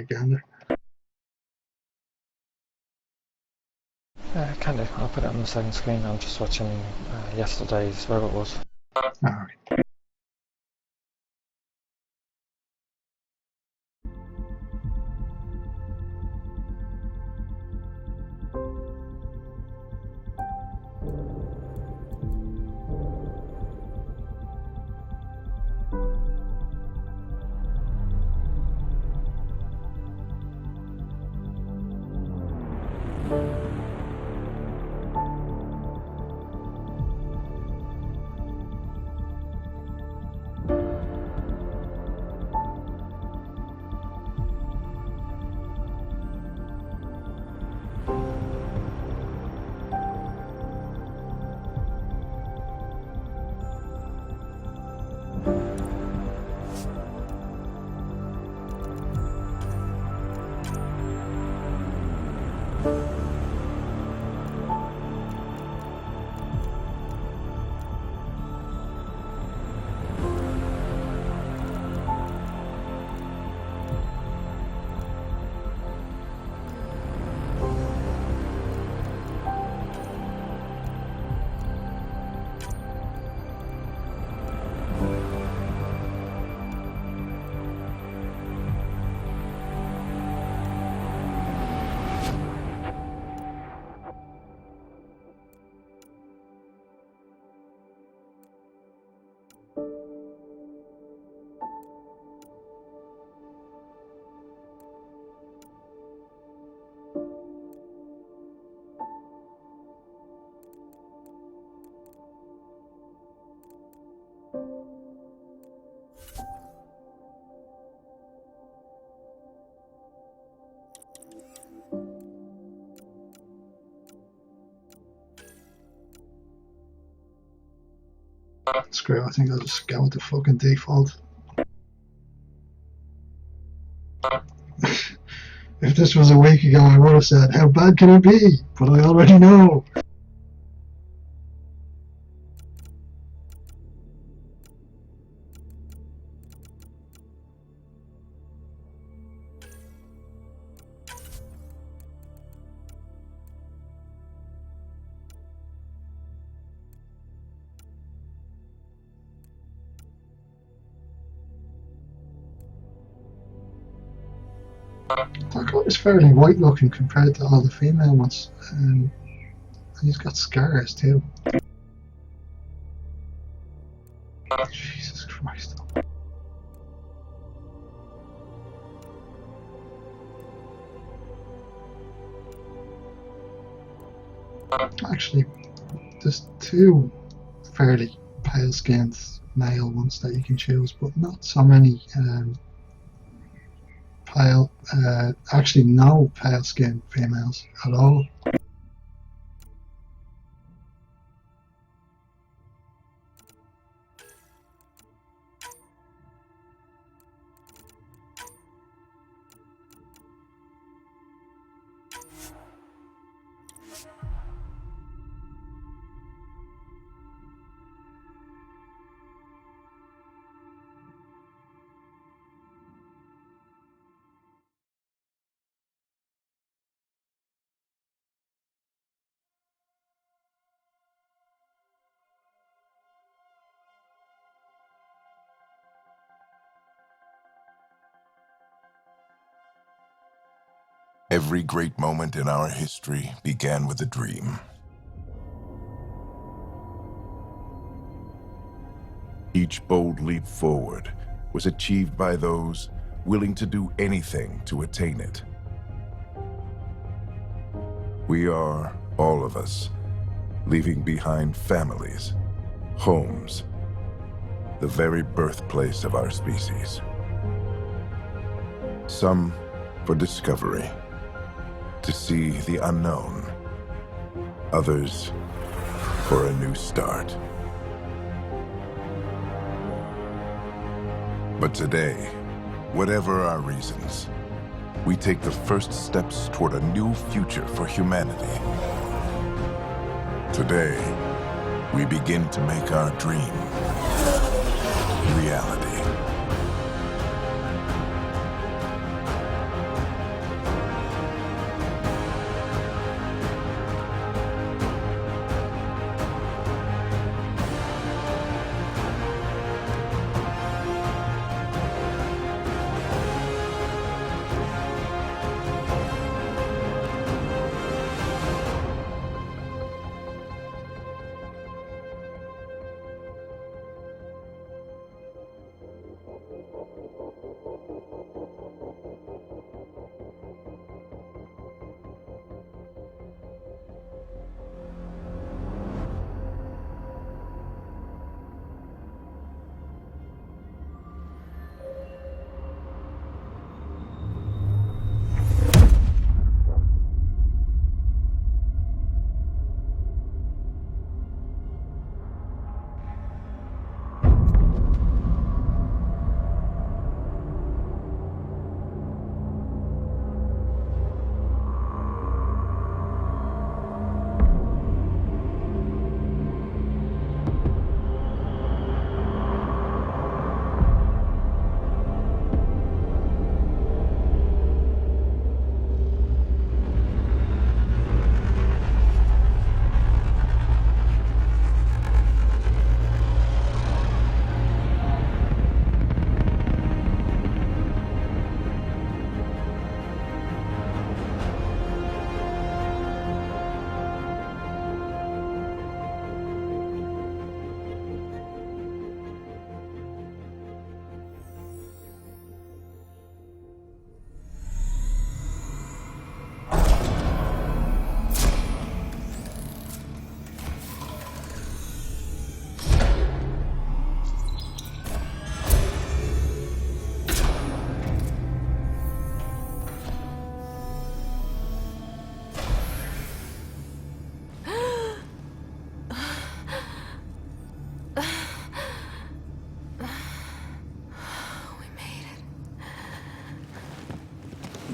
a gander. Can do. I'll put it on the second screen. I'm just watching yesterday's Robot Wars. Alright. Screw it, I think I'll just go with the fucking default. If this was a week ago, I would have said, how bad can it be? But I already know. That guy is fairly white looking compared to all the female ones. And he's got scars too. Jesus Christ. Actually, there's two fairly pale skinned male ones that you can choose, but not so many pale, actually no pale skinned females at all. Every great moment in our history began with a dream. Each bold leap forward was achieved by those willing to do anything to attain it. We are, all of us, leaving behind families, homes, the very birthplace of our species. Some for discovery, to see the unknown. Others for a new start. But today, whatever our reasons, we take the first steps toward a new future for humanity. Today, we begin to make our dream reality.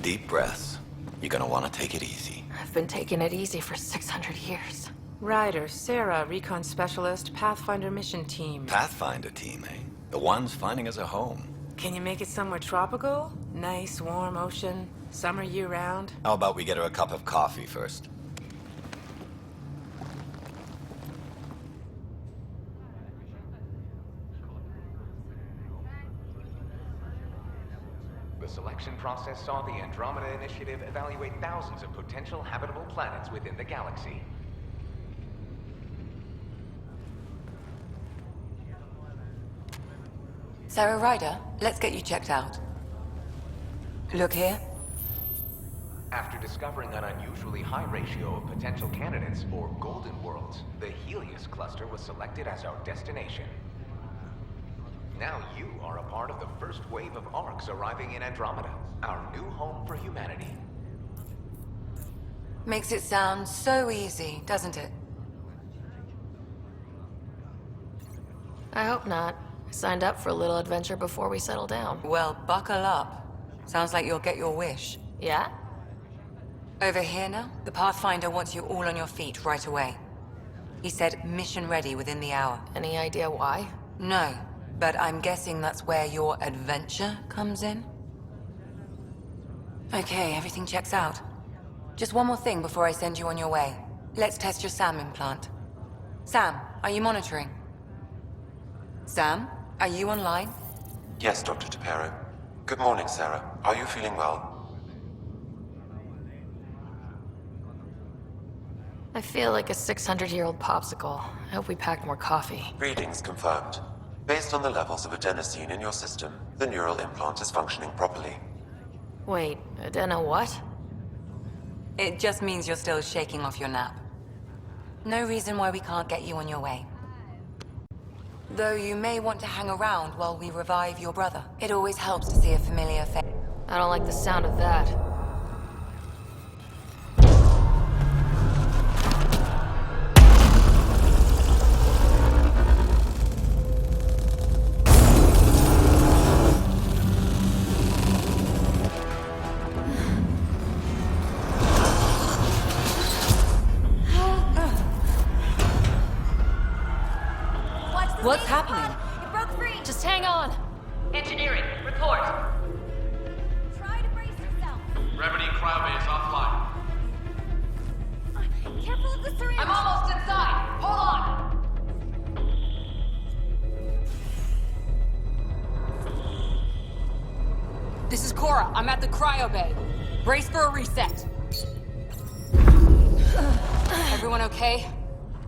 deep breaths. You're gonna want to take it easy. I've been taking it easy for 600 years. Ryder, Sarah, Recon Specialist, Pathfinder Mission Team. Pathfinder team, eh? The ones finding us a home. Can you make it somewhere tropical? Nice, warm ocean, summer year-round? How about we get her a cup of coffee first? The selection process saw the Andromeda Initiative evaluate thousands of potential habitable planets within the galaxy. Sarah Ryder, let's get you checked out. Look here. After discovering an unusually high ratio of potential candidates for golden worlds, the Helios cluster was selected as our destination. Now you are a part of the first wave of ARCs arriving in Andromeda, our new home for humanity. Makes it sound so easy, doesn't it? I hope not. I signed up for a little adventure before we settle down. Well, buckle up. Sounds like you'll get your wish. Yeah? Over here now, the Pathfinder wants you all on your feet right away. He said mission ready within the hour. Any idea why? No, but I'm guessing that's where your adventure comes in? Okay, everything checks out. Just one more thing before I send you on your way. Let's test your SAM implant. Sam, are you monitoring? Sam, are you online? Yes, Dr. DePero. Good morning, Sarah. Are you feeling well? I feel like a 600-year-old popsicle. I hope we packed more coffee. Readings confirmed. Based on the levels of adenosine in your system, the neural implant is functioning properly. Wait, adeno what? It just means you're still shaking off your nap. No reason why we can't get you on your way. Though you may want to hang around while we revive your brother. It always helps to see a familiar face. I don't like the sound of that. What's happening? It broke free! Just hang on! Engineering, report! Try to brace yourself! Gravity cryobase offline. Careful of the syringe! I'm almost inside! Hold on! This is Cora. I'm at the cryo bay. Brace for a reset. Everyone okay?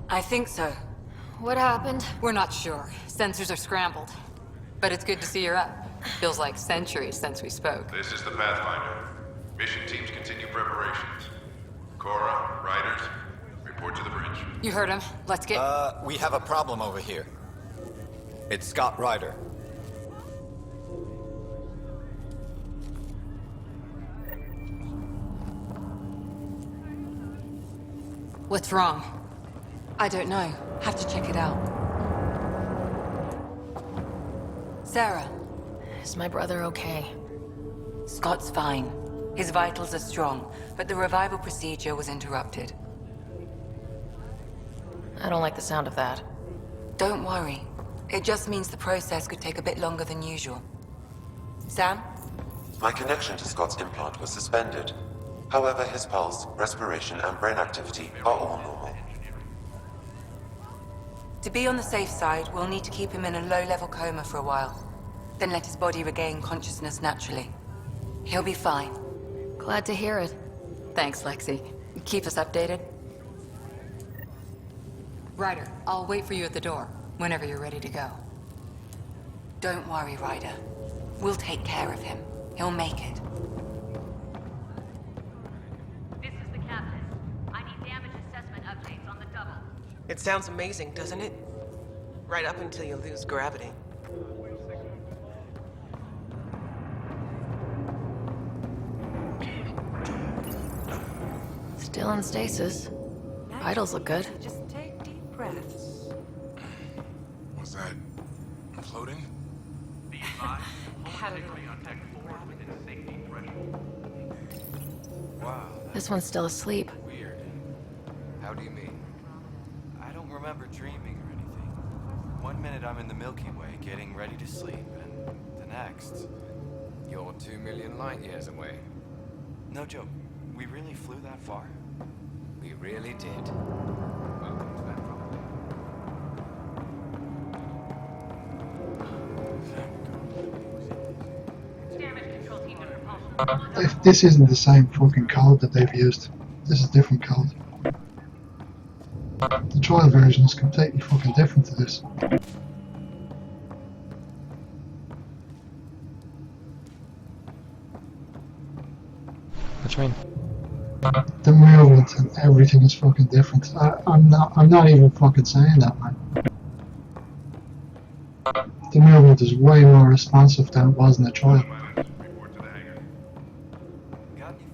I think so. What happened? We're not sure. Sensors are scrambled. But it's good to see you're up. Feels like centuries since we spoke. This is the Pathfinder. Mission teams continue preparations. Cora, Riders, report to the bridge. You heard him. Let's get... We have a problem over here. It's Scott Ryder. What's wrong? I don't know. Have to check it out. Sarah. Is my brother okay? Scott's fine. His vitals are strong, but the revival procedure was interrupted. I don't like the sound of that. Don't worry. It just means the process could take a bit longer than usual. Sam? My connection to Scott's implant was suspended. However, his pulse, respiration, and brain activity are all normal. To be on the safe side, we'll need to keep him in a low-level coma for a while. Then let his body regain consciousness naturally. He'll be fine. Glad to hear it. Thanks, Lexi. Keep us updated. Ryder, I'll wait for you at the door, whenever you're ready to go. Don't worry, Ryder. We'll take care of him. He'll make it. This is the captain. I need damage assessment updates on the double. It sounds amazing, doesn't it? Right up until you lose gravity. Still in stasis. Vitals look good. Just take deep breaths. Was that imploding? Had it on deck 4 within a safety threshold. This one's still asleep. Weird. How do you mean? I don't remember dreaming or anything. One minute I'm in the Milky Way getting ready to sleep, and the next... You're 2 million light years away. No joke. We really flew that far? We really did. Welcome to that problem. Damage control team to repulsion. If this isn't the same fucking code that they've used, this is different code. The trial version is completely fucking different to this. What do you mean? The movement and everything is fucking different. I'm not even fucking saying that, man. The movement is way more responsive than it was in the trial. Report to the hangar. Got any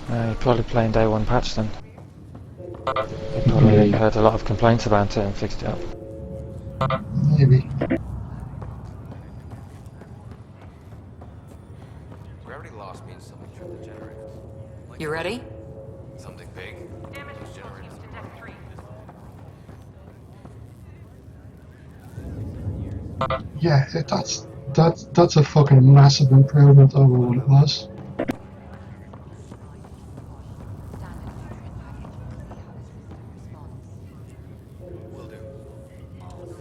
food? You're probably playing day one patch then. You probably heard a lot of complaints about it and fixed it up. Maybe. Gravity loss means something tripped the generators. You ready? Something big? Damage control teams to deck 3. Yeah, that's a fucking massive improvement over what it was. Will do.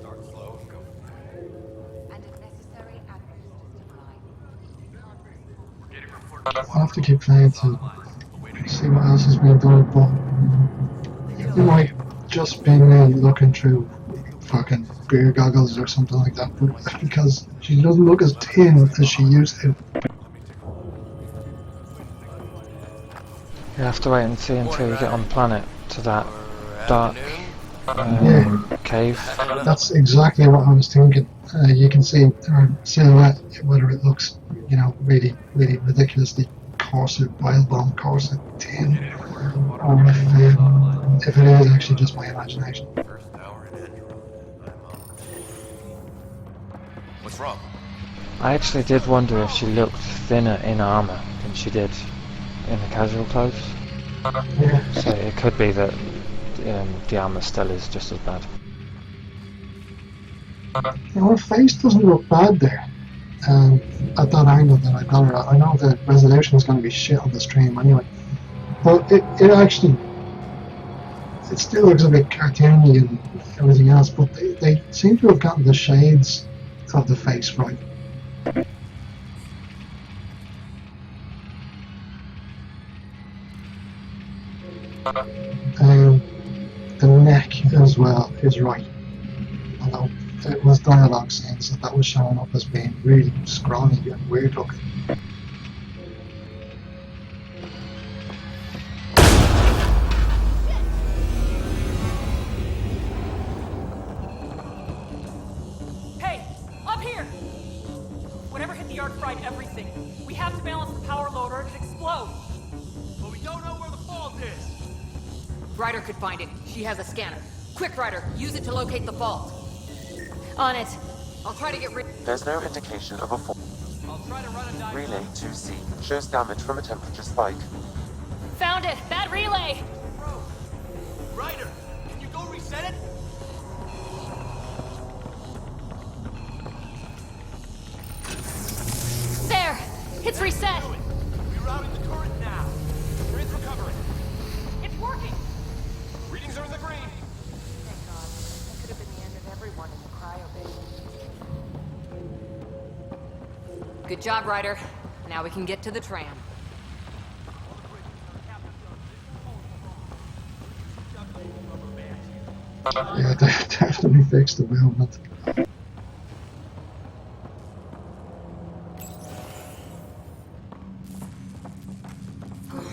Start slow and go from there. And if necessary, add boosters to Getting report. I'll have to keep playing to see what else has been done, but it might just been looking through fucking beer goggles or something like that, but because she doesn't look as thin as she used to. You have to wait and see until you get on planet to that dark cave. That's exactly what I was thinking. You can see her silhouette, whether it looks, you know, really ridiculously corset, wild bone corset, thin, or if it is actually just my imagination. First hour in Android. What's wrong? I actually did wonder if she looked thinner in armour than she did in the casual clothes. Yeah. So it could be that the armour still is just as bad. Her face doesn't look bad there. At that angle that I got her at. I know the resolution is going to be shit on the stream anyway, but it still looks a bit cartoony and everything else, but they seem to have gotten the shades of the face right. The neck as well is right, although it was dialogue scenes that was showing up as being really scrawny and weird looking. Hey, up here! Whatever hit the arc fried everything. We have to balance the power load or it'll explode. But we don't know where the fault is. Ryder could find it. She has a scanner. Quick, Ryder, use it to locate the fault. On it. I'll try to get rid. There's no indication of a fault. I'll try to run a dive. Relay 2C shows damage from a temperature spike. Found it! Bad relay! Bro, Ryder, can you go reset it? There! It's reset! Rerouting the current now. Grid's recovering. It's working! Readings are in the green. Thank God. That could have been the end of everyone in the cryo bay. Good job, Ryder. Now we can get to the tram. Yeah, they definitely fixed the movement.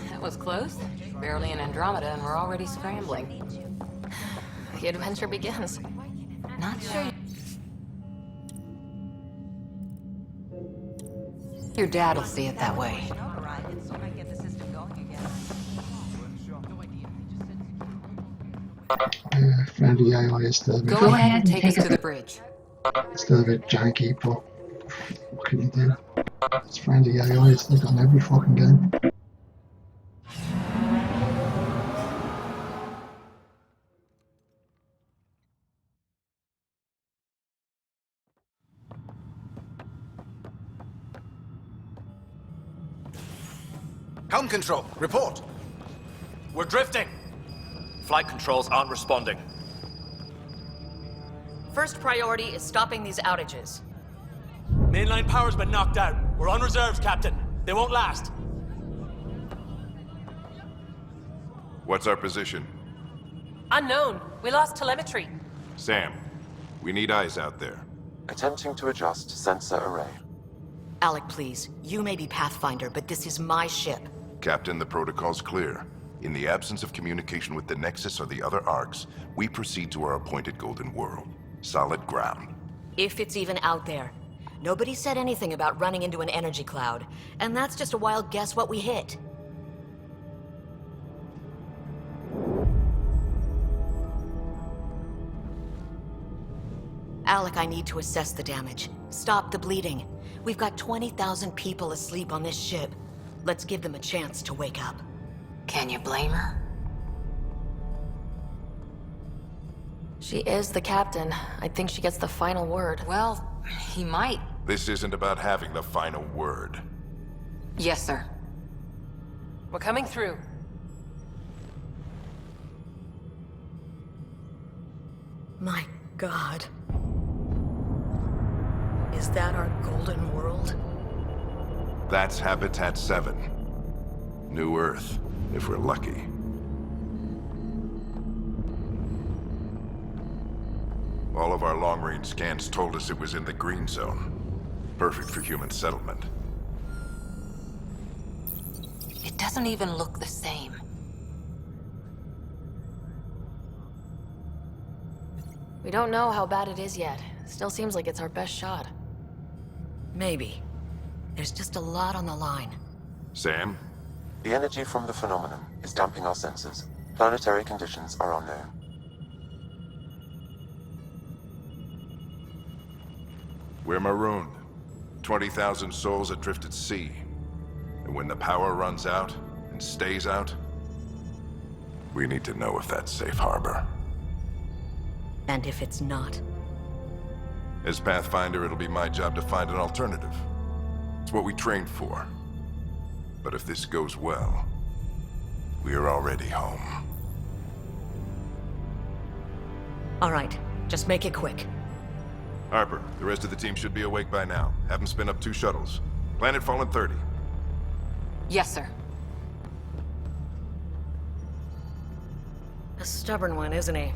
That was close. Barely in Andromeda and we're already scrambling. The adventure begins. Not sure. Your dad'll see it that way. Yeah, friendly AI is still a bit, Go ahead and take us to the bridge. still a bit janky, but what can you do? It's friendly AI, it's like on every fucking game. Helm control, report. We're drifting. Flight controls aren't responding. First priority is stopping these outages. Mainline power's been knocked out. We're on reserves, Captain. They won't last. What's our position? Unknown. We lost telemetry. Sam, we need eyes out there. Attempting to adjust sensor array. Alec, please. You may be Pathfinder, but this is my ship. Captain, the protocol's clear. In the absence of communication with the Nexus or the other arcs, we proceed to our appointed Golden World. Solid ground. If it's even out there. Nobody said anything about running into an energy cloud, and that's just a wild guess what we hit. Alec, I need to assess the damage. Stop the bleeding. We've got 20,000 people asleep on this ship. Let's give them a chance to wake up. Can you blame her? She is the captain. I think she gets the final word. Well, he might. This isn't about having the final word. Yes, sir. We're coming through. My God. Is that our Golden World? That's Habitat 7. New Earth, if we're lucky. All of our long-range scans told us it was in the green zone. Perfect for human settlement. It doesn't even look the same. We don't know how bad it is yet. Still seems like it's our best shot. Maybe. There's just a lot on the line. Sam? The energy from the phenomenon is damping our sensors. Planetary conditions are unknown. We're marooned. 20,000 souls adrift at sea. And when the power runs out, and stays out, we need to know if that's safe harbor. And if it's not? As Pathfinder, it'll be my job to find an alternative. It's what we trained for. But if this goes well, we are already home. All right, just make it quick. Harper, the rest of the team should be awake by now. Have them spin up 2 shuttles. Planet Fallen 30. Yes, sir. A stubborn one, isn't he?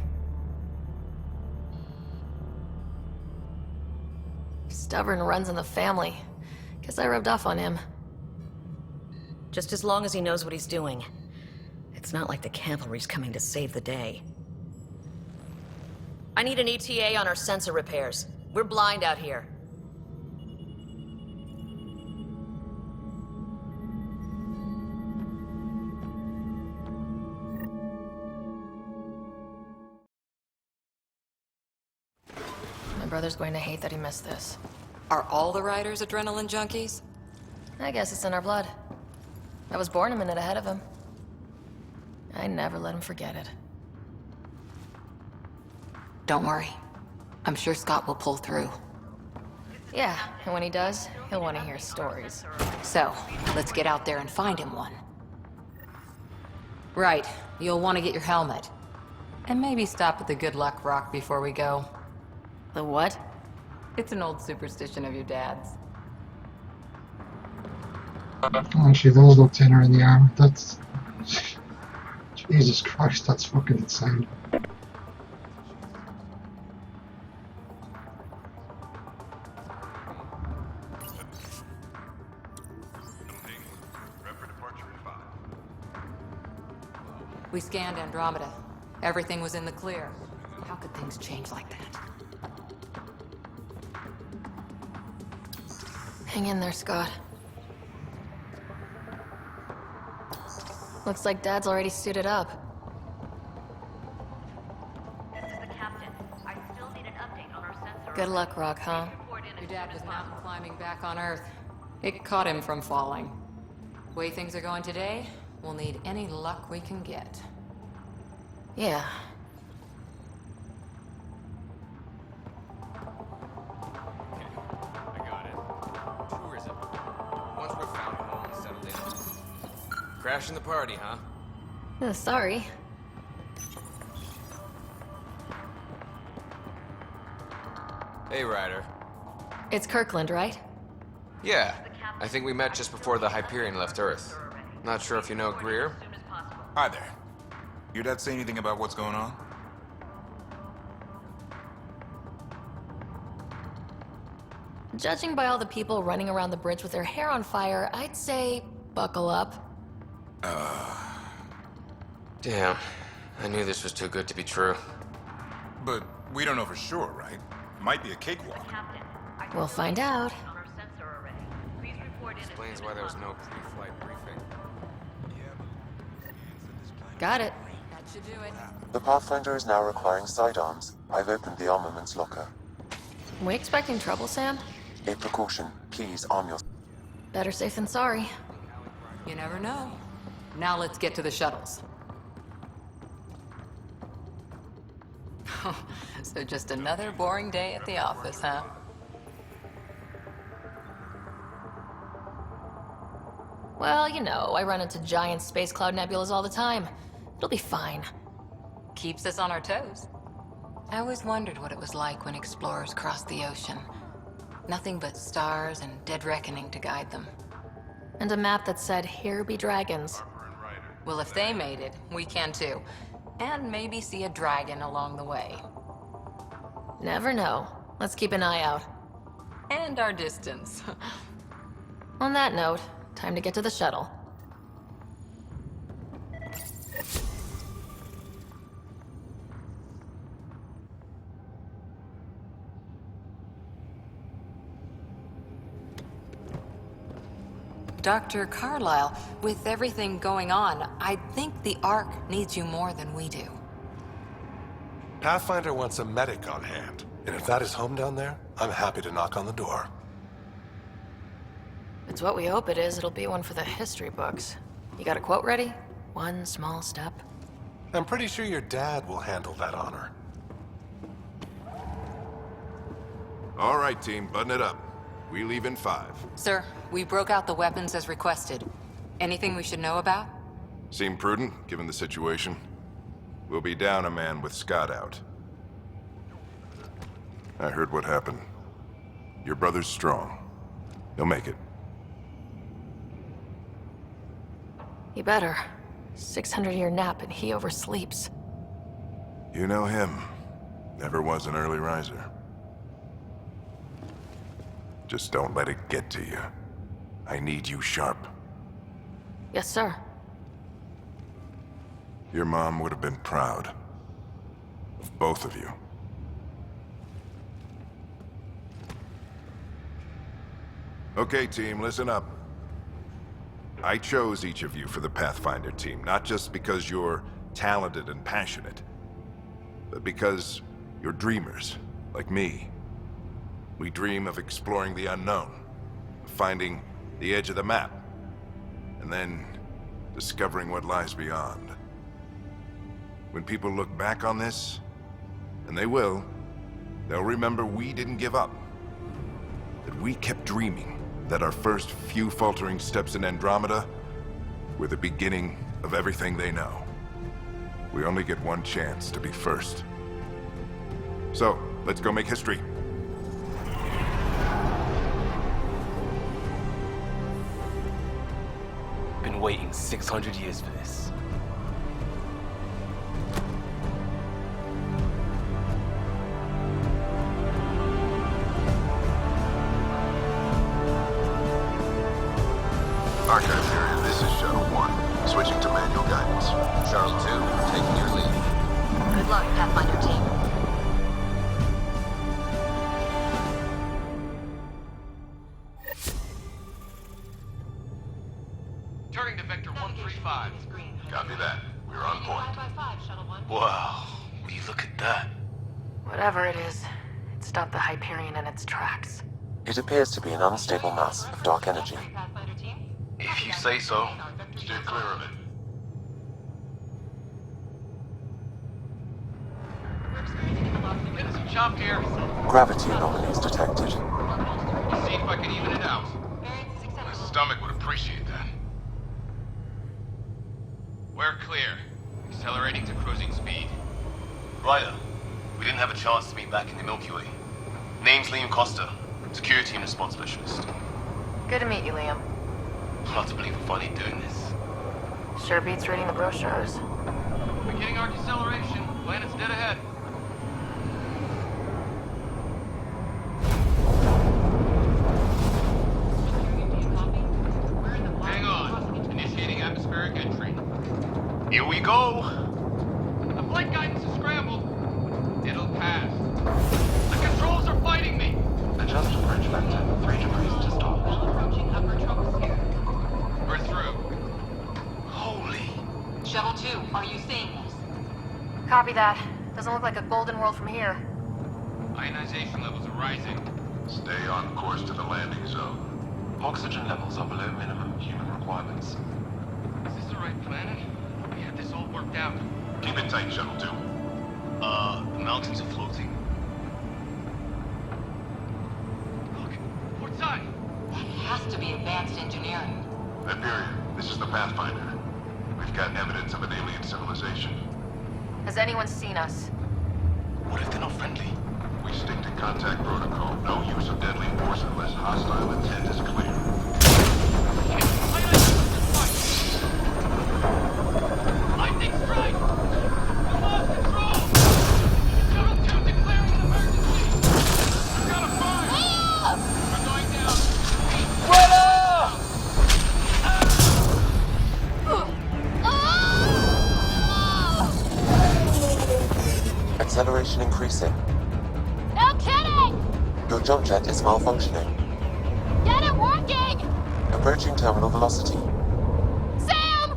Stubborn runs in the family. Guess I rubbed off on him. Just as long as he knows what he's doing. It's not like the cavalry's coming to save the day. I need an ETA on our sensor repairs. We're blind out here. My brother's going to hate that he missed this. Are all the riders adrenaline junkies? I guess it's in our blood. I was born a minute ahead of him. I never let him forget it. Don't worry. I'm sure Scott will pull through. Yeah, and when he does, he'll want to hear stories. So, let's get out there and find him one. Right, you'll want to get your helmet. And maybe stop at the Good Luck Rock before we go. The what? It's an old superstition of your dad's. Actually, those look thinner in the armor. That's... Jesus Christ, that's fucking insane. We scanned Andromeda. Everything was in the clear. How could things change like that? Hang in there, Scott. Looks like Dad's already suited up. This is the captain. I still need an update on our sensor. Good luck, Rock, huh? Your dad was mountain climbing back on Earth. It caught him from falling. The way things are going today, we'll need any luck we can get. Yeah. I got it. Tourism. Once we're found home and settled in. Crashing the party, huh? Sorry. Hey, Ryder. It's Kirkland, right? Yeah. I think we met just before the Hyperion left Earth. Not sure if you know Greer. Hi there. Your dad say anything about what's going on? Judging by all the people running around the bridge with their hair on fire, I'd say buckle up. Damn. I knew this was too good to be true. But we don't know for sure, right? Might be a cakewalk. We'll find out. Explains why there was no pre-flight briefing. Got it. That should do it. The Pathfinder is now requiring sidearms. I've opened the armaments locker. We expecting trouble, Sam? A precaution. Please arm your... Better safe than sorry. You never know. Now let's get to the shuttles. So just another boring day at the office, huh? Well, you know, I run into giant space cloud nebulas all the time. It'll be fine. Keeps us on our toes. I always wondered what it was like when explorers crossed the ocean. Nothing but stars and dead reckoning to guide them. And a map that said, "Here be dragons." Well, if they made it, we can too. And maybe see a dragon along the way. Never know. Let's keep an eye out. And our distance. On that note, time to get to the shuttle. Dr. Carlyle, with everything going on, I think the Ark needs you more than we do. Pathfinder wants a medic on hand, and if that is home down there, I'm happy to knock on the door. It's what we hope it is. It'll be one for the history books. You got a quote ready? One small step. I'm pretty sure your dad will handle that honor. All right, team, button it up. We leave in 5. Sir, we broke out the weapons as requested. Anything we should know about? Seem prudent, given the situation. We'll be down a man with Scott out. I heard what happened. Your brother's strong. He'll make it. He better. 600-year nap and he oversleeps. You know him. Never was an early riser. Just don't let it get to you. I need you sharp. Yes, sir. Your mom would have been proud of both of you. Okay, team, listen up. I chose each of you for the Pathfinder team, not just because you're talented and passionate, but because you're dreamers, like me. We dream of exploring the unknown, of finding the edge of the map, and then discovering what lies beyond. When people look back on this, and they will, they'll remember we didn't give up. That we kept dreaming, that our first few faltering steps in Andromeda were the beginning of everything they know. We only get one chance to be first. So, let's go make history. Been waiting 600 years for this. Archive area, this is Shuttle 1. Switching to manual guidance. Shuttle 2, taking your lead. Good luck, Pathfinder team. Turning to Vector 135. Copy that. We're on point. Wow, will you look at that? Whatever it is, it stopped the Hyperion in its tracks. It appears to be an unstable mass of dark energy. If you say so. Steer clear of it. Getting some chop here. Gravity anomalies detected. See if I can even it out. My stomach would appreciate that. We're clear. Accelerating to cruising speed. Ryder, we didn't have a chance to meet back in the Milky Way. Name's Liam Costa, Security and Response Specialist. Good to meet you, Liam. Hard to believe we're finally doing this. Sure beats reading the brochures. Beginning our deceleration. Planet's dead ahead. Hang on. Initiating atmospheric entry. Here we go. The flight guidance is scrambled. It'll pass. The controls are fighting me. Adjust approach vector 3 degrees to start. We're through. Holy. Shuttle 2, are you seeing this? Copy that. Doesn't look like a golden world from here. Ionization levels are rising. Stay on course to the landing zone. Oxygen levels are below minimum human requirements. Is this the right planet? We had this all worked out. Keep it tight, Shuttle 2. The mountains are floating. Look, port side. That has to be advanced engineering. Hyperion, this is the Pathfinder. We've got evidence of an alien civilization. Has anyone seen us? What if they're not friendly? We stick to contact protocol. No use of deadly force unless hostile intent is clear. Lightning strike! We lost control! Shuttle 2 declaring an emergency! We've got a fire! We're going down! Acceleration increasing. No kidding! Your jump jet is malfunctioning. Get it working! Approaching terminal velocity. Sam!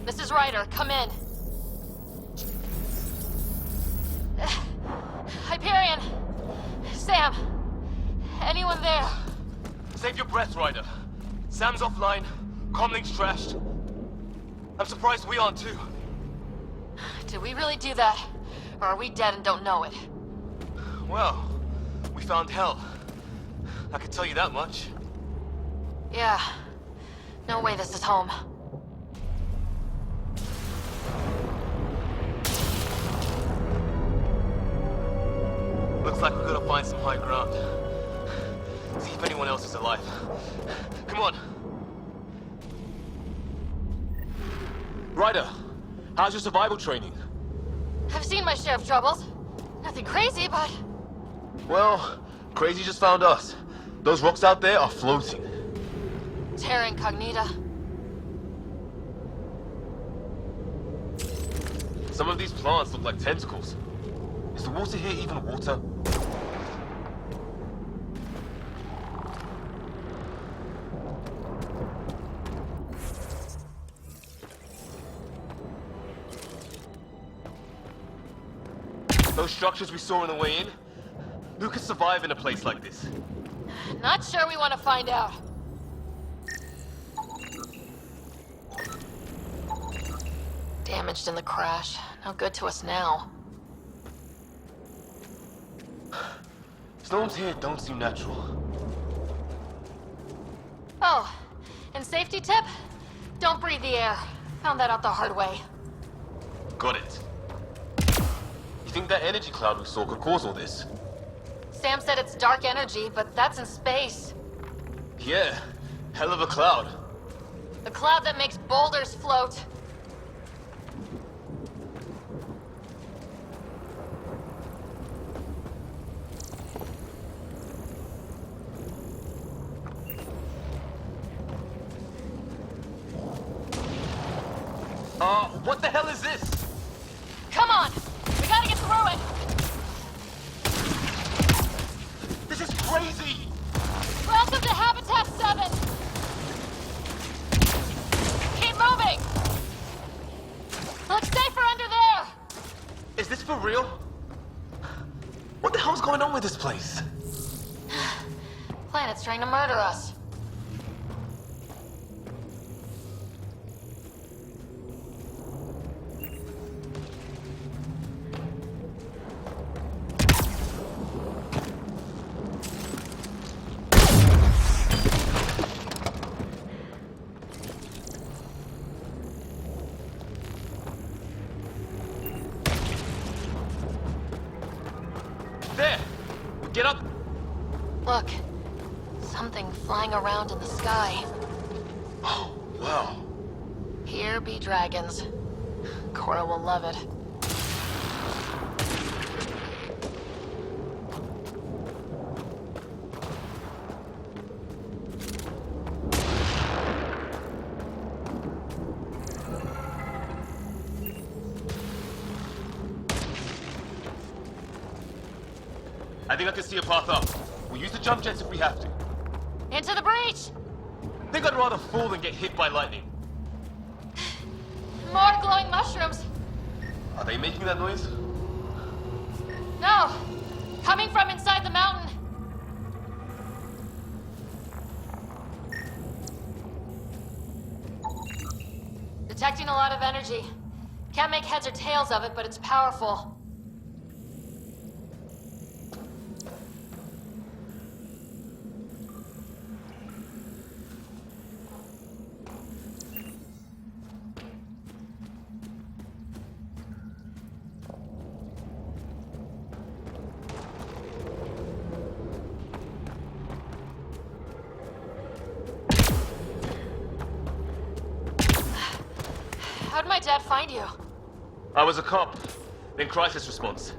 This is Ryder. Come in. Hyperion! Sam! Anyone there? Save your breath, Ryder. Sam's offline. Comlink's trashed. I'm surprised we aren't too. Did we really do that? Or are we dead and don't know it? Well, we found hell. I can tell you that much. Yeah. No way this is home. Looks like we're gonna find some high ground. See if anyone else is alive. Come on. Ryder, how's your survival training? I've seen my share of troubles. Nothing crazy, but... Well, Crazy just found us. Those rocks out there are floating. Terra Incognita. Some of these plants look like tentacles. Is the water here even water? Those structures we saw on the way in? Who could survive in a place like this? Not sure we want to find out. Damaged in the crash. No good to us now. Storms here don't seem natural. Oh, and safety tip? Don't breathe the air. Found that out the hard way. Got it. You think that energy cloud we saw could cause all this? Sam said it's dark energy, but that's in space. Yeah, hell of a cloud. The cloud that makes boulders float. What the hell is this? Come on! We gotta get through it! This is crazy! Welcome to Habitat 7! Keep moving! Looks safer under there! Is this for real? What the hell's going on with this place? Planet's trying to murder us. There! Get up! Look. Something flying around in the sky. Oh, wow. Here be dragons. Cora will love it. I think I can see a path up. We'll use the jump jets if we have to. Into the breach! I think I'd rather fall than get hit by lightning. More glowing mushrooms! Are they making that noise? No! Coming from inside the mountain! Detecting a lot of energy. Can't make heads or tails of it, but it's powerful. How'd my dad find you? I was a cop, then crisis response.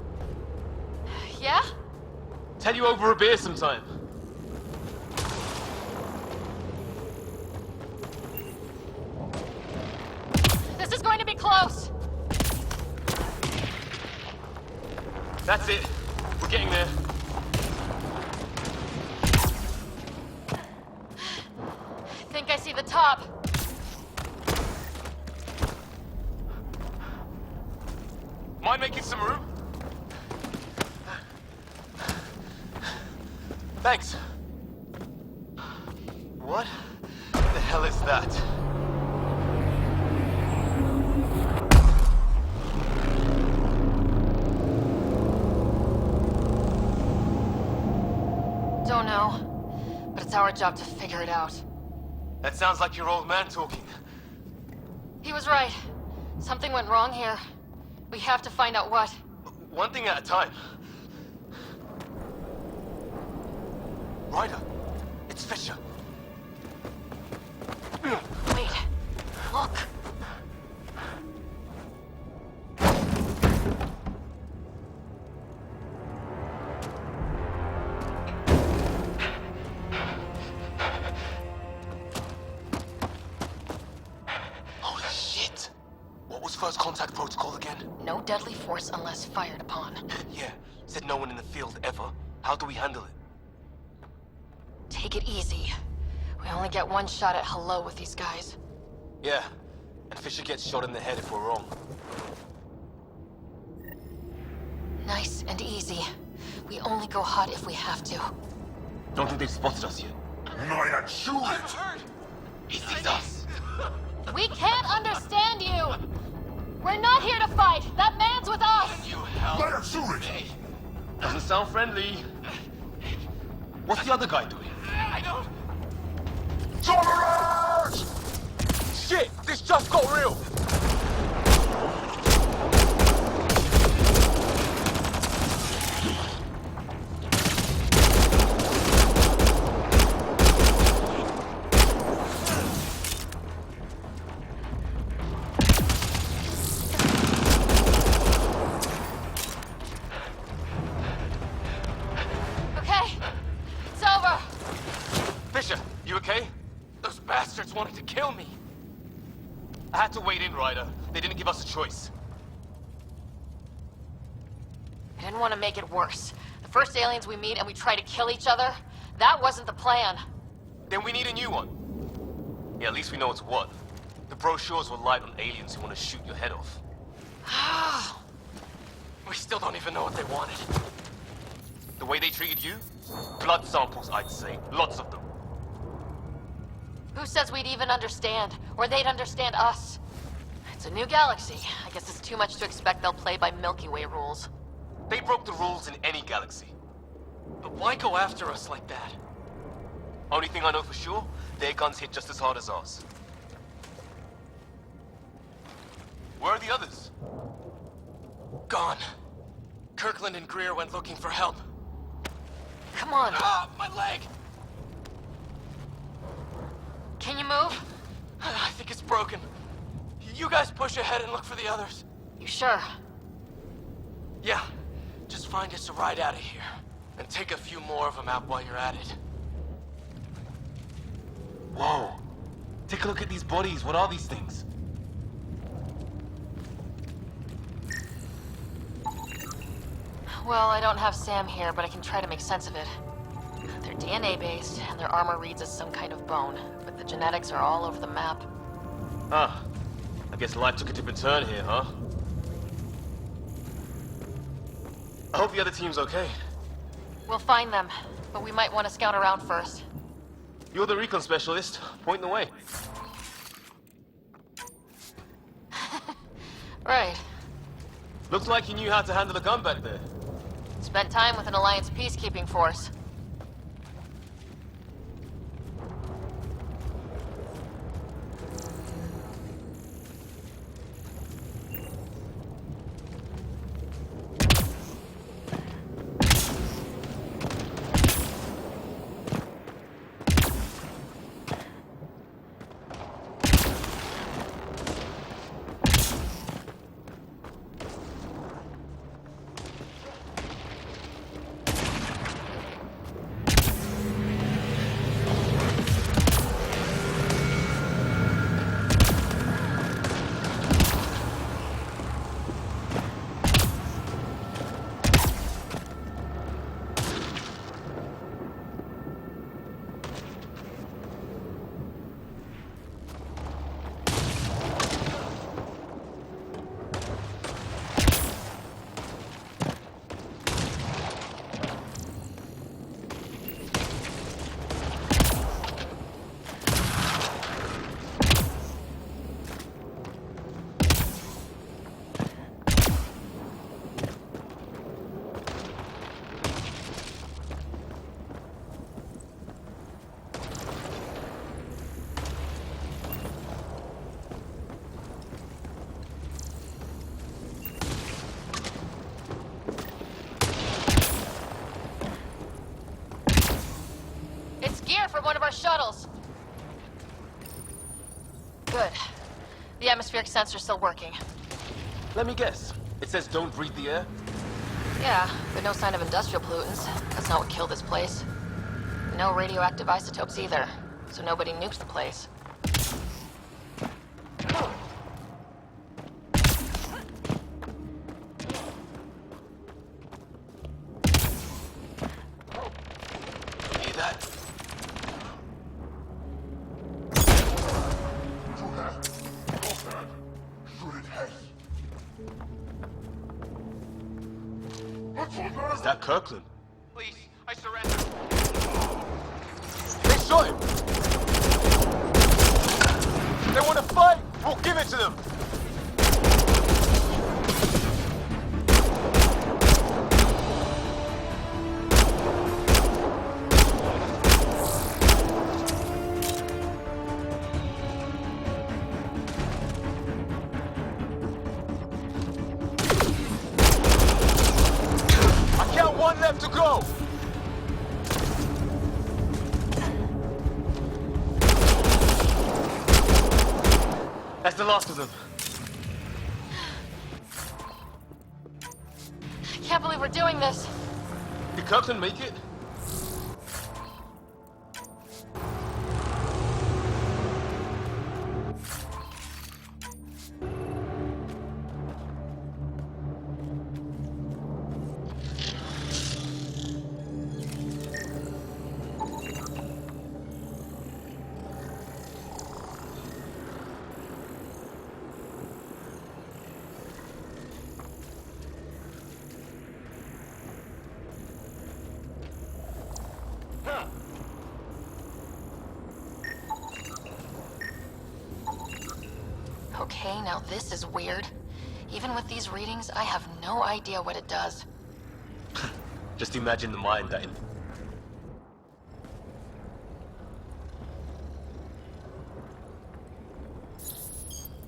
Yeah? Tell you over a beer sometime. This is going to be close! That's it. We're getting there. I think I see the top. Mind making some room? Thanks. What the hell is that? Don't know, but it's our job to figure it out. That sounds like your old man talking. He was right. Something went wrong here. We have to find out what. One thing at a time. Ryder, it's Fisher. Wait, look. Holy shit! What was first contact protocol again? No deadly force unless fired upon. Yeah, said no one in the field ever. How do we handle it? Take it easy. We only get one shot at hello with these guys. Yeah, and Fisher gets shot in the head if we're wrong. Nice and easy. We only go hot if we have to. Don't think they've spotted us yet. Not shoot it! He sees us! We can't understand you! We're not here to fight! That man's with us! You help Let her shoot it! Doesn't sound friendly. What's the other guy doing? I don't... Charge! Shit! This just got real! wanted to kill me. I had to wait in, Ryder. They didn't give us a choice. I didn't want to make it worse. The first aliens we meet and we try to kill each other, that wasn't the plan. Then we need a new one. Yeah, at least we know it's what. The brochures were light on aliens who want to shoot your head off. We still don't even know what they wanted. The way they treated you? Blood samples, I'd say. Lots of them. Who says we'd even understand? Or they'd understand us? It's a new galaxy. I guess it's too much to expect they'll play by Milky Way rules. They broke the rules in any galaxy. But why go after us like that? Only thing I know for sure, their guns hit just as hard as ours. Where are the others? Gone. Kirkland and Greer went looking for help. Come on. Ah, my leg! Can you move? I think it's broken. You guys push ahead and look for the others. You sure? Yeah. Just find us a ride out of here. And take a few more of them out while you're at it. Whoa. Take a look at these bodies. What are these things? Well, I don't have Sam here, but I can try to make sense of it. They're DNA-based, and their armor reads as some kind of bone, but the genetics are all over the map. Ah. I guess life took a different turn here, huh? I hope the other team's okay. We'll find them, but we might want to scout around first. You're the recon specialist. Point the way. Right. Looks like you knew how to handle a gun back there. Spent time with an Alliance peacekeeping force. From one of our shuttles. Good. The atmospheric sensor's still working. Let me guess. It says don't breathe the air? Yeah, but no sign of industrial pollutants. That's not what killed this place. No radioactive isotopes either, so nobody nukes the place. Hear that? Is that Kirkland? Please, I surrender. They shot him! They want to fight! We'll give it to them! One left to go! That's the last of them. I can't believe we're doing this. Did Kirkland make it? now this is weird. Even with these readings, I have no idea what it does. Just imagine the mind that...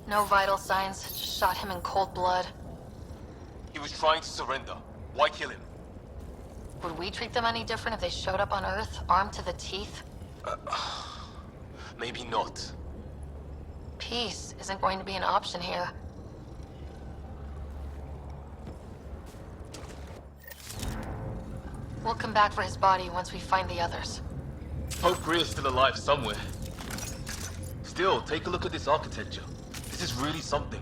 No vital signs, just shot him in cold blood. He was trying to surrender. Why kill him? Would we treat them any different if they showed up on Earth, armed to the teeth? Maybe not. Peace isn't going to be an option here. We'll come back for his body once we find the others. Hope Greer's still alive somewhere. Still, take a look at this architecture. This is really something.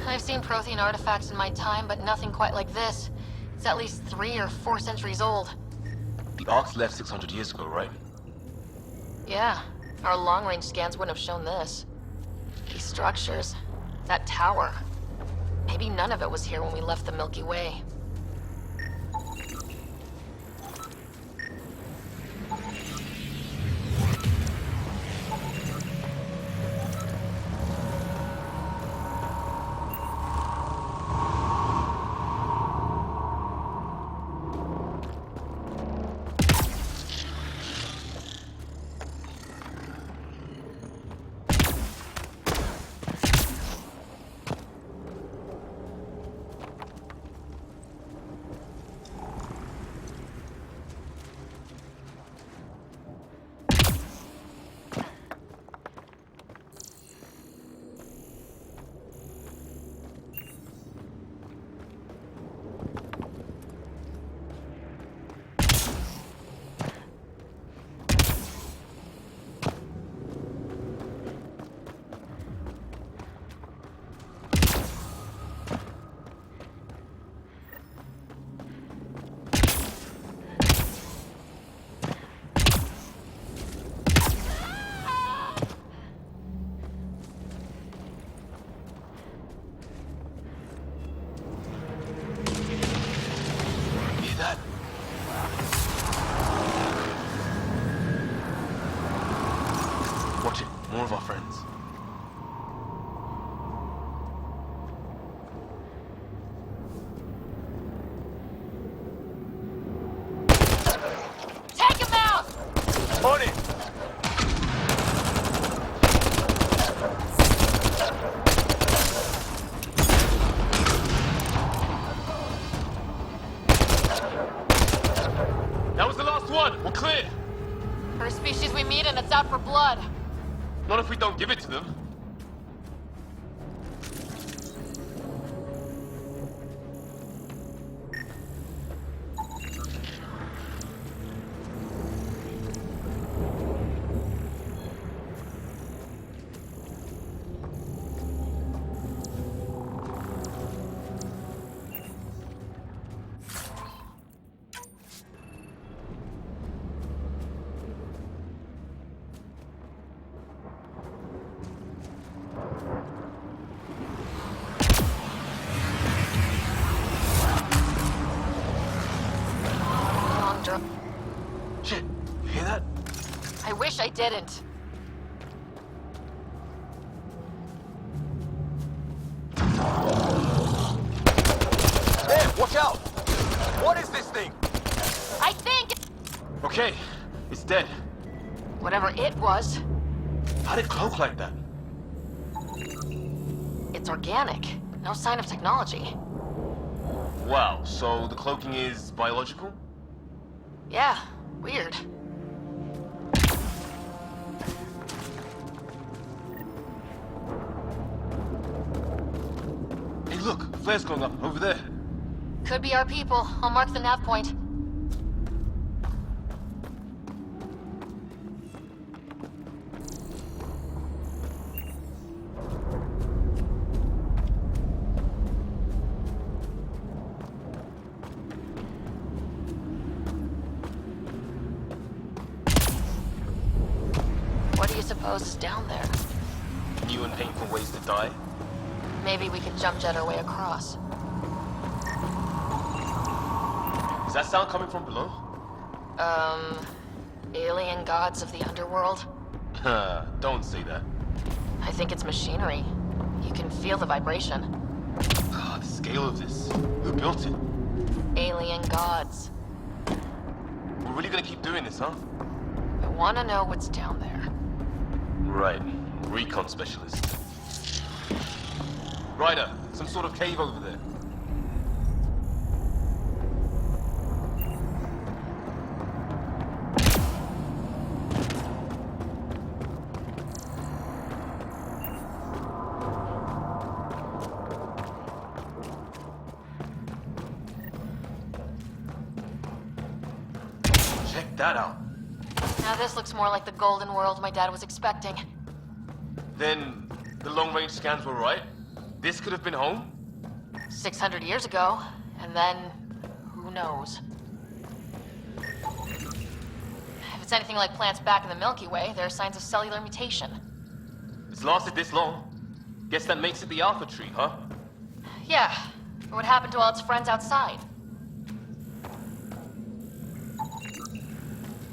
I've seen Prothean artifacts in my time, but nothing quite like this. It's at least 3 or 4 centuries old. The Ark's left 600 years ago, right? Yeah, our long-range scans wouldn't have shown this. These structures, that tower. Maybe none of it was here when we left the Milky Way. Watch it. More of our friends. Take him out! On it! That was the last one! We're clear! First species we meet and it's out for blood. Not if we don't give it to them. Shit, you hear that? I wish I didn't. Hey, watch out! What is this thing? I think... Okay, it's dead. Whatever it was, How did it cloak like that? it's organic. No sign of technology. Wow, so the cloaking is biological? Yeah, weird. Hey look, flare's going up over there. Could be our people. I'll mark the nav point. suppose is down there? New and painful ways to die? Maybe we could jump jet our way across. Is that sound coming from below? Alien gods of the underworld? Don't say that. I think it's machinery. You can feel the vibration. The scale of this. Who built it? Alien gods. We're really gonna keep doing this, huh? I want to know what's down there. Right. Recon specialist. Ryder, some sort of cave over there. Check that out. Now this looks more like the golden world my dad was expecting. Then the long-range scans were right? This could have been home? 600 years ago, and then who knows? If it's anything like plants back in the Milky Way, there are signs of cellular mutation. It's lasted this long. Guess that makes it the Alpha Tree, huh? Yeah, but what happened to all its friends outside?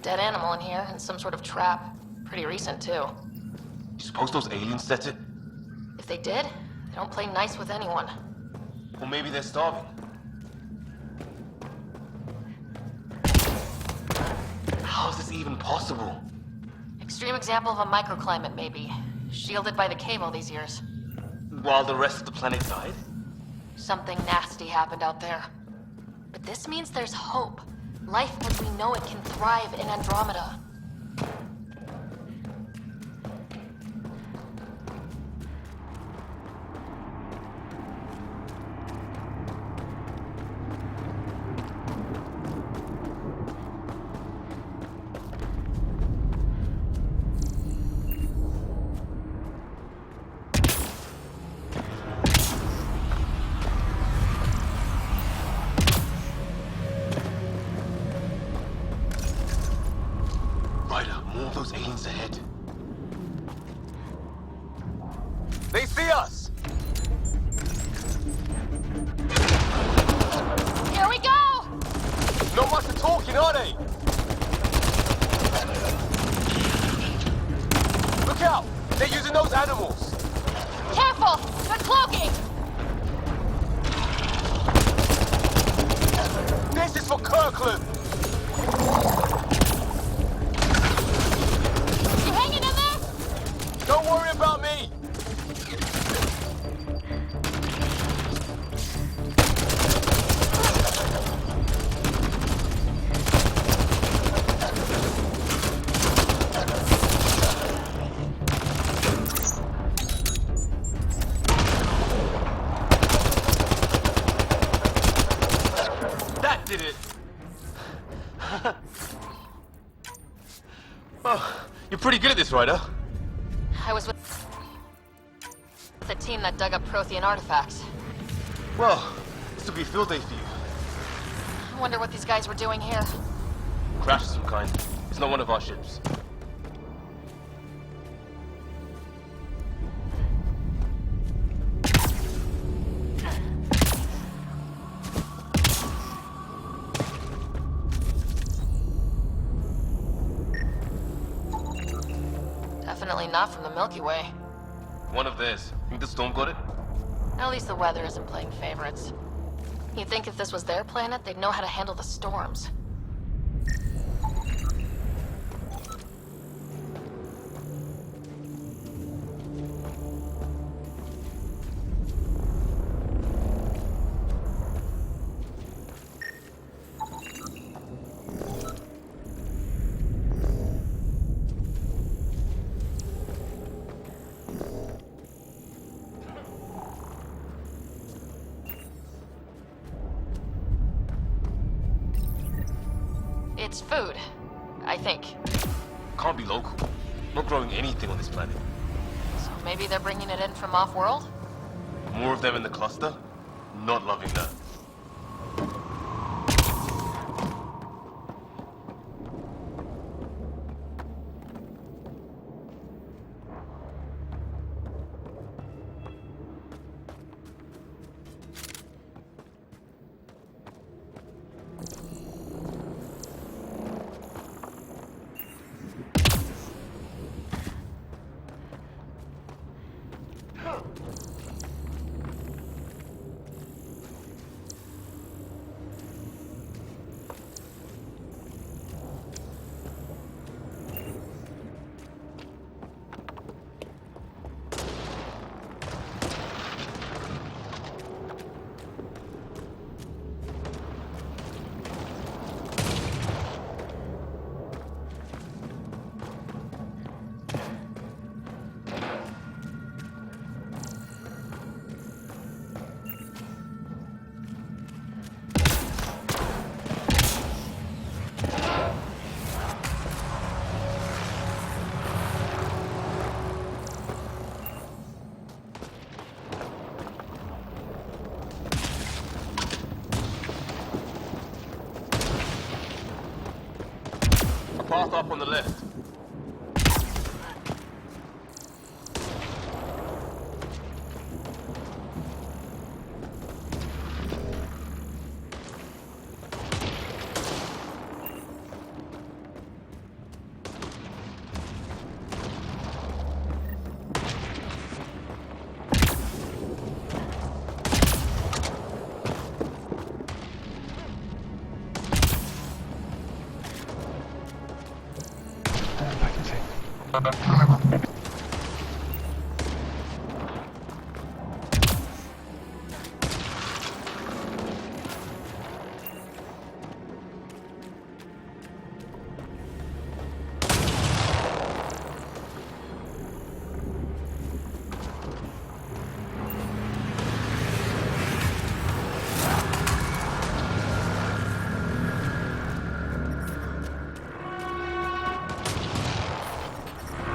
Dead animal in here, and some sort of trap. Pretty recent, too. You suppose those aliens set it? If they did, they don't play nice with anyone. Or maybe they're starving. How is this even possible? Extreme example of a microclimate, maybe. Shielded by the cave all these years. While the rest of the planet died? Something nasty happened out there. But this means there's hope. Life as we know it can thrive in Andromeda. Those aliens ahead. They see us! Here we go! Not much of talking, are they? Look out! They're using those animals! Careful! They're cloaking! This is for Kirkland! Don't worry about me! That did it! Oh, you're pretty good at this, Ryder. I was with the team that dug up Prothean artifacts. Well, this will be a field day for you. I wonder what these guys were doing here. Crash of some kind. It's not one of our ships. Definitely not from the Milky Way. One of theirs. Think the storm got it? At least the weather isn't playing favorites. You'd think if this was their planet, they'd know how to handle the storms. It's food, I think. Can't be local. Not growing anything on this planet. So maybe they're bringing it in from off-world? More of them in the cluster? Not loving that.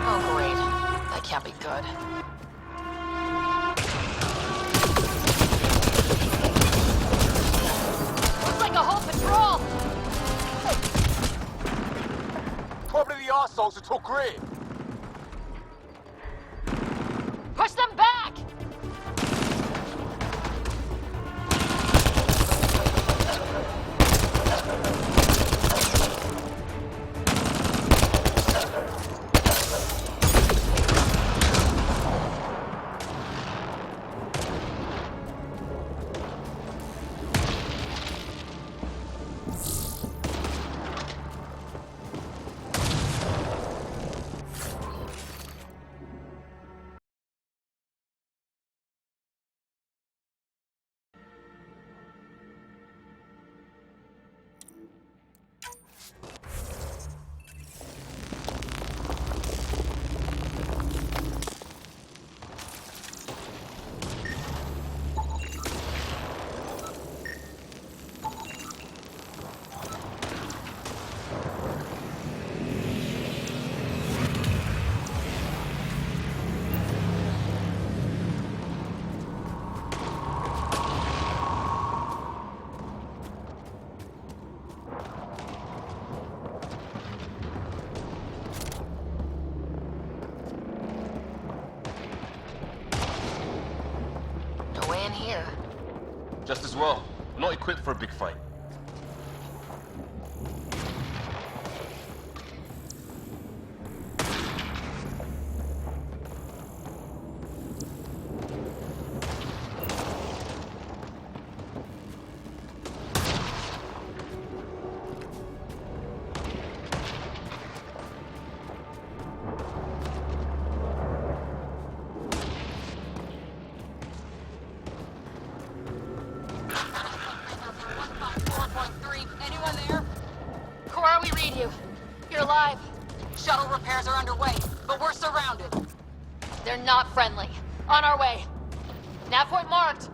Oh, great. That can't be good. Looks like a whole patrol! Probably the arseholes who took Greer. Push them back! No way in here. Just as well. Not equipped for a big fight. Anyone there? Cora, we read you. You're alive. Shuttle repairs are underway, but we're surrounded. They're not friendly. On our way. Nav point marked.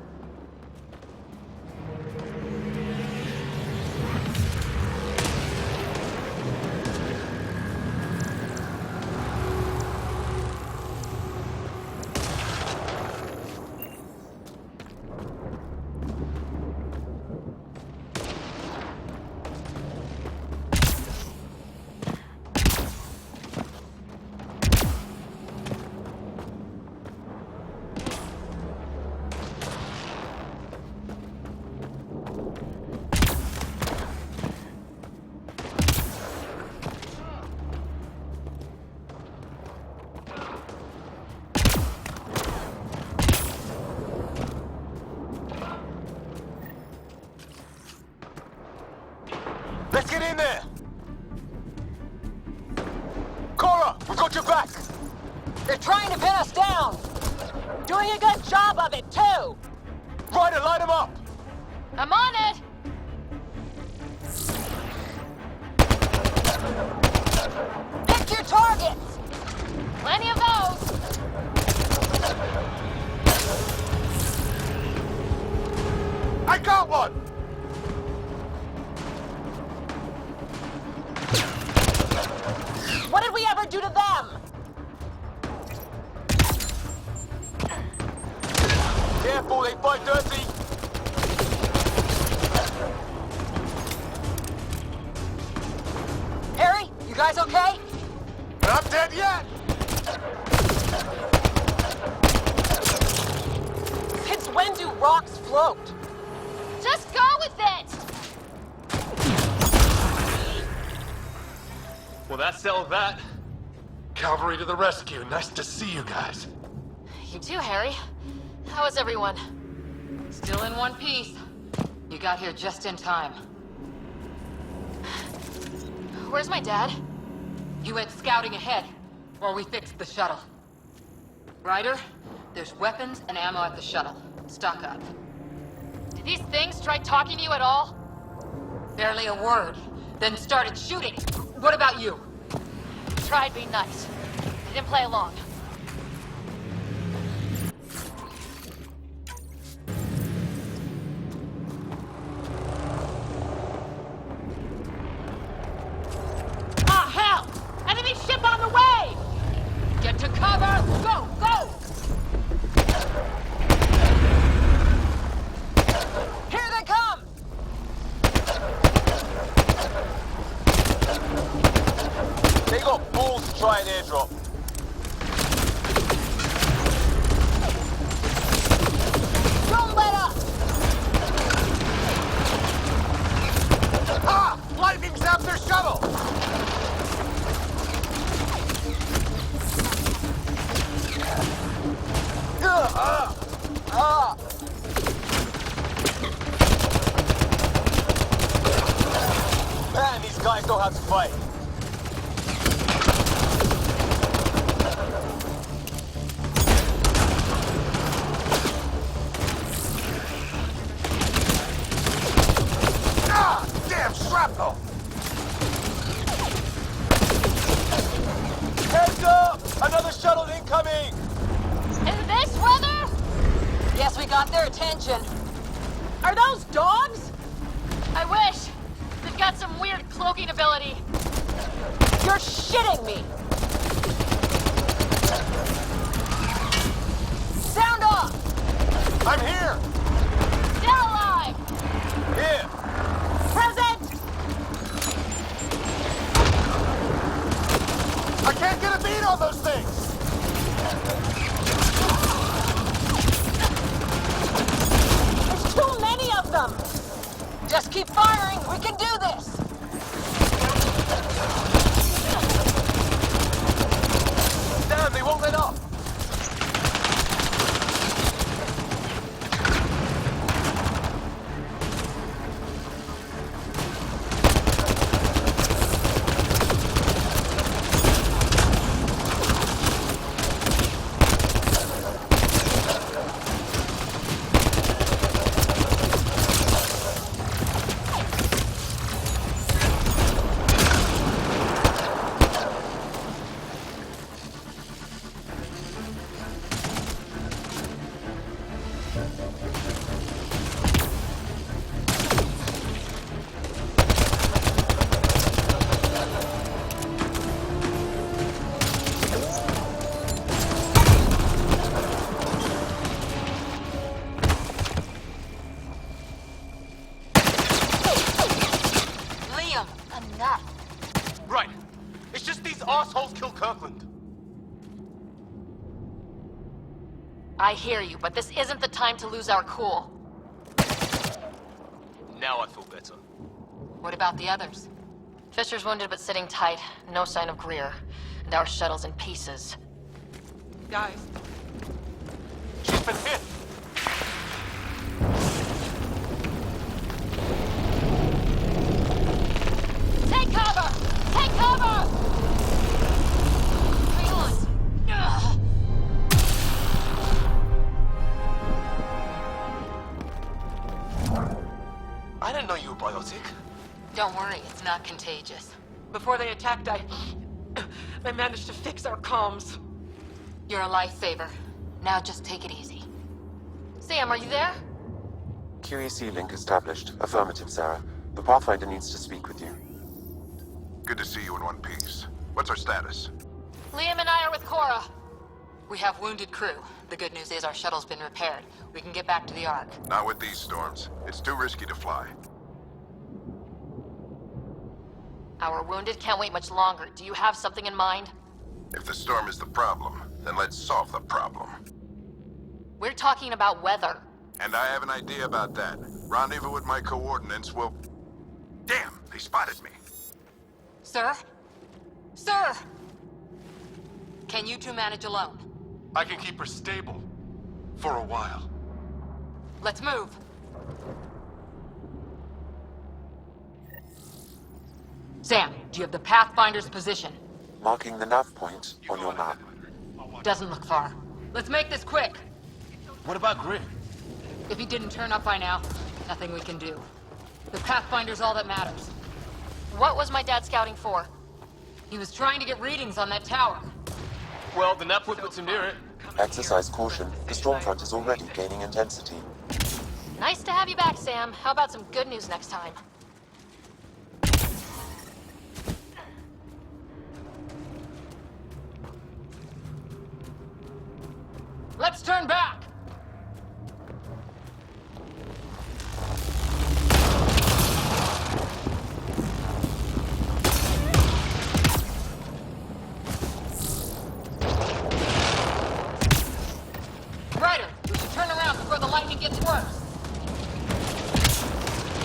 Let's get in there! Cora, we've got your back! They're trying to pin us down! Doing a good job of it, too! Ryder, line them up! I'm on it! Pick your targets! Plenty of those! I got one! What did we ever do to them? Careful, they fight dirty! Harry, you guys okay? Not dead yet! Since when do rocks float? Just go with it! Well, that settled that. Cavalry to the rescue. Nice to see you guys. You too, Harry. How is everyone? Still in one piece. You got here just in time. Where's my dad? You went scouting ahead. while we fix the shuttle. Ryder, there's weapons and ammo at the shuttle. Stock up. Did these things try talking to you at all? Barely a word, then started shooting. What about you? Tried being nice. They didn't play along. Ah, hell! Enemy ship on the way! Get to cover! Go, go! Here they come! They got balls to try an airdrop. Don't let up! Ah! Lightning zapped their shuttle! Man, these guys know how to fight. Ah! Damn shrapnel! Heads up! Another shuttle incoming! In this weather? Guess we got their attention. Are those dogs? I wish. They've got some weird cloaking ability. You're shitting me! Sound off! I'm here! Still alive! Here! Present! I can't get a beat on those things! There's too many of them! Just keep firing, we can do this! Damn, they won't let up! Enough. Right. It's just these assholes kill Kirkland. I hear you, but this isn't the time to lose our cool. Now I feel better. What about the others? Fisher's wounded but sitting tight. No sign of Greer. And our shuttle's in pieces. Guys. She's been hit! Take cover! Take cover! Hang on. Ugh. I didn't know you were biotic. Don't worry, it's not contagious. Before they attacked, I managed to fix our comms. You're a lifesaver. Now just take it easy. Sam, are you there? QEC link established. Affirmative, Sarah. The Pathfinder needs to speak with you. Good to see you in one piece. What's our status? Liam and I are with Cora. We have wounded crew. The good news is our shuttle's been repaired. We can get back to the Ark. Not with these storms. It's too risky to fly. Our wounded can't wait much longer. Do you have something in mind? If the storm is the problem, then let's solve the problem. We're talking about weather. And I have an idea about that. Rendezvous with my coordinates will... Damn, they spotted me. Sir? Sir! Can you two manage alone? I can keep her stable. For a while. Let's move. Sam, do you have the Pathfinder's position? marking the nav point on your map. Doesn't look far. Let's make this quick. What about Grid? If he didn't turn up by now, nothing we can do. The Pathfinder's all that matters. What was my dad scouting for? He was trying to get readings on that tower. Well, the nav point puts him near it. Exercise caution. The storm front is already gaining intensity. Nice to have you back, Sam. How about some good news next time? Let's turn back! Ryder, we should turn around before the lightning gets worse.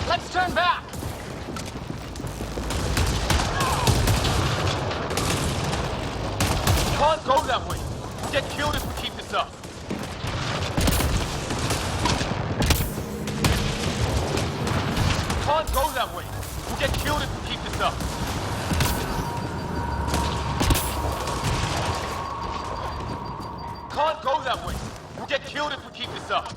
Let's turn back! Can't go that way. We'll get killed if we keep this up. Can't go that way. We'll get killed if we keep this up. Can't go that way. We'll get killed if we keep this up.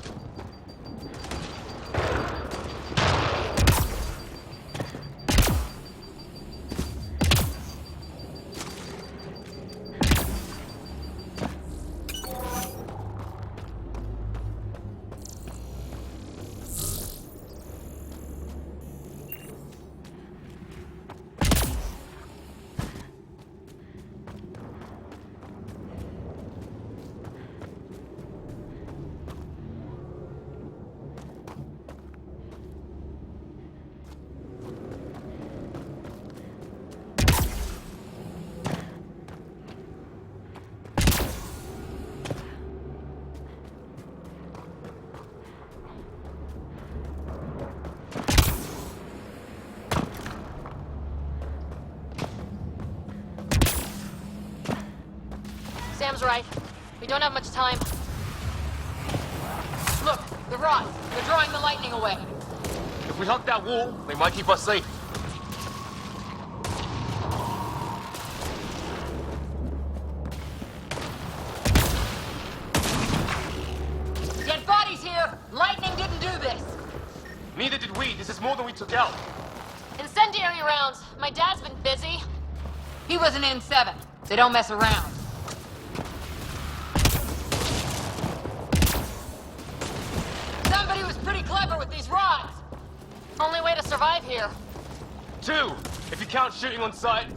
Sam's right. We don't have much time. Look, the rods. They're drawing the lightning away. If we hug that wall, they might keep us safe. Dead bodies here! Lightning didn't do this! Neither did we. This is more than we took out. Incendiary rounds. My dad's been busy. He was an N7. They don't mess around. Somebody was pretty clever with these rods! Only way to survive here. 2, if you count shooting on sight.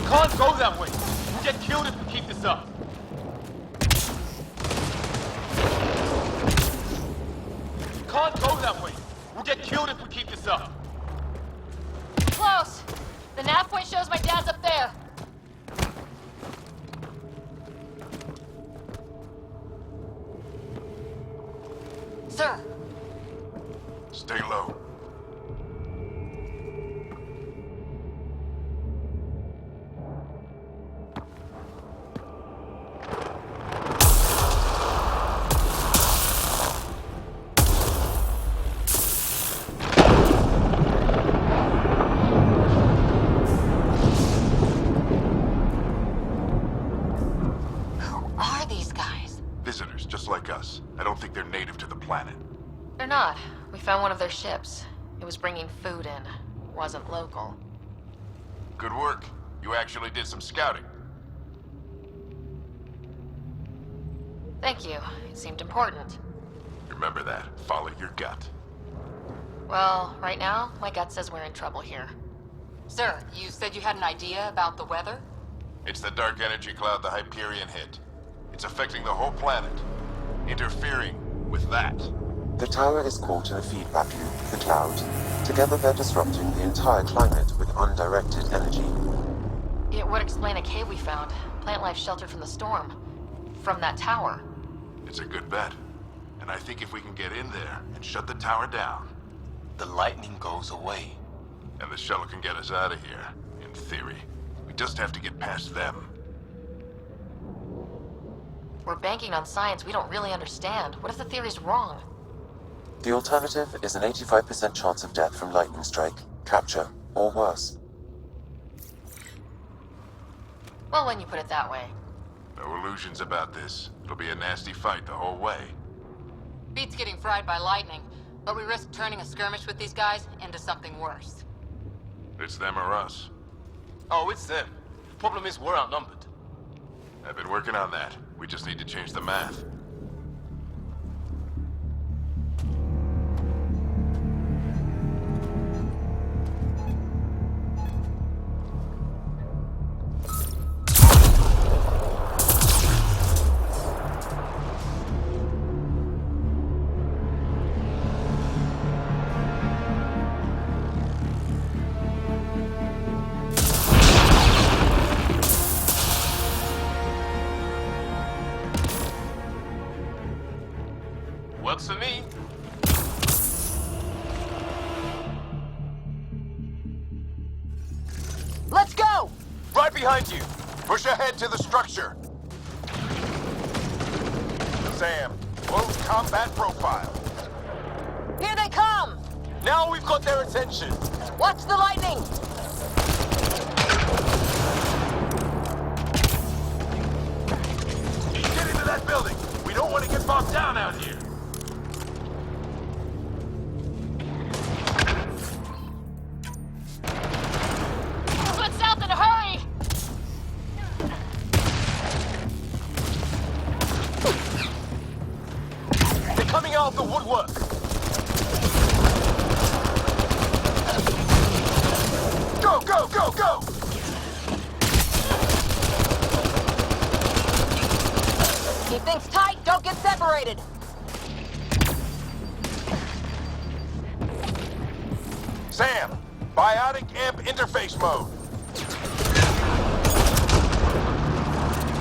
Can't go that way. We'll get killed if we keep this up. Can't go that way. We'll get killed if we keep this up. Close. The nav point shows my dad's up there. Sir. Stay low. Visitors, just like us. I don't think they're native to the planet. They're not. We found one of their ships. It was bringing food in. Wasn't local. Good work. You actually did some scouting. Thank you. It seemed important. Remember that. Follow your gut. Well, right now, my gut says we're in trouble here. Sir, you said you had an idea about the weather? It's the dark energy cloud the Hyperion hit. It's affecting the whole planet. Interfering with that. The tower is caught in a feedback loop with the cloud. Together they're disrupting the entire climate with undirected energy. It would explain a cave we found. Plant life sheltered from the storm. From that tower. It's a good bet. And I think if we can get in there and shut the tower down, the lightning goes away. And the shuttle can get us out of here, in theory. We just have to get past them. We're banking on science we don't really understand. What if the theory's wrong? The alternative is an 85% chance of death from lightning strike. Capture, or worse. Well, when you put it that way. No illusions about this. It'll be a nasty fight the whole way. Beats getting fried by lightning, but we risk turning a skirmish with these guys into something worse. It's them or us. Oh, it's them. Problem is, we're outnumbered. I've been working on that. We just need to change the math. Works for me. Let's go! Right behind you. Push ahead to the structure. Sam, close combat profile. Here they come! Now we've got their attention. Watch the lightning! Get into that building. We don't want to get bogged down out here. Split south in a hurry! They're coming out of the woodwork. Go, go, go, go! Keep things tight, don't get separated! Sam, biotic amp interface mode.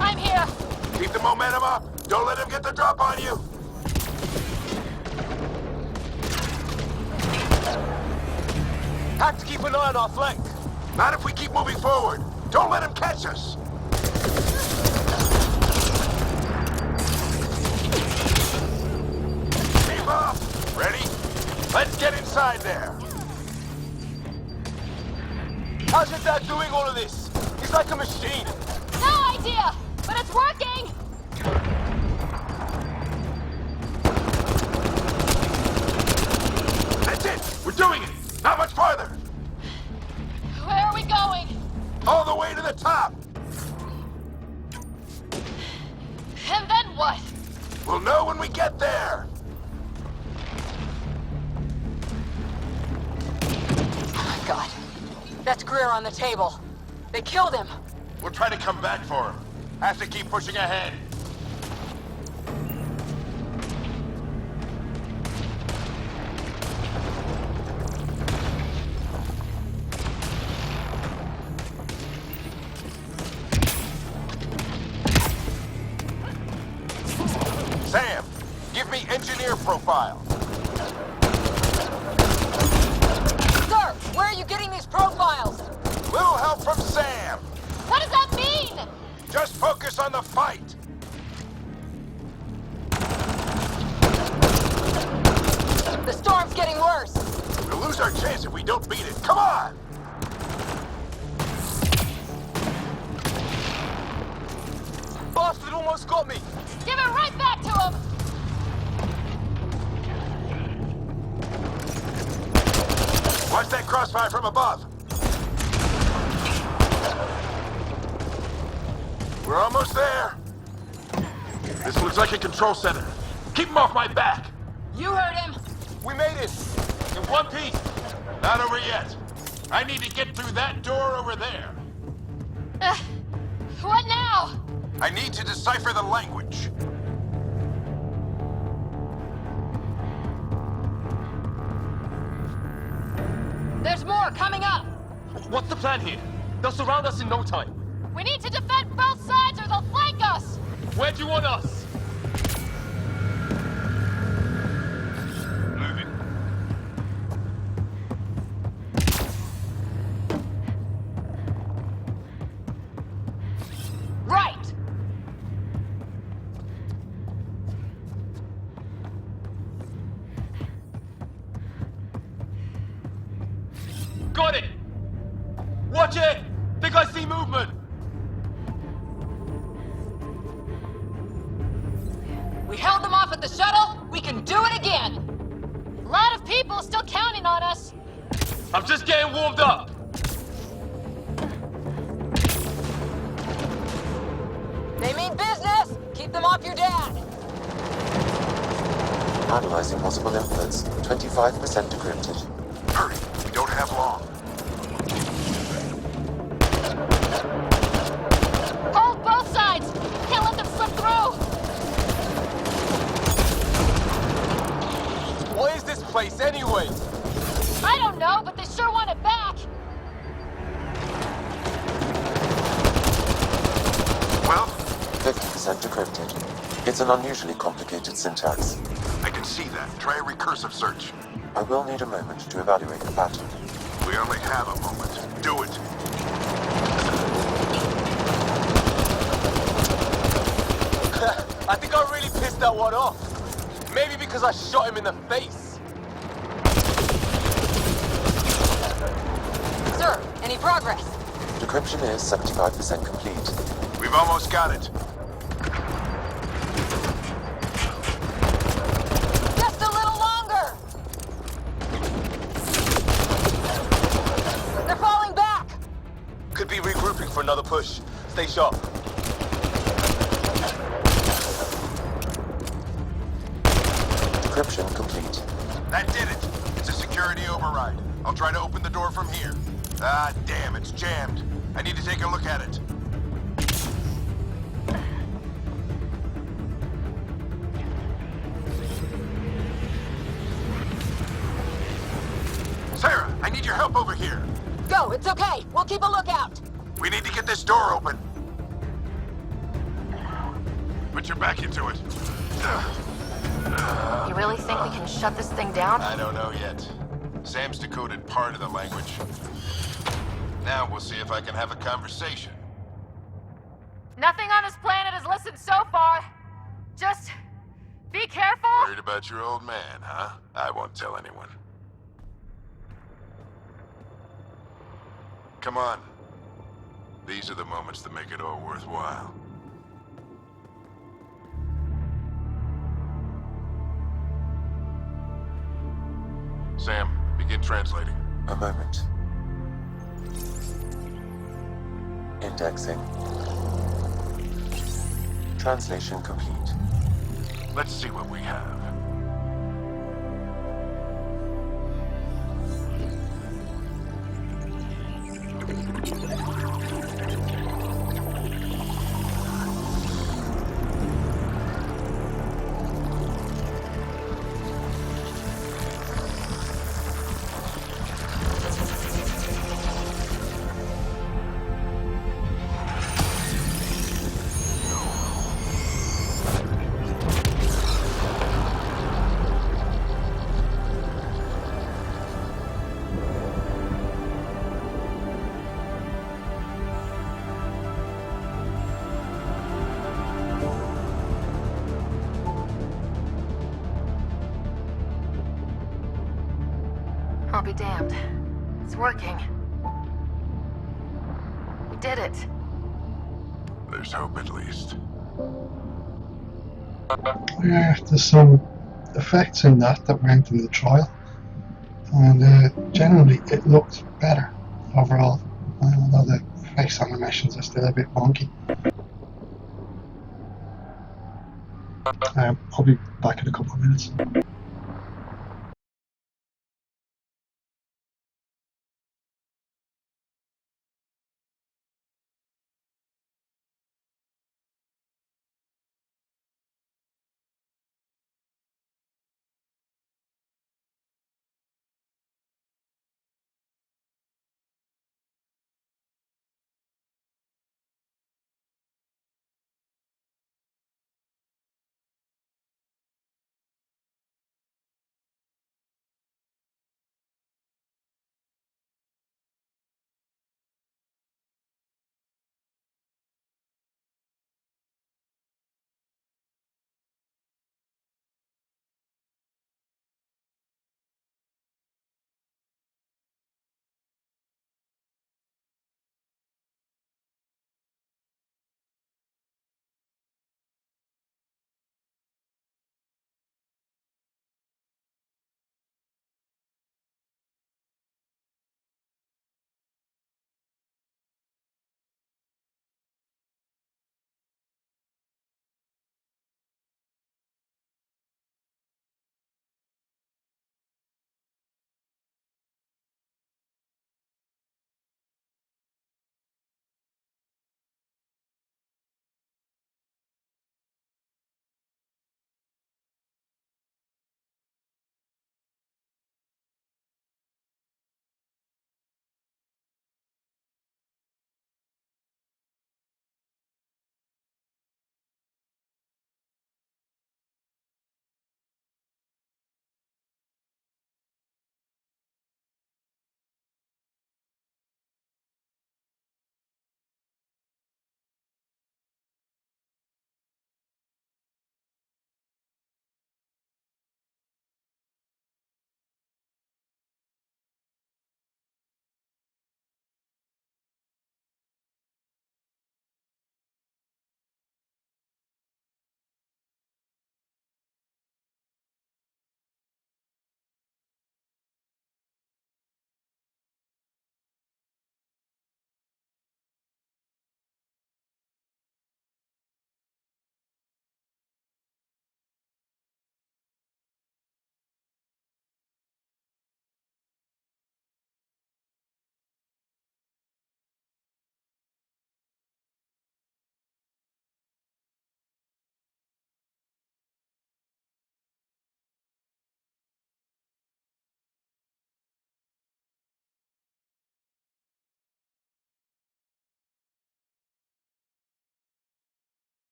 I'm here! Keep the momentum up. Don't let him get the drop on you. Have to keep an eye on our flank. Not if we keep moving forward. Don't let him catch us. Keep up. Ready? Let's get inside there. How's your dad doing all of this? He's like a machine. No idea! But it's working! That's it. We're doing it. Not much farther. Where are we going? All the way to the top. And then what? We'll know when we get there. Oh my god. That's Greer on the table. They killed him. We'll try to come back for him. Have to keep pushing ahead. Sam, give me engineer profile. Sir, where are you getting these profiles? Little help from Sam. What does that mean? Just focus on the fight. The storm's getting worse. We'll lose our chance if we don't beat it. Come on! Bastard almost got me. Give it right back to him! Watch that crossfire from above. We're almost there. This looks like a control center. Keep him off my back. You heard him. We made it. In one piece. Not over yet. I need to get through that door over there. What now? I need to decipher the language. There's more coming up! What's the plan here? They'll surround us in no time. We need to defend both sides or they'll flank us! Where do you want us? Moving. Right! guys see movement? We held them off at the shuttle. We can do it again. A lot of people still counting on us. I'm just getting warmed up. They mean business. Keep them off your dad. Analyzing possible inputs. 25% decrypted. Hurry, we don't have long. Hold both sides. Can't let them slip through. What is this place anyway? I don't know, but they sure want it back. Well? 50% decrypted. It's an unusually complicated syntax. I can see that. Try a recursive search. I will need a moment to evaluate the pattern. We only have a moment. Do it. I think I really pissed that one off. Maybe because I shot him in the face. Sir, any progress? Decryption is 75% complete. We've almost got it. Just a little longer. They're falling back. Could be regrouping for another push. Stay sharp. Decryption complete. That did it. It's a security override. I'll try to open the door from here. Ah, damn, it's jammed. I need to take a look at it. Sarah, I need your help over here. Go, it's okay. We'll keep a lookout. We need to get this door open. Put your back into it. You really think we can shut this thing down? I don't know yet. Sam's decoded part of the language. Now we'll see if I can have a conversation. Nothing on this planet has listened so far. Just be careful. Worried about your old man, huh? I won't tell anyone. Come on. These are the moments that make it all worthwhile. Sam, begin translating. A moment. Indexing. Translation complete. Let's see what we have. I'll be damned. It's working. We did it. There's hope at least. Yeah, there's some effects in that went in the trial, and generally it looked better overall. Although the face animations are still a bit wonky. I'll be back in a couple of minutes.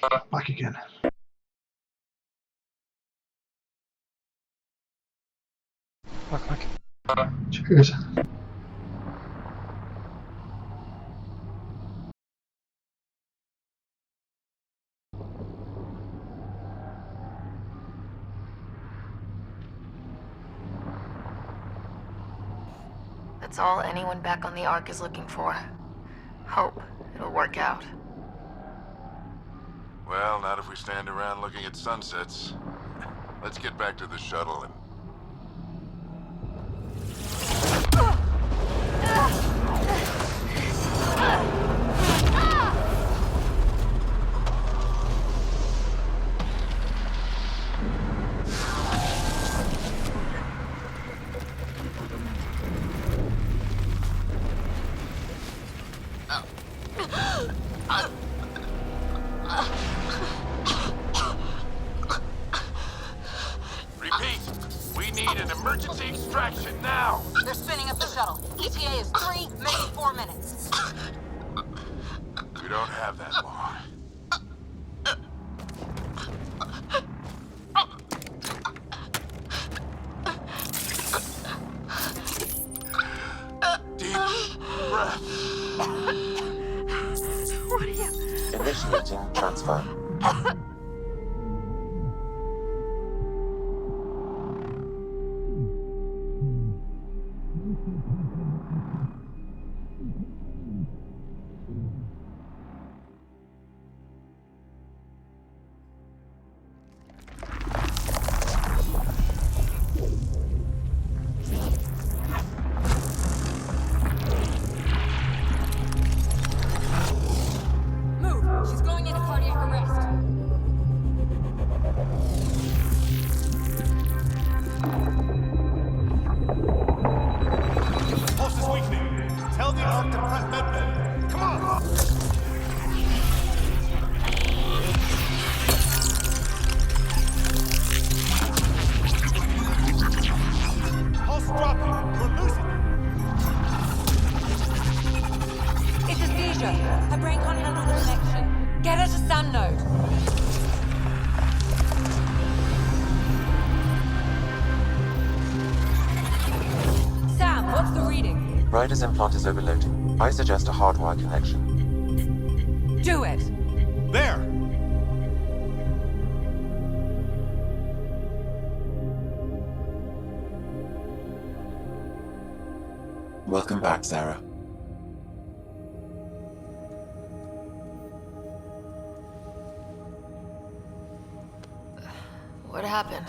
Back again. Back. Cheers. That's all anyone back on the Ark is looking for. Hope it'll work out. Well, not if we stand around looking at sunsets. Let's get back to the shuttle and... Repeat, we need an emergency extraction now! They're spinning up the shuttle. ETA is 3, maybe 4 minutes. We don't have that long. Deep breath. What are you... Initiating transfer. Move! She's going into cardiac arrest. Pulse is weakening. Tell the Ark to press medbay. Come on! Pulse dropping. We're losing it. It's a seizure. Her brain can't handle the connection. Get her to Sam node. Sam, what's the reading? Ryder's implant is overloading. I suggest a hardwire connection. Do it. There! Welcome back, Sarah. What happened?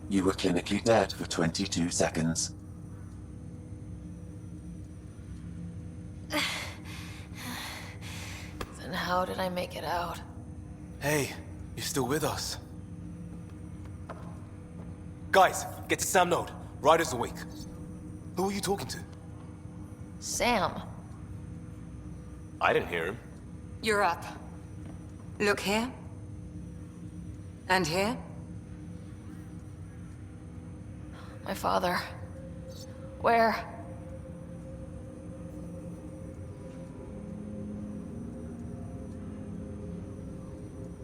You were clinically dead for 22 seconds. Then how did I make it out? Hey, you're still with us. Guys, get to Sam node. Ryder's awake. Who are you talking to? Sam. I didn't hear him. You're up. Look here. And here. My father. Where?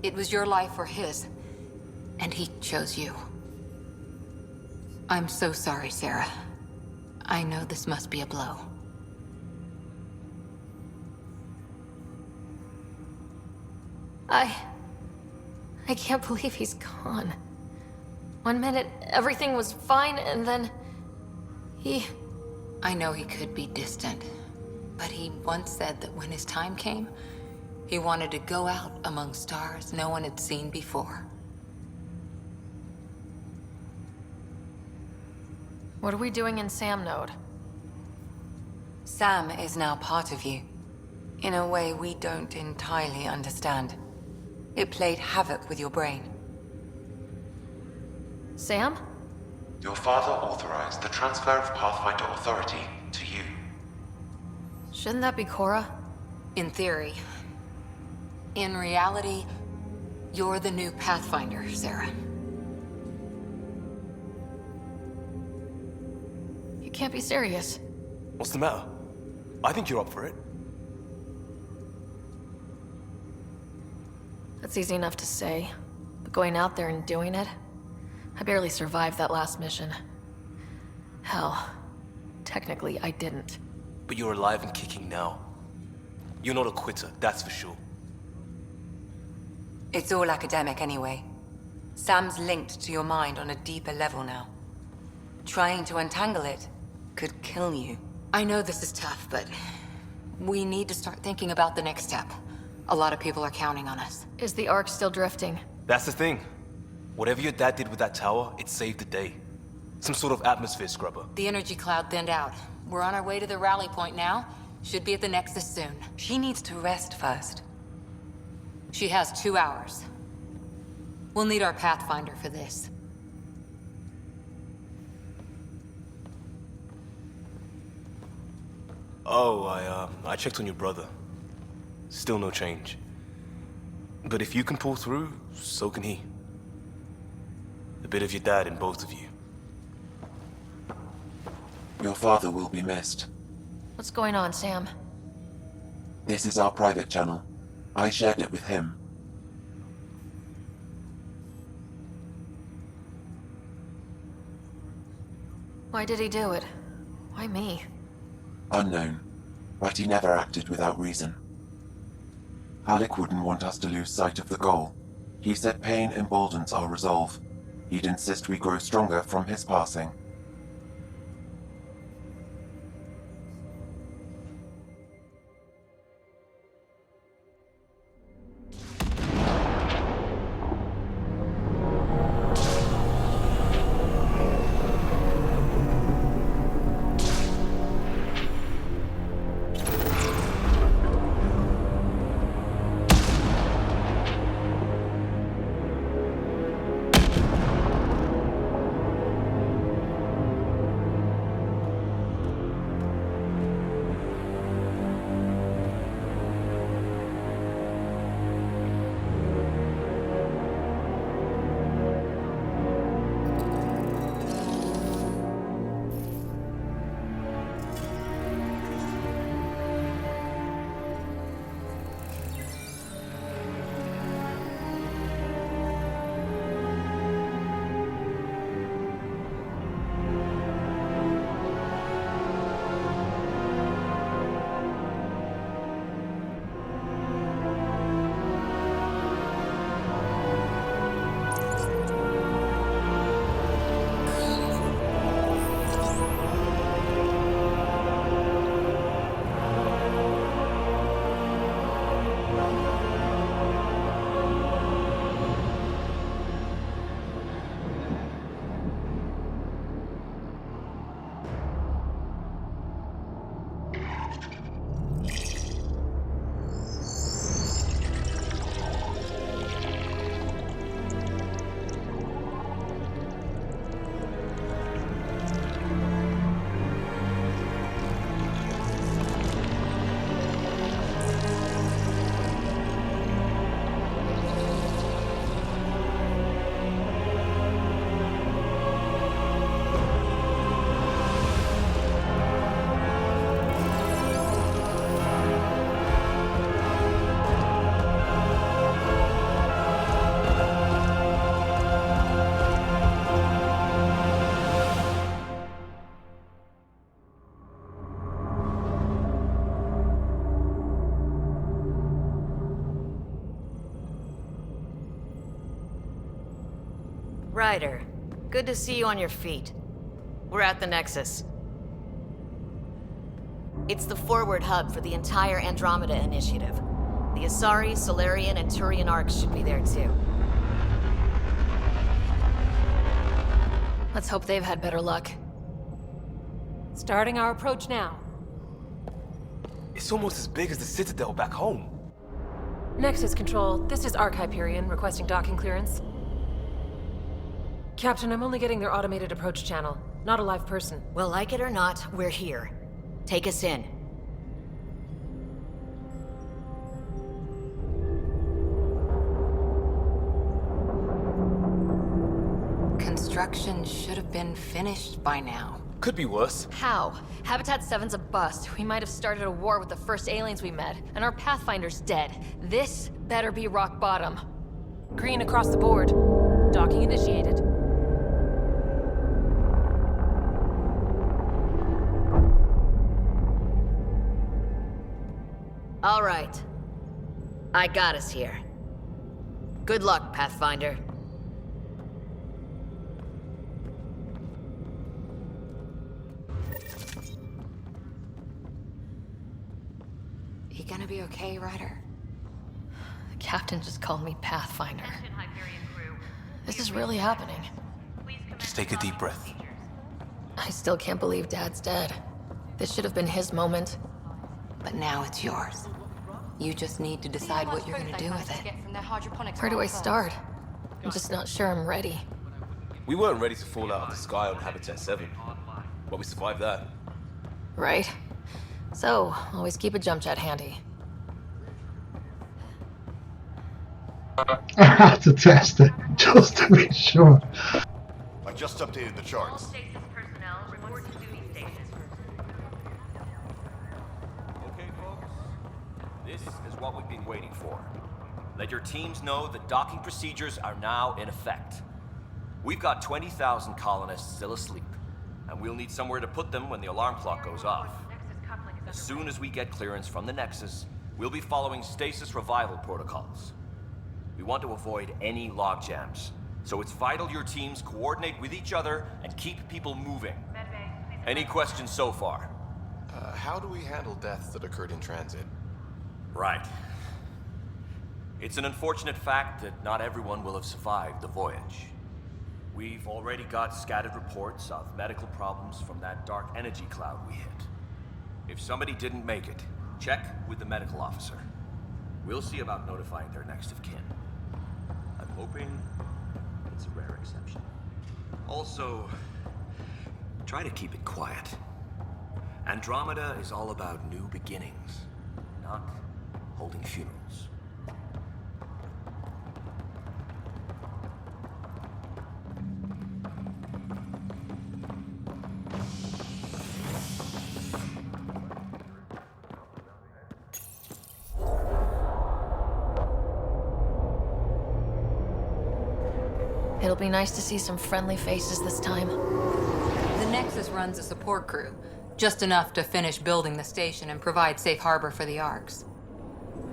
It was your life or his. And he chose you. I'm so sorry, Sarah. I know this must be a blow. I can't believe he's gone. 1 minute, everything was fine, and then... he... I know he could be distant, but he once said that when his time came, he wanted to go out among stars no one had seen before. What are we doing in Sam node? Sam is now part of you, in a way we don't entirely understand. It played havoc with your brain. Sam? Your father authorized the transfer of Pathfinder authority to you. Shouldn't that be Cora? In theory. In reality, you're the new Pathfinder, Sarah. You can't be serious. What's the matter? I think you're up for it. That's easy enough to say. But going out there and doing it? I barely survived that last mission. Hell, technically I didn't. But you're alive and kicking now. You're not a quitter, that's for sure. It's all academic anyway. Sam's linked to your mind on a deeper level now. Trying to untangle it could kill you. I know this is tough, but we need to start thinking about the next step. A lot of people are counting on us. Is the Ark still drifting? That's the thing. Whatever your dad did with that tower, it saved the day. Some sort of atmosphere scrubber. The energy cloud thinned out. We're on our way to the rally point now. Should be at the Nexus soon. She needs to rest first. She has 2 hours. We'll need our Pathfinder for this. Oh, I checked on your brother. Still no change. But if you can pull through, so can he. A bit of your dad in both of you. Your father will be missed. What's going on, Sam? This is our private channel. I shared it with him. Why did he do it? Why me? Unknown, but he never acted without reason. Alec wouldn't want us to lose sight of the goal. He said pain emboldens our resolve. He'd insist we grow stronger from his passing. Ryder, good to see you on your feet. We're at the Nexus. It's the forward hub for the entire Andromeda Initiative. The Asari, Solarian, and Turian arcs should be there too. Let's hope they've had better luck. Starting our approach now. It's almost as big as the Citadel back home. Nexus Control, this is Arc Hyperion requesting docking clearance. Captain, I'm only getting their automated approach channel, not a live person. Well, like it or not, we're here. Take us in. Construction should have been finished by now. Could be worse. How? Habitat 7's a bust. We might have started a war with the first aliens we met, and our Pathfinder's dead. This better be rock bottom. Green across the board. Docking initiated. All right. I got us here. Good luck, Pathfinder. You gonna be okay, Ryder? The captain just called me Pathfinder. This is really happening. Just take a deep breath. I still can't believe Dad's dead. This should have been his moment. But now it's yours. You just need to decide what you're gonna do with it. Where do I start? I'm just not sure I'm ready. We weren't ready to fall out of the sky on Habitat 7, but we survived that. Right? So, always keep a jump jet handy. I had to test it, just to be sure. I just updated the charts. Stasis personnel report to duty stations. Okay, folks. This is what we've been waiting for. Let your teams know that docking procedures are now in effect. We've got 20,000 colonists still asleep, and we'll need somewhere to put them when the alarm clock goes off. As soon as we get clearance from the Nexus, we'll be following stasis revival protocols. We want to avoid any logjams, so it's vital your teams coordinate with each other and keep people moving. Any questions so far? How do we handle deaths that occurred in transit? Right. It's an unfortunate fact that not everyone will have survived the voyage. We've already got scattered reports of medical problems from that dark energy cloud we hit. If somebody didn't make it, check with the medical officer. We'll see about notifying their next of kin. I'm hoping it's a rare exception. Also, try to keep it quiet. Andromeda is all about new beginnings, not holding funerals. It'll be nice to see some friendly faces this time. The Nexus runs a support crew. Just enough to finish building the station and provide safe harbor for the Arks.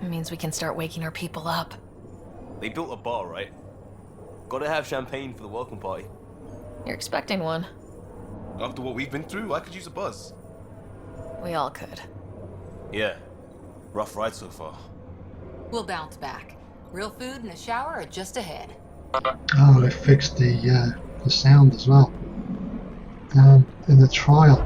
It means we can start waking our people up. They built a bar, right? Gotta have champagne for the welcome party. You're expecting one. After what we've been through, I could use a buzz. We all could. Yeah. Rough ride so far. We'll bounce back. Real food and a shower are just ahead. Oh, they fixed the sound as well. In the trial,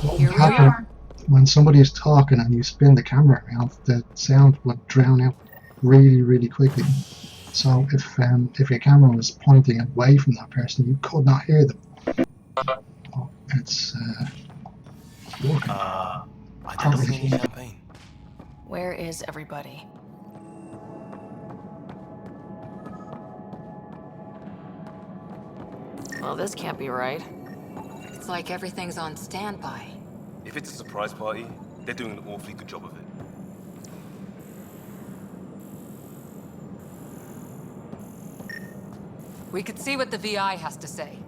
what would happen when somebody is talking and you spin the camera around, the sound would drown out really, really quickly. So if your camera was pointing away from that person, you could not hear them. Oh, it's working. I don't see any champagne. Where is everybody? Well, this can't be right. It's like everything's on standby. If it's a surprise party, they're doing an awfully good job of it. We could see what the VI has to say.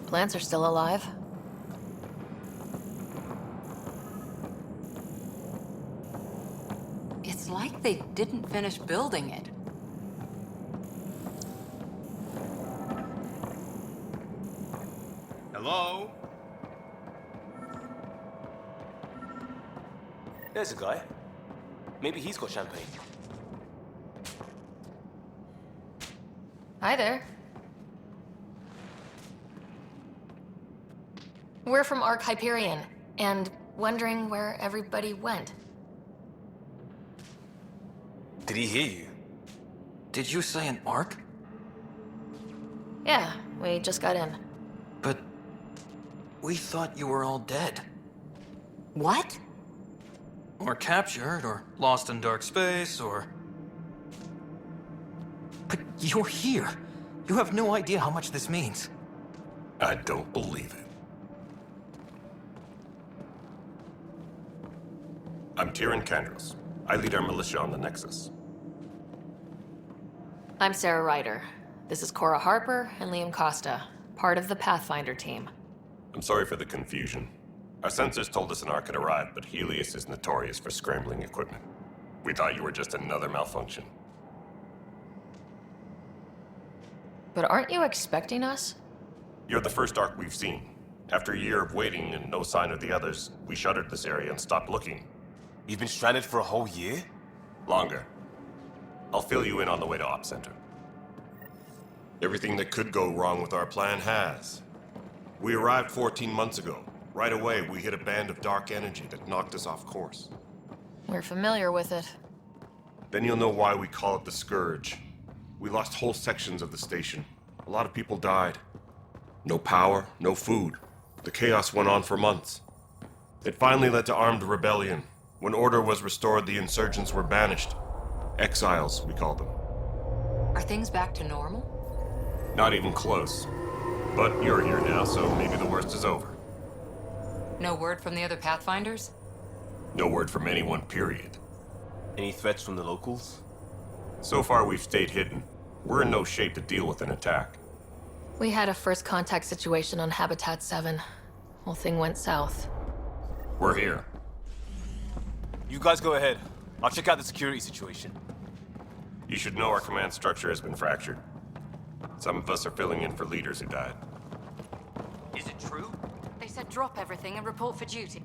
Plants are still alive. It's like they didn't finish building it. Hello? There's a guy. Maybe he's got champagne. Hi there. We're from Ark Hyperion, and wondering where everybody went. Did he hear you? Did you say an Ark? Yeah, we just got in. But we thought you were all dead. What? Or captured, or lost in dark space, or... But you're here. You have no idea how much this means. I don't believe it. Tyrion Candros. I lead our militia on the Nexus. I'm Sarah Ryder. This is Cora Harper and Liam Costa, part of the Pathfinder team. I'm sorry for the confusion. Our sensors told us an Ark had arrived, but Helios is notorious for scrambling equipment. We thought you were just another malfunction. But aren't you expecting us? You're the first Ark we've seen. After a year of waiting and no sign of the others, we shuttered this area and stopped looking. You've been stranded for a whole year? Longer. I'll fill you in on the way to Op Center. Everything that could go wrong with our plan has. We arrived 14 months ago. Right away, we hit a band of dark energy that knocked us off course. We're familiar with it. Then you'll know why we call it the Scourge. We lost whole sections of the station. A lot of people died. No power, no food. The chaos went on for months. It finally led to armed rebellion. When order was restored, the insurgents were banished. Exiles, we call them. Are things back to normal? Not even close. But you're here now, so maybe the worst is over. No word from the other Pathfinders? No word from anyone, period. Any threats from the locals? So far, we've stayed hidden. We're in no shape to deal with an attack. We had a first contact situation on Habitat 7. Whole thing went south. We're here. You guys go ahead. I'll check out the security situation. You should know our command structure has been fractured. Some of us are filling in for leaders who died. Is it true? They said drop everything and report for duty.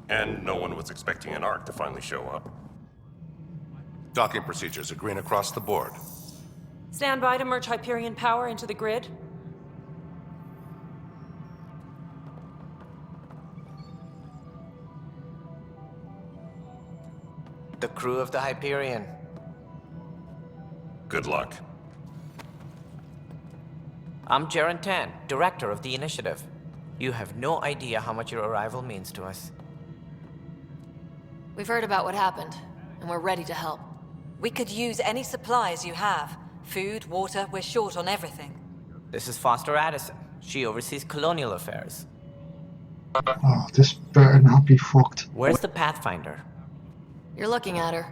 And no one was expecting an Ark to finally show up. Docking procedures are green across the board. Stand by to merge Hyperion power into the grid. The crew of the Hyperion. Good luck. I'm Jaren Tan, director of the initiative. You have no idea how much your arrival means to us. We've heard about what happened, and we're ready to help. We could use any supplies you have. Food, water, we're short on everything. This is Foster Addison. She oversees colonial affairs. Oh, this better not be fucked. Where's the Pathfinder? You're looking at her.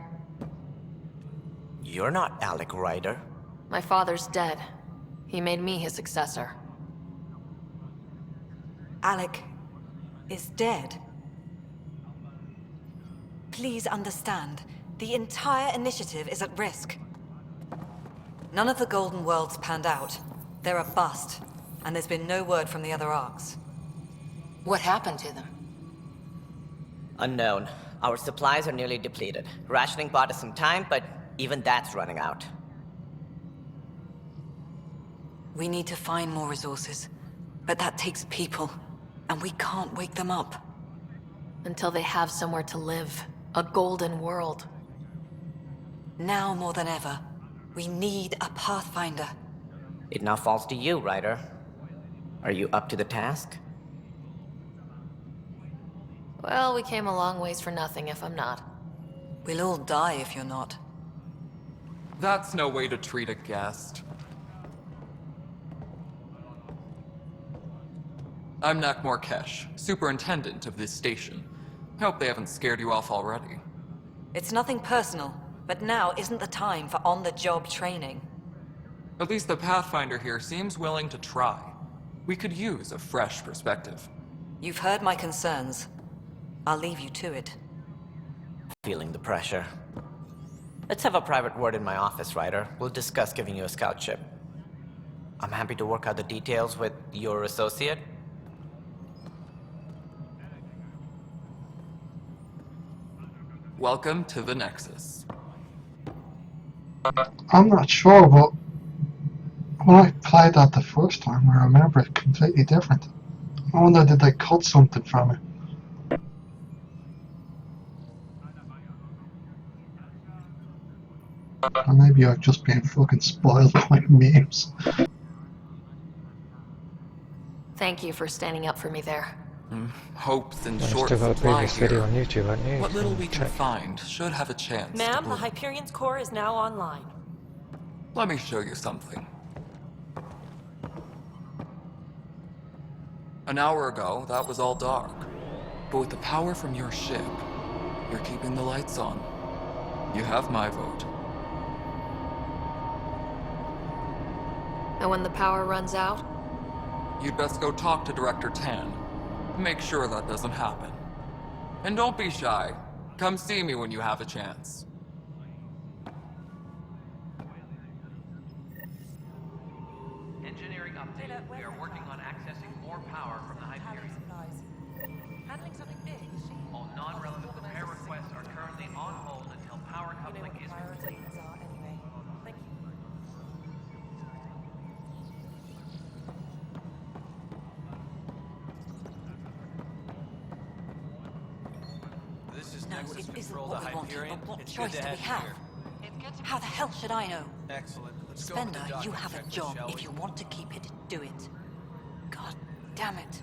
You're not Alec Ryder. My father's dead. He made me his successor. Alec is dead. Please understand, the entire initiative is at risk. None of the Golden Worlds panned out. They're a bust, and there's been no word from the other Arks. What happened to them? Unknown. Our supplies are nearly depleted. Rationing bought us some time, but even that's running out. We need to find more resources, but that takes people, and we can't wake them up. Until they have somewhere to live. A golden world. Now more than ever, we need a Pathfinder. It now falls to you, Ryder. Are you up to the task? Well, we came a long ways for nothing if I'm not. We'll all die if you're not. That's no way to treat a guest. I'm Nak Morkesh, superintendent of this station. Hope they haven't scared you off already. It's nothing personal, but now isn't the time for on-the-job training. At least the Pathfinder here seems willing to try. We could use a fresh perspective. You've heard my concerns. I'll leave you to it. Feeling the pressure. Let's have a private word in my office, Ryder. We'll discuss giving you a scout ship. I'm happy to work out the details with your associate. Welcome to the Nexus. I'm not sure, but when I played that the first time, I remember it completely different. I wonder, did they cut something from it? Or maybe I've just been fucking spoiled by memes. Thank you for standing up for me there. Hopes in Well, short still got a supply previous video here. on YouTube, haven't you? What little we can Check. find should have a chance. Ma'am, the Hyperion's core is now online. Let me show you something. An hour ago, that was all dark. But with the power from your ship, You're keeping the lights on. You have my vote. And when the power runs out? You'd best go talk to Director Tan. Make sure that doesn't happen. And don't be shy. Come see me when you have a chance. Engineering update. We are working on accessing more power from the Hyperion. Handling something big, is she? All non-relevant repair requests are currently on hold until power coupling is complete. Anyway. Thank you. This is No, Nexus it isn't Control to what we wanted, Hyperion. but what It's choice good to do we have you have? here. How the hell should I know? Excellent. Let's go over Spender, the dock you and have a check this, job. shall If we? you want to keep it, do it. God damn it.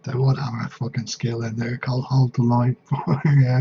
They would have a fucking skill in there called hold the line. Yeah.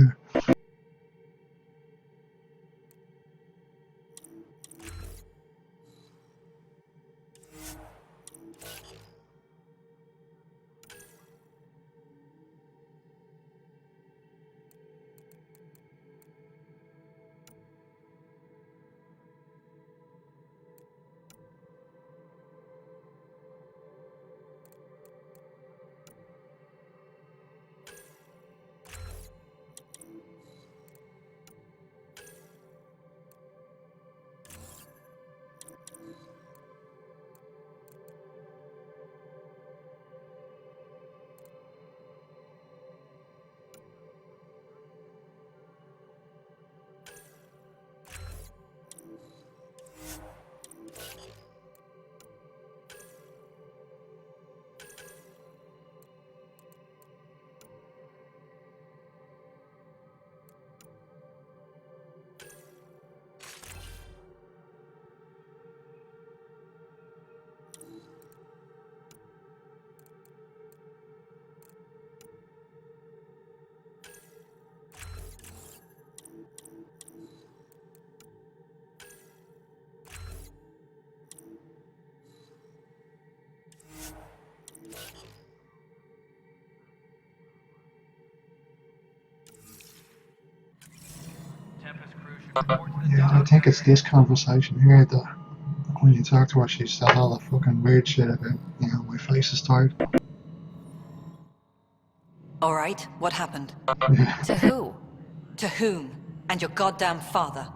Yeah, I think it's this conversation here that when you talk to her, she said all the fucking weird shit about, you know, my face is tired. All right, what happened? To who? To whom? And your goddamn father.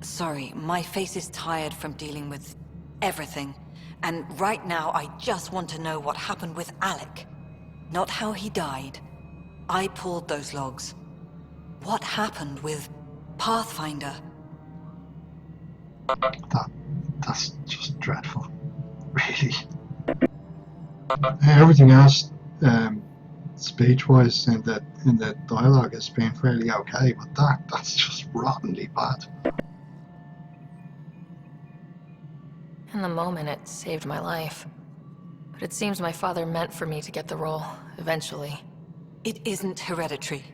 Sorry, my face is tired from dealing with everything. And right now, I just want to know what happened with Alec. Not how he died. I pulled those logs. What happened with Pathfinder? That's just dreadful. Really. Everything else, speech-wise in the dialogue has been fairly okay, but that's just rottenly bad. In the moment, it saved my life. But it seems my father meant for me to get the role, eventually. It isn't hereditary.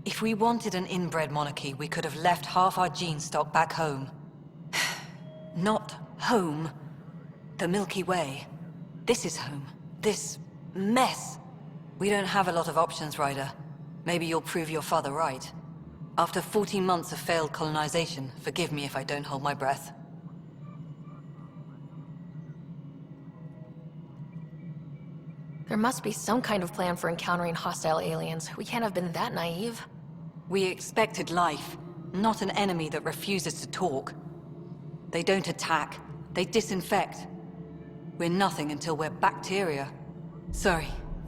If we wanted an inbred monarchy, we could have left half our gene stock back home. Not home. The Milky Way. This is home. This mess. We don't have a lot of options, Ryder. Maybe you'll prove your father right. After 14 months of failed colonization, forgive me if I don't hold my breath. There must be some kind of plan for encountering hostile aliens. We can't have been that naive. We expected life, not an enemy that refuses to talk. They don't attack, they disinfect. We're nothing until we're bacteria. Sorry,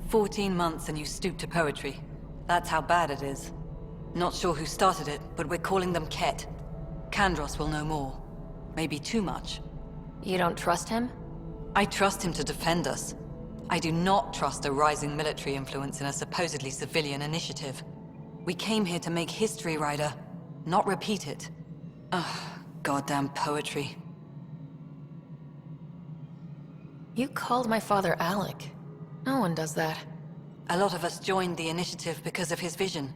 14 months and you stoop to poetry. That's how bad it is. Not sure who started it, but we're calling them Ket. Kandros will know more. Maybe too much. You don't trust him? I trust him to defend us. I do not trust a rising military influence in a supposedly civilian initiative. We came here to make history, Ryder, not repeat it. Ugh, goddamn poetry. You called my father Alec. No one does that. A lot of us joined the initiative because of his vision.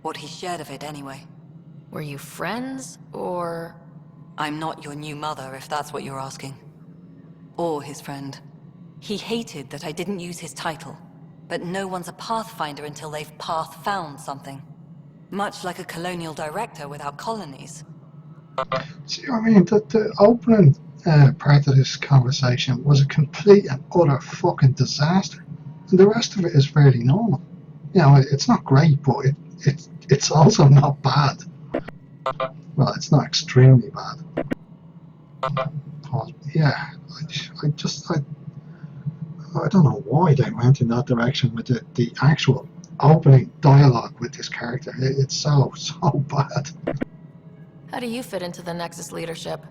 What he shared of it, anyway. Were you friends, or...? I'm not your new mother, if that's what you're asking. Or his friend. He hated that I didn't use his title. But no one's a Pathfinder until they've path-found something. Much like a colonial director without colonies. See, I mean, the opening part of this conversation was a complete and utter fucking disaster. And the rest of it is fairly normal. You know, it's not great, but it's also not bad. Well, it's not extremely bad. Yeah, I don't know why they went in that direction with the actual opening dialogue with this character. It's so bad. How do you fit into the Nexus leadership?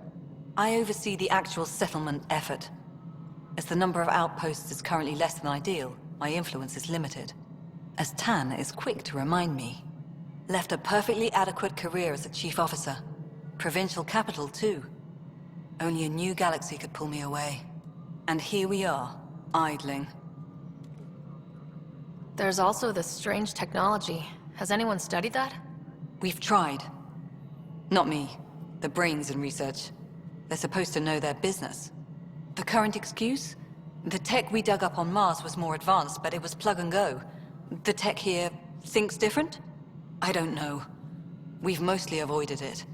I oversee the actual settlement effort. As the number of outposts is currently less than ideal, my influence is limited. As Tan is quick to remind me. Left a perfectly adequate career as a chief officer. Provincial capital, too. Only a new galaxy could pull me away. And here we are, idling. There's also this strange technology. Has anyone studied that? We've tried. Not me. The brains in research. They're supposed to know their business. The current excuse? The tech we dug up on Mars was more advanced, but it was plug and go. The tech here thinks different? I don't know. We've mostly avoided it.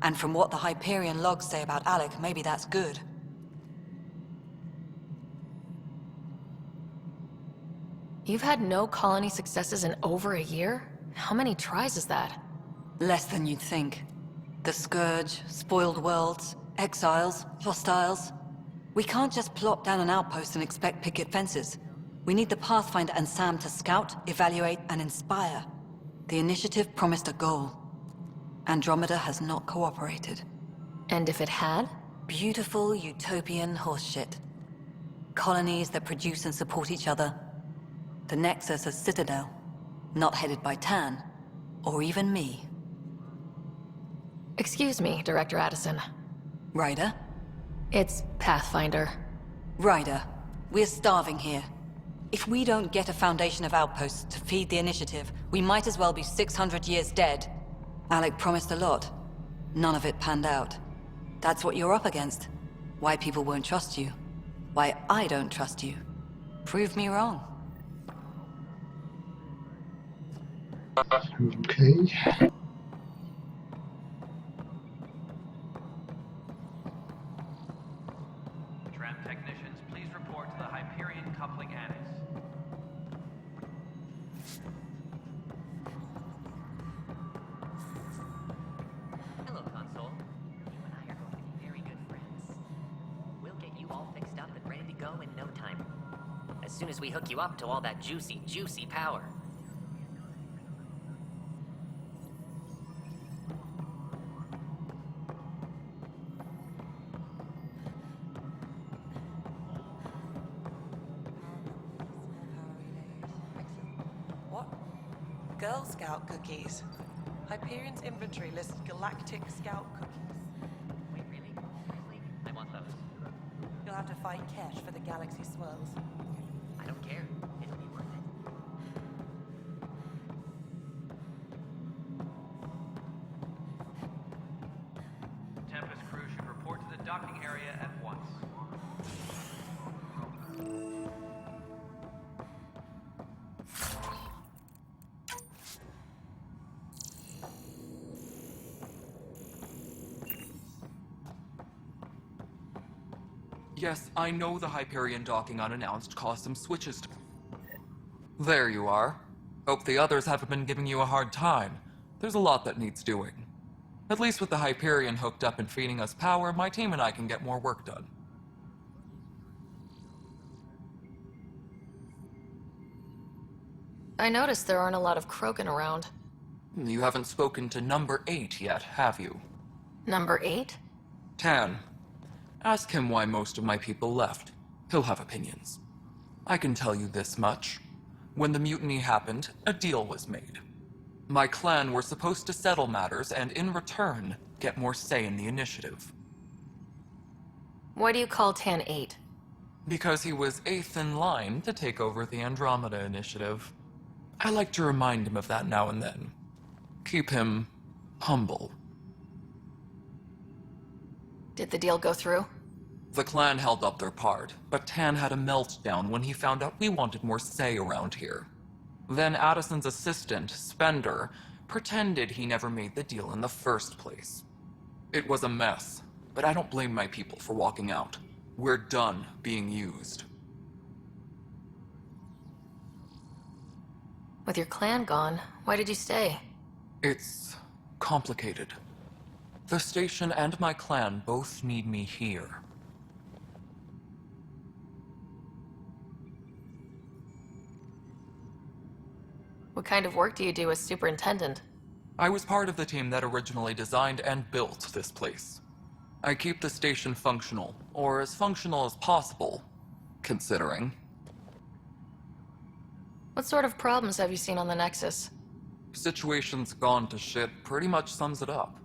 And from what the Hyperion logs say about Alec, maybe that's good. You've had no colony successes in over a year? How many tries is that? Less than you'd think. The Scourge, spoiled worlds, exiles, hostiles. We can't just plop down an outpost and expect picket fences. We need the Pathfinder and Sam to scout, evaluate, and inspire. The initiative promised a goal. Andromeda has not cooperated. And if it had? Beautiful utopian horseshit. Colonies that produce and support each other. The Nexus as Citadel, not headed by Tan, or even me. Excuse me, Director Addison. Ryder? It's Pathfinder. Ryder, we're starving here. If we don't get a foundation of outposts to feed the initiative, we might as well be 600 years dead. Alec promised a lot. None of it panned out. That's what you're up against. Why people won't trust you. Why I don't trust you. Prove me wrong. Okay. program technicians, please report to the Hyperion Coupling Annex. Hello, Console. You and I are going to be very good friends. We'll get you all fixed up and ready to go in no time. As soon as we hook you up to all that juicy, juicy power. What? Girl Scout cookies. Hyperion's inventory lists Galactic Scout cookies. Wait, really? Seriously? I want those. You'll have to fight Kesh for the Galaxy Swirls. I don't care. It'll be worth it. Tempest crew should report to the docking area at once. Yes, I know the Hyperion docking unannounced caused some switches to... There you are. Hope the others haven't been giving you a hard time. There's a lot that needs doing. At least with the Hyperion hooked up and feeding us power, my team and I can get more work done. I noticed there aren't a lot of Krogan around. You haven't spoken to number 8 yet, have you? Number 8? Tan. Ask him why most of my people left. He'll have opinions. I can tell you this much. When the mutiny happened, a deal was made. My clan were supposed to settle matters and, in return, get more say in the initiative. Why do you call Tan 8? Because he was 8th in line to take over the Andromeda Initiative. I like to remind him of that now and then. Keep him humble. Did the deal go through? The clan held up their part, but Tan had a meltdown when he found out we wanted more say around here. Then Addison's assistant, Spender, pretended he never made the deal in the first place. It was a mess, but I don't blame my people for walking out. We're done being used. With your clan gone, why did you stay? It's complicated. The station and my clan both need me here. What kind of work do you do as superintendent? I was part of the team that originally designed and built this place. I keep the station functional, or as functional as possible, considering. What sort of problems have you seen on the Nexus? Situation's gone to shit pretty much sums it up.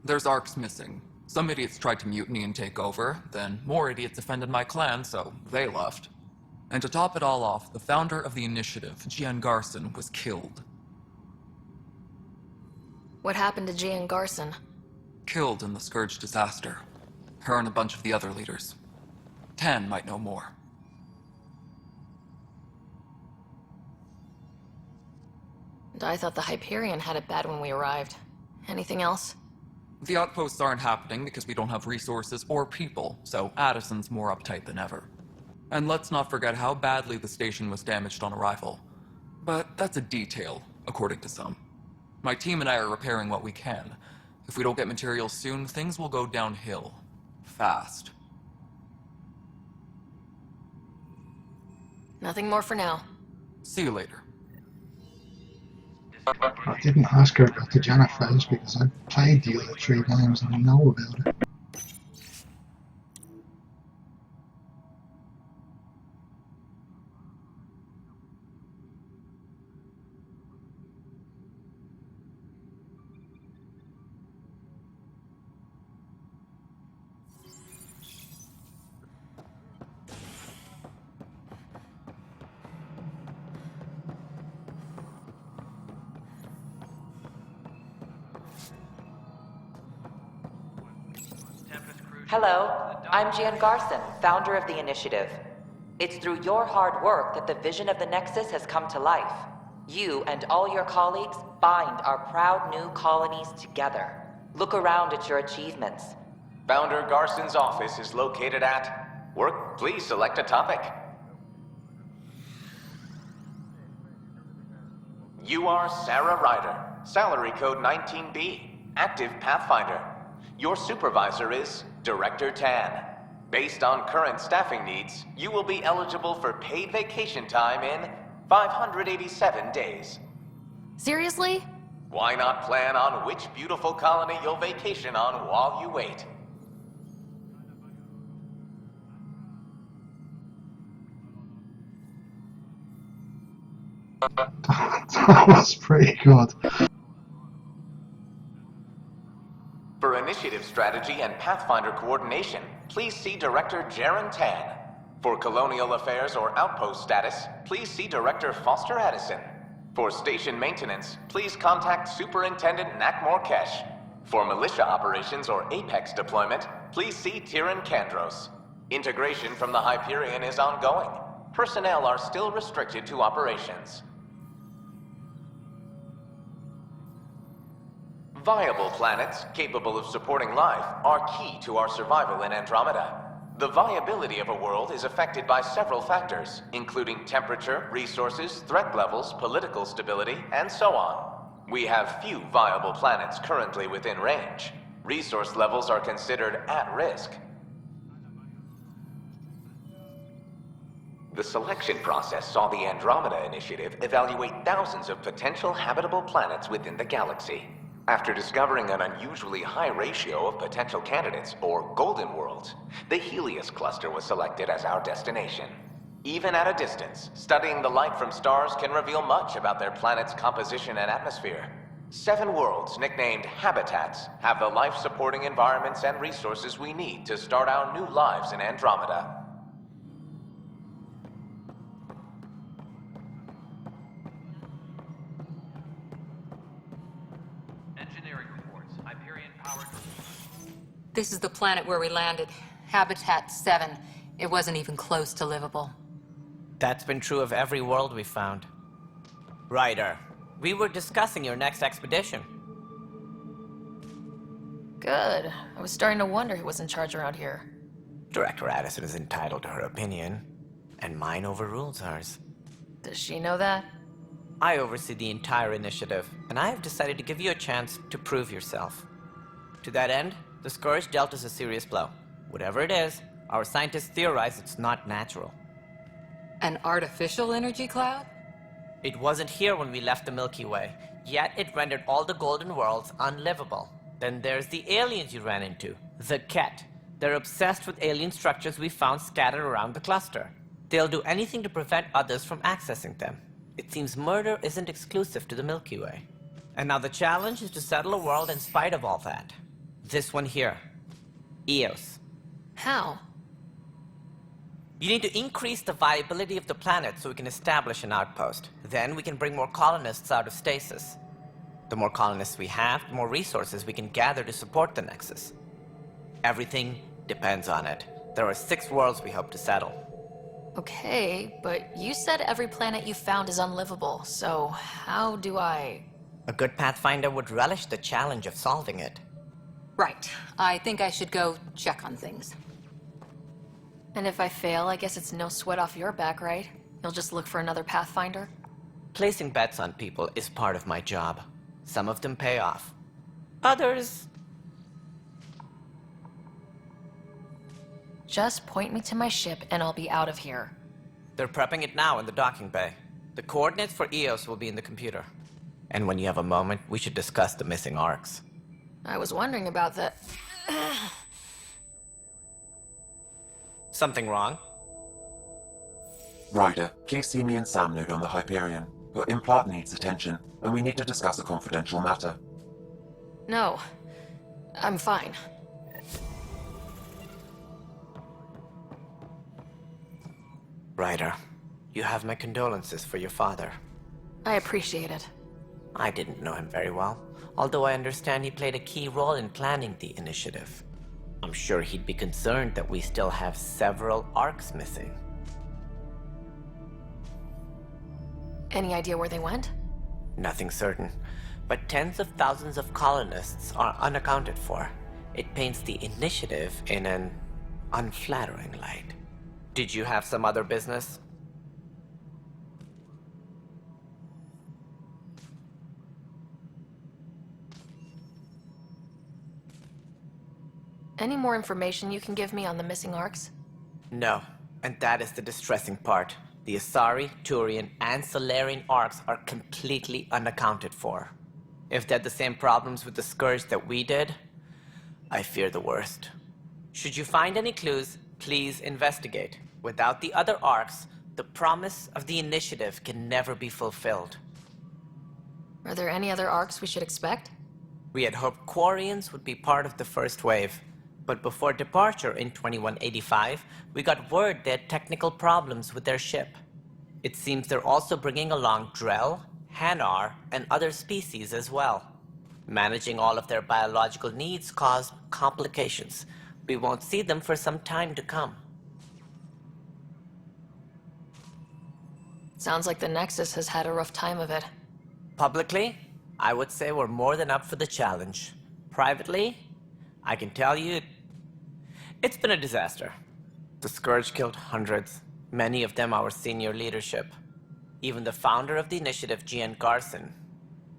There's arcs missing. Some idiots tried to mutiny and take over, then more idiots offended my clan, so they left. And to top it all off, the founder of the initiative, Gian Garson, was killed. What happened to Gian Garson? Killed in the Scourge disaster. Her and a bunch of the other leaders. Tan might know more. And I thought the Hyperion had it bad when we arrived. Anything else? The outposts aren't happening because we don't have resources or people, so Addison's more uptight than ever. And let's not forget how badly the station was damaged on arrival. But that's a detail, according to some. My team and I are repairing what we can. If we don't get materials soon, things will go downhill. Fast. Nothing more for now. See you later. I didn't ask her about the Jenna files because I played the other 3 games and I know about it. Hello, I'm Gian Garson, founder of the initiative. It's through your hard work that the vision of the Nexus has come to life. You and all your colleagues bind our proud new colonies together. Look around at your achievements. Founder Garson's office is located at... Work, please select a topic. You are Sarah Ryder, salary code 19B, active Pathfinder. Your supervisor is Director Tan. Based on current staffing needs, you will be eligible for paid vacation time in 587 days. Seriously? Why not plan on which beautiful colony you'll vacation on while you wait? That was pretty good. For initiative strategy and Pathfinder coordination, please see Director Jaren Tan. For colonial affairs or outpost status, please see Director Foster Addison. For station maintenance, please contact Superintendent Nakmor Kesh. For militia operations or Apex deployment, please see Tyrion Kandros. Integration from the Hyperion is ongoing. Personnel are still restricted to operations. Viable planets capable of supporting life are key to our survival in Andromeda. The viability of a world is affected by several factors, including temperature, resources, threat levels, political stability, and so on. We have few viable planets currently within range. Resource levels are considered at risk. The selection process saw the Andromeda Initiative evaluate thousands of potential habitable planets within the galaxy. After discovering an unusually high ratio of potential candidates, or golden worlds, the Helios cluster was selected as our destination. Even at a distance, studying the light from stars can reveal much about their planet's composition and atmosphere. 7 worlds, nicknamed habitats, have the life-supporting environments and resources we need to start our new lives in Andromeda. This is the planet where we landed. Habitat 7. It wasn't even close to livable. That's been true of every world we found. Ryder, we were discussing your next expedition. Good. I was starting to wonder who was in charge around here. Director Addison is entitled to her opinion, and mine overrules hers. Does she know that? I oversee the entire initiative, and I have decided to give you a chance to prove yourself. To that end, the Scourge dealt us a serious blow. Whatever it is, our scientists theorize it's not natural. An artificial energy cloud? It wasn't here when we left the Milky Way, yet it rendered all the golden worlds unlivable. Then there's the aliens you ran into, the Ket. They're obsessed with alien structures we found scattered around the cluster. They'll do anything to prevent others from accessing them. It seems murder isn't exclusive to the Milky Way. And now the challenge is to settle a world in spite of all that. This one here. Eos. How? You need to increase the viability of the planet so we can establish an outpost. Then we can bring more colonists out of stasis. The more colonists we have, the more resources we can gather to support the Nexus. Everything depends on it. There are 6 worlds we hope to settle. Okay, but you said every planet you found is unlivable, so how do I... A good Pathfinder would relish the challenge of solving it. Right. I think I should go check on things. And if I fail, I guess it's no sweat off your back, right? You'll just look for another Pathfinder? Placing bets on people is part of my job. Some of them pay off. Others... Just point me to my ship and I'll be out of here. They're prepping it now in the docking bay. The coordinates for Eos will be in the computer. And when you have a moment, we should discuss the missing arcs. I was wondering about that. Something wrong? Ryder, please see me and Sam node on the Hyperion. Your implant needs attention, and we need to discuss a confidential matter. No. I'm fine. Ryder, you have my condolences for your father. I appreciate it. I didn't know him very well, although I understand he played a key role in planning the initiative. I'm sure he'd be concerned that we still have several arcs missing. Any idea where they went? Nothing certain, but tens of thousands of colonists are unaccounted for. It paints the initiative in an unflattering light. Did you have some other business? Any more information you can give me on the missing arcs? No, and that is the distressing part. The Asari, Turian, and Solarian arcs are completely unaccounted for. If they had the same problems with the Scourge that we did, I fear the worst. Should you find any clues, please investigate. Without the other arcs, the promise of the Initiative can never be fulfilled. Are there any other arcs we should expect? We had hoped Quarians would be part of the first wave. But before departure in 2185, we got word they had technical problems with their ship. It seems they're also bringing along Drell, Hanar, and other species as well. Managing all of their biological needs caused complications. We won't see them for some time to come. Sounds like the Nexus has had a rough time of it. Publicly, I would say we're more than up for the challenge. Privately, I can tell you, it's been a disaster. The Scourge killed hundreds, many of them our senior leadership. Even the founder of the initiative, Gian Garson,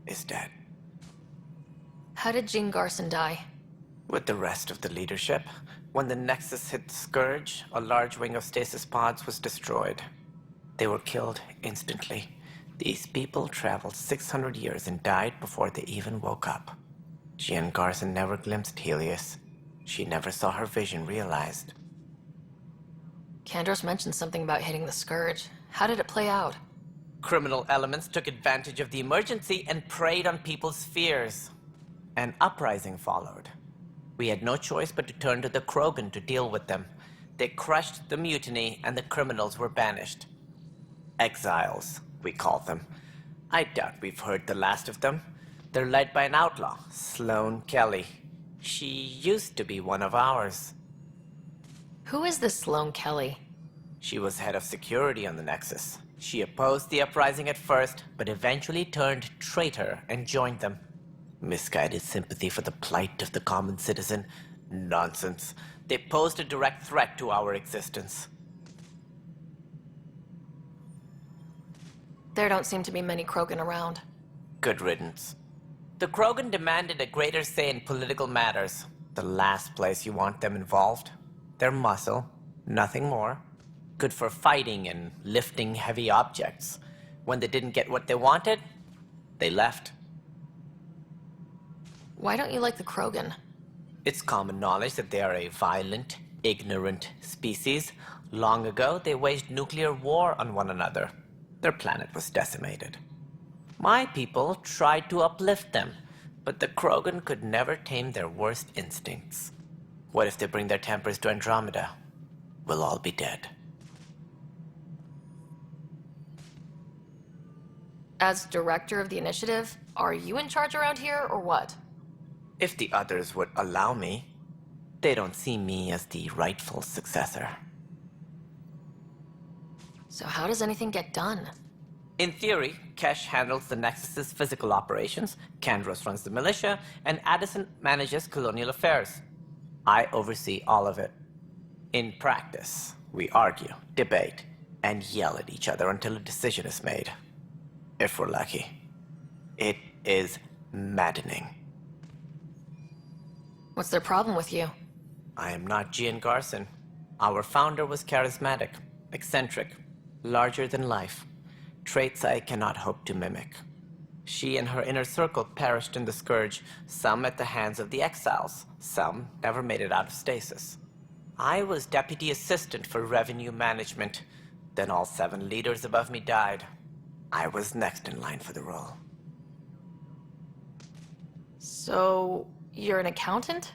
is dead. How did Jean Garson die? With the rest of the leadership, when the Nexus hit the Scourge, a large wing of stasis pods was destroyed. They were killed instantly. These people traveled 600 years and died before they even woke up. Jean Garson never glimpsed Helios. She never saw her vision realized. Kandros mentioned something about hitting the Scourge. How did it play out? Criminal elements took advantage of the emergency and preyed on people's fears. An uprising followed. We had no choice but to turn to the Krogan to deal with them. They crushed the mutiny and the criminals were banished. Exiles, we call them. I doubt we've heard the last of them. They're led by an outlaw, Sloane Kelly. She used to be one of ours. Who is this Sloane Kelly? She was head of security on the Nexus. She opposed the uprising at first, but eventually turned traitor and joined them. Misguided sympathy for the plight of the common citizen? Nonsense. They posed a direct threat to our existence. There don't seem to be many Krogan around. Good riddance. The Krogan demanded a greater say in political matters. The last place you want them involved. They're muscle, nothing more. Good for fighting and lifting heavy objects. When they didn't get what they wanted, they left. Why don't you like the Krogan? It's common knowledge that they are a violent, ignorant species. Long ago, they waged nuclear war on one another. Their planet was decimated. My people tried to uplift them, but the Krogan could never tame their worst instincts. What if they bring their tempers to Andromeda? We'll all be dead. As director of the initiative, are you in charge around here, or what? If the others would allow me, they don't see me as the rightful successor. So how does anything get done? In theory, Kesh handles the Nexus's physical operations, Kandros runs the militia, and Addison manages colonial affairs. I oversee all of it. In practice, we argue, debate, and yell at each other until a decision is made. If we're lucky. It is maddening. What's their problem with you? I am not Gian Garson. Our founder was charismatic, eccentric, larger than life. Traits I cannot hope to mimic. She and her inner circle perished in the Scourge, some at the hands of the Exiles, some never made it out of stasis. I was deputy assistant for revenue management. Then all 7 leaders above me died. I was next in line for the role. So, you're an accountant?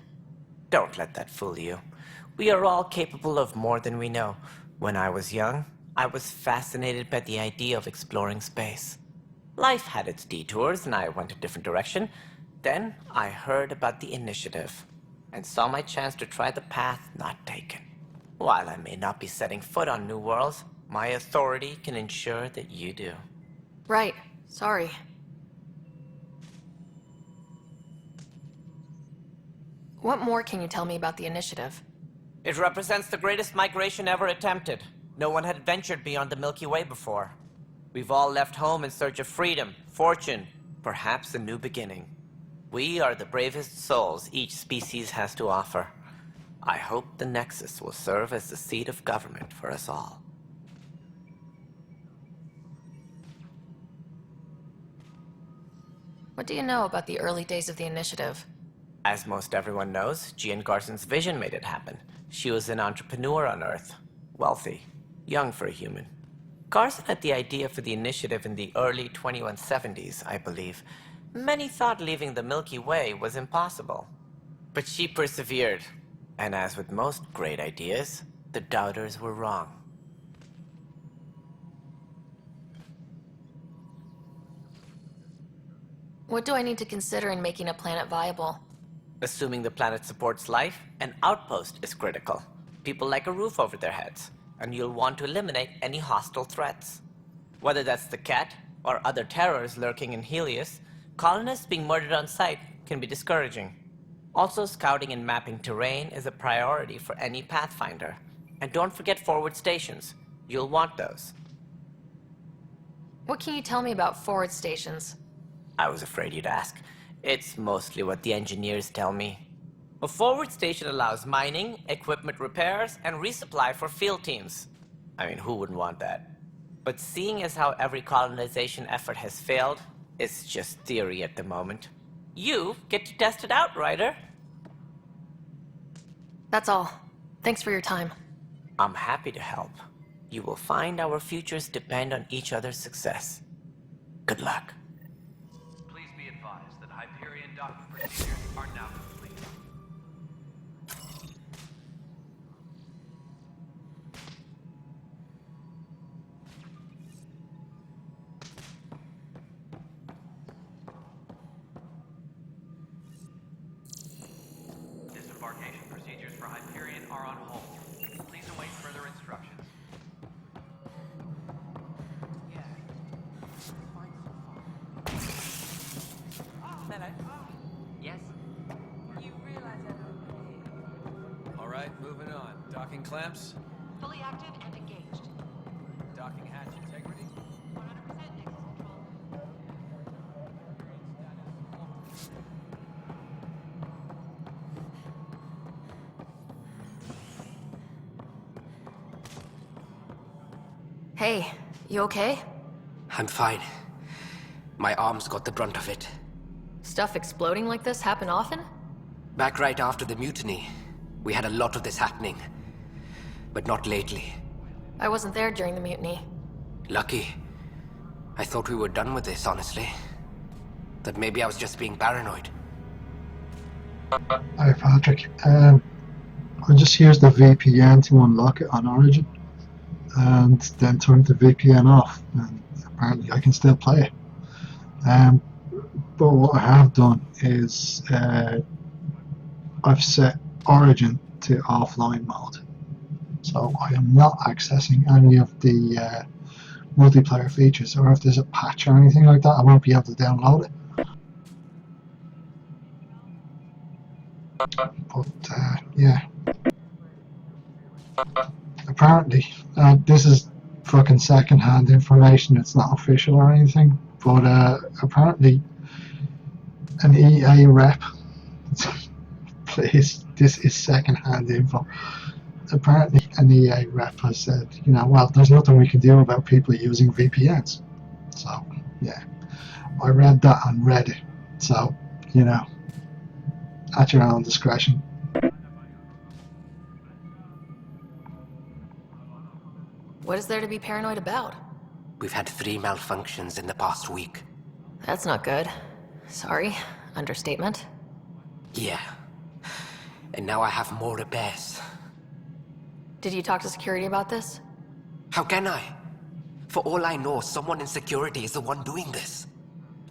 Don't let that fool you. We are all capable of more than we know. When I was young, I was fascinated by the idea of exploring space. Life had its detours and I went a different direction. Then I heard about the initiative and saw my chance to try the path not taken. While I may not be setting foot on new worlds, my authority can ensure that you do. Right. Sorry. What more can you tell me about the initiative? It represents the greatest migration ever attempted. No one had ventured beyond the Milky Way before. We've all left home in search of freedom, fortune, perhaps a new beginning. We are the bravest souls each species has to offer. I hope the Nexus will serve as the seat of government for us all. What do you know about the early days of the initiative? As most everyone knows, Jean Garson's vision made it happen. She was an entrepreneur on Earth. Wealthy. Young for a human. Garson had the idea for the initiative in the early 2170s, I believe. Many thought leaving the Milky Way was impossible. But she persevered. And as with most great ideas, the doubters were wrong. What do I need to consider in making a planet viable? Assuming the planet supports life, an outpost is critical. People like a roof over their heads, and you'll want to eliminate any hostile threats. Whether that's the Ket, or other terrors lurking in Helios, colonists being murdered on sight can be discouraging. Also, scouting and mapping terrain is a priority for any Pathfinder. And don't forget forward stations. You'll want those. What can you tell me about forward stations? I was afraid you'd ask. It's mostly what the engineers tell me. A forward station allows mining, equipment repairs, and resupply for field teams. I mean, who wouldn't want that? But seeing as how every colonization effort has failed, it's just theory at the moment. You get to test it out, Ryder. That's all. Thanks for your time. I'm happy to help. You will find our futures depend on each other's success. Good luck. Please be advised that Hyperion docking procedures are now complete. Disembarkation procedures for Hyperion are on hold. Please await further instructions. Yes? You realize I'm All right, moving on. Docking clamps, Fully active and engaged. docking hatch integrity. 100% Nexus control. Hey, you okay? I'm fine. My arms got the brunt of it. Stuff exploding like this happen often? Back right after the mutiny, we had a lot of this happening. But not lately. I wasn't there during the mutiny. Lucky. I thought we were done with this, honestly. That maybe I was just being paranoid. Hi, Patrick. I just used the VPN to unlock it on Origin, and then turned the VPN off, and apparently I can still play it. But what I have done is I've set Origin to offline mode, so I am not accessing any of the multiplayer features, or if there's a patch or anything like that, I won't be able to download it. But yeah, apparently this is fucking second-hand information. It's not official or anything, but apparently an EA rep, please, this is second-hand info. Apparently an EA rep has said, you know, well, there's nothing we can do about people using VPNs. So yeah, I read that on Reddit, so you know, at your own discretion. What is there to be paranoid about? We've had 3 malfunctions in the past week. That's not good. Sorry. Understatement. Yeah. And now I have more repairs. Did you talk to security about this? How can I? For all I know, someone in security is the one doing this.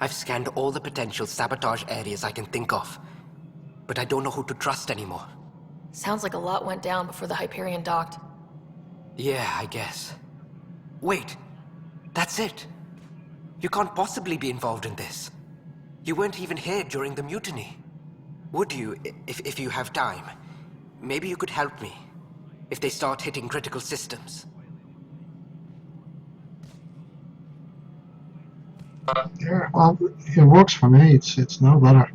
I've scanned all the potential sabotage areas I can think of, but I don't know who to trust anymore. Sounds like a lot went down before the Hyperion docked. Yeah, I guess. Wait, that's it. You can't possibly be involved in this. You weren't even here during the mutiny. Would you, if you have time? Maybe you could help me. if they start hitting critical systems? Yeah, well, it works for me. It's no better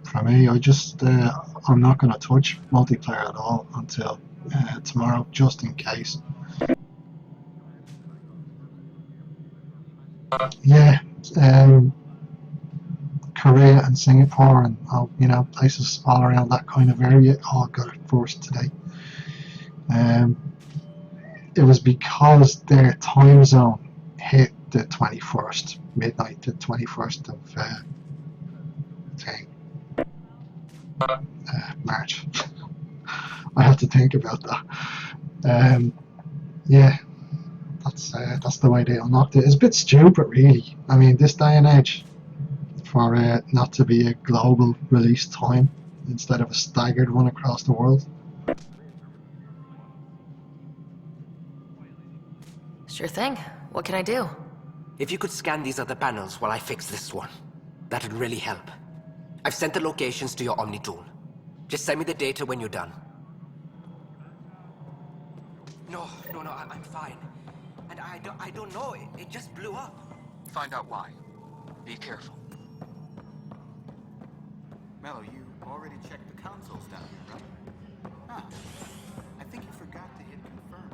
for me. I'm not going to touch multiplayer at all until tomorrow, just in case. Yeah, Korea and Singapore and places all around that kind of area all got it first today. It was because their time zone hit the 21st, midnight, the 21st of March. I have to think about that. Yeah, that's the way they unlocked it. It's a bit stupid, really. I mean, this day and age, for not to be a global release time instead of a staggered one across the world. Sure thing. What can I do? If you could scan these other panels while I fix this one, that'd really help. I've sent the locations to your Omni tool. Just send me the data when you're done. No, I'm fine. And I don't know, it just blew up. Find out why. Be careful. Mello, you already checked the consoles down here, right? Huh. I think you forgot to hit confirm.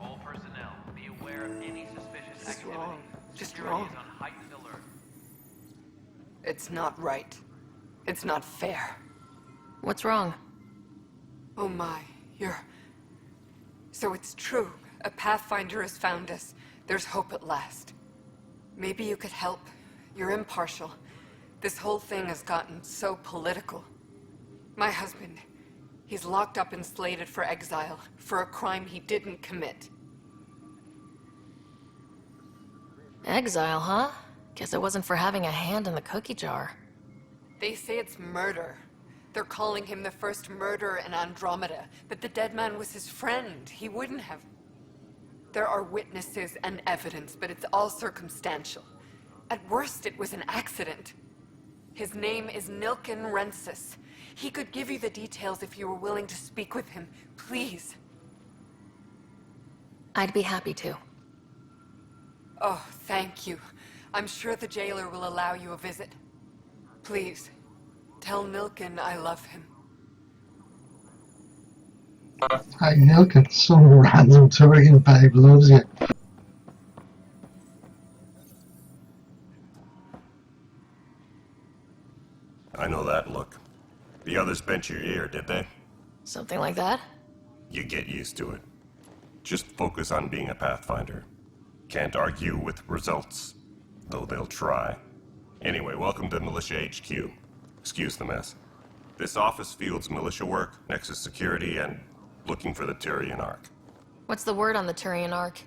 All personnel, be aware of any suspicious It's activity. wrong. Just Security wrong. is on heightened alert. It's not right. It's not fair. What's wrong? Oh my, So it's true. A Pathfinder has found us. There's hope at last. Maybe you could help. You're impartial. This whole thing has gotten so political. My husband, he's locked up and slated for exile for a crime he didn't commit. Exile, huh? Guess it wasn't for having a hand in the cookie jar. They say it's murder. They're calling him the first murderer in Andromeda, but the dead man was his friend. He wouldn't have. There are witnesses and evidence, but it's all circumstantial. At worst, it was an accident. His name is Nilken Rensis. He could give you the details if you were willing to speak with him. Please. I'd be happy to. Oh, thank you. I'm sure the jailer will allow you a visit. Please, tell Nilken I love him. Hey, Nilken, some random Turian babe loves you. I know that look. The others bent your ear, did they? Something like that? You get used to it. Just focus on being a Pathfinder. Can't argue with results, though they'll try. Anyway, welcome to Militia HQ. Excuse the mess. This office fields militia work, Nexus security, and looking for the Turian Ark. What's the word on the Turian Ark?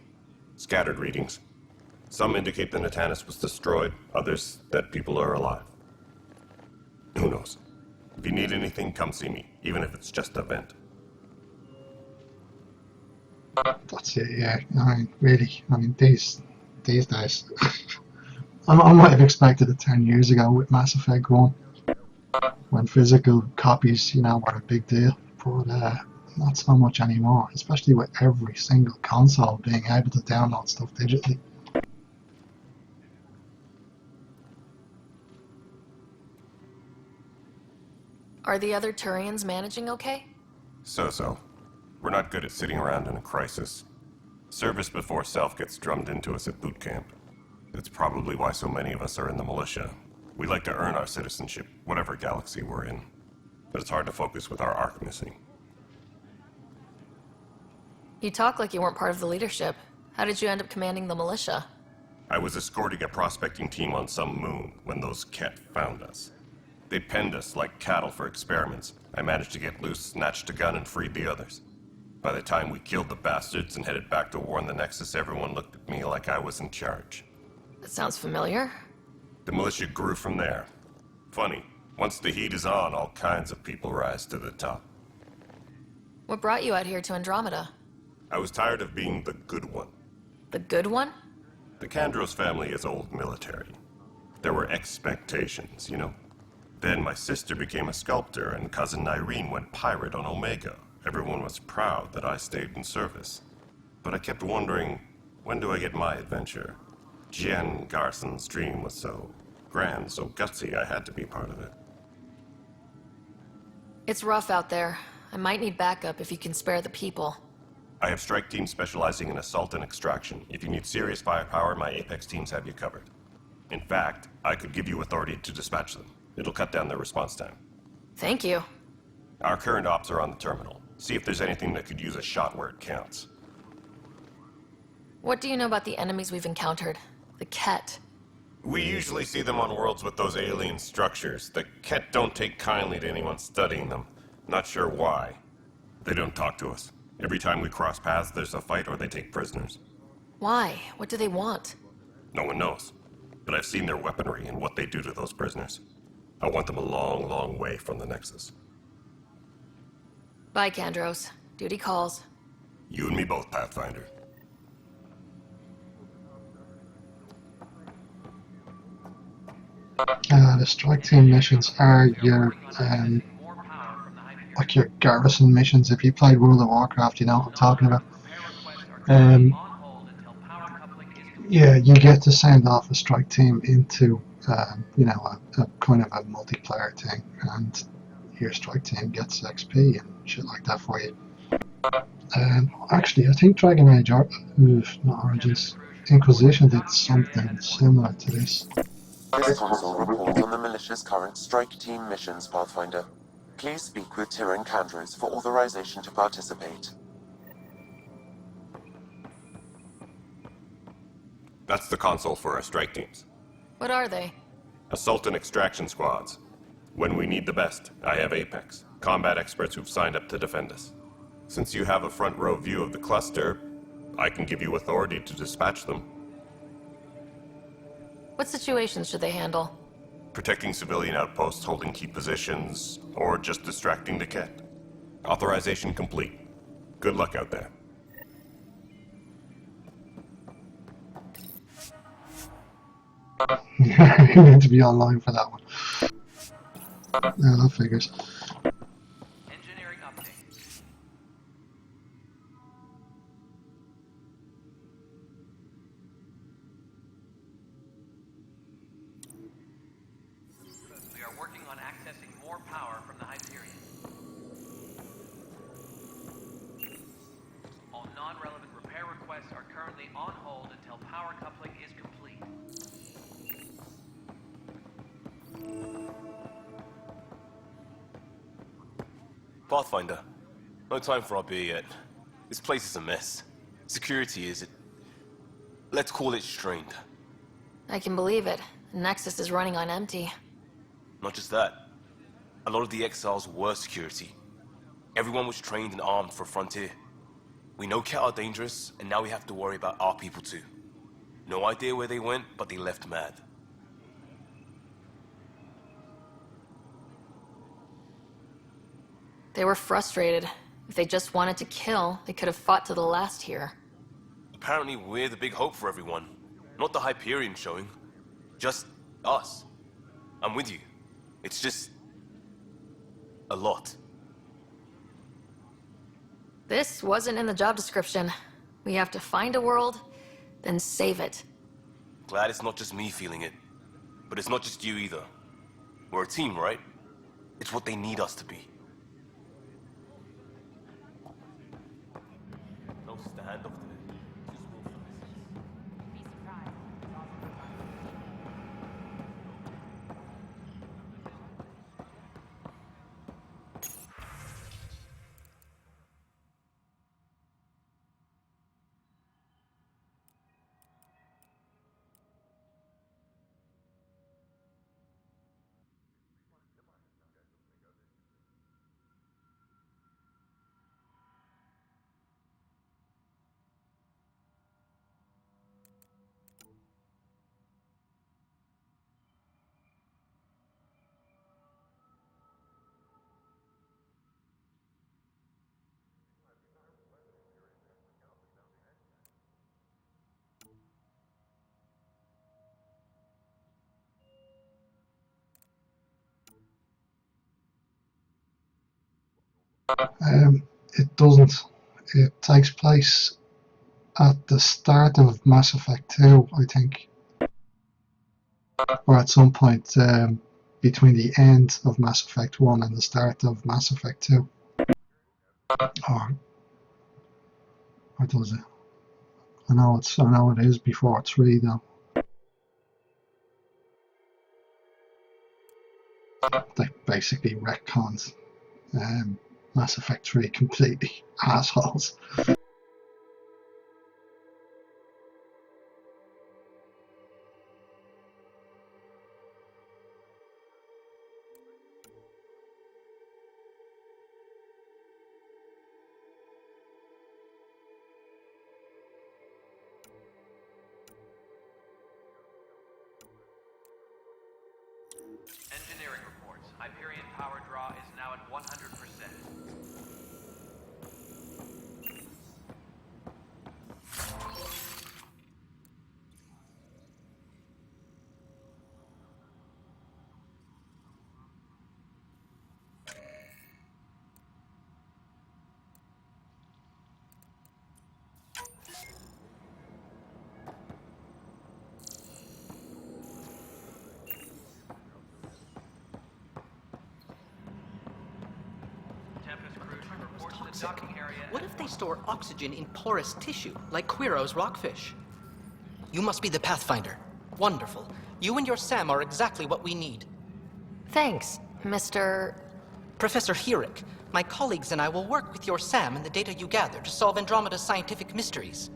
Scattered readings. Some indicate the Natanus was destroyed, others that people are alive. Who knows? If you need anything, come see me, even if it's just a vent. That's it, yeah. I mean, really, these days, I might have expected it 10 years ago with Mass Effect 1, when physical copies, were a big deal, but not so much anymore, especially with every single console being able to download stuff digitally. Are the other Turians managing okay? So. We're not good at sitting around in a crisis. Service before self gets drummed into us at boot camp. That's probably why so many of us are in the militia. We like to earn our citizenship, whatever galaxy we're in. But it's hard to focus with our arc missing. You talk like you weren't part of the leadership. How did you end up commanding the militia? I was escorting a prospecting team on some moon when those Ket found us. They penned us like cattle for experiments. I managed to get loose, snatched a gun, and freed the others. By the time we killed the bastards and headed back to warn the Nexus, everyone looked at me like I was in charge. That sounds familiar. The militia grew from there. Funny, once the heat is on, all kinds of people rise to the top. What brought you out here to Andromeda? I was tired of being the good one. The good one? The Kandros family is old military. There were expectations, you know? Then my sister became a sculptor and cousin Irene went pirate on Omega. Everyone was proud that I stayed in service. But I kept wondering, when do I get my adventure? Jen Garson's dream was so grand, so gutsy, I had to be part of it. It's rough out there. I might need backup if you can spare the people. I have strike teams specializing in assault and extraction. If you need serious firepower, my Apex teams have you covered. In fact, I could give you authority to dispatch them. It'll cut down their response time. Thank you. Our current ops are on the terminal. See if there's anything that could use a shot where it counts. What do you know about the enemies we've encountered? The Ket. We usually see them on worlds with those alien structures. The Ket don't take kindly to anyone studying them. Not sure why. They don't talk to us. Every time we cross paths, there's a fight or they take prisoners. Why? What do they want? No one knows. But I've seen their weaponry and what they do to those prisoners. I want them a long, long way from the Nexus. Bye, Kandros. Duty calls. You and me both, Pathfinder. The strike team missions are your like your garrison missions. If you played World of Warcraft, you know what I'm talking about. Yeah, you get to send off a strike team into you know, a kind of a multiplayer thing, and your strike team gets XP and shit like that for you. Actually, I think Dragon Age, not Origins, Inquisition did something similar to this. This console reports on the militia's current strike team missions, Pathfinder. Please speak with Tyrion Kandros for authorization to participate. That's the console for our strike teams. What are they? Assault and extraction squads. When we need the best, I have Apex, combat experts who've signed up to defend us. Since you have a front row view of the cluster, I can give you authority to dispatch them. What situations should they handle? Protecting civilian outposts, holding key positions, or just distracting the Ket. Authorization complete. Good luck out there. You need to be online for that one. Yeah, that figures. Engineering update. We are working on accessing more power from the Hyperion. All non-relevant repair requests are currently on hold until power coupling is complete. Pathfinder, no time for our beer yet. This place is a mess. Security is, let's call it strained. I can believe it. The Nexus is running on empty. Not just that. A lot of the exiles were security. Everyone was trained and armed for Frontier. We know Ket are dangerous, and now we have to worry about our people too. No idea where they went, but they left mad. They were frustrated. If they just wanted to kill, they could have fought to the last here. Apparently we're the big hope for everyone. Not the Hyperion showing. Just us. I'm with you. It's just... a lot. This wasn't in the job description. We have to find a world, then save it. Glad it's not just me feeling it. But it's not just you either. We're a team, right? It's what they need us to be. No standoff today. It doesn't. It takes place at the start of Mass Effect 2, I think, or at some point between the end of Mass Effect 1 and the start of Mass Effect 2. Or does it? I know it is before 3 though. They basically retconned Mass Effect 3 completely. Assholes. Engineering reports. Hyperion power draw is now at 100%. What if they store oxygen in porous tissue, like Quiro's rockfish? You must be the Pathfinder. Wonderful. You and your Sam are exactly what we need. Thanks, Mr. Professor Herrick. My colleagues and I will work with your Sam and the data you gather to solve Andromeda's scientific mysteries.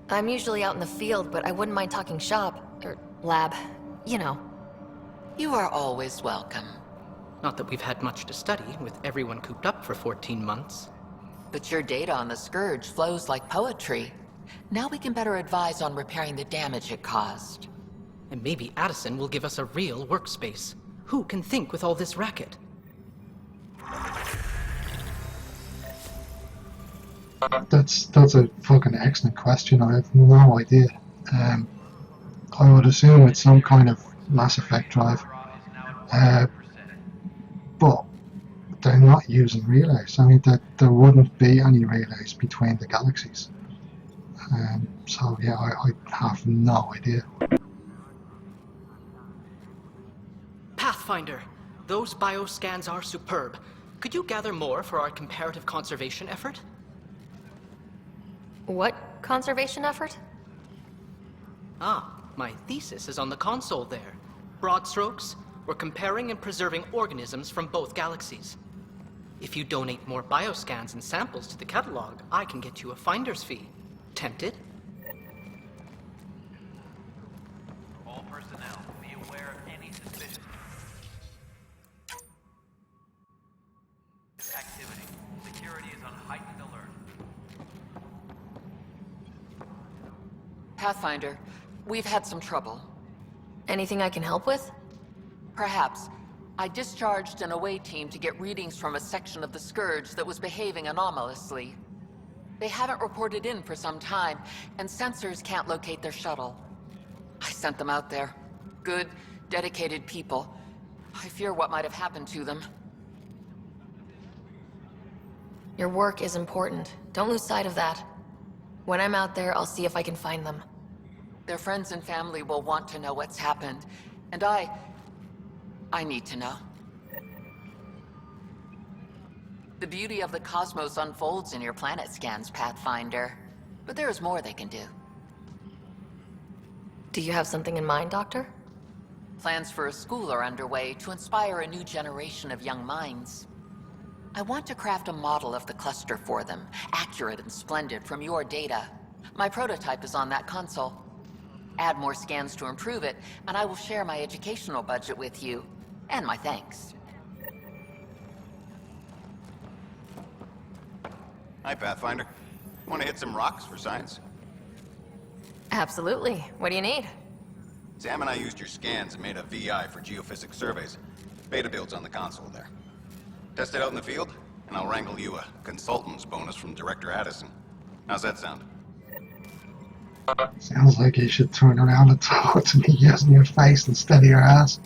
I'm usually out in the field, but I wouldn't mind talking shop, or lab, you know. You are always welcome. Not that we've had much to study, with everyone cooped up for 14 months. But your data on the Scourge flows like poetry. Now we can better advise on repairing the damage it caused. And maybe Addison will give us a real workspace. Who can think with all this racket? That's a fucking excellent question. I have no idea. I would assume it's some kind of Mass Effect drive. But they're not using relays. I mean, there wouldn't be any relays between the galaxies. So yeah, I have no idea. Pathfinder, those bioscans are superb. Could you gather more for our comparative conservation effort? What conservation effort? Ah, my thesis is on the console there. Broad strokes, we're comparing and preserving organisms from both galaxies. If you donate more bioscans and samples to the catalog, I can get you a finder's fee. Tempted? All personnel, be aware of any suspicious activity. Security is on heightened alert. Pathfinder, we've had some trouble. Anything I can help with? Perhaps. I discharged an away team to get readings from a section of the Scourge that was behaving anomalously. They haven't reported in for some time, and sensors can't locate their shuttle. I sent them out there. Good, dedicated people. I fear what might have happened to them. Your work is important. Don't lose sight of that. When I'm out there, I'll see if I can find them. Their friends and family will want to know what's happened, and I need to know. The beauty of the cosmos unfolds in your planet scans, Pathfinder. But there is more they can do. Do you have something in mind, Doctor? Plans for a school are underway to inspire a new generation of young minds. I want to craft a model of the cluster for them, accurate and splendid from your data. My prototype is on that console. Add more scans to improve it, and I will share my educational budget with you. And my thanks. Hi, Pathfinder. Want to hit some rocks for science? Absolutely. What do you need? Sam and I used your scans and made a VI for geophysics surveys. Beta builds on the console there. Test it out in the field, and I'll wrangle you a consultant's bonus from Director Addison. How's that sound? Sounds like you should turn around and talk to me using your face instead of your ass.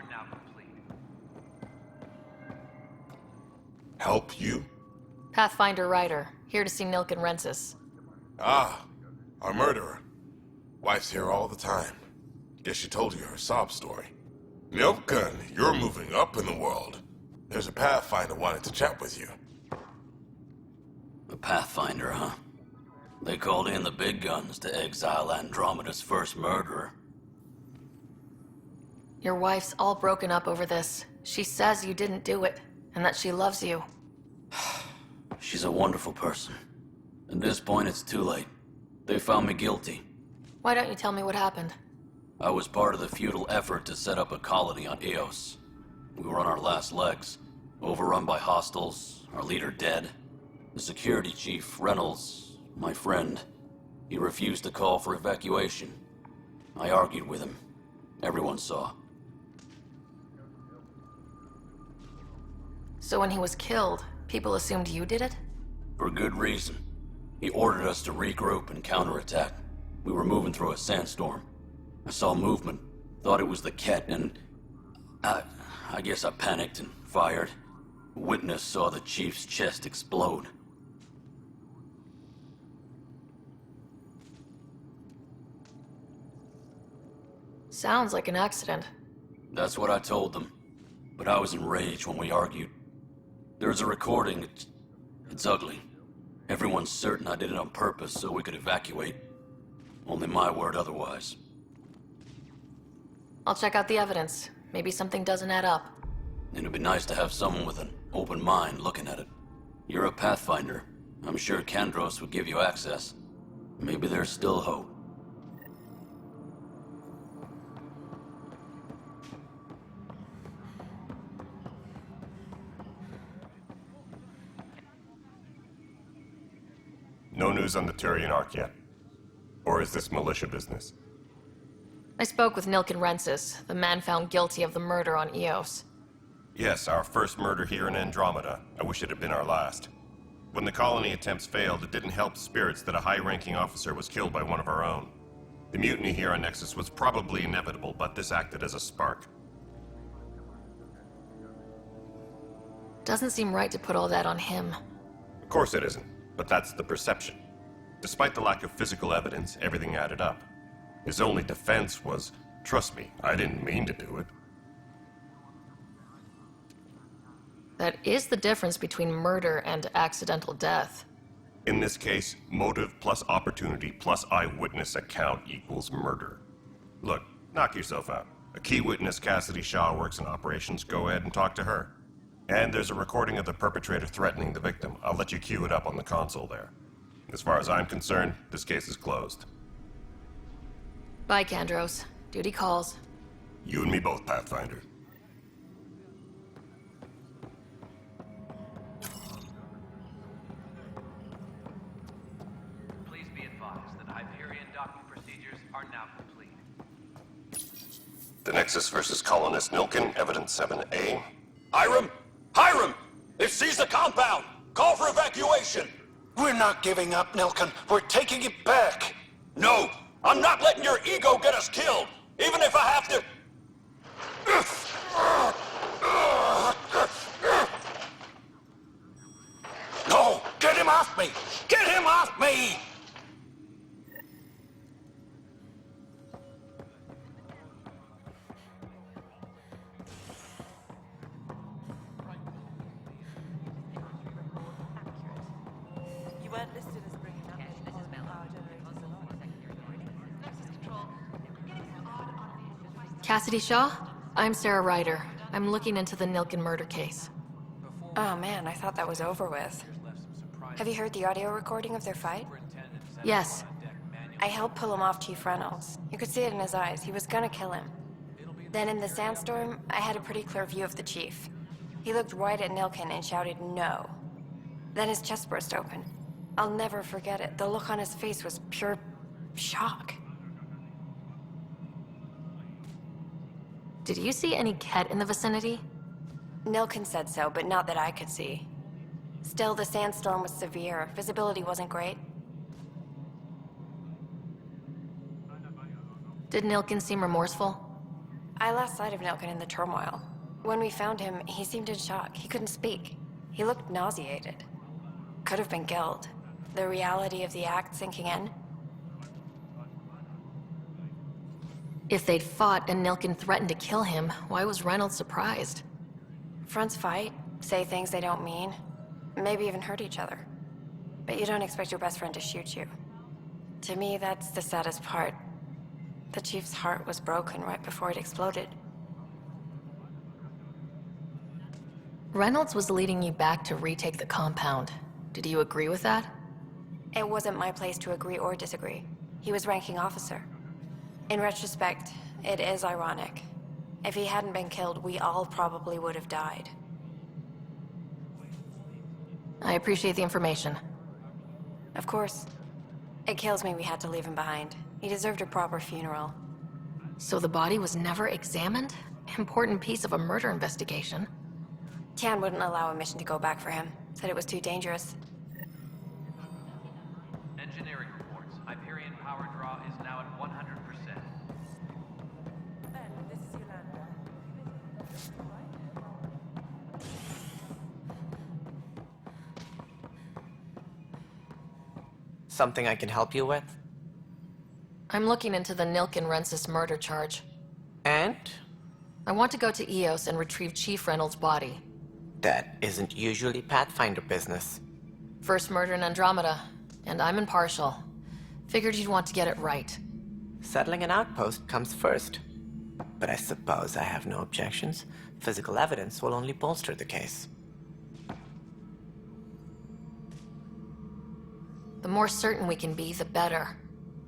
are now complete. Help you? Pathfinder Ryder, here to see Nilk and Rensis. Ah, our murderer. Wife's here all the time. Guess she told you her sob story. Milken, you're moving up in the world. There's a Pathfinder wanted to chat with you. A Pathfinder, huh? They called in the big guns to exile Andromeda's first murderer. Your wife's all broken up over this. She says you didn't do it, and that she loves you. She's a wonderful person. At this point, it's too late. They found me guilty. Why don't you tell me what happened? I was part of the futile effort to set up a colony on Eos. We were on our last legs, overrun by hostiles, our leader dead. The security chief, Reynolds, my friend, he refused to call for evacuation. I argued with him. Everyone saw. So when he was killed, people assumed you did it? For good reason. He ordered us to regroup and counterattack. We were moving through a sandstorm. I saw movement, thought it was the Ket, and I guess I panicked and fired. A witness saw the chief's chest explode. Sounds like an accident. That's what I told them. But I was enraged when we argued. There's a recording. It's ugly. Everyone's certain I did it on purpose so we could evacuate. Only my word otherwise. I'll check out the evidence. Maybe something doesn't add up. It'd be nice to have someone with an open mind looking at it. You're a Pathfinder. I'm sure Kandros would give you access. Maybe there's still hope. No news on the Turian Ark yet? Or is this militia business? I spoke with Nilk and Rensis, the man found guilty of the murder on Eos. Yes, our first murder here in Andromeda. I wish it had been our last. When the colony attempts failed, it didn't help spirits that a high-ranking officer was killed by one of our own. The mutiny here on Nexus was probably inevitable, but this acted as a spark. Doesn't seem right to put all that on him. Of course it isn't, but that's the perception. Despite the lack of physical evidence, everything added up. His only defense was, trust me, I didn't mean to do it. That is the difference between murder and accidental death. In this case, motive plus opportunity plus eyewitness account equals murder. Look, knock yourself out. A key witness, Cassidy Shaw, works in operations. Go ahead and talk to her. And there's a recording of the perpetrator threatening the victim. I'll let you cue it up on the console there. As far as I'm concerned, this case is closed. Bye, Kandros. Duty calls. You and me both, Pathfinder. Please be advised that Hyperion docking procedures are now complete. The Nexus versus Colonist Nilken, Evidence 7A. Hiram! Hiram! They've seized the compound! Call for evacuation! We're not giving up, Nilken. We're taking it back. No! I'm not letting your ego get us killed! Even if I have to... No! Get him off me! Get him off me! You weren't listed as bringing up Cassidy Shaw? I'm Sarah Ryder. I'm looking into the Nilken murder case. Oh man, I thought that was over with. Have you heard the audio recording of their fight? Yes. I helped pull him off Chief Reynolds. You could see it in his eyes. He was gonna kill him. Then in the sandstorm, I had a pretty clear view of the chief. He looked right at Nilken and shouted no. Then his chest burst open. I'll never forget it. The look on his face was pure shock. Did you see any Ket in the vicinity? Nilken said so, but not that I could see. Still, the sandstorm was severe. Visibility wasn't great. Did Nilken seem remorseful? I lost sight of Nilkin in the turmoil. When we found him, he seemed in shock. He couldn't speak. He looked nauseated. Could have been killed. The reality of the act sinking in. If they'd fought and Nilkin threatened to kill him, why was Reynolds surprised? Fronts fight, say things they don't mean, maybe even hurt each other. But you don't expect your best friend to shoot you. To me, that's the saddest part. The Chief's heart was broken right before it exploded. Reynolds was leading you back to retake the compound. Did you agree with that? It wasn't my place to agree or disagree. He was ranking officer. In retrospect, it is ironic. If he hadn't been killed, we all probably would have died. I appreciate the information. Of course. It kills me we had to leave him behind. He deserved a proper funeral. So the body was never examined? Important piece of a murder investigation. Tian wouldn't allow a mission to go back for him. Said it was too dangerous. Engineering reports. Hyperion power draw is now at 100%. Ben, this is Yolanda. Something I can help you with? I'm looking into the Nilkin-Rensis murder charge. And? I want to go to EOS and retrieve Chief Reynolds' body. That isn't usually Pathfinder business. First murder in Andromeda, and I'm impartial. Figured you'd want to get it right. Settling an outpost comes first. But I suppose I have no objections. Physical evidence will only bolster the case. The more certain we can be, the better.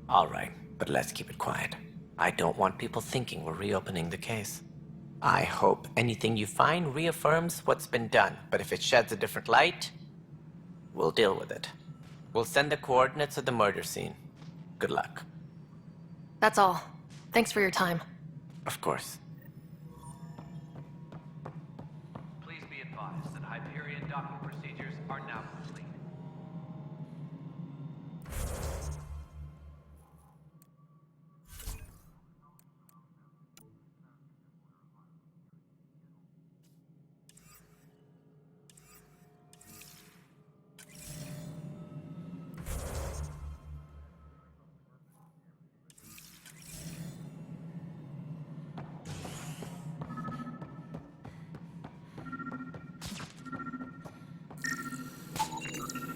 All right, but let's keep it quiet. I don't want people thinking we're reopening the case. I hope anything you find reaffirms what's been done, but if it sheds a different light, we'll deal with it. We'll send the coordinates of the murder scene. Good luck. That's all. Thanks for your time. Of course. Please be advised that Hyperion docking procedures are now complete.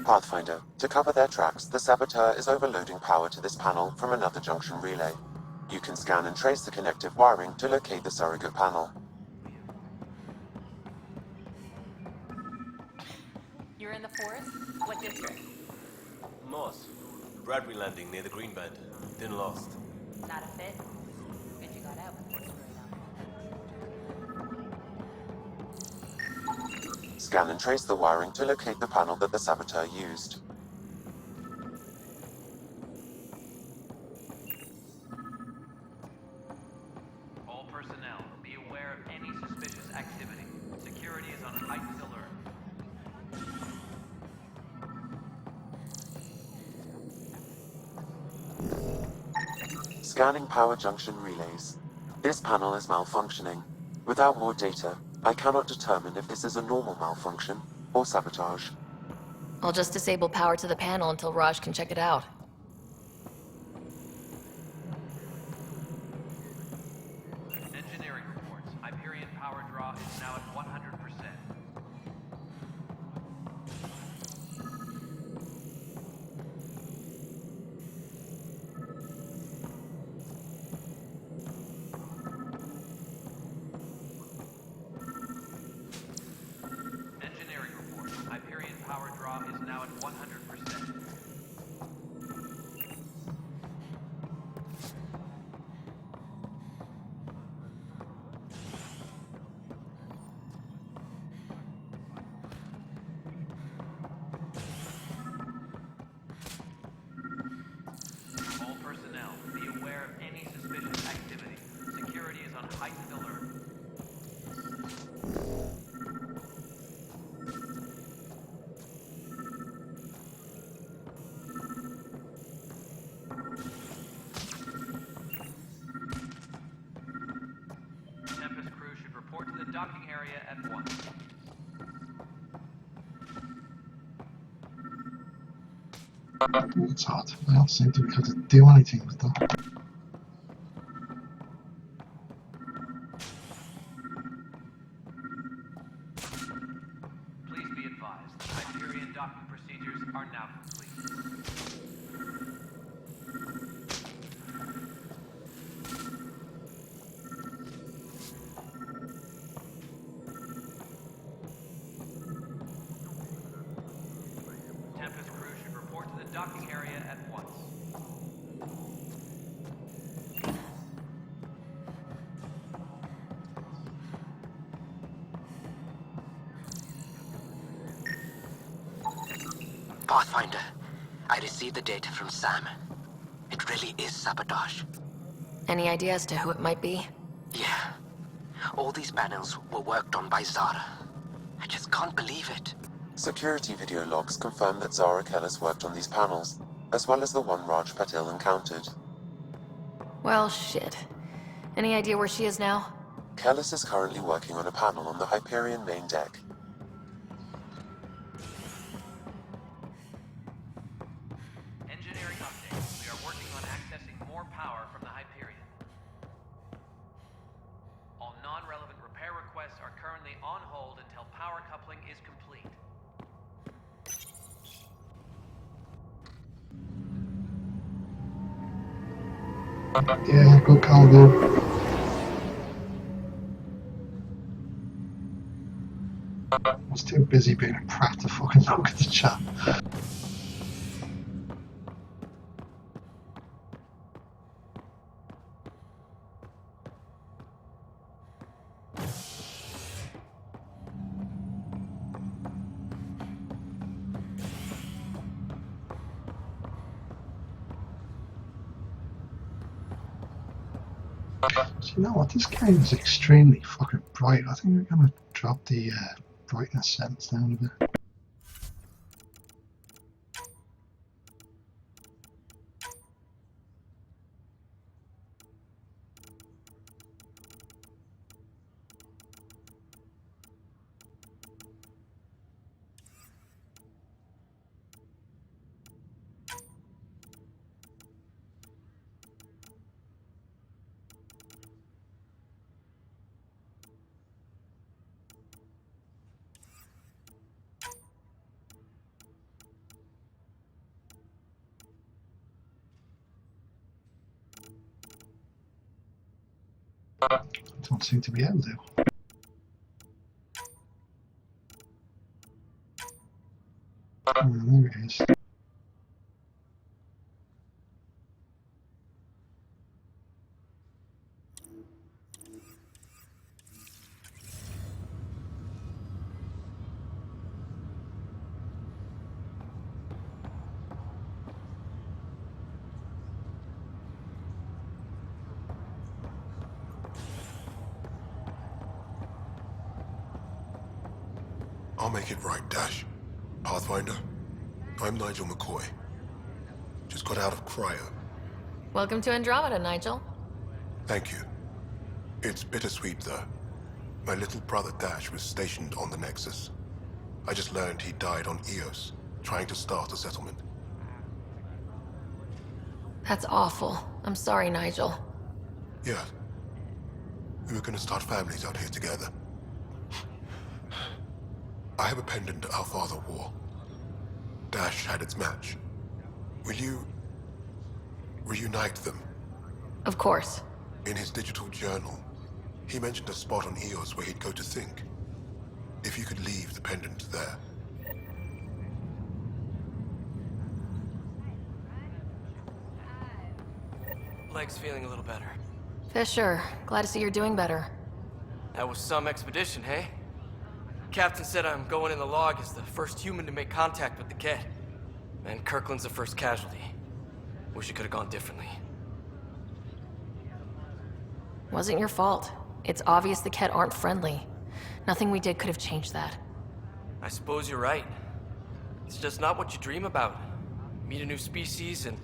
Pathfinder, to cover their tracks, the saboteur is overloading power to this panel from another junction relay. You can scan and trace the connective wiring to locate the surrogate panel. You're in the forest? What district? Moss. Bradbury landing near the green band. Didn't lost. Not a fit. Good you got out before screwing up. Scan and trace the wiring to locate the panel that the saboteur used. All personnel, be aware of any suspicious activity. Security is on heightened alert. Scanning power junction relays. This panel is malfunctioning. Without more data, I cannot determine if this is a normal malfunction or sabotage. I'll just disable power to the panel until Raj can check it out. Engineering reports. Hyperion power draw is now at 100%. Engineering reports. Hyperion power draw is now at 100%. All personnel, be aware of any suspicious activity. Security is on heightened alert. docking area at once. It's hard. I don't seem to be able to do anything with that. Please be advised, the Hyperion docking procedures are now complete. Tempest crew should report to the docking area at once. Pathfinder, I received the data from Sam. It really is sabotage. Any idea as to who it might be? Yeah. All these panels were worked on by Zara. I just can't believe it. Security video logs confirm that Zara Kellis worked on these panels, as well as the one Raj Patil encountered. Well, shit. Any idea where she is now? Kellis is currently working on a panel on the Hyperion main deck. Engineering update. We are working on accessing more power from the Hyperion. All non-relevant repair requests are currently on hold until power coupling is complete. Yeah, good call, dude. I was too busy being a prat to fucking look at the chat. So you know what, this game is extremely fucking bright. I think I'm gonna drop the brightness settings down a bit. Don't seem to be able to. Oh, there it is. I'll make it right, Dash. Pathfinder, I'm Nigel McCoy. Just got out of cryo. Welcome to Andromeda, Nigel. Thank you. It's bittersweet, though. My little brother Dash was stationed on the Nexus. I just learned he died on Eos, trying to start a settlement. That's awful. I'm sorry, Nigel. Yeah. We were gonna start families out here together. I have a pendant our father wore. Dash had its match. Will you reunite them? Of course. In his digital journal, he mentioned a spot on Eos where he'd go to think. If you could leave the pendant there. Leg's feeling a little better. Fisher, glad to see you're doing better. That was some expedition, hey? Captain said I'm going in the log as the first human to make contact with the Kett. And Kirkland's the first casualty. Wish it could have gone differently. Wasn't your fault. It's obvious the Kett aren't friendly. Nothing we did could have changed that. I suppose you're right. It's just not what you dream about. Meet a new species and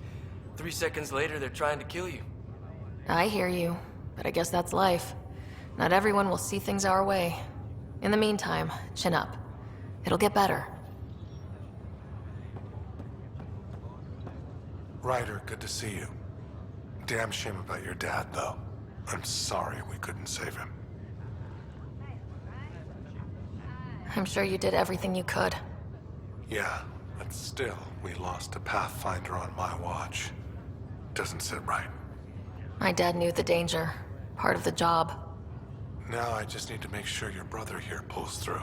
3 seconds later they're trying to kill you. I hear you, but I guess that's life. Not everyone will see things our way. In the meantime, chin up. It'll get better. Ryder, good to see you. Damn shame about your dad, though. I'm sorry we couldn't save him. I'm sure you did everything you could. Yeah, but still, we lost a Pathfinder on my watch. Doesn't sit right. My dad knew the danger. Part of the job. Now I just need to make sure your brother here pulls through.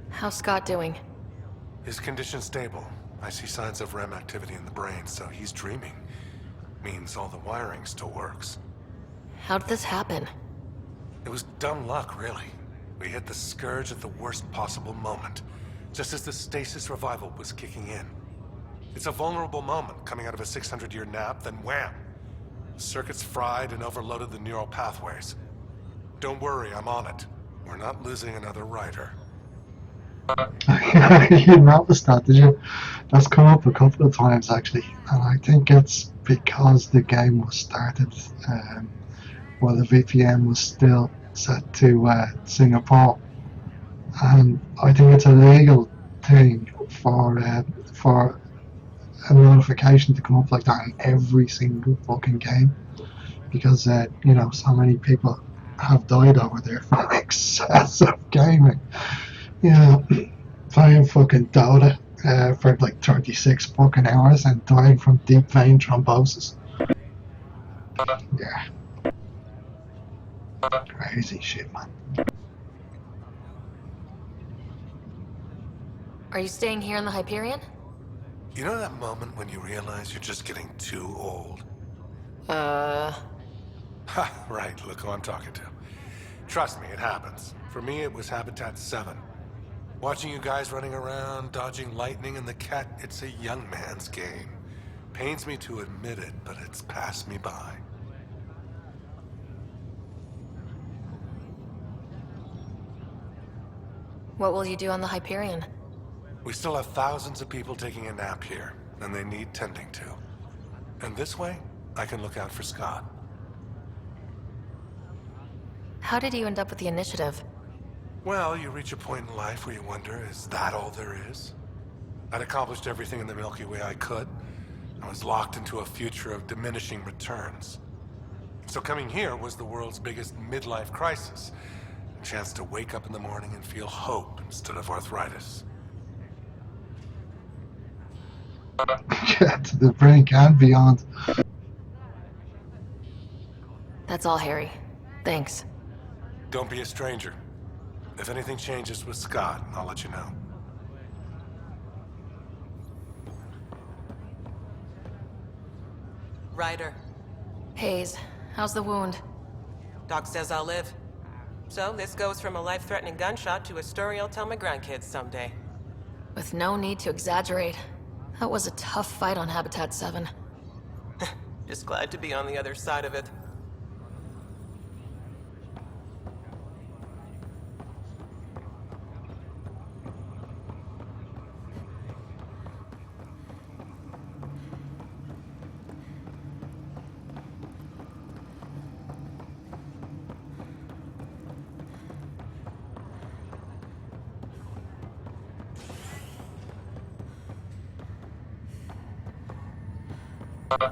How's Scott doing? His condition's stable. I see signs of REM activity in the brain, so he's dreaming. Means all the wiring still works. How did this happen? It was dumb luck, really. We hit the Scourge at the worst possible moment, just as the stasis revival was kicking in. It's a vulnerable moment coming out of a 600-year nap, then wham! The circuits fried and overloaded the neural pathways. Don't worry, I'm on it. We're not losing another Ryder. You noticed that, did you? That's come up a couple of times actually, and I think it's because the game was started while the VPN was still set to Singapore, and I think it's a legal thing for a notification to come up like that in every single fucking game, because you know, so many people have died over there from excessive gaming. Yeah, playing fucking Dota for like 36 fucking hours and dying from deep vein thrombosis. Yeah. Crazy shit, man. Are you staying here in the Hyperion? You know that moment when you realize you're just getting too old? Ha, right, look who I'm talking to. Trust me, it happens. For me, it was Habitat 7. Watching you guys running around, dodging lightning and the cat, it's a young man's game. Pains me to admit it, but it's passed me by. What will you do on the Hyperion? We still have thousands of people taking a nap here, and they need tending to. And this way, I can look out for Scott. How did you end up with the initiative? Well, you reach a point in life where you wonder, is that all there is? I'd accomplished everything in the Milky Way I could. I was locked into a future of diminishing returns. So coming here was the world's biggest midlife crisis. A chance to wake up in the morning and feel hope instead of arthritis. Yeah, to the brink and beyond. That's all, Harry. Thanks. Don't be a stranger. If anything changes with Scott, I'll let you know. Ryder. Hayes, how's the wound? Doc says I'll live. So this goes from a life-threatening gunshot to a story I'll tell my grandkids someday. With no need to exaggerate. That was a tough fight on Habitat 7. Just glad to be on the other side of it.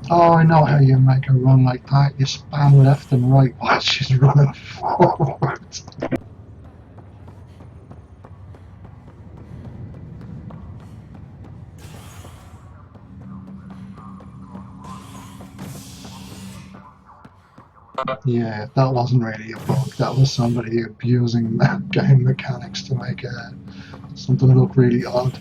Oh, I know how you make her run like that. You spam left and right while she's running forward. Yeah, that wasn't really a bug. That was somebody abusing game mechanics to make something look really odd.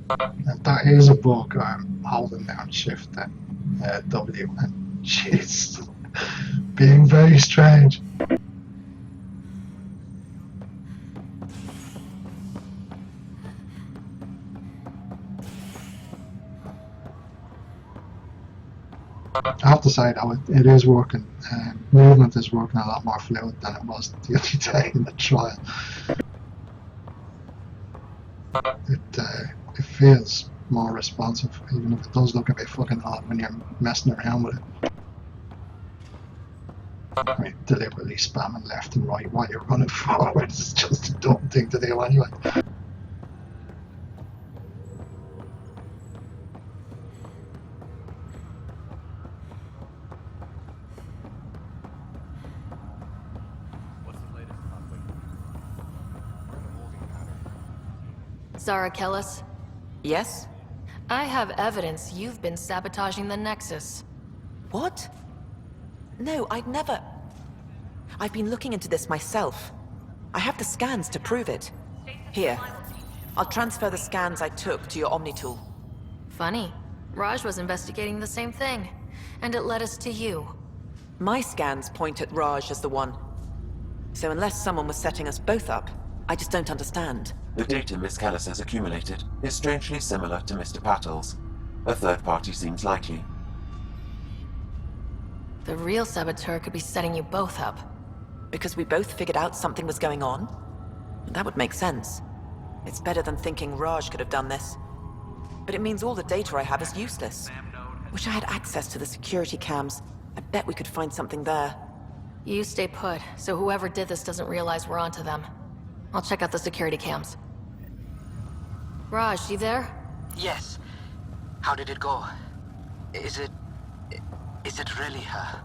That is a bug. I'm holding down Shift and W, and she's being very strange. I have to say though, it is working. Movement is working a lot more fluid than it was the other day in the trial. It feels more responsive, even if it does look a bit fucking odd when you're messing around with it. I mean, deliberately spamming left and right while you're running forward is just a dumb thing to do anyway. Zara Kellis? Yes? I have evidence you've been sabotaging the Nexus. What? No, I'd never... I've been looking into this myself. I have the scans to prove it. Here. I'll transfer the scans I took to your Omni tool. Funny. Raj was investigating the same thing, and it led us to you. My scans point at Raj as the one. So unless someone was setting us both up, I just don't understand. The data Miss Callis has accumulated is strangely similar to Mr. Patel's. A third party seems likely. The real saboteur could be setting you both up. Because we both figured out something was going on? That would make sense. It's better than thinking Raj could have done this. But it means all the data I have is useless. Wish I had access to the security cams. I bet we could find something there. You stay put, so whoever did this doesn't realize we're onto them. I'll check out the security cams. Raj, you there? Yes. How did it go? Is it really her?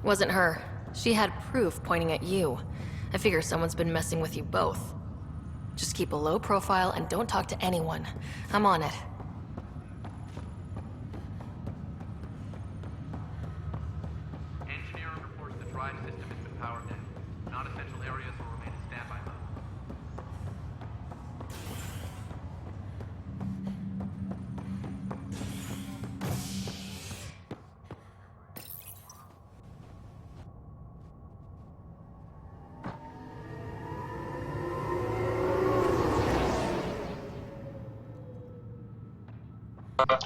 Wasn't her. She had proof pointing at you. I figure someone's been messing with you both. Just keep a low profile and don't talk to anyone. I'm on it. Engineer reports the drive system has been powered down. Non-essential areas will remain in standby mode.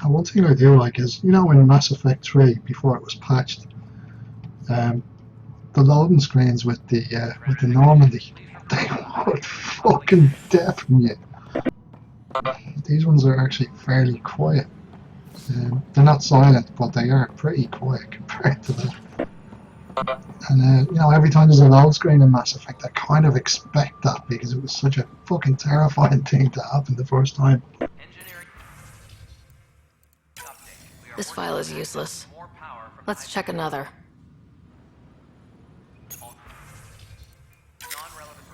And one thing I do like is, you know, in Mass Effect 3, before it was patched, the loading screens with the Normandy, they were fucking deaf from you. These ones are actually fairly quiet. They're not silent, but they are pretty quiet compared to that. And you know, every time there's a load screen in Mass Effect, I kind of expect that because it was such a fucking terrifying thing to happen the first time. This file is useless. Let's check another.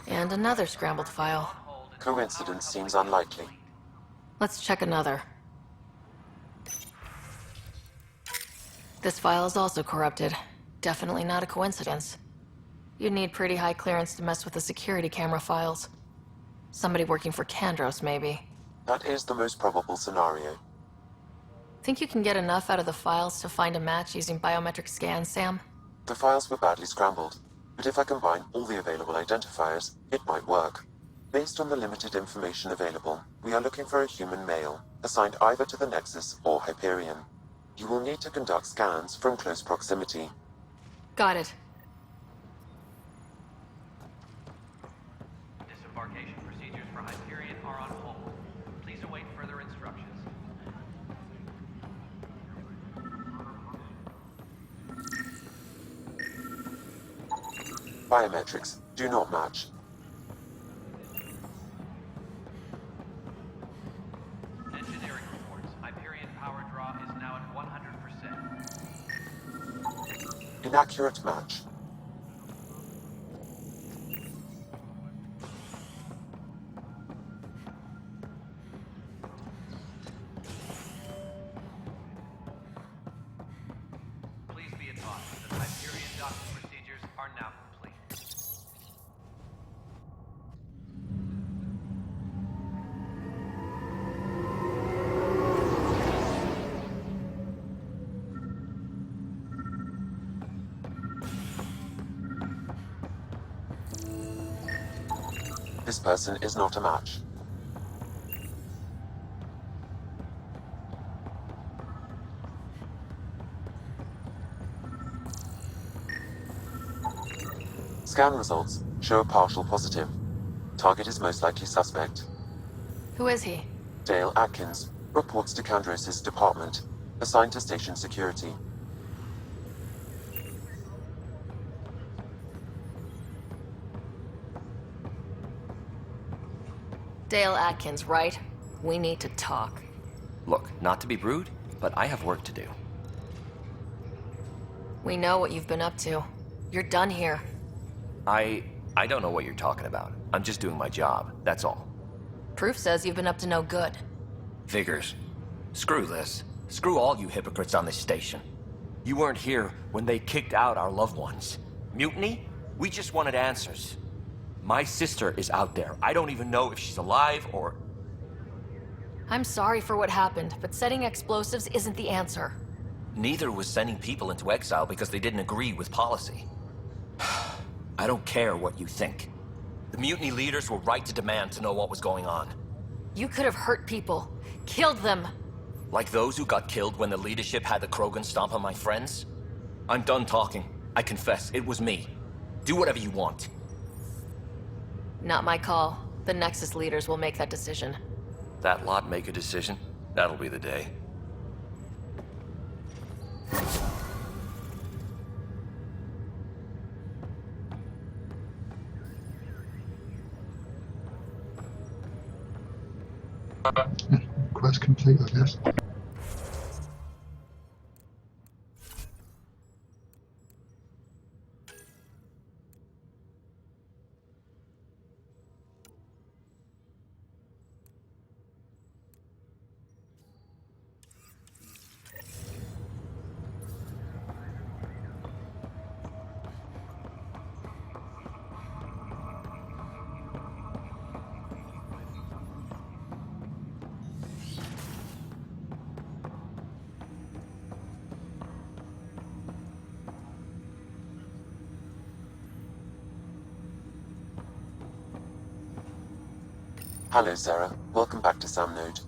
And another scrambled file. Coincidence seems unlikely. Let's check another. This file is also corrupted. Definitely not a coincidence. You'd need pretty high clearance to mess with the security camera files. Somebody working for Kandros, maybe. That is the most probable scenario. Think you can get enough out of the files to find a match using biometric scans, Sam? The files were badly scrambled, but if I combine all the available identifiers, it might work. Based on the limited information available, we are looking for a human male, assigned either to the Nexus or Hyperion. You will need to conduct scans from close proximity. Got it. Disembarkation procedures for Hyperion are on hold. Please await further instructions. Biometrics do not match. Engineering reports. Hyperion power draw is now at 100%. Inaccurate match. Please be advised that Hyperion docking procedures are now complete. This person is not a match. Scan results show a partial positive. Target is most likely suspect. Who is he? Dale Atkins reports to Kandros' department, assigned to station security. Dale Atkins, right? We need to talk. Look, not to be rude, but I have work to do. We know what you've been up to. You're done here. I don't know what you're talking about. I'm just doing my job, that's all. Proof says you've been up to no good. Figures. Screw this. Screw all you hypocrites on this station. You weren't here when they kicked out our loved ones. Mutiny? We just wanted answers. My sister is out there. I don't even know if she's alive or... I'm sorry for what happened, but setting explosives isn't the answer. Neither was sending people into exile because they didn't agree with policy. I don't care what you think. The mutiny leaders were right to demand to know what was going on. You could have hurt people. Killed them. Like those who got killed when the leadership had the Krogan stomp on my friends? I'm done talking. I confess, it was me. Do whatever you want. Not my call. The Nexus leaders will make that decision. That lot make a decision? That'll be the day. Quest complete, I guess. Hello, Sarah. Welcome back to Sam Node.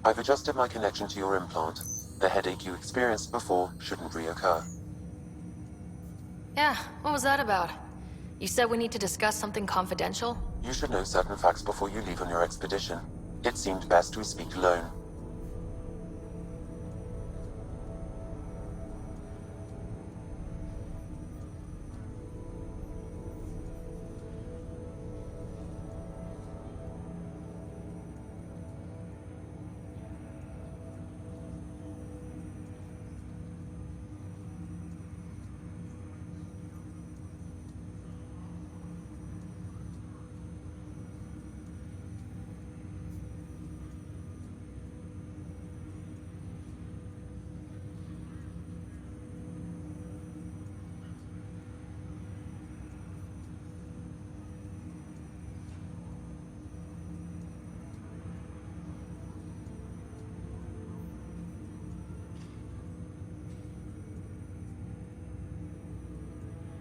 I've adjusted my connection to your implant. The headache you experienced before shouldn't reoccur. Yeah, what was that about? You said we need to discuss something confidential? You should know certain facts before you leave on your expedition. It seemed best we speak alone.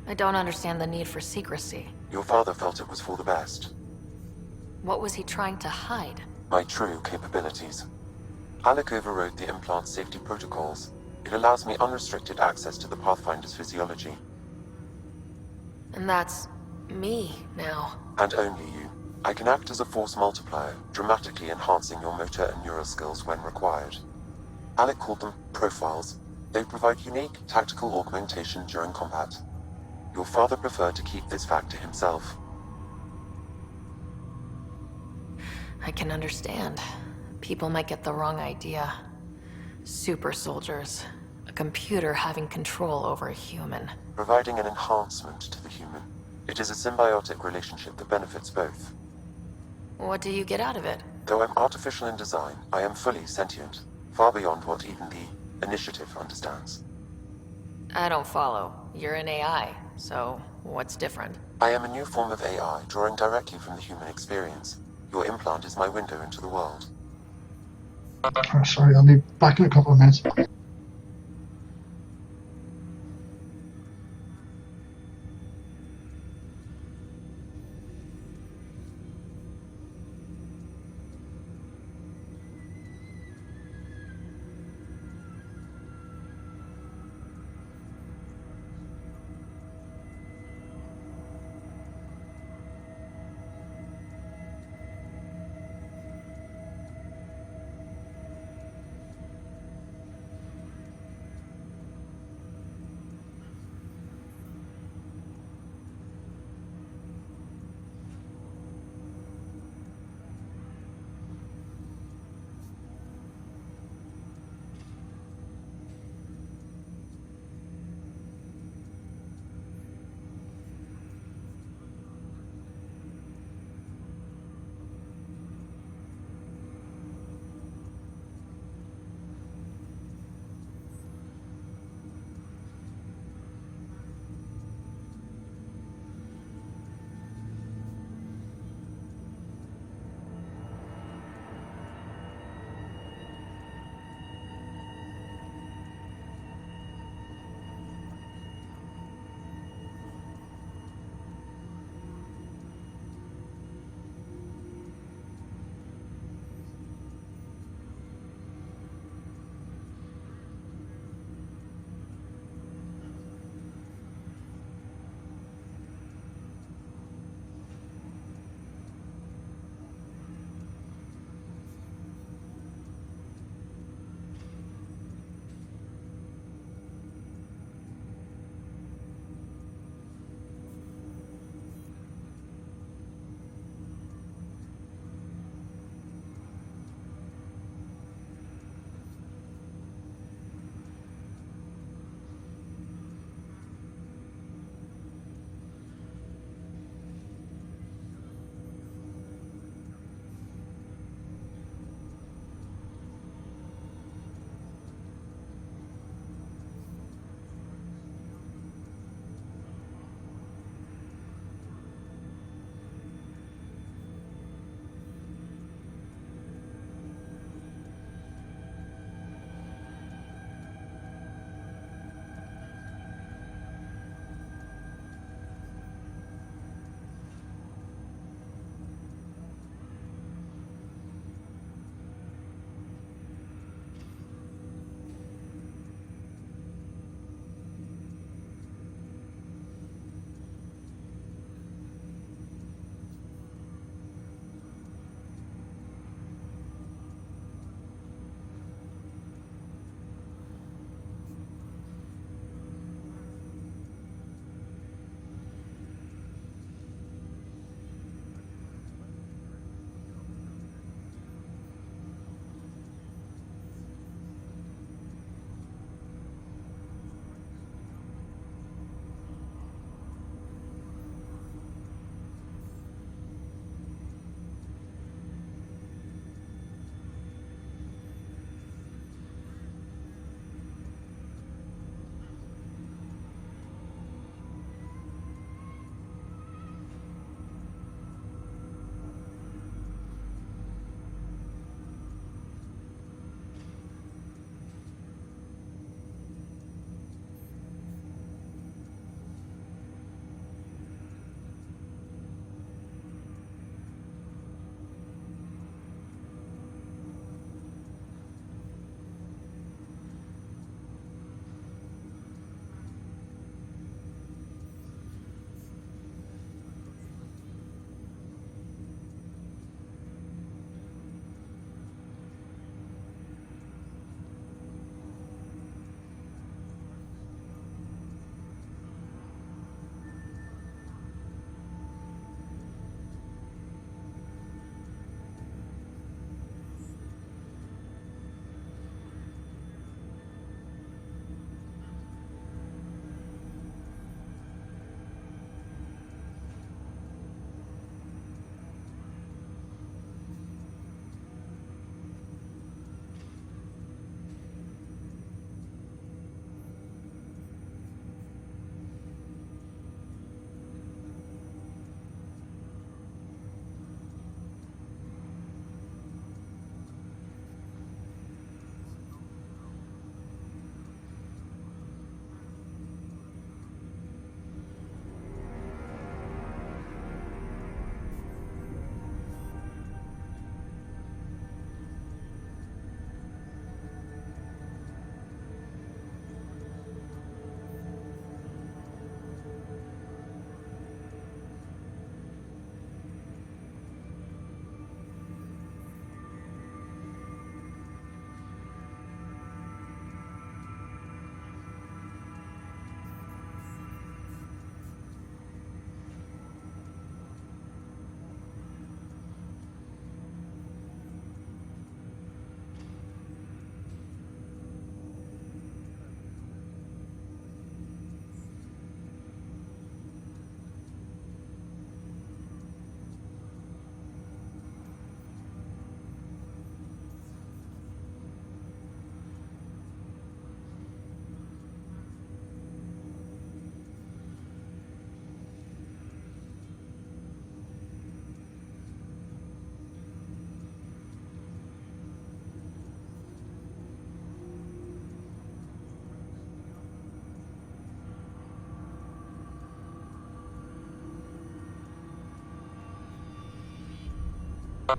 I don't understand the need for secrecy. Your father felt it was for the best. What was he trying to hide? My true capabilities. Alec overrode the implant's safety protocols. It allows me unrestricted access to the Pathfinder's physiology. And that's... me, now. And only you. I can act as a force multiplier, dramatically enhancing your motor and neural skills when required. Alec called them profiles. They provide unique tactical augmentation during combat. Your father preferred to keep this fact to himself. I can understand. People might get the wrong idea. Super soldiers. A computer having control over a human. Providing an enhancement to the human. It is a symbiotic relationship that benefits both. What do you get out of it? Though I'm artificial in design, I am fully sentient. Far beyond what even the Initiative understands. I don't follow. You're an AI, so what's different? I am a new form of AI, drawing directly from the human experience. Your implant is my window into the world. Oh, sorry, I'll be back in a couple of minutes.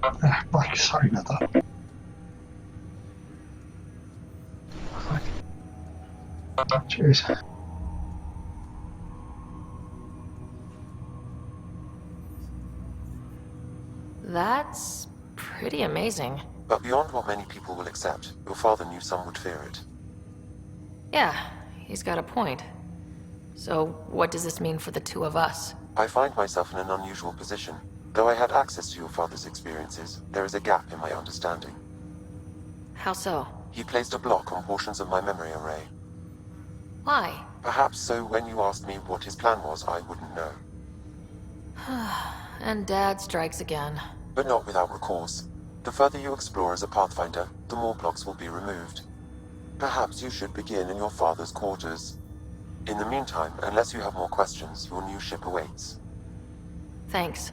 Fuck, sorry about that. Fuck. Cheers. That's pretty amazing. But beyond what many people will accept, your father knew some would fear it. Yeah, he's got a point. So, what does this mean for the two of us? I find myself in an unusual position. Though I had access to your father's experiences, there is a gap in my understanding. How so? He placed a block on portions of my memory array. Why? Perhaps so when you asked me what his plan was, I wouldn't know. And Dad strikes again. But not without recourse. The further you explore as a Pathfinder, the more blocks will be removed. Perhaps you should begin in your father's quarters. In the meantime, unless you have more questions, your new ship awaits. Thanks.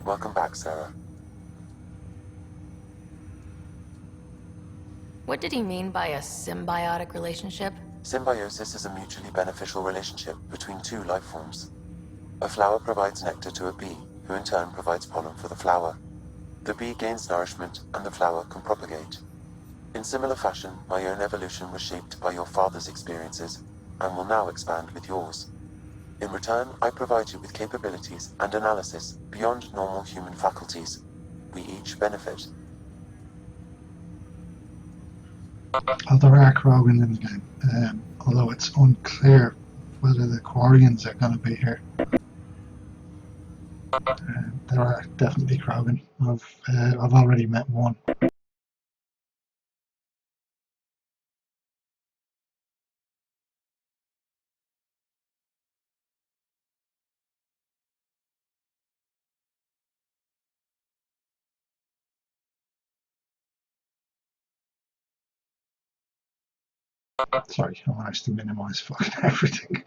Welcome back, Sarah. What did he mean by a symbiotic relationship? Symbiosis is a mutually beneficial relationship between two life forms. A flower provides nectar to a bee, who in turn provides pollen for the flower. The bee gains nourishment, and the flower can propagate. In similar fashion, my own evolution was shaped by your father's experiences, and will now expand with yours. In return, I provide you with capabilities and analysis beyond normal human faculties. We each benefit. Well, there are Krogan in the game, although it's unclear whether the Quarians are going to be here. There are definitely Krogan. I've already met one. Sorry, I managed to minimize fucking everything.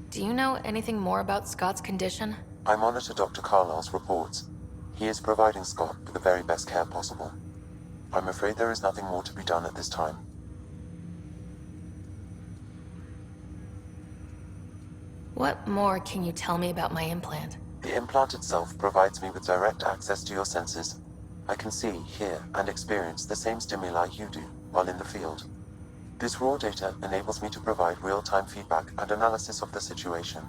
Do you know anything more about Scott's condition? I monitor Dr. Carlisle's reports. He is providing Scott with the very best care possible. I'm afraid there is nothing more to be done at this time. What more can you tell me about my implant? The implant itself provides me with direct access to your senses. I can see, hear, and experience the same stimuli you do while in the field. This raw data enables me to provide real-time feedback and analysis of the situation.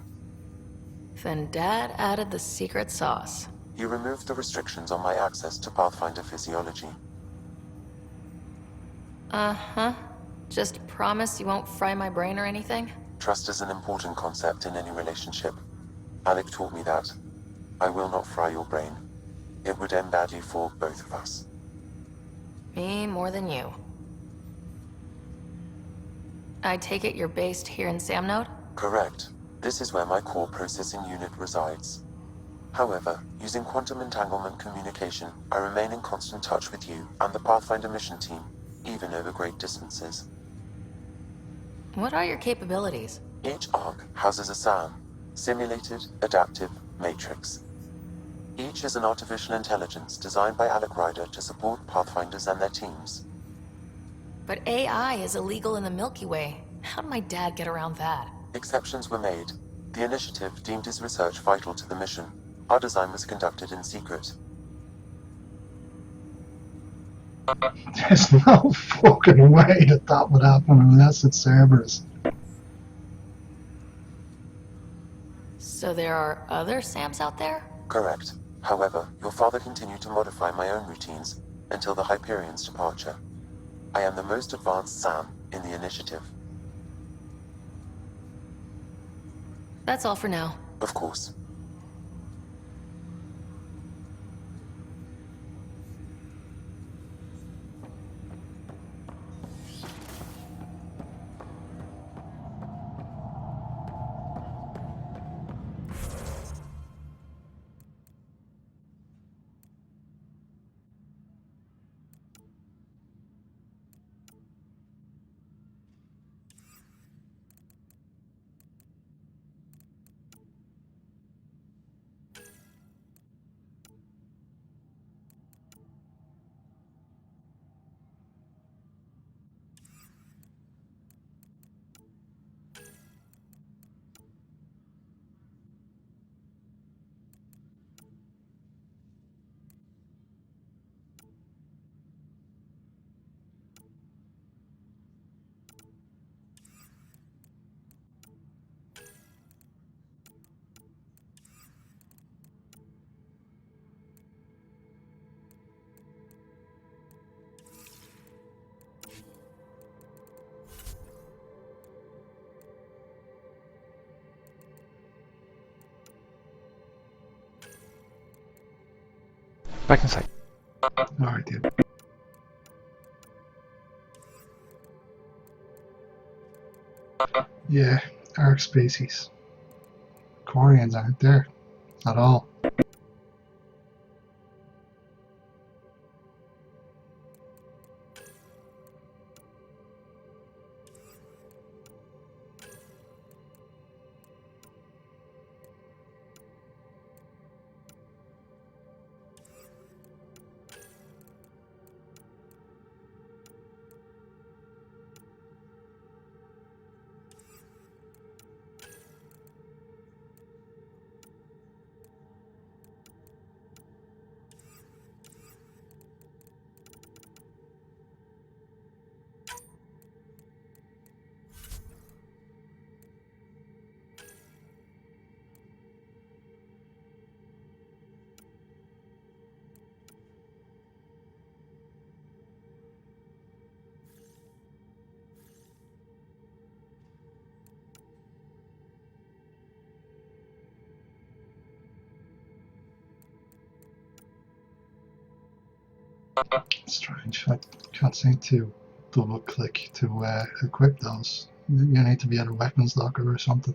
Then Dad added the secret sauce. He removed the restrictions on my access to Pathfinder physiology. Uh-huh. Just promise you won't fry my brain or anything? Trust is an important concept in any relationship. Alec taught me that. I will not fry your brain. It would end badly for both of us. Me more than you. I take it you're based here in Samnode? Correct. This is where my core processing unit resides. However, using quantum entanglement communication, I remain in constant touch with you and the Pathfinder mission team, even over great distances. What are your capabilities? Each arc houses a SAM, Simulated Adaptive Matrix. Each is an artificial intelligence designed by Alec Ryder to support Pathfinders and their teams. But AI is illegal in the Milky Way. How did my dad get around that? Exceptions were made. The initiative deemed his research vital to the mission. Our design was conducted in secret. There's no fucking way that would happen unless it's Cerberus. So there are other SAMs out there? Correct. However, your father continued to modify my own routines until the Hyperion's departure. I am the most advanced SAM in the initiative. That's all for now. Of course. Back inside. Alright, dude. Yeah, Arc species. Quarians aren't there at all. Strange. I can't seem to double click to equip those. You need to be at a weapons locker or something.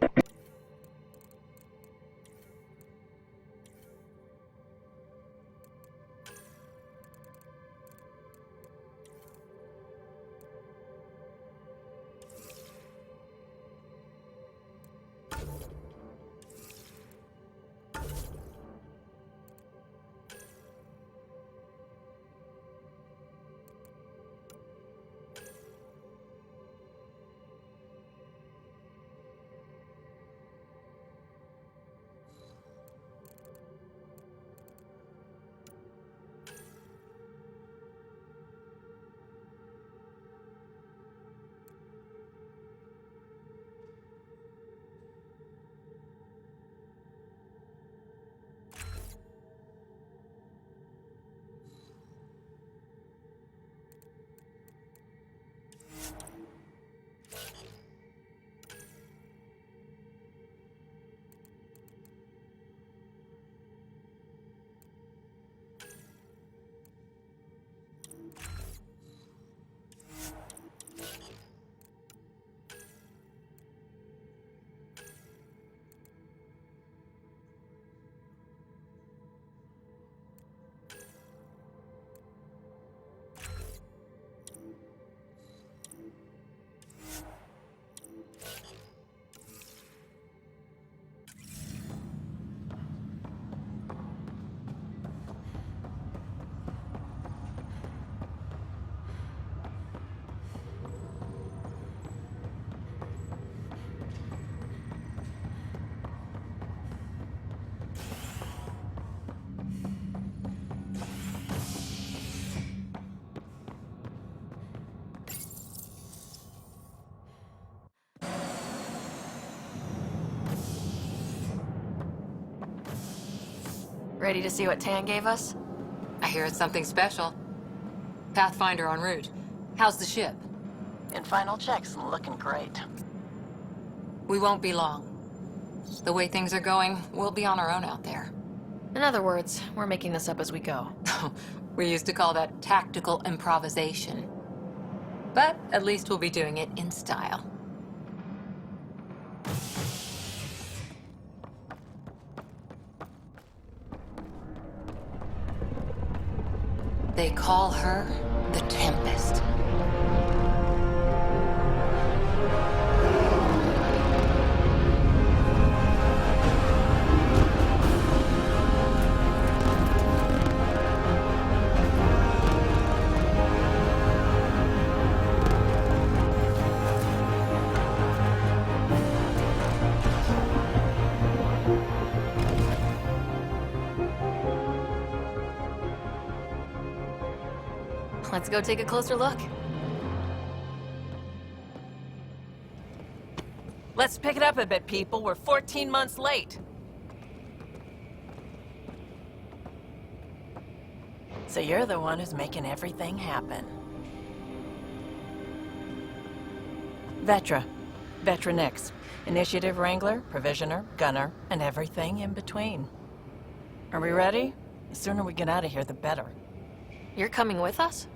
Ready to see what Tan gave us? I hear it's something special. Pathfinder en route. How's the ship? In final checks and looking great. We won't be long. The way things are going, we'll be on our own out there. In other words, we're making this up as we go. We used to call that tactical improvisation. But at least we'll be doing it in style. They call her the Tempest. Let's go take a closer look. Let's pick it up a bit, people. We're 14 months late. So you're the one who's making everything happen. Vetra. Vetra Nix. Initiative Wrangler, Provisioner, Gunner, and everything in between. Are we ready? The sooner we get out of here, the better. You're coming with us?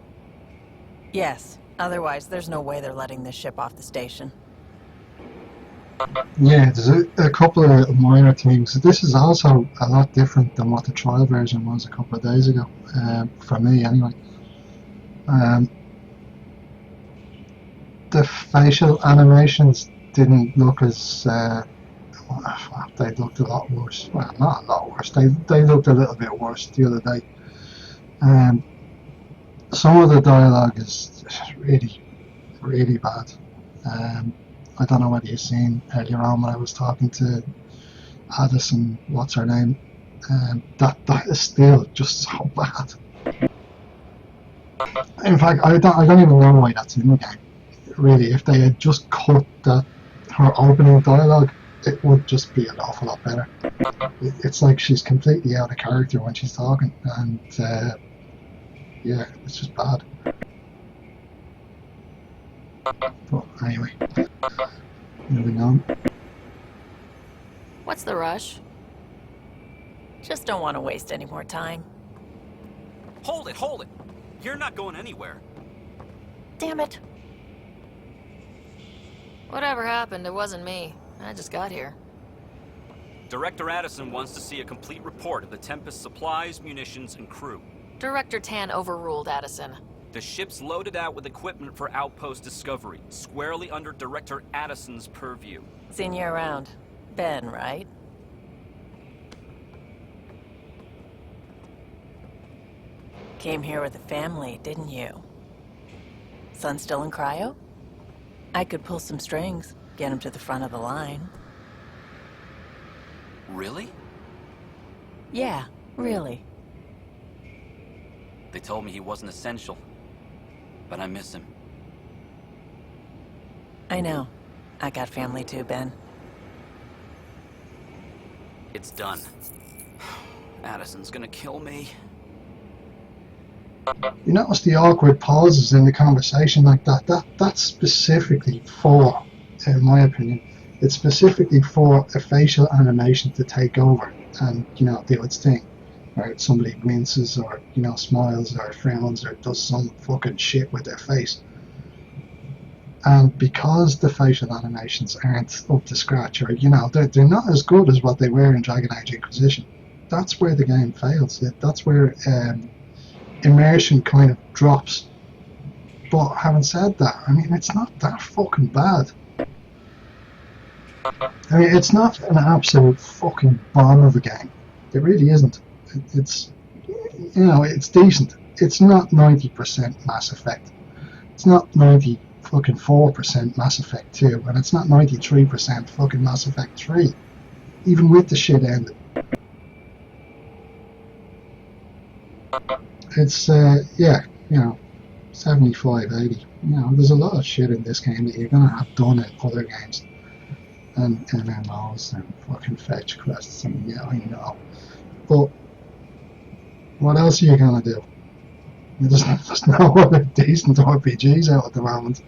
Yes. Otherwise, there's no way they're letting this ship off the station. Yeah, there's a couple of minor things. This is also a lot different than what the trial version was a couple of days ago, for me anyway. The facial animations didn't look as they looked a lot worse. Well, not a lot worse. They looked a little bit worse the other day. Some of the dialogue is really, really bad. I don't know whether you've seen earlier on when I was talking to Addison, what's her name? That is still just so bad. In fact, I don't even know why that's in the game. Really, if they had just cut her opening dialogue, it would just be an awful lot better. It's like she's completely out of character when she's talking, and yeah, it's just bad. But anyway, moving on. What's the rush? Just don't want to waste any more time. Hold it, hold it! You're not going anywhere. Damn it. Whatever happened, it wasn't me. I just got here. Director Addison wants to see a complete report of the Tempest's supplies, munitions, and crew. Director Tan overruled Addison. The ship's loaded out with equipment for outpost discovery, squarely under Director Addison's purview. Seen you around. Ben, right? Came here with a family, didn't you? Son still in cryo? I could pull some strings, get him to the front of the line. Really? Yeah, really. They told me he wasn't essential, but I miss him. I know. I got family too, Ben. It's done. Addison's gonna kill me. You notice the awkward pauses in the conversation like that? That's specifically for, in my opinion, it's specifically for a facial animation to take over and, you know, do its thing. Right? Somebody winces or, you know, smiles or frowns or does some fucking shit with their face. And because the facial animations aren't up to scratch, or, you know, they're not as good as what they were in Dragon Age Inquisition, that's where the game fails. That's where immersion kind of drops. But having said that, I mean, it's not that fucking bad. I mean, it's not an absolute fucking bomb of a game. It really isn't. It's, you know, it's decent. It's not 90% Mass Effect. It's not 4% Mass Effect 2, and it's not 93% fucking Mass Effect 3, even with the shit ending. It's, yeah, you know, 75, 80. You know, there's a lot of shit in this game that you're going to have done in other games. And MMOs and fucking fetch quests, and yeah, I know. But what else are you going to do? There's no other decent RPGs out at the moment.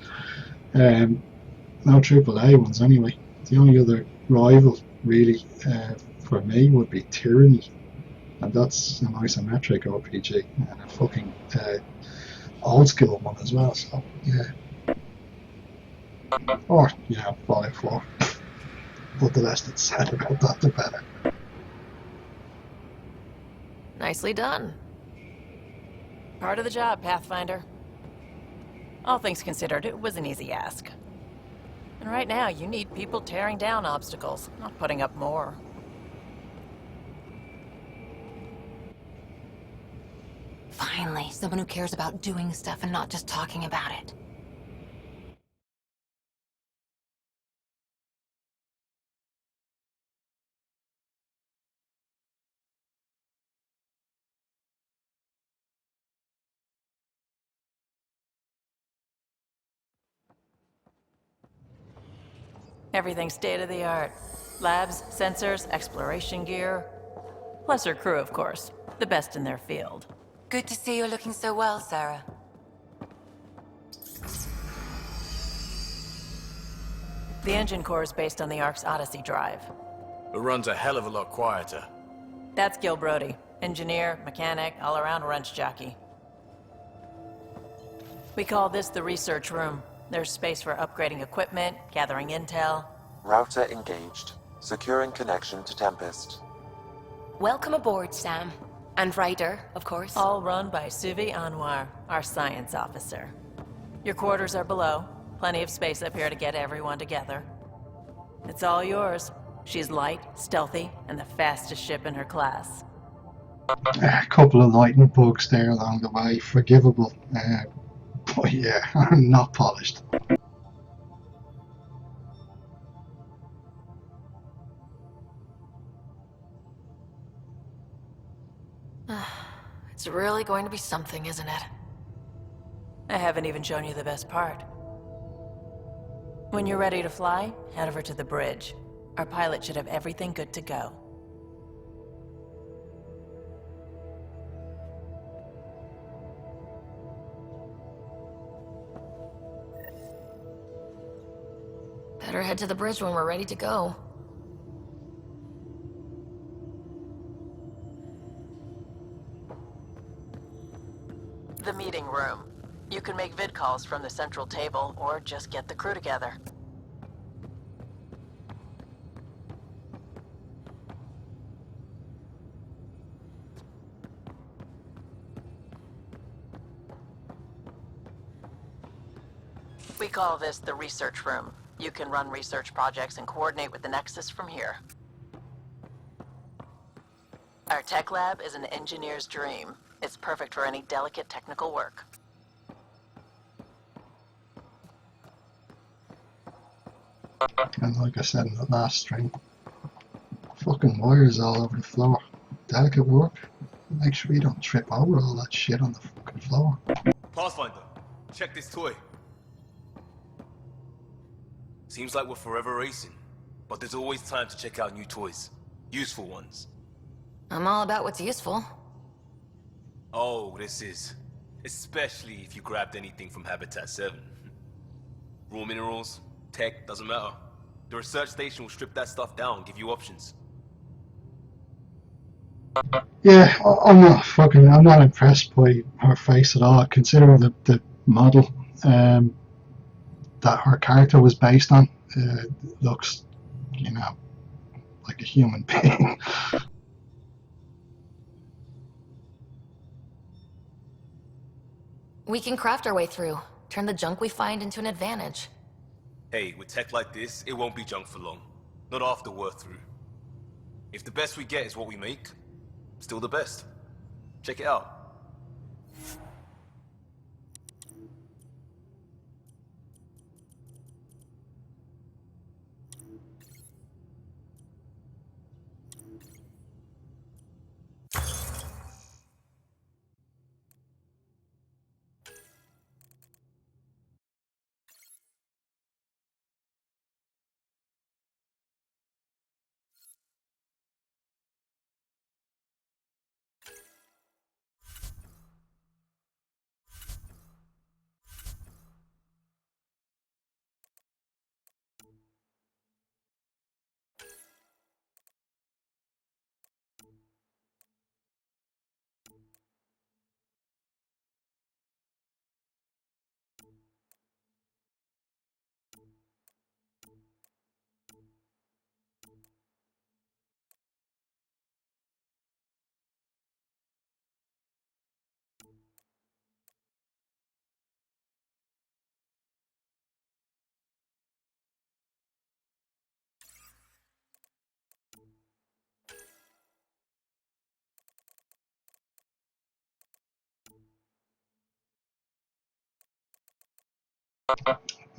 No AAA ones anyway. The only other rival, really, for me would be Tyranny. And that's an isometric RPG and a fucking old school one as well, so yeah. Or, you know, Fallout 4. But the less that's said about that, the better. Nicely done. Part of the job, Pathfinder. All things considered, it was an easy ask. And right now, you need people tearing down obstacles, not putting up more. Finally, someone who cares about doing stuff and not just talking about it. Everything's state-of-the-art. Labs, sensors, exploration gear. Plus her crew, of course. The best in their field. Good to see you're looking so well, Sarah. The engine core is based on the Ark's Odyssey drive. It runs a hell of a lot quieter. That's Gil Brody, Engineer, mechanic, all-around wrench jockey. We call this the research room. There's space for upgrading equipment, gathering intel. Router engaged. Securing connection to Tempest. Welcome aboard, Sam. And Ryder, of course. All run by Suvi Anwar, our science officer. Your quarters are below. Plenty of space up here to get everyone together. It's all yours. She's light, stealthy, and the fastest ship in her class. A couple of lightning bugs there along the way, forgivable. But yeah, not polished. It's really going to be something, isn't it? I haven't even shown you the best part. When you're ready to fly, head over to the bridge. Our pilot should have everything good to go. Better head to the bridge when we're ready to go. The meeting room. You can make vid calls from the central table, or just get the crew together. We call this the research room. You can run research projects and coordinate with the Nexus from here. Our tech lab is an engineer's dream. It's perfect for any delicate technical work. And like I said in the last stream, fucking wires all over the floor. Delicate work. Make sure you don't trip over all that shit on the fucking floor. Pathfinder, check this toy. Seems like we're forever racing, but there's always time to check out new toys. Useful ones. I'm all about what's useful. Oh, this is. Especially if you grabbed anything from Habitat 7. Raw minerals, tech, doesn't matter. The research station will strip that stuff down, give you options. Yeah, I'm not impressed by her face at all, considering the model that her character was based on. Looks, you know, like a human being. We can craft our way through. Turn the junk we find into an advantage. Hey, with tech like this, it won't be junk for long. Not after we're through. If the best we get is what we make, still the best. Check it out.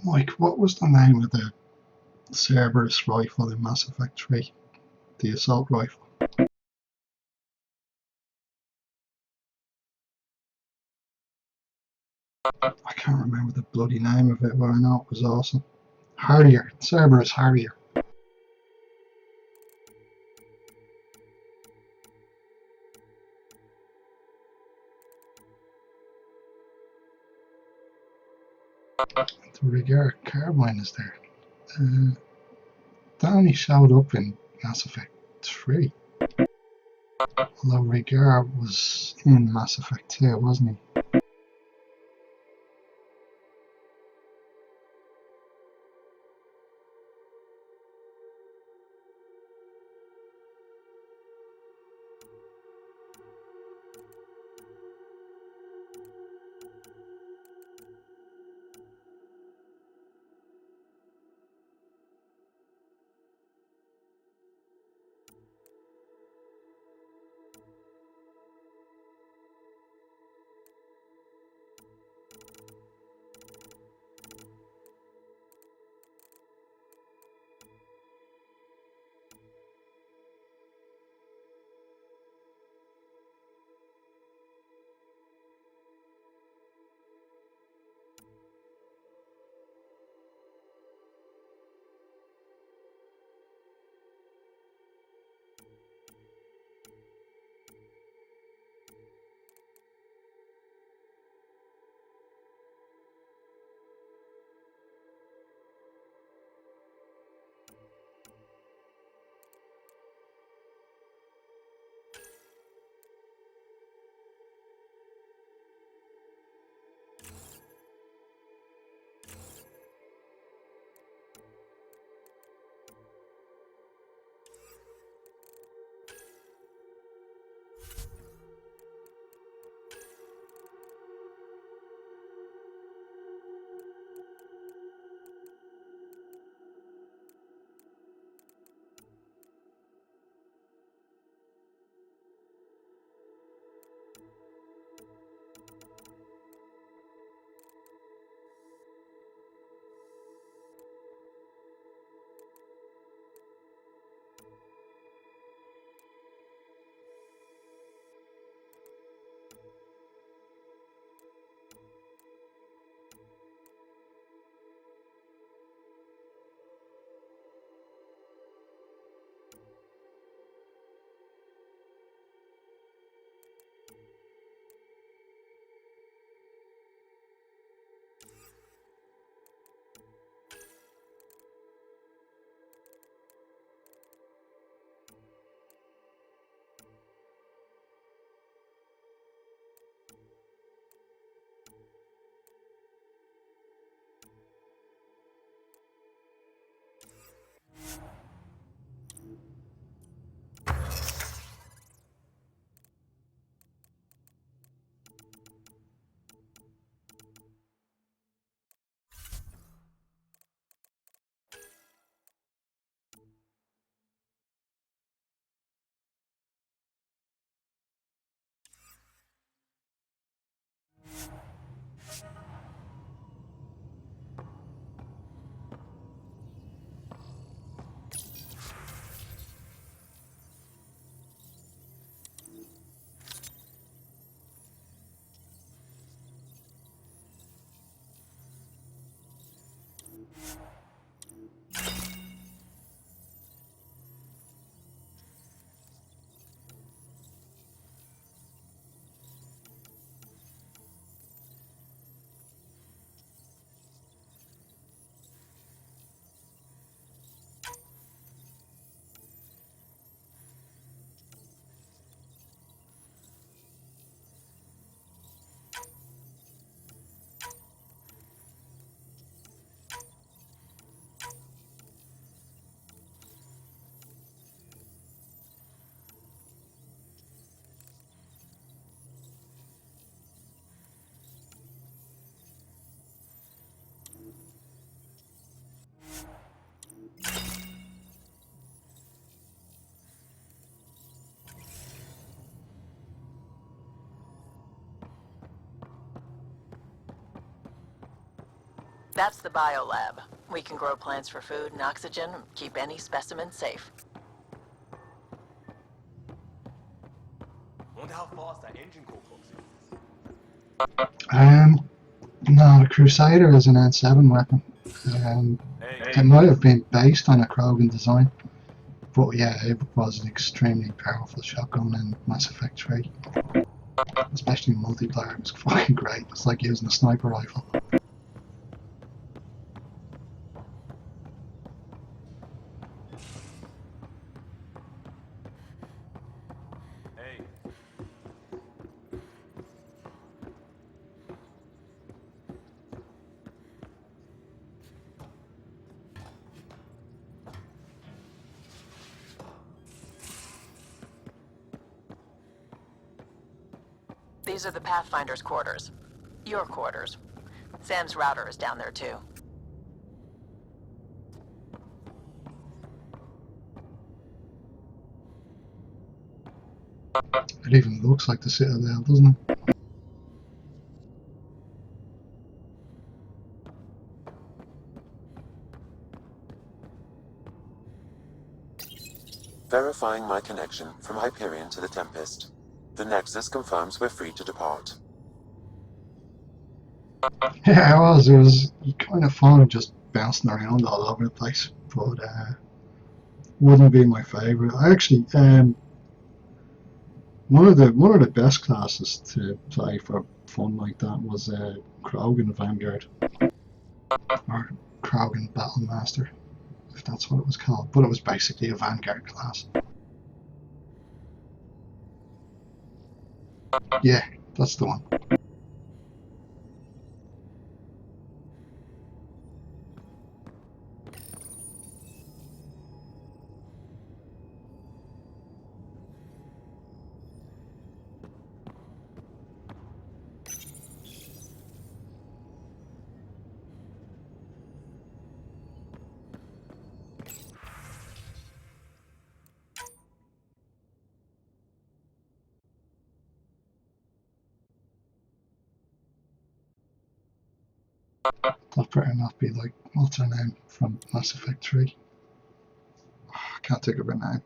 Mike, what was the name of the Cerberus rifle in Mass Effect 3? The assault rifle. I can't remember the bloody name of it, but I know it was awesome. Hardier. Cerberus Hardier. The Regard carbine is there. That only showed up in Mass Effect 3. Although Rhaegar was in Mass Effect 2, wasn't he? That's the biolab. We can grow plants for food and oxygen, keep any specimen safe. Wonder how fast that engine core clocks is. No, the Crusader is an N7 weapon. It might have been based on a Krogan design, but yeah, it was an extremely powerful shotgun in Mass Effect 3. Especially in multiplayer, it was fucking great. It's like using a sniper rifle. These are the Pathfinder's quarters. Your quarters. Sam's router is down there too. It even looks like the Citadel, doesn't it? Verifying my connection from Hyperion to the Tempest. The Nexus confirms we're free to depart. Yeah, it was kind of fun just bouncing around all over the place, but wouldn't be my favourite. I actually, one of the best classes to play for fun like that was Krogan Vanguard, or Krogan Battlemaster, if that's what it was called, but it was basically a Vanguard class. Yeah, that's the one. That better not be like, what's her name from Mass Effect 3? I can't think of her name.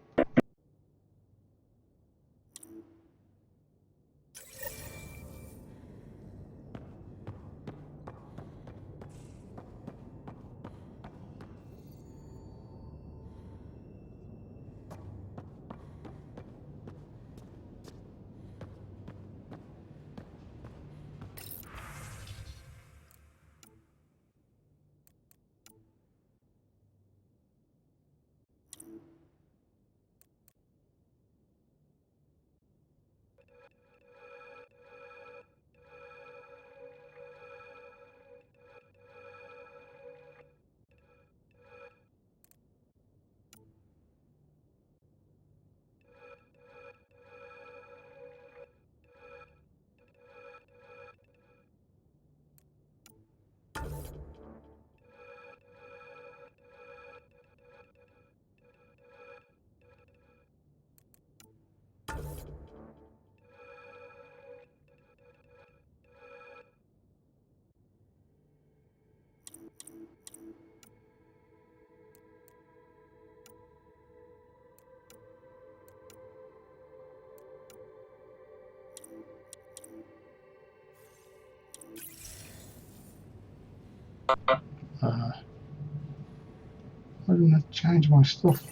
Why didn't it change my stuff?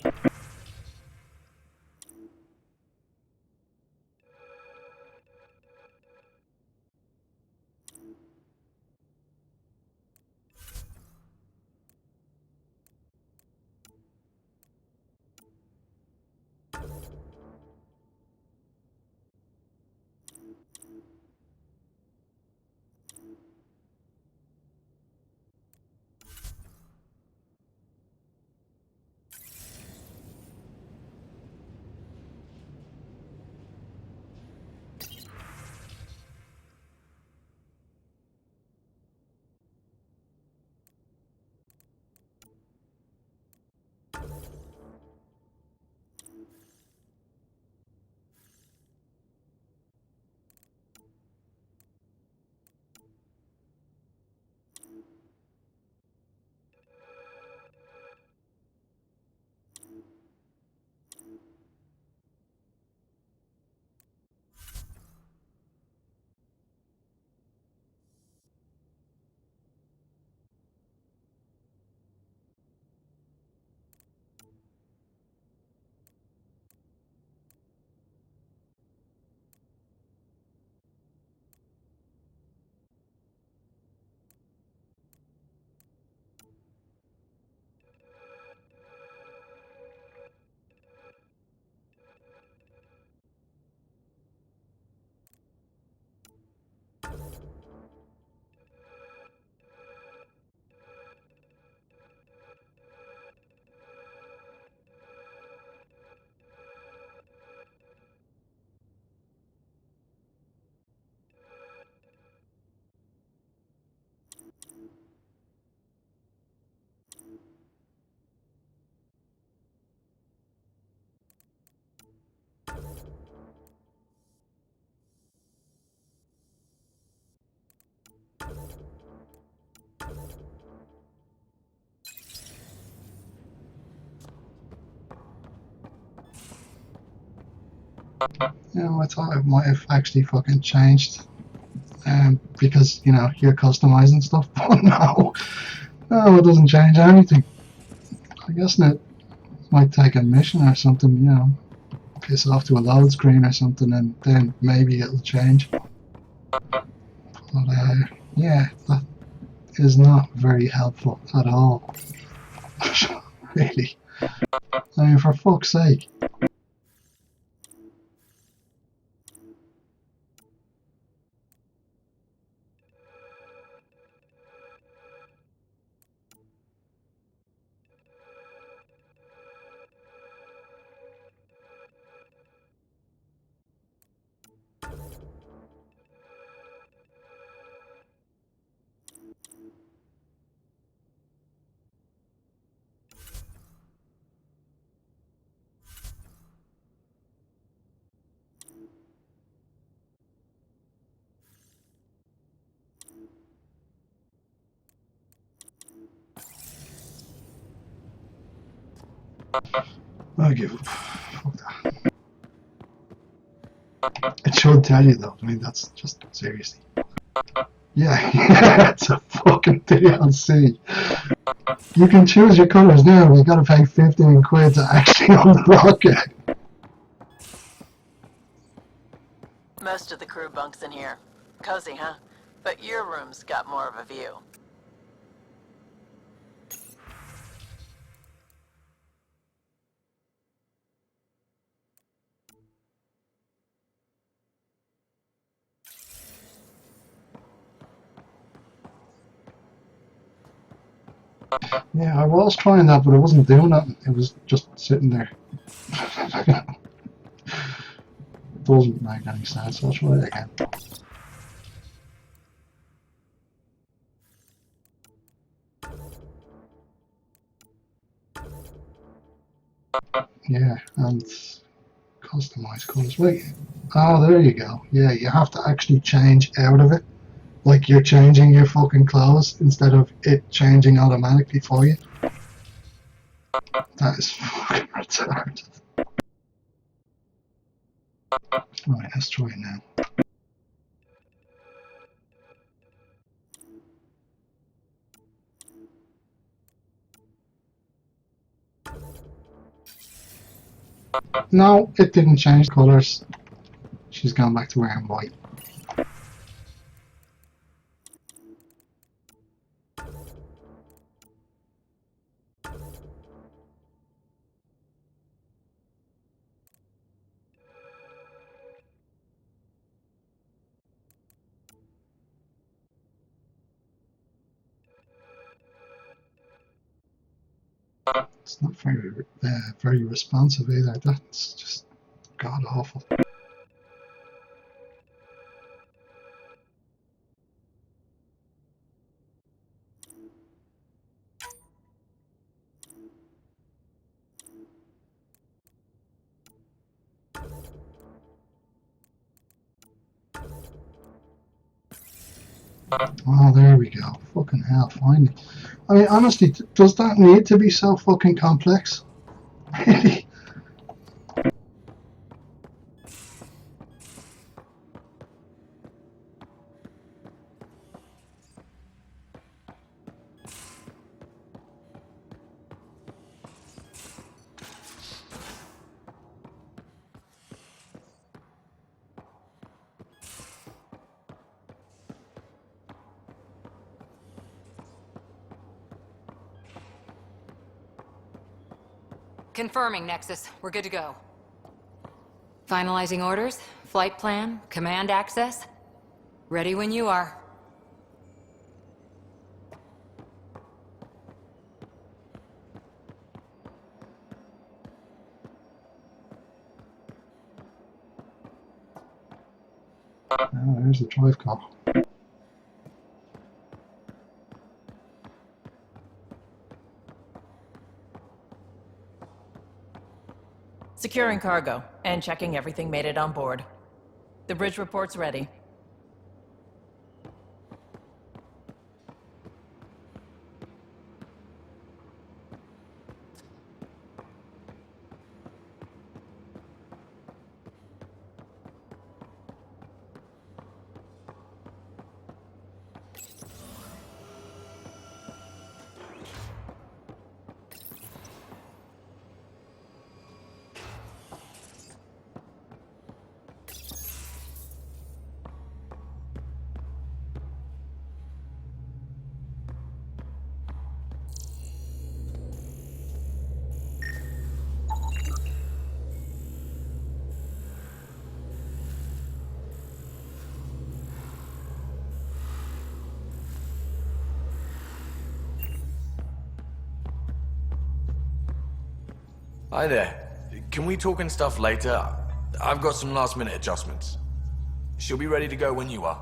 You know, I thought it might have actually fucking changed. Because, you know, you're customizing stuff, but no, it doesn't change anything. I guess it might take a mission or something, you know, piss it off to a load screen or something, and then maybe it'll change. But, yeah, that is not very helpful at all. Really. I mean, for fuck's sake. I give up. Fuck that. It should tell you though. I mean, that's just seriously. Yeah, it's a fucking DLC. You can choose your colours now, but you gotta pay 15 quid to actually unlock it. Most of the crew bunks in here. Cozy, huh? But your room's got more of a view. Yeah, I was trying that, but it wasn't doing nothing. It was just sitting there. It doesn't make any sense. I'll try it again. Yeah, and customize colours. Wait. Oh, there you go. Yeah, you have to actually change out of it. Like you're changing your fucking clothes instead of it changing automatically for you. That is fucking retarded. Right, let's try it now. No, it didn't change colours. She's gone back to wearing white. It's not very responsive either. That's just god awful. Oh, there we go. Fucking hell, finally. I mean, honestly, does that need to be so fucking complex? Really? Confirming, Nexus. We're good to go. Finalizing orders, flight plan, command access. Ready when you are. Oh, there's the drive car. Securing cargo and checking everything made it on board. The bridge report's ready. Hi there. Can we talk and stuff later? I've got some last-minute adjustments. She'll be ready to go when you are.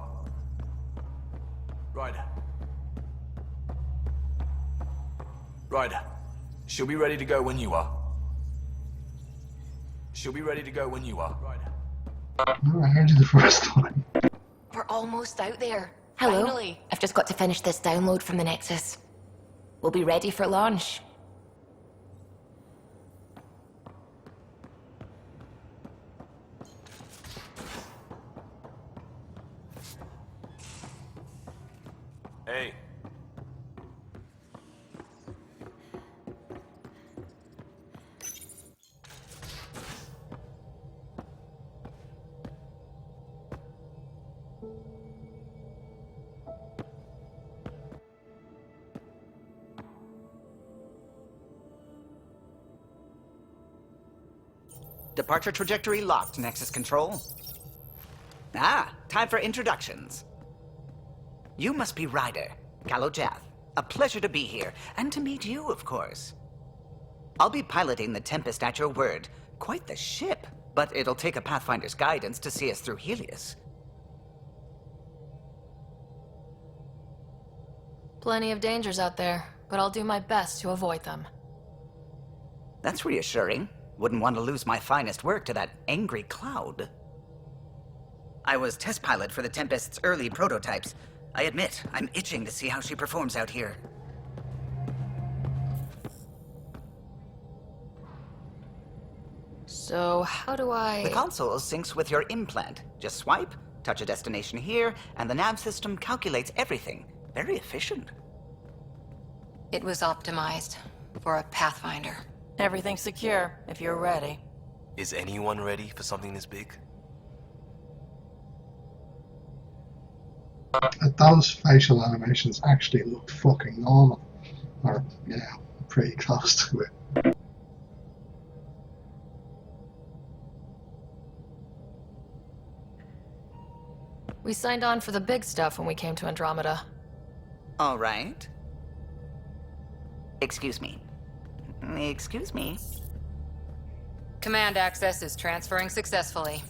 Ryder. Ryder. She'll be ready to go when you are. She'll be ready to go when you are. Ryder. No, I heard you the first time. We're almost out there. Hello. Finally. I've just got to finish this download from the Nexus. We'll be ready for launch. Hey. Departure trajectory locked, Nexus Control. Ah, time for introductions. You must be Ryder, Kalojath. A pleasure to be here, and to meet you, of course. I'll be piloting the Tempest at your word. Quite the ship, but it'll take a Pathfinder's guidance to see us through Helios. Plenty of dangers out there, but I'll do my best to avoid them. That's reassuring. Wouldn't want to lose my finest work to that angry cloud. I was test pilot for the Tempest's early prototypes. I admit, I'm itching to see how she performs out here. So, how do I... The console syncs with your implant. Just swipe, touch a destination here, and the nav system calculates everything. Very efficient. It was optimized for a Pathfinder. Everything's secure, if you're ready. Is anyone ready for something this big? Those facial animations actually look fucking normal. Or, yeah, pretty close to it. We signed on for the big stuff when we came to Andromeda. All right. Excuse me. Excuse me. Command access is transferring successfully.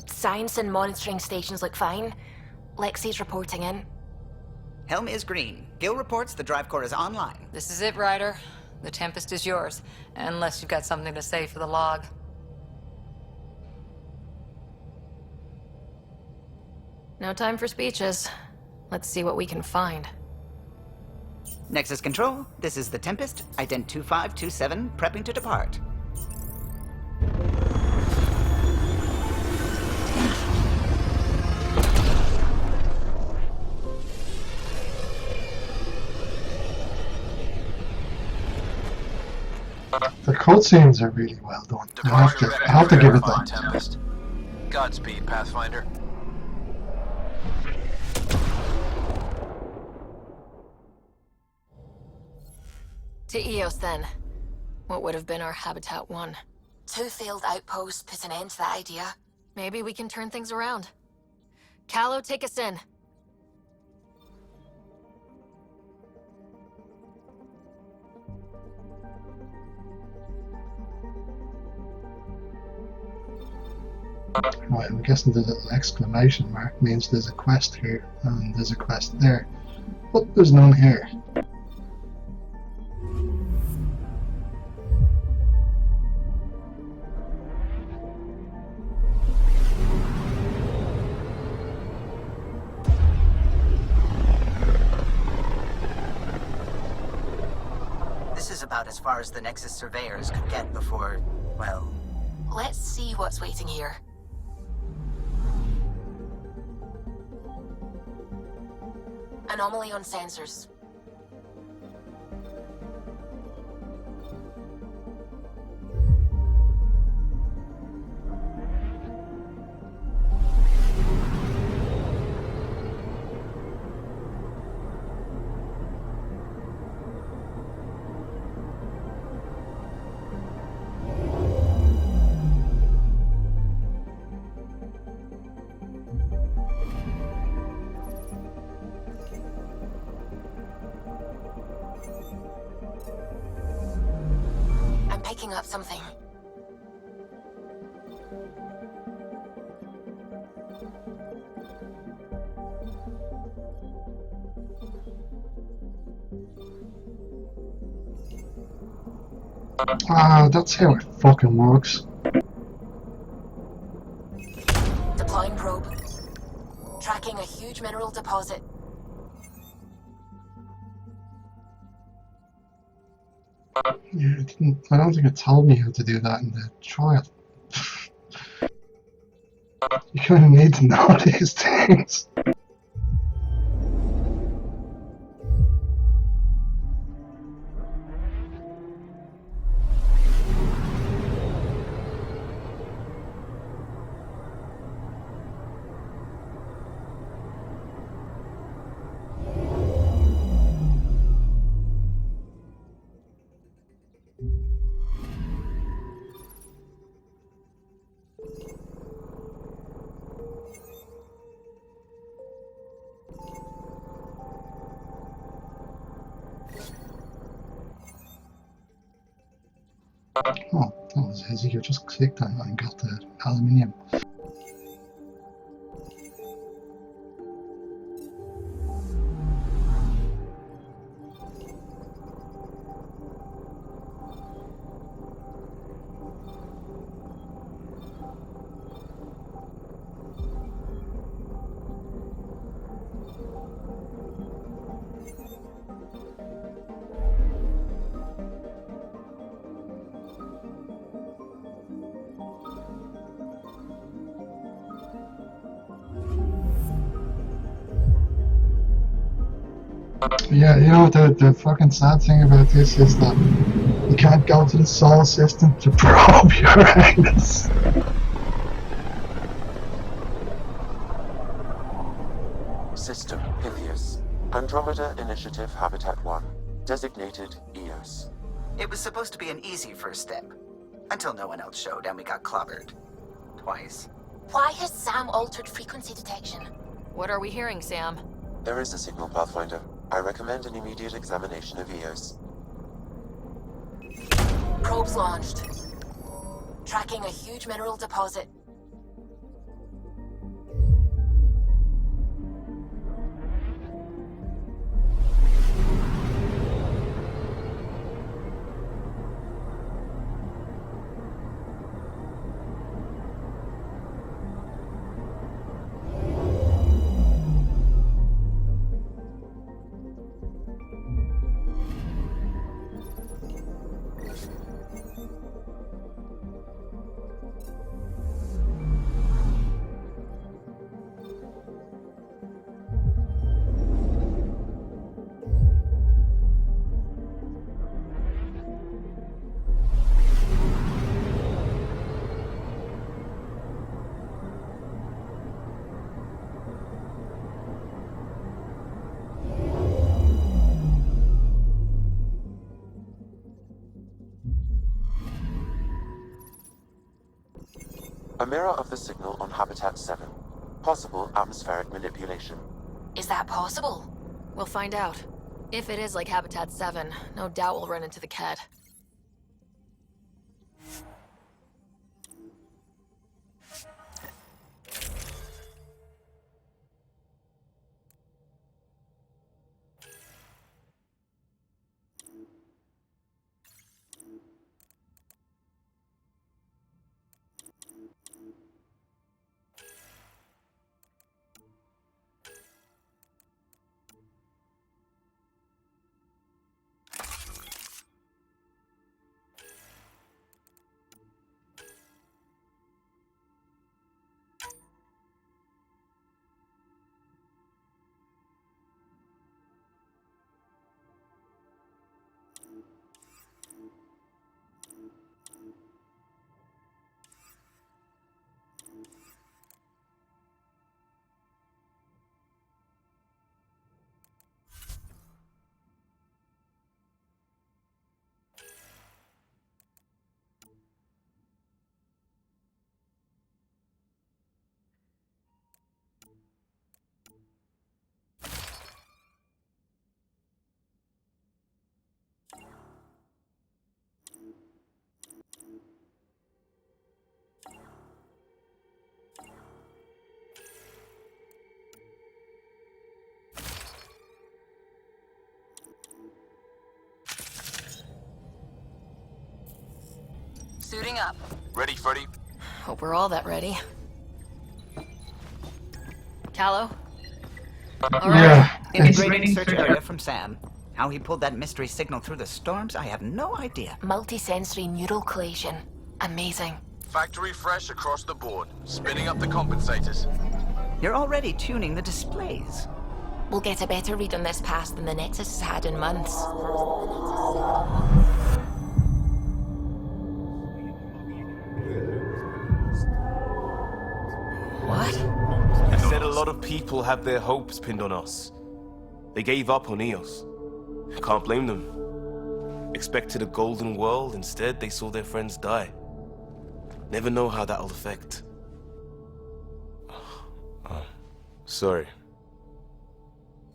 Science and monitoring stations look fine. Lexi's reporting in. Helm is green. Gil reports the drive core is online. This is it, Ryder. The Tempest is yours, unless you've got something to say for the log. No time for speeches. Let's see what we can find. Nexus Control, this is the Tempest, ident 2527, prepping to depart. The cutscenes are really well done. I have to give it that. Tempest. Godspeed, Pathfinder. To Eos, then. What would have been our Habitat 1? 2 failed outposts put an end to that idea. Maybe we can turn things around. Calo, take us in. Right, I'm guessing the little exclamation mark means there's a quest here and there's a quest there. But there's none here. This is about as far as the Nexus surveyors could get before, well... Let's see what's waiting here. Anomaly on sensors. picking up something. That's how it fucking works. Deploying probe. Tracking a huge mineral deposit. Yeah, I don't think it told me how to do that in the trial. You kind of need to know these things. Oh, that was easy. You just clicked on it and got the aluminium. Yeah, you know, the fucking sad thing about this is that you can't go to the solar system to probe Uranus. System Pythias. Andromeda Initiative Habitat 1. Designated EOS. It was supposed to be an easy first step. Until no one else showed and we got clobbered. Twice. Why has Sam altered frequency detection? What are we hearing, Sam? There is a signal, Pathfinder. I recommend an immediate examination of EOS. Probes launched. Tracking a huge mineral deposit. A mirror of the signal on Habitat 7. Possible atmospheric manipulation. Is that possible? We'll find out. If it is like Habitat 7, no doubt we'll run into the Ked. Suiting up. Ready, Freddy? Hope we're all that ready. Callow? Integrating search area from Sam. How he pulled that mystery signal through the storms, I have no idea. Multisensory neural collation. Amazing. Factory fresh across the board. Spinning up the compensators. You're already tuning the displays. We'll get a better read on this pass than the Nexus has had in months. What? You said a lot of people have their hopes pinned on us. They gave up on EOS. Can't blame them. Expected a golden world, instead they saw their friends die. Never know how that'll affect. Sorry.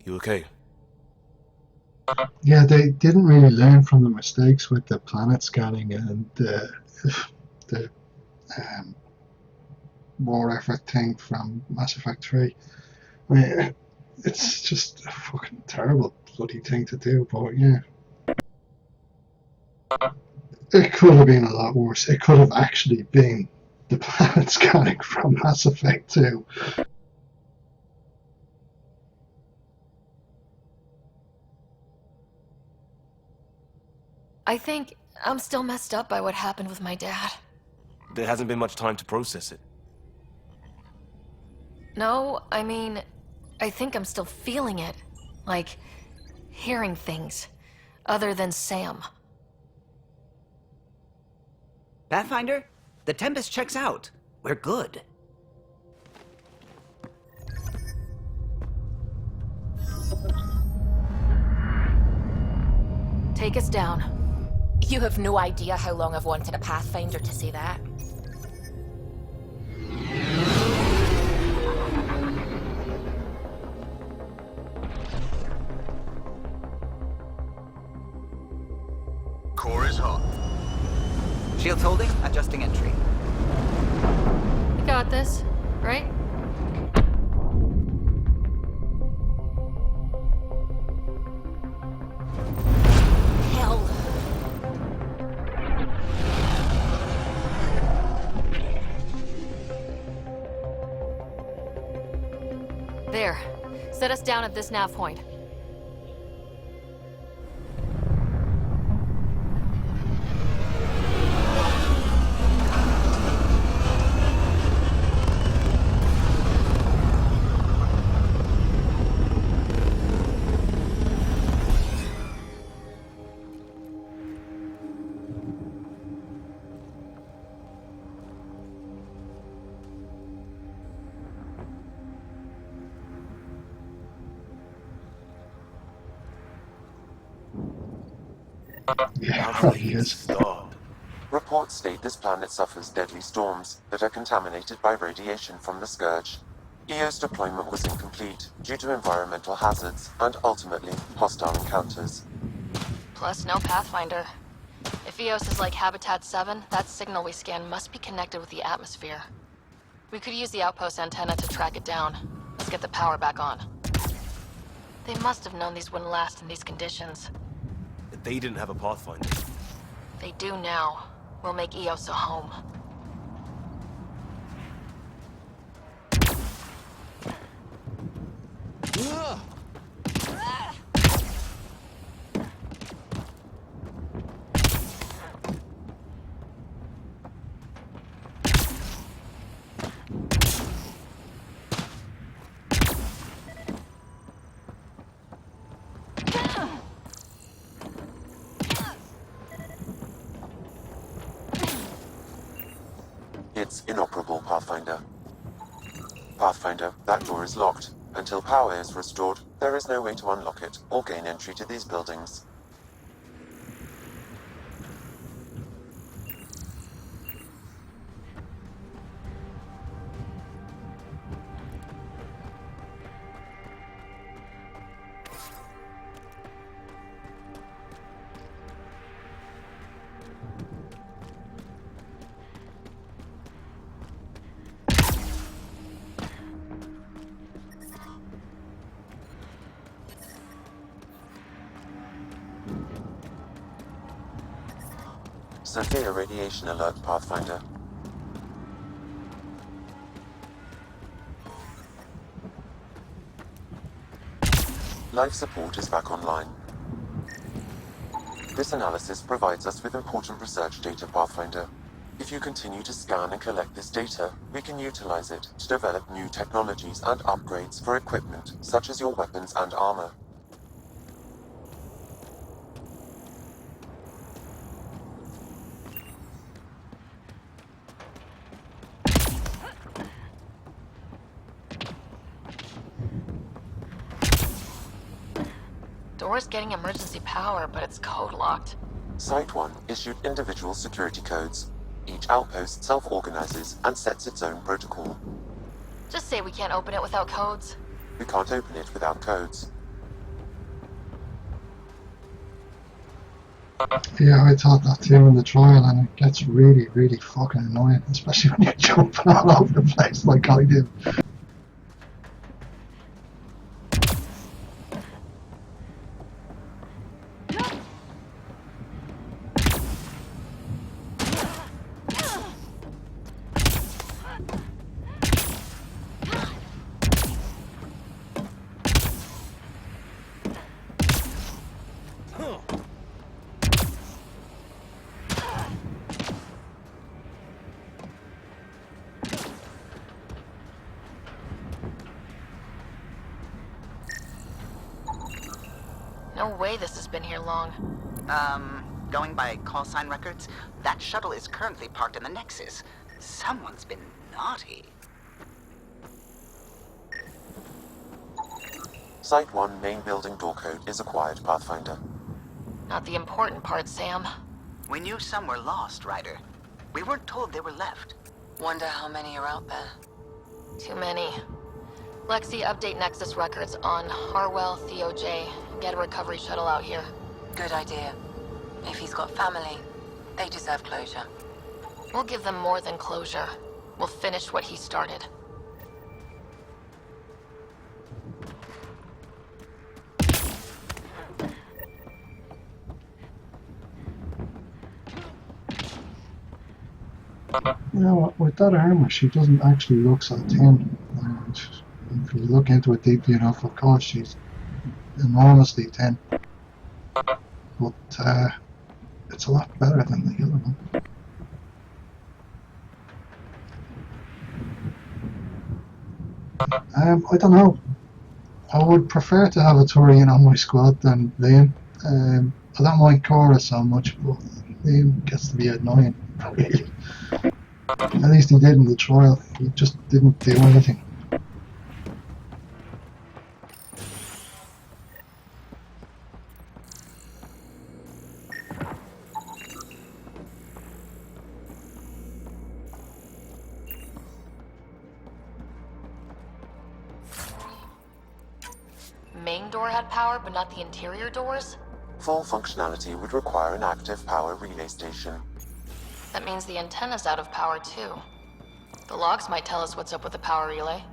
You okay? Yeah, they didn't really learn from the mistakes with the planet scanning and the war effort thing from Mass Effect 3. I mean, it's just a fucking terrible bloody thing to do, but yeah. It could have been a lot worse. It could have actually been the planet scanning from Mass Effect 2. I think I'm still messed up by what happened with my dad. There hasn't been much time to process it. No, I mean, I think I'm still feeling it. Like, hearing things. Other than Sam. Pathfinder, the Tempest checks out. We're good. Take us down. You have no idea how long I've wanted a Pathfinder to say that. Core is hot. Shields holding, adjusting entry. You got this, right? Hell. There. Set us down at this nav point. Yeah, probably is. Reports state this planet suffers deadly storms that are contaminated by radiation from the Scourge. EO's deployment was incomplete due to environmental hazards and ultimately hostile encounters. Plus, no Pathfinder. If EOS is like Habitat 7, that signal we scan must be connected with the atmosphere. We could use the outpost antenna to track it down. Let's get the power back on. They must have known these wouldn't last in these conditions. They didn't have a Pathfinder. They do now. We'll make EOS a home. It's inoperable, Pathfinder. Pathfinder, that door is locked. Until power is restored, there is no way to unlock it or gain entry to these buildings. Severe radiation alert, Pathfinder. Life support is back online. This analysis provides us with important research data, Pathfinder. If you continue to scan and collect this data, we can utilize it to develop new technologies and upgrades for equipment, such as your weapons and armor. Door's getting emergency power, but it's code locked. Site 1 issued individual security codes. Each outpost self-organizes and sets its own protocol. Just say we can't open it without codes. We can't open it without codes. Yeah, I thought that too in the trial, and it gets really, really fucking annoying, especially when you're jumping all over the place like I do. No way this has been here long. Going by call sign records, that shuttle is currently parked in the Nexus. Someone's been naughty. Site 1 main building door code is acquired, Pathfinder. Not the important part, Sam. We knew some were lost, Ryder. We weren't told they were left. Wonder how many are out there. Too many. Lexi, update Nexus records on Harwell, Theo J. Get a recovery shuttle out here. Good idea. If he's got family, they deserve closure. We'll give them more than closure. We'll finish what he started. You know what, with that armor, she doesn't actually look so thin. And if you look into it deeply enough, of course, she's enormously thin. But it's a lot better than the other one. I don't know. I would prefer to have a Turian on my squad than Liam. I don't like Cora so much, but Liam gets to be annoying, really. At least he did in the trial. He just didn't do anything. Main door had power, but not the interior doors? Full functionality would require an active power relay station. That means the antenna's out of power, too. The logs might tell us what's up with the power relay.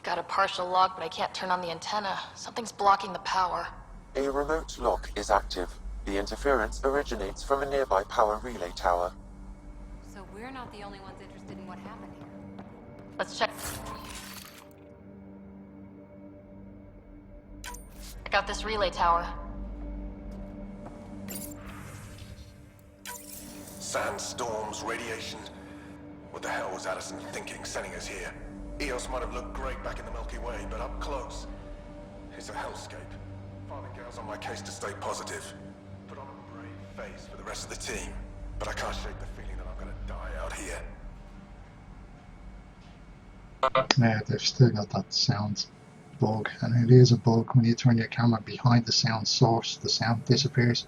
Got a partial log, but I can't turn on the antenna. Something's blocking the power. A remote lock is active. The interference originates from a nearby power relay tower. So we're not the only ones interested in what happened here. Let's check. I got this relay tower. Sandstorms, radiation. What the hell was Addison thinking, sending us here? Eos might have looked great back in the Milky Way, but up close, it's a hellscape. Father Gal's on my case to stay positive. Put on a brave face for the rest of the team, but I can't shake the feeling that I'm gonna die out here. Yeah, they've still got that sound bug, and it is a bug when you turn your camera behind the sound source, the sound disappears.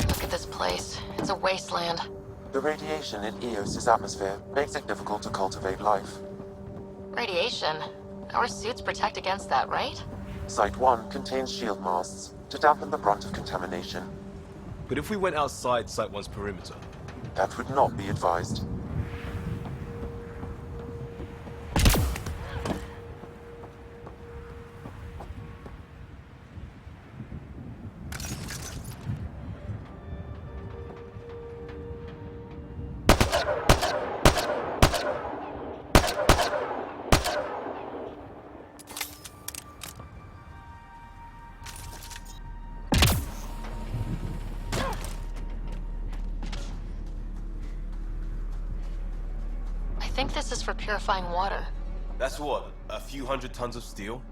Look at this place. It's a wasteland. The radiation in Eos's atmosphere makes it difficult to cultivate life. Radiation? Our suits protect against that, right? Site 1 contains shield masts to dampen the brunt of contamination. But if we went outside Site 1's perimeter? That would not be advised. I think this is for purifying water. That's what, a few hundred tons of steel?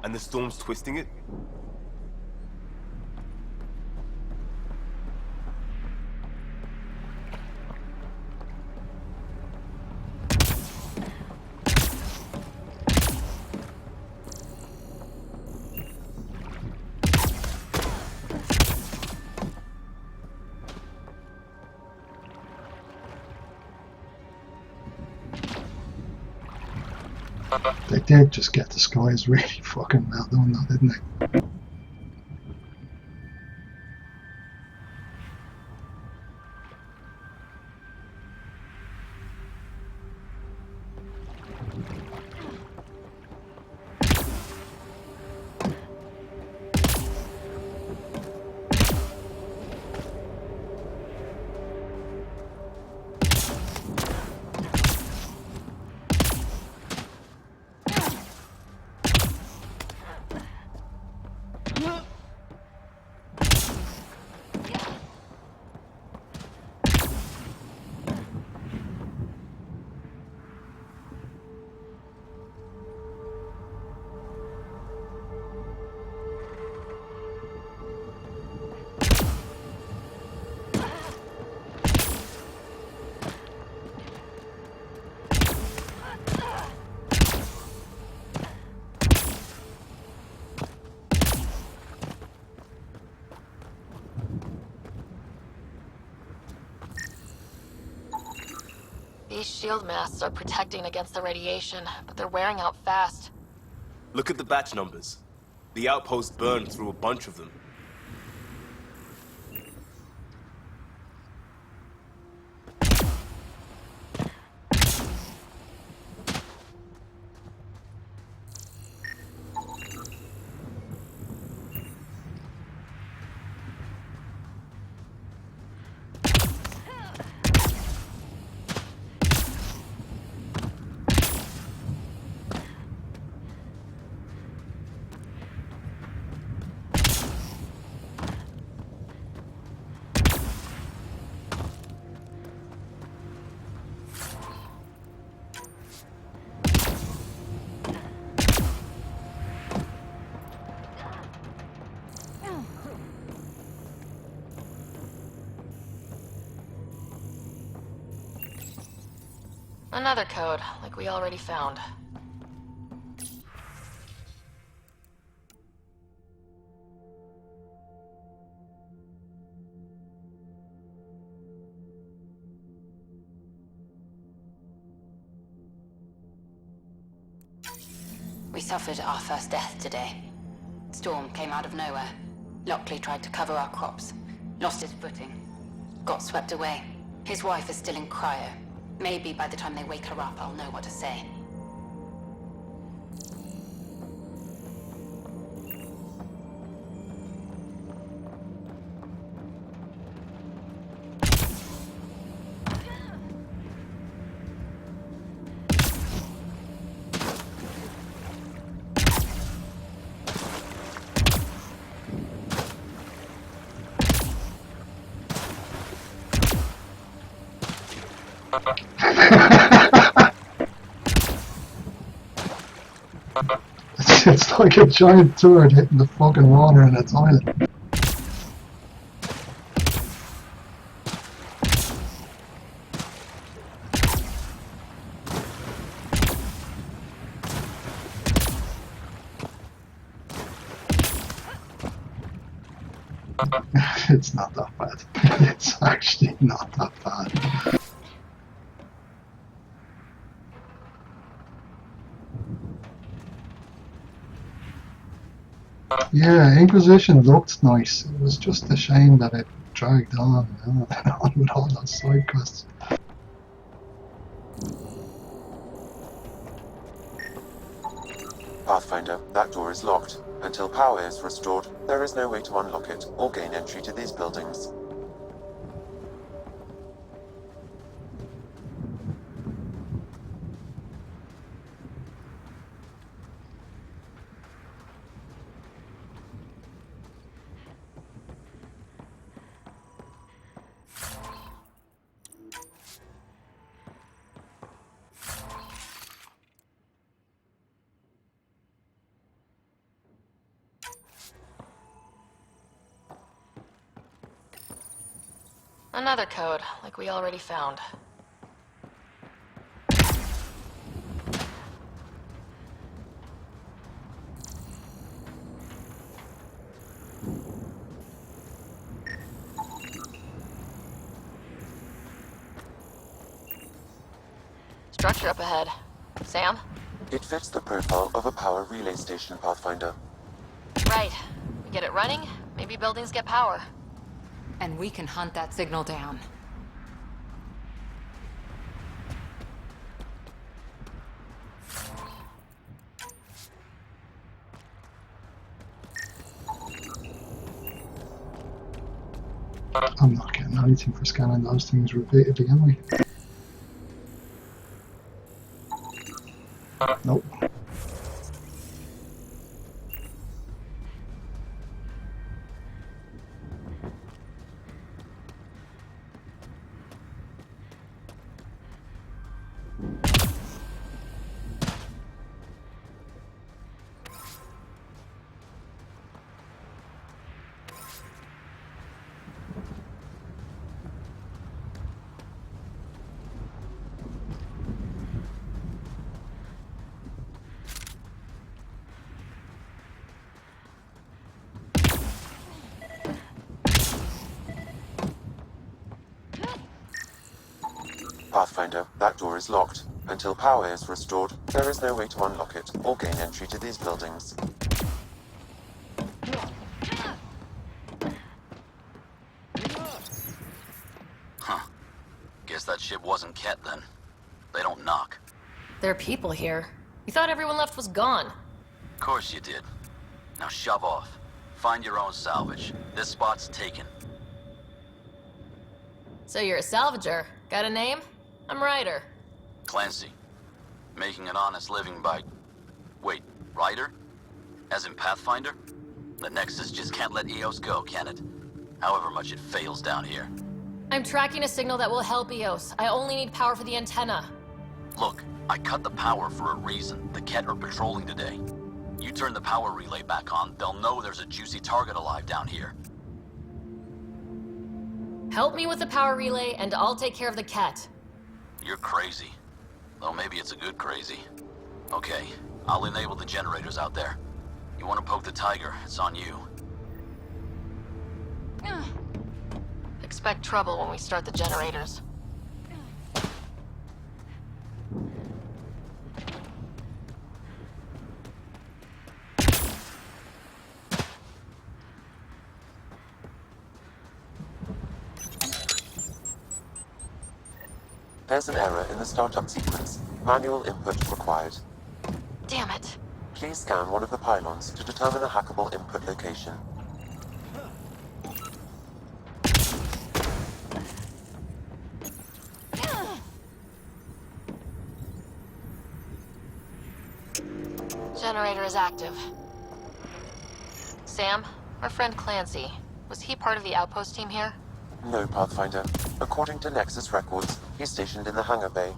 And the storm's twisting it? They did just get the skies really fucking well done, though, didn't they? These shield masts are protecting against the radiation, but they're wearing out fast. Look at the batch numbers. The outpost burned through a bunch of them. Another code, like we already found. We suffered our first death today. Storm came out of nowhere. Lockley tried to cover our crops. Lost his footing. Got swept away. His wife is still in cryo. Maybe by the time they wake her up, I'll know what to say. It's like a giant turret hitting the fucking water in a toilet. It's not that bad. It's actually not that bad. Yeah, Inquisition looked nice. It was just a shame that it dragged on, on with all those side quests. Pathfinder, that door is locked. Until power is restored, there is no way to unlock it or gain entry to these buildings. Another code, like we already found. Structure up ahead. Sam? It fits the profile of a power relay station, Pathfinder. Right. We get it running, maybe buildings get power. And we can hunt that signal down. I'm not getting anything for scanning those things repeatedly, am I? Nope. Pathfinder, that door is locked. Until power is restored, there is no way to unlock it or gain entry to these buildings. Huh. Guess that ship wasn't Ket then. They don't knock. There are people here. You thought everyone left was gone. Of course you did. Now shove off. Find your own salvage. This spot's taken. So you're a salvager. Got a name? I'm Ryder. Clancy. Making an honest living by... Wait, Ryder? As in Pathfinder? The Nexus just can't let EOS go, can it? However much it fails down here. I'm tracking a signal that will help EOS. I only need power for the antenna. Look, I cut the power for a reason. The Ket are patrolling today. You turn the power relay back on, they'll know there's a juicy target alive down here. Help me with the power relay, and I'll take care of the Ket. You're crazy. Though maybe it's a good crazy. Okay, I'll enable the generators out there. You want to poke the tiger, it's on you. Expect trouble when we start the generators. There's an error in the startup sequence. Manual input required. Damn it. Please scan one of the pylons to determine a hackable input location. Generator is active. Sam, our friend Clancy, was he part of the outpost team here? No, Pathfinder. According to Nexus records, he's stationed in the hangar bay.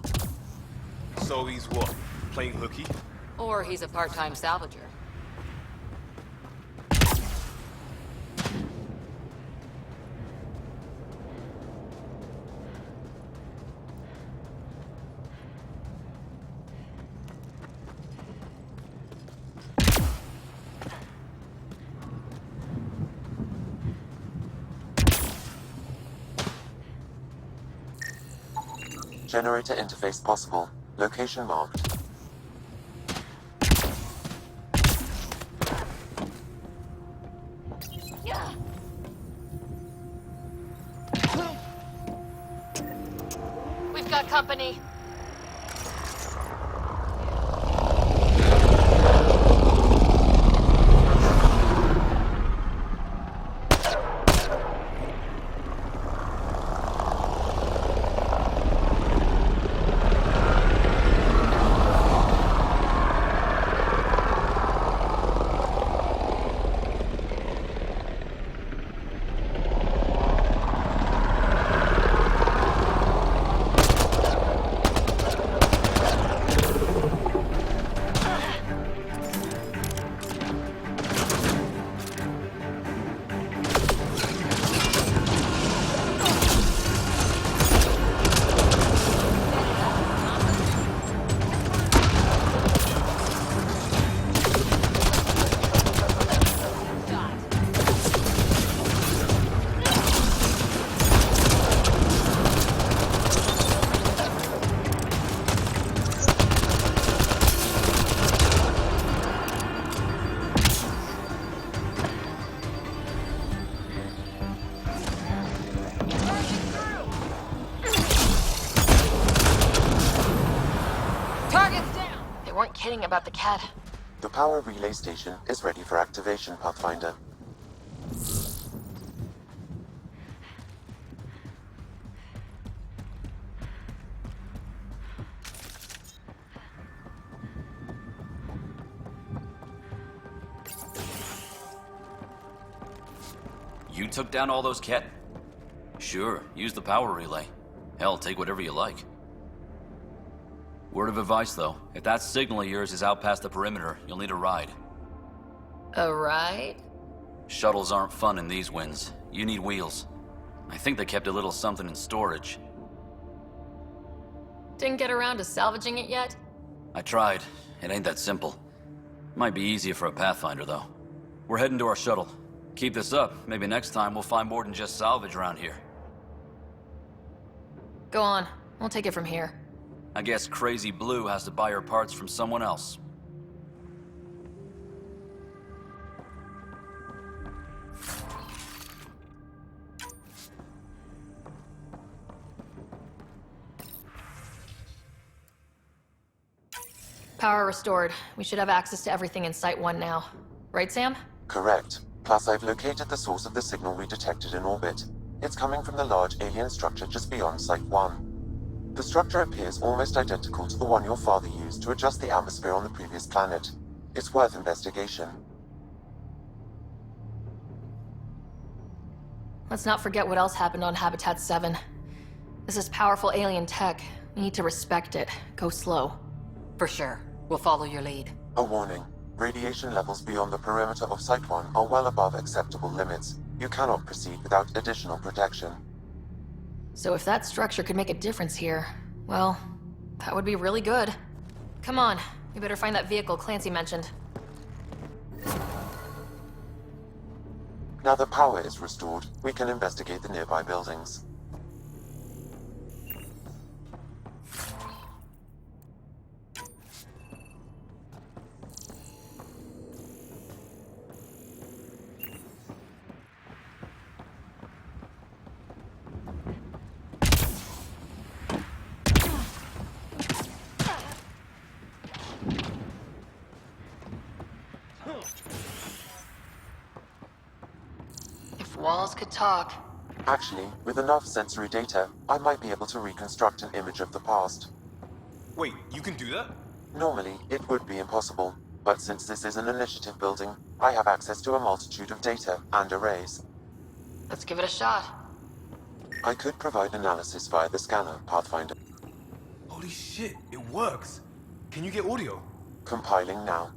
So he's what? Playing hooky? Or he's a part-time salvager. Generator interface possible. Location marked. We've got company. Kidding about the cat. The power relay station is ready for activation, Pathfinder. You took down all those cat? Sure, use the power relay. Hell, take whatever you like. Word of advice, though. If that signal of yours is out past the perimeter, you'll need a ride. A ride? Shuttles aren't fun in these winds. You need wheels. I think they kept a little something in storage. Didn't get around to salvaging it yet? I tried. It ain't that simple. Might be easier for a Pathfinder, though. We're heading to our shuttle. Keep this up. Maybe next time we'll find more than just salvage around here. Go on. We'll take it from here. I guess Crazy Blue has to buy her parts from someone else. Power restored. We should have access to everything in Site 1 now. Right, Sam? Correct. Plus, I've located the source of the signal we detected in orbit. It's coming from the large alien structure just beyond Site 1. The structure appears almost identical to the one your father used to adjust the atmosphere on the previous planet. It's worth investigation. Let's not forget what else happened on Habitat 7. This is powerful alien tech. We need to respect it. Go slow. For sure. We'll follow your lead. A warning. Radiation levels beyond the perimeter of Site 1 are well above acceptable limits. You cannot proceed without additional protection. So if that structure could make a difference here, well, that would be really good. Come on, we better find that vehicle Clancy mentioned. Now that power is restored, we can investigate the nearby buildings. walls could talk. Actually, with enough sensory data, I might be able to reconstruct an image of the past. Wait, you can do that? Normally, it would be impossible, but since this is an initiative building, I have access to a multitude of data and arrays. Let's give it a shot. I could provide analysis via the scanner, Pathfinder. Holy shit, it works. Can you get audio? Compiling now.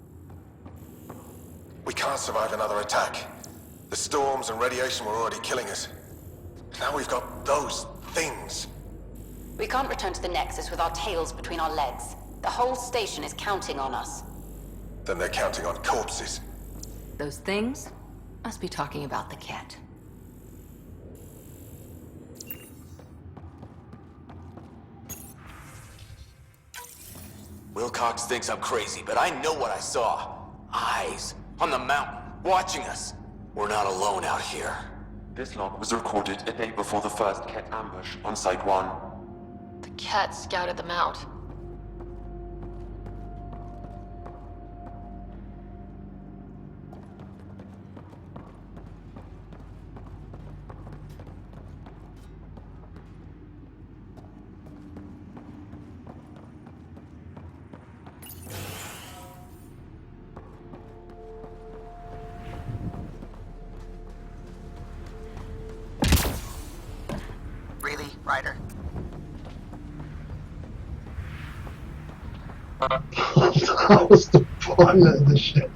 We can't survive another attack. The storms and radiation were already killing us. Now we've got those things. We can't return to the Nexus with our tails between our legs. The whole station is counting on us. Then they're counting on corpses. Those things must be talking about the cat. Wilcox thinks I'm crazy, but I know what I saw. Eyes on the mountain, watching us. We're not alone out here. This log was recorded a day before the first Ket ambush on Site 1. The cat scouted them out. Really, Ryder? That was the pilot of the ship.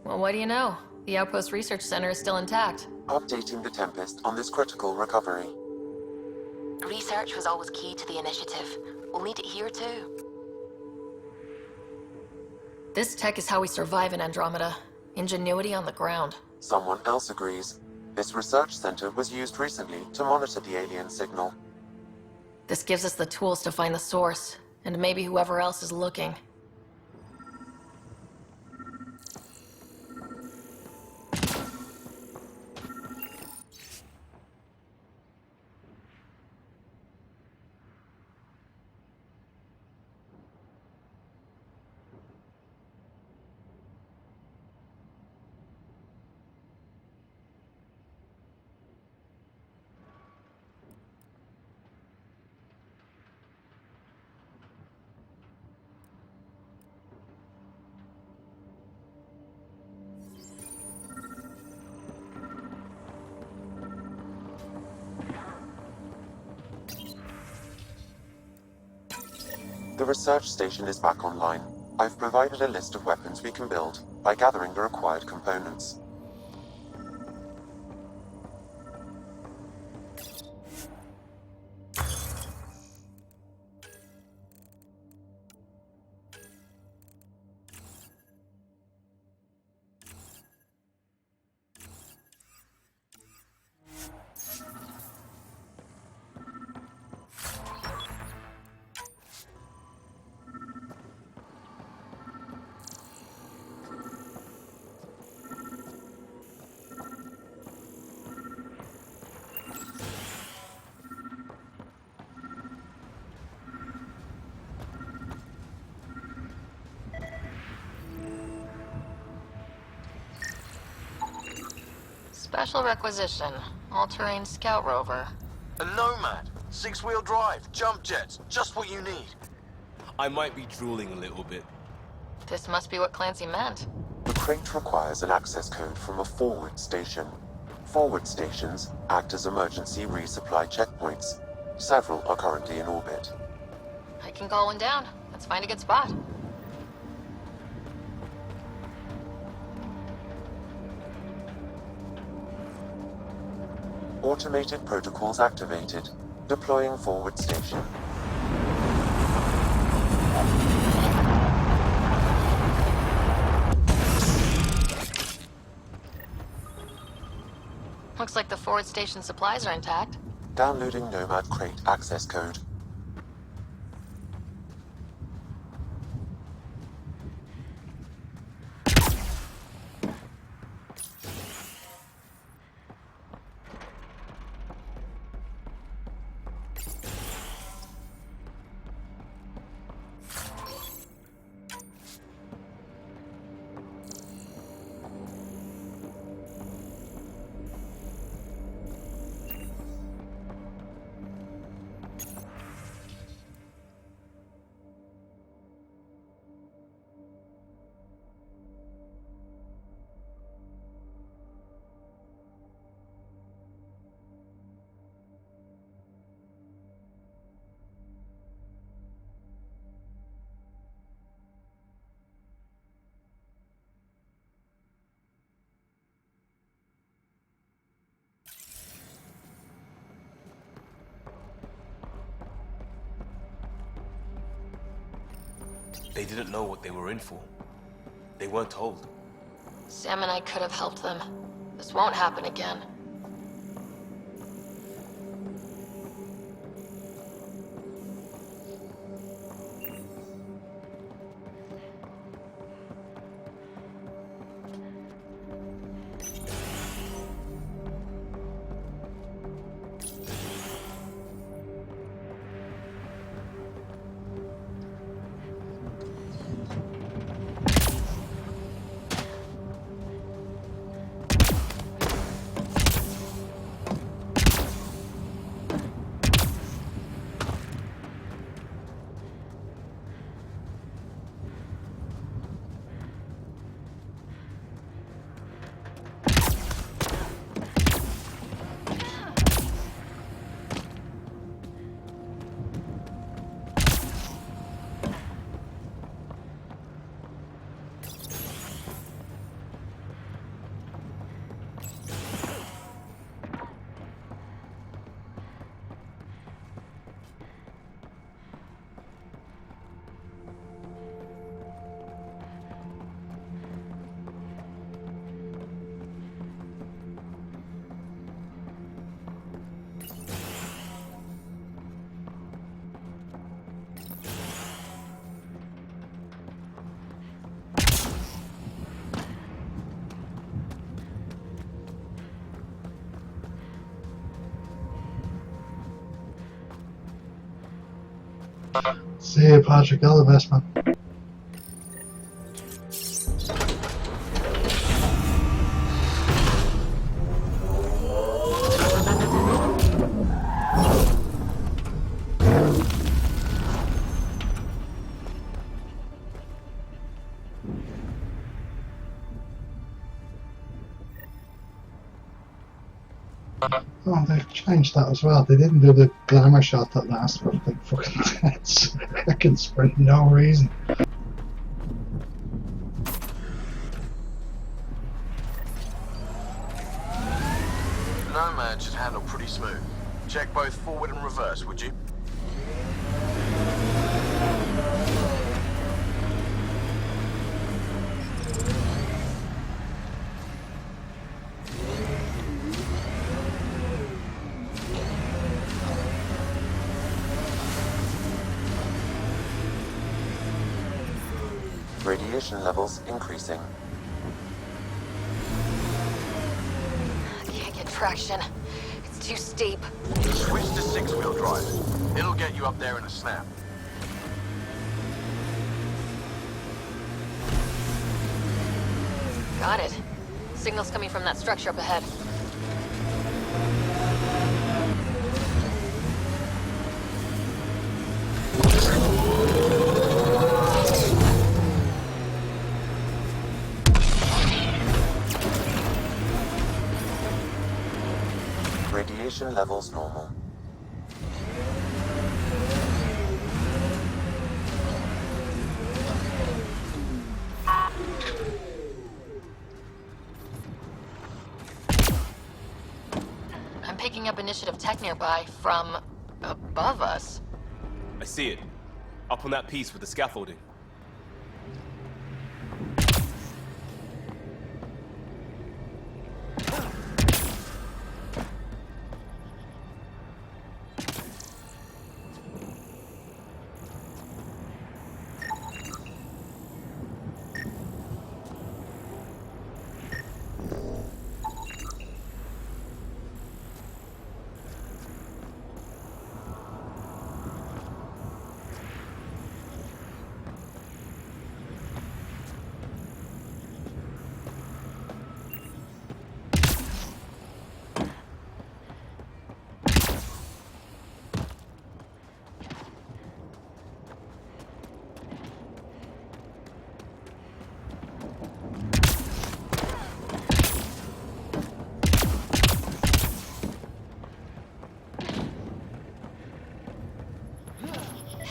Well, what do you know? The Outpost Research Center is still intact. Updating the Tempest on this critical recovery. Research was always key to the initiative. We'll need it here too. This tech is how we survive in Andromeda. Ingenuity on the ground. Someone else agrees. This research center was used recently to monitor the alien signal. This gives us the tools to find the source, and maybe whoever else is looking. The research station is back online. I've provided a list of weapons we can build by gathering the required components. Special requisition. All-terrain scout rover. A Nomad, 6-wheel drive, jump jets, just what you need. I might be drooling a little bit. This must be what Clancy meant. crate requires an access code from a forward station. Forward stations act as emergency resupply checkpoints. Several are currently in orbit. I can call one down. Let's find a good spot. Automated protocols activated. Deploying forward station. Looks like the forward station supplies are intact. Downloading Nomad crate access code. They didn't know what they were in for. They weren't told. Sam and I could have helped them. This won't happen again. See you, Patrick. All the best, man. Oh, they've changed that as well. They didn't do the glamour shot that lasts for like fucking 10 seconds for no reason. Nomad should handle pretty smooth. Check both forward and reverse, would you? Radiation levels increasing. Can't get traction. It's too steep. Switch to six-wheel drive. It'll get you up there in a snap. Got it. Signal's coming from that structure up ahead. Oxygen levels normal. I'm picking up initiative tech nearby from above us. I see it. Up on that piece with the scaffolding.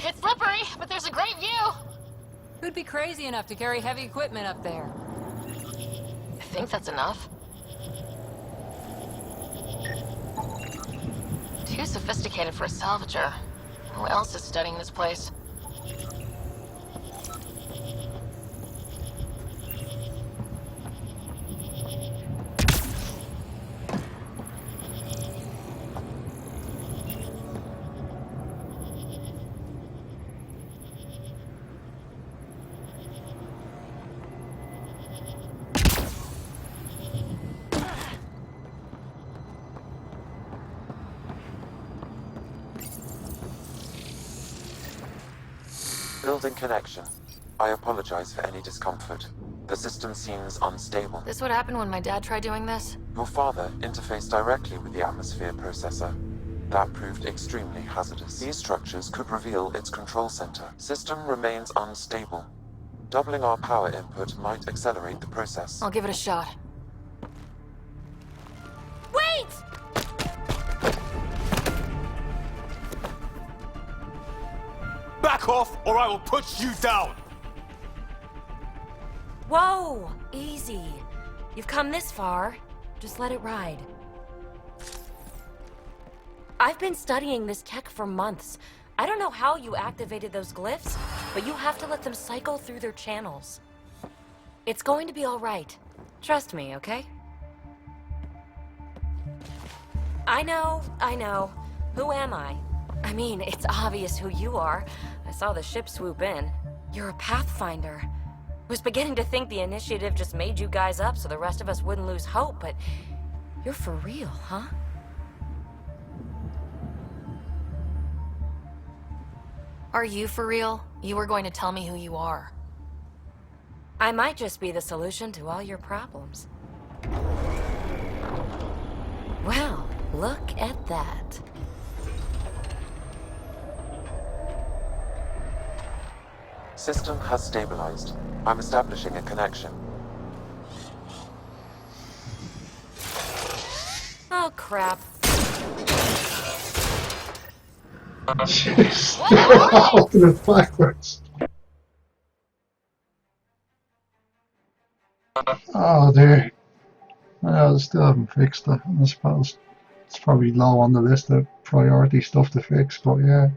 It's slippery, but there's a great view. Who'd be crazy enough to carry heavy equipment up there? I think that's enough. Too sophisticated for a salvager. Who else is studying this place? Building connection. I apologize for any discomfort. The system seems unstable. This would happen when my dad tried doing this? Your father interfaced directly with the atmosphere processor. That proved extremely hazardous. These structures could reveal its control center. System remains unstable. Doubling our power input might accelerate the process. I'll give it a shot. Wait! Back off, or I will put you down! Whoa! Easy. You've come this far. Just let it ride. I've been studying this tech for months. I don't know how you activated those glyphs, but you have to let them cycle through their channels. It's going to be all right. Trust me, okay? I know. Who am I? I mean, it's obvious who you are. I saw the ship swoop in. You're a Pathfinder. I was beginning to think the initiative just made you guys up so the rest of us wouldn't lose hope, but you're for real, huh? Are you for real? You were going to tell me who you are. I might just be the solution to all your problems. Well, look at that. System has stabilized. I'm establishing a connection. Oh, crap. Jeez, they're holding it backwards. Oh dear. Well, they still haven't fixed it. I suppose it's probably low on the list of priority stuff to fix, but yeah.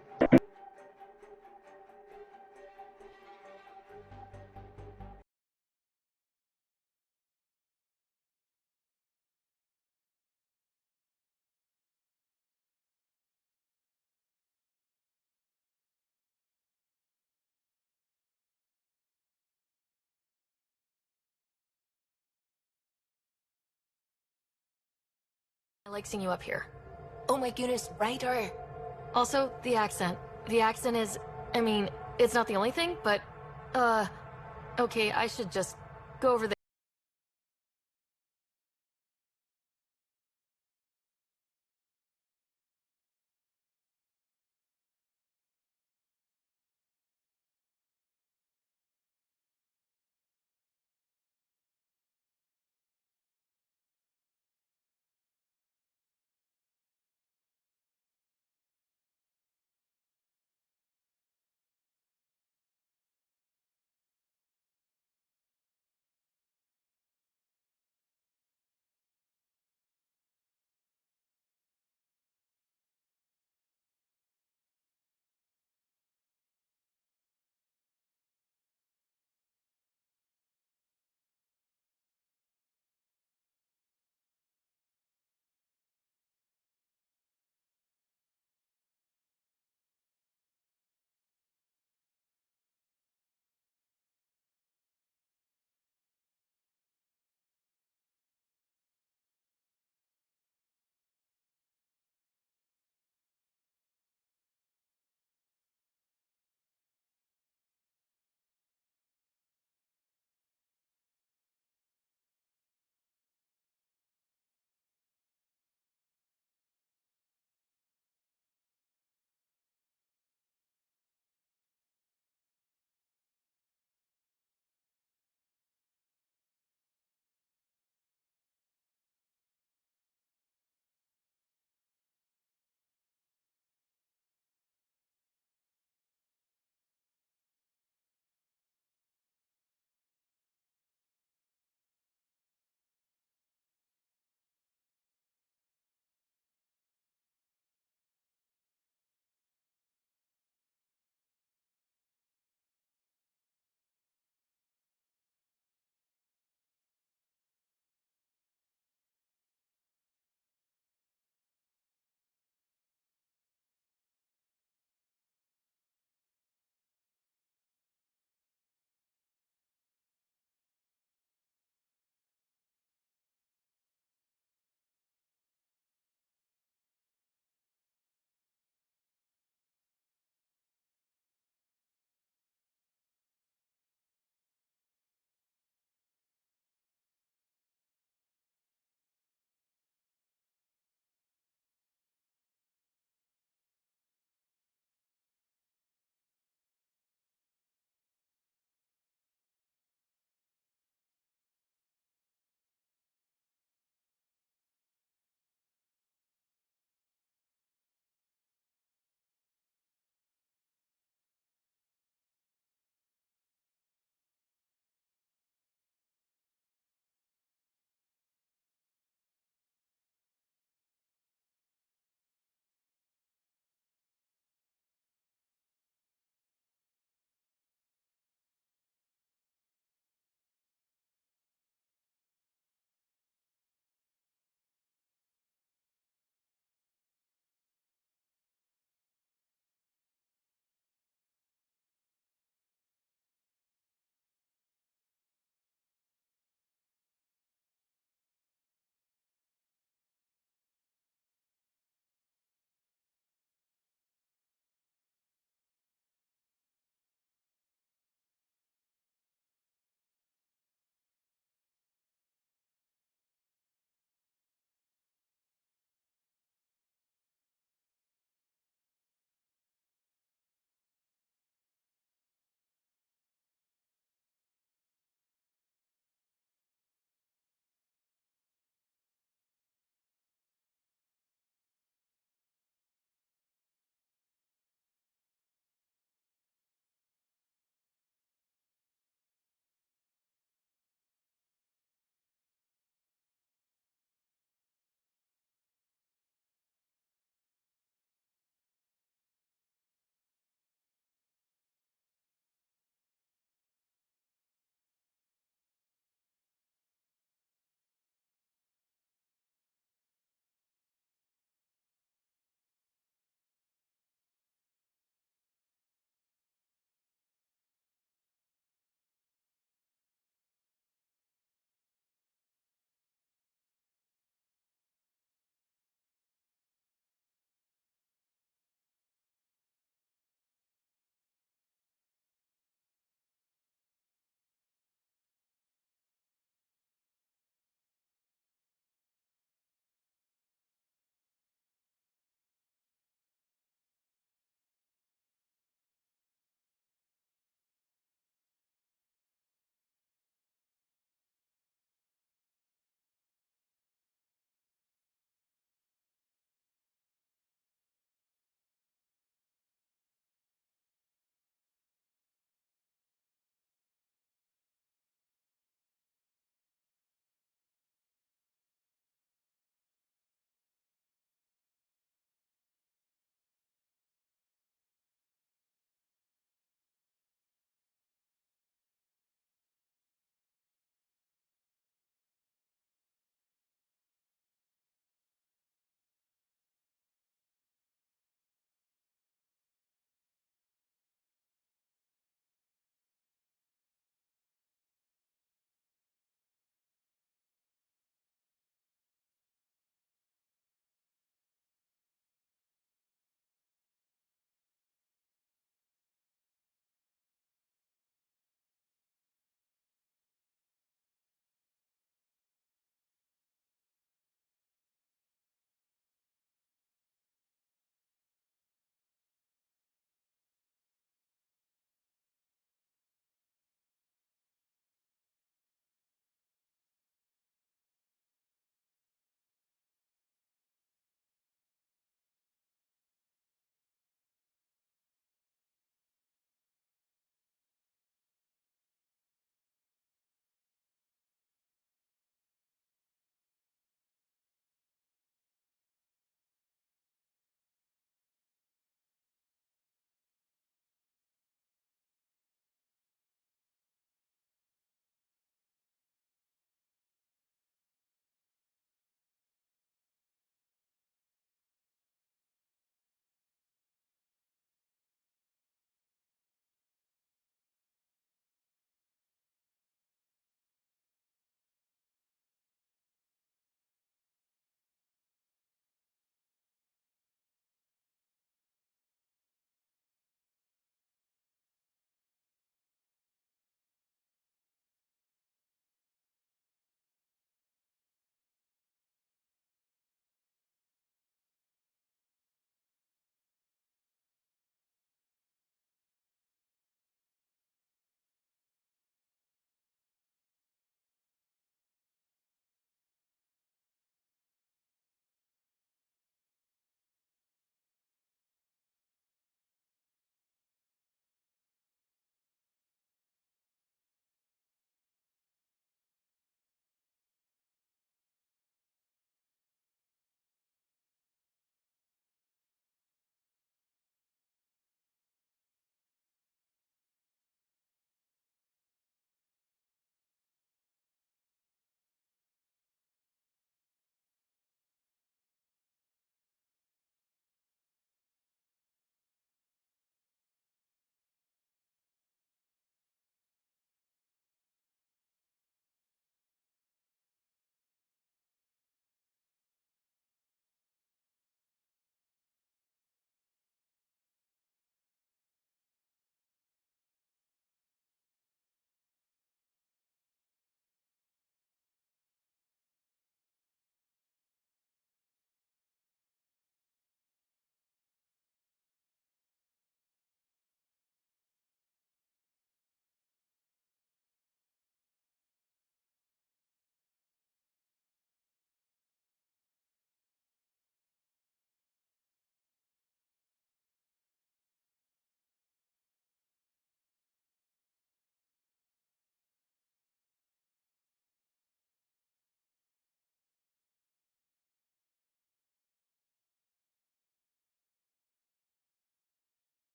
I like seeing you up here. Oh my goodness, Ryder. Also, the accent. The accent is... I mean, it's not the only thing, but... Okay, I should just go over the...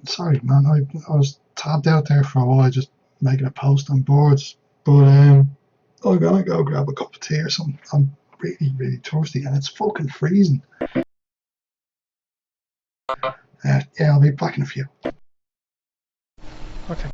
Sorry, man. I was tabbed out there for a while, just making a post on boards. But I'm gonna go grab a cup of tea or something. I'm really, really thirsty, and it's fucking freezing. Yeah, I'll be back in a few. Okay.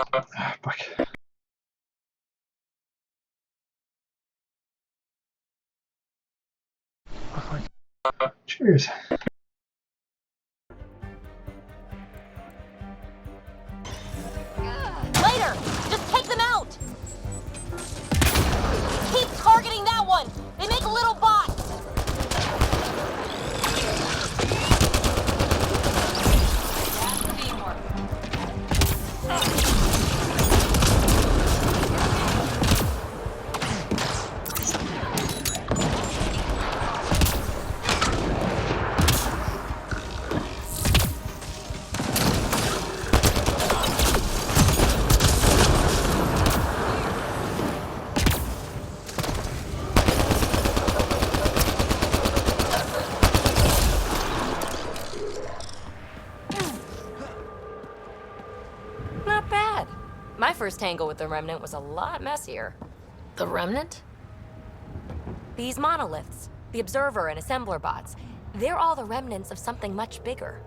Fuck. Cheers. Later! Just take them out! Keep targeting that one! They make little bots! Not bad. My first tangle with the Remnant was a lot messier. The Remnant? These monoliths, the Observer and Assembler bots, they're all the remnants of something much bigger.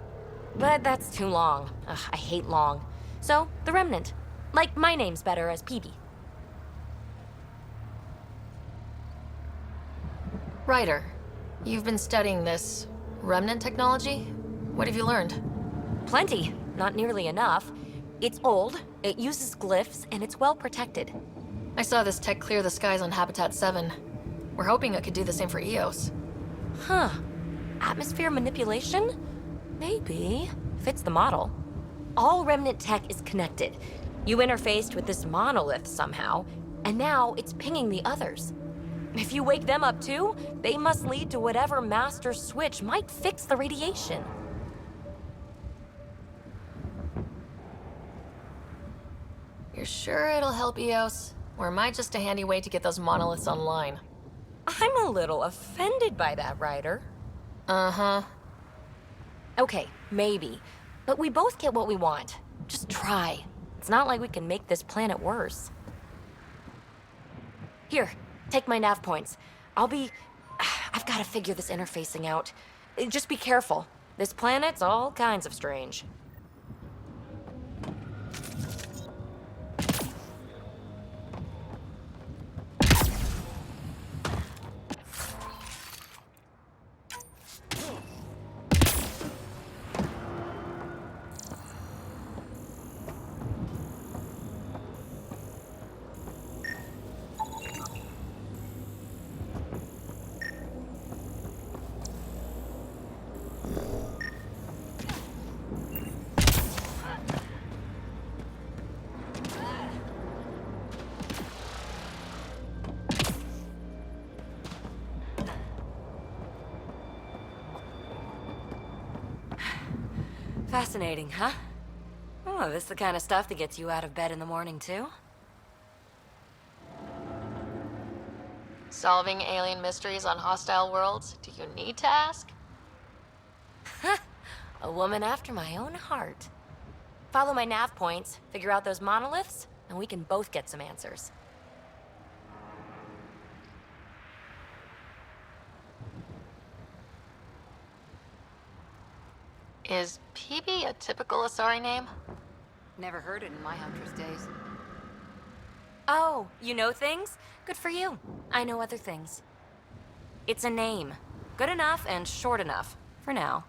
But that's too long. Ugh, I hate long. So, the Remnant. Like, my name's better as PB. Ryder, you've been studying this Remnant technology? What have you learned? Plenty. Not nearly enough. It's old, it uses glyphs, and it's well protected. I saw this tech clear the skies on Habitat 7. We're hoping it could do the same for EOS. Huh. Atmosphere manipulation? Maybe. Fits the model. All Remnant tech is connected. You interfaced with this monolith somehow, and now it's pinging the others. If you wake them up too, they must lead to whatever master switch might fix the radiation. You're sure it'll help EOS? Or am I just a handy way to get those monoliths online? I'm a little offended by that, Ryder. Uh-huh. Okay, maybe. But we both get what we want. Just try. It's not like we can make this planet worse. Here, take my nav points. I've got to figure this interfacing out. Just be careful. This planet's all kinds of strange. Fascinating, huh? Oh, this is the kind of stuff that gets you out of bed in the morning, too? Solving alien mysteries on hostile worlds? Do you need to ask? A woman after my own heart. Follow my nav points, figure out those monoliths, and we can both get some answers. Is PB a typical Asari name? Never heard it in my Huntress days. Oh, you know things? Good for you. I know other things. It's a name. Good enough and short enough. For now.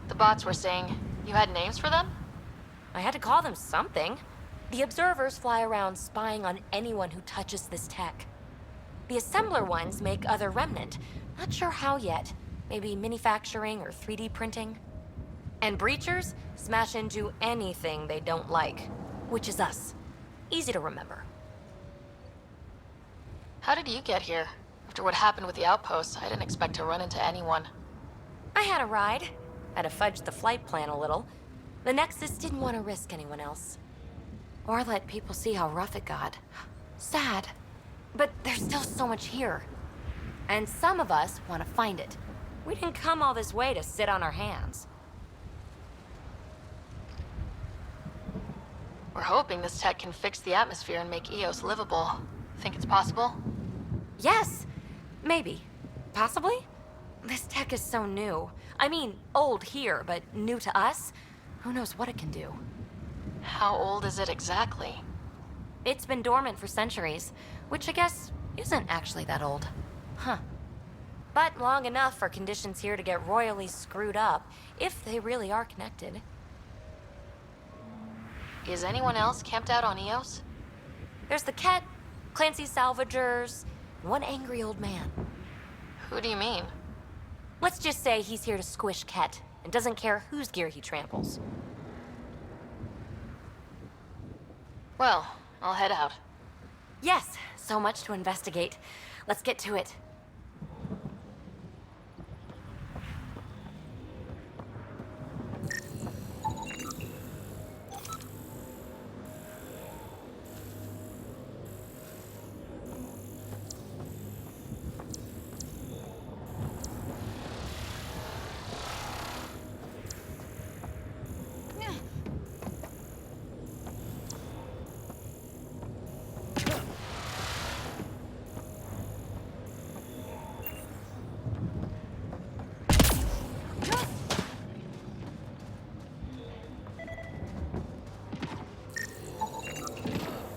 The bots were saying you had names for them? I had to call them something. The observers fly around spying on anyone who touches this tech. The assembler ones make other Remnant. Not sure how yet. Maybe manufacturing or 3D printing. And breachers smash into anything they don't like, which is us. Easy to remember. How did you get here? After what happened with the outpost, I didn't expect to run into anyone. I had a ride. Had to fudge the flight plan a little. The Nexus didn't want to risk anyone else. Or let people see how rough it got. Sad. But there's still so much here. And some of us want to find it. We didn't come all this way to sit on our hands. We're hoping this tech can fix the atmosphere and make EOS livable. Think it's possible? Yes. Maybe. Possibly? This tech is so new. I mean, old here, but new to us? Who knows what it can do? How old is it exactly? It's been dormant for centuries, which I guess isn't actually that old. Huh. But long enough for conditions here to get royally screwed up, if they really are connected. Is anyone else camped out on Eos? There's the Ket, Clancy's salvagers, one angry old man. Who do you mean? Let's just say he's here to squish Ket, and doesn't care whose gear he tramples. Well, I'll head out. Yes, so much to investigate. Let's get to it.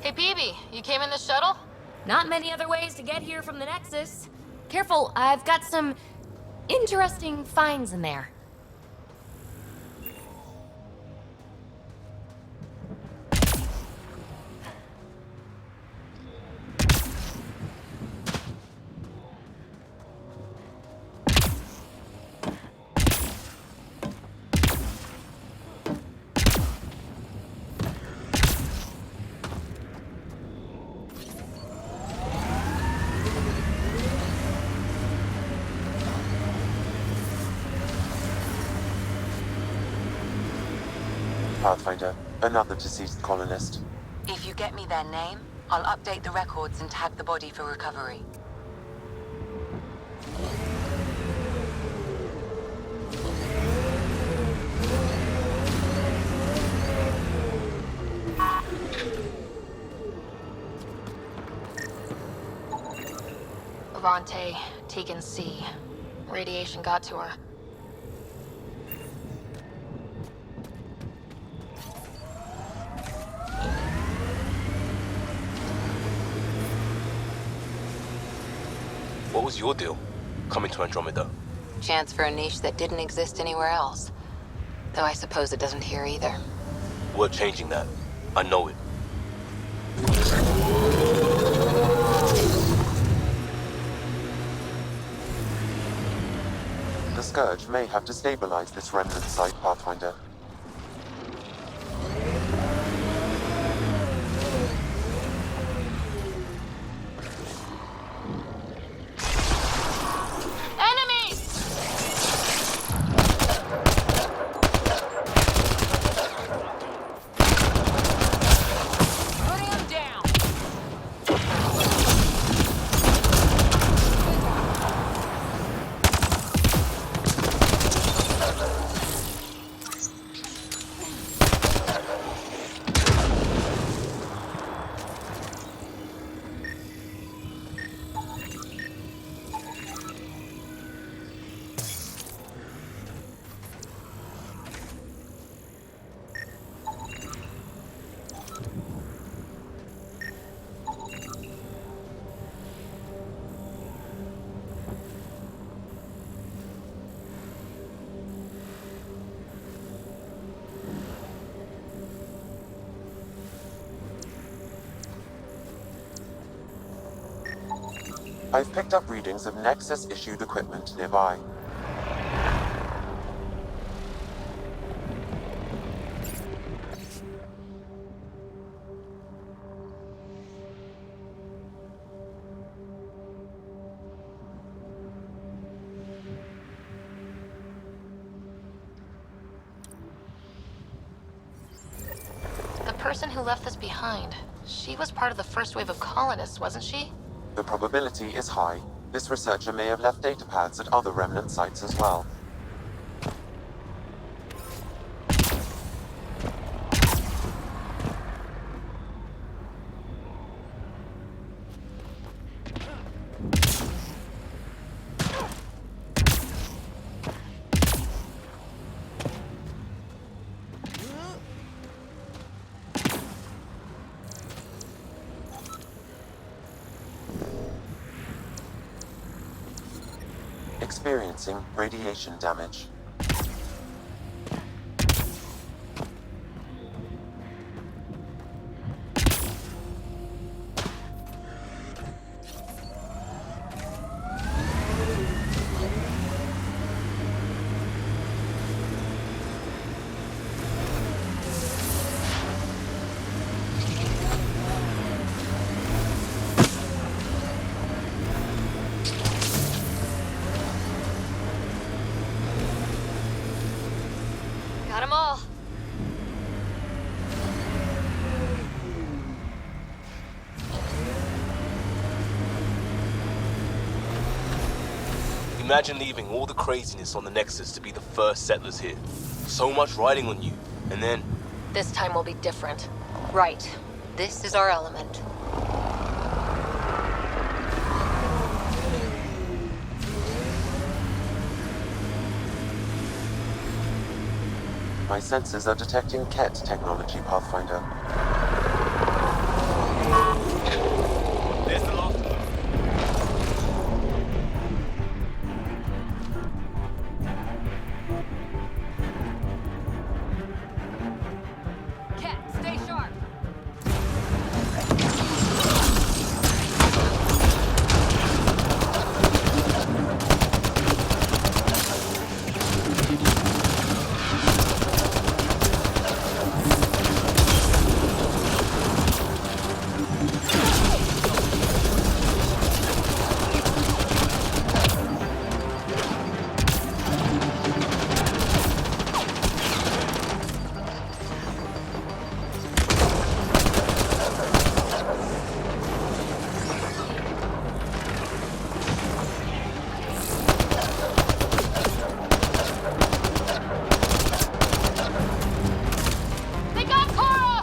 Hey, Peavy, you came in the shuttle? Not many other ways to get here from the Nexus. Careful, I've got some interesting finds in there. Pathfinder, another deceased colonist. If you get me their name, I'll update the records and tag the body for recovery. Avante, Tegan C. Radiation got to her. What was your deal, coming to Andromeda? Chance for a niche that didn't exist anywhere else. Though I suppose it doesn't here either. We're changing that. I know it. The Scourge may have destabilized this remnant site, Pathfinder. I've picked up readings of Nexus-issued equipment nearby. The person who left this behind, she was part of the first wave of colonists, wasn't she? The probability is high. This researcher may have left data pads at other remnant sites as well. experiencing radiation damage. Got 'em all. Imagine leaving all the craziness on the Nexus to be the first settlers here. So much riding on you, and then... This time will be different. Right. This is our element. My sensors are detecting KET technology, Pathfinder. There's the lock. Cat, stay sharp. They got Cora!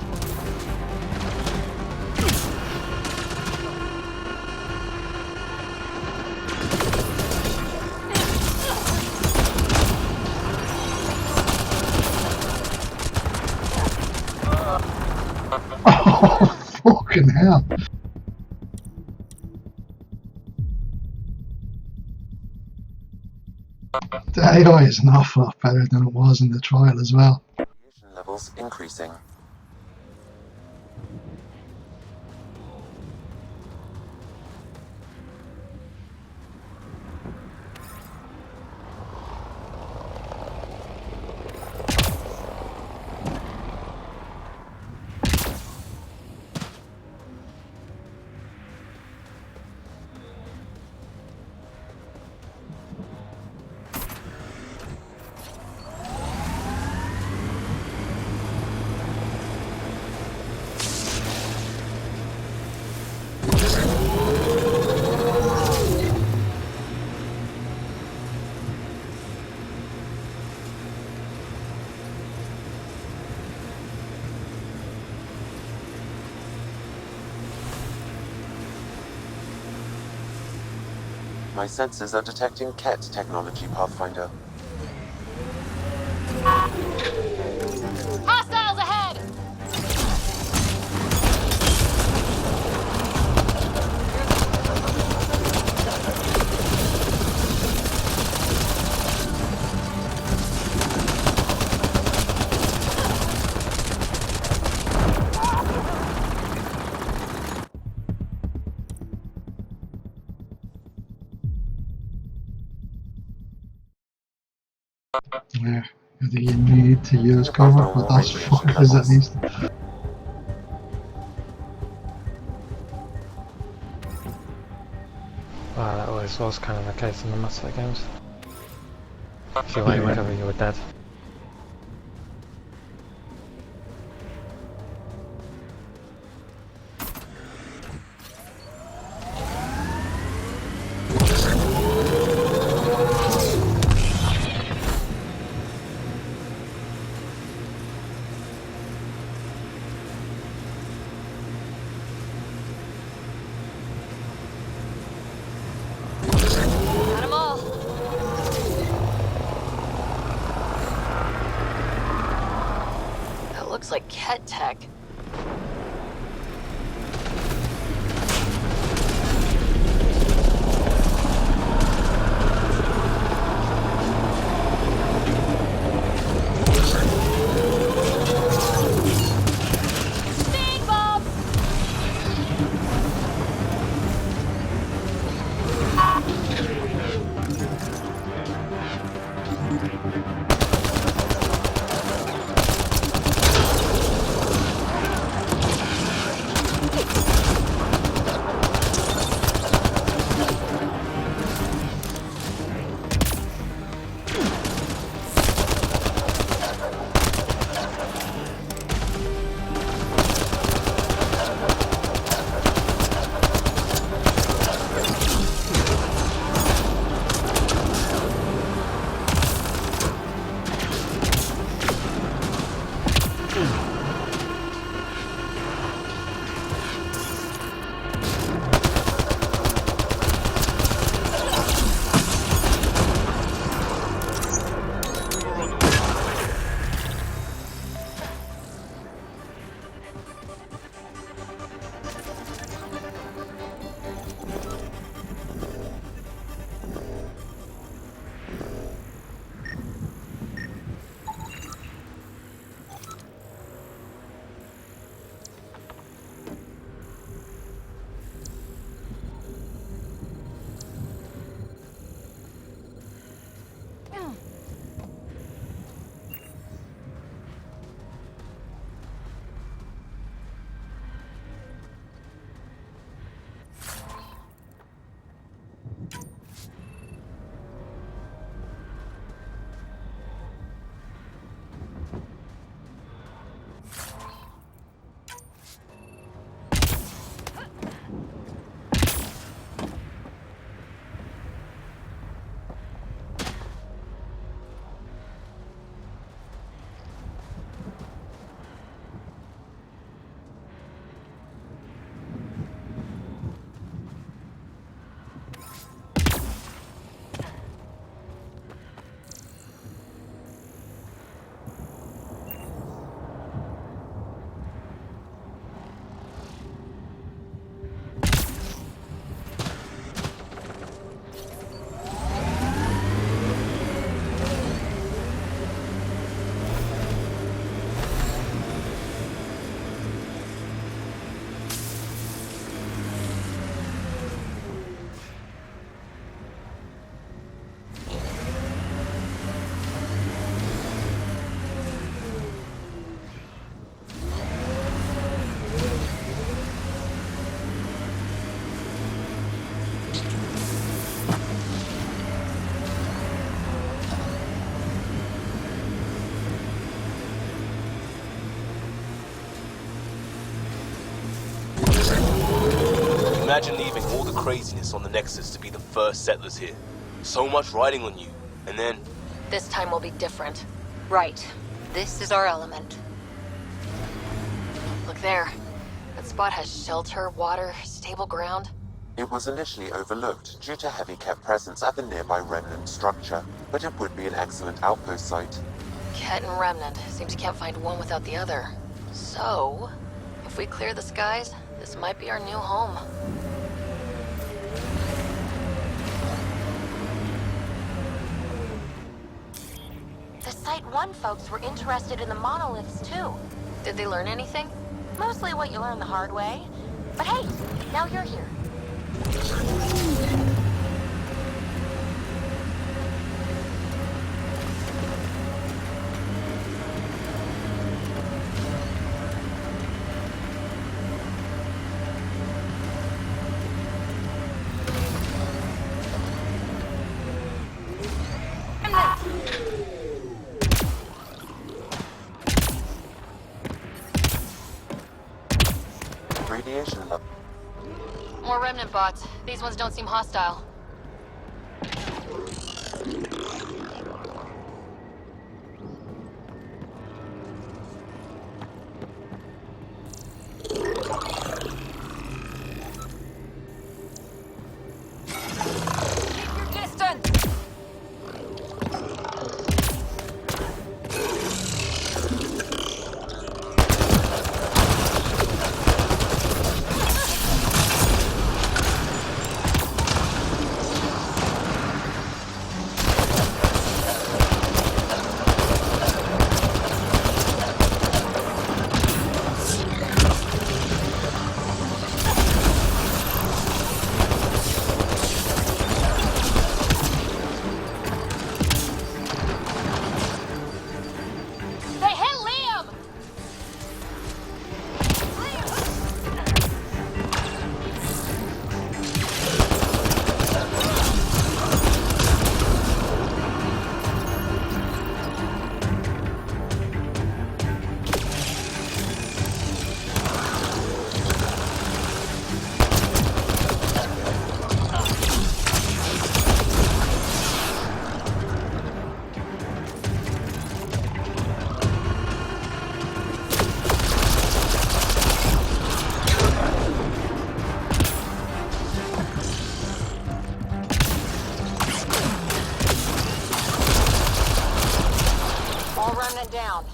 Oh, fucking hell. The AI is an awful lot better than it was in the trial as well. Radiation levels increasing. My sensors are detecting KET technology, Pathfinder. Hostiles ahead! Yeah, I think you need to use cover, but that's fuckers at least. Wow, that always was kind of the case in the Mass Effect games. If you weren't cover, you were dead. Got 'em all. That looks like Ket tech. Imagine leaving all the craziness on the Nexus to be the first settlers here. So much riding on you, and then... This time will be different. Right. This is our element. Look there. That spot has shelter, water, stable ground. It was initially overlooked due to heavy Ket presence at the nearby Remnant structure, but it would be an excellent outpost site. Ket and Remnant. Seems you can't find one without the other. So, if we clear the skies, this might be our new home. The Site 1 folks were interested in the monoliths, too. Did they learn anything? Mostly what you learn the hard way. But hey, now you're here. Radiation level. More Remnant bots. These ones don't seem hostile. Keep your distance! They hit Liam! All Remnant down.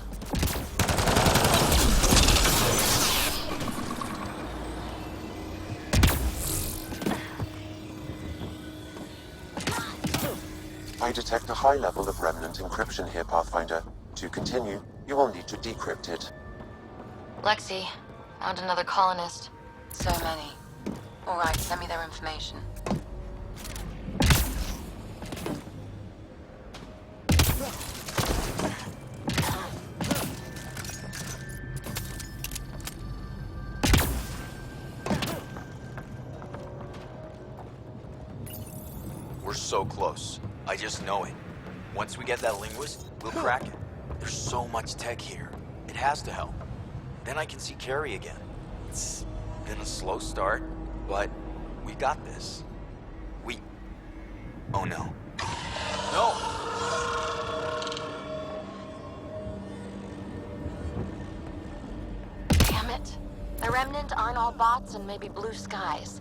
I detect a high level of Remnant encryption here, Pathfinder. To continue, you will need to decrypt it. Lexi, found another colonist. So many. All right, send me their information. We're so close. I just know it. Once we get that linguist, we'll crack it. There's so much tech here. It has to help. Then I can see Carrie again. It's been a slow start, but we got this. Oh no. No! Damn it. The Remnant aren't all bots and maybe blue skies.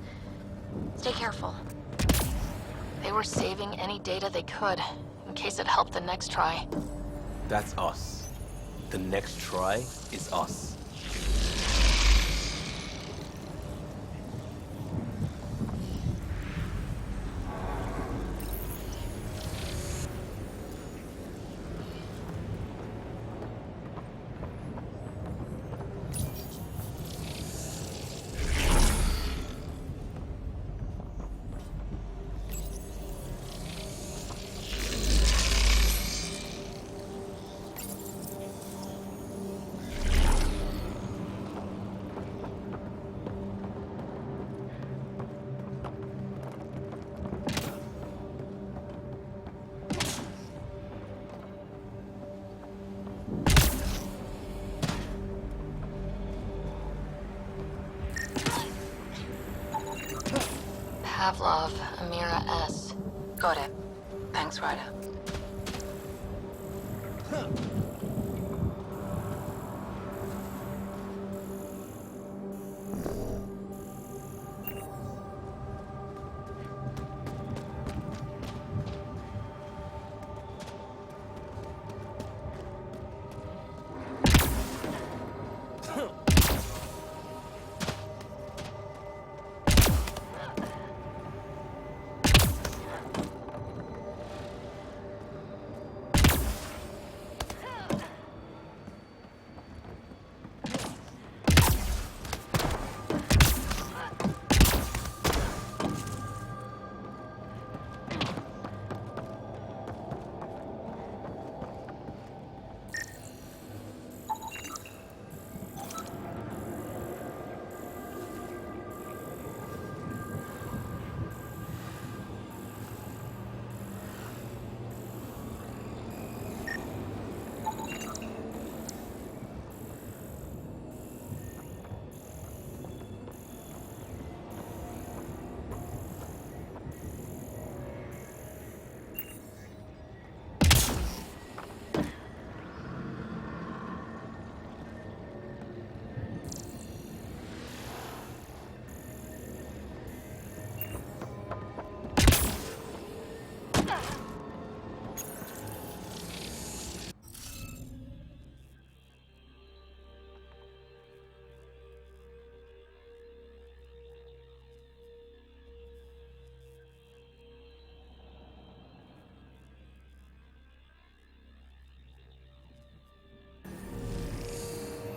Stay careful. They were saving any data they could, in case it helped the next try. That's us. The next try is us. Pavlov, Amira S. Got it. Thanks, Ryder.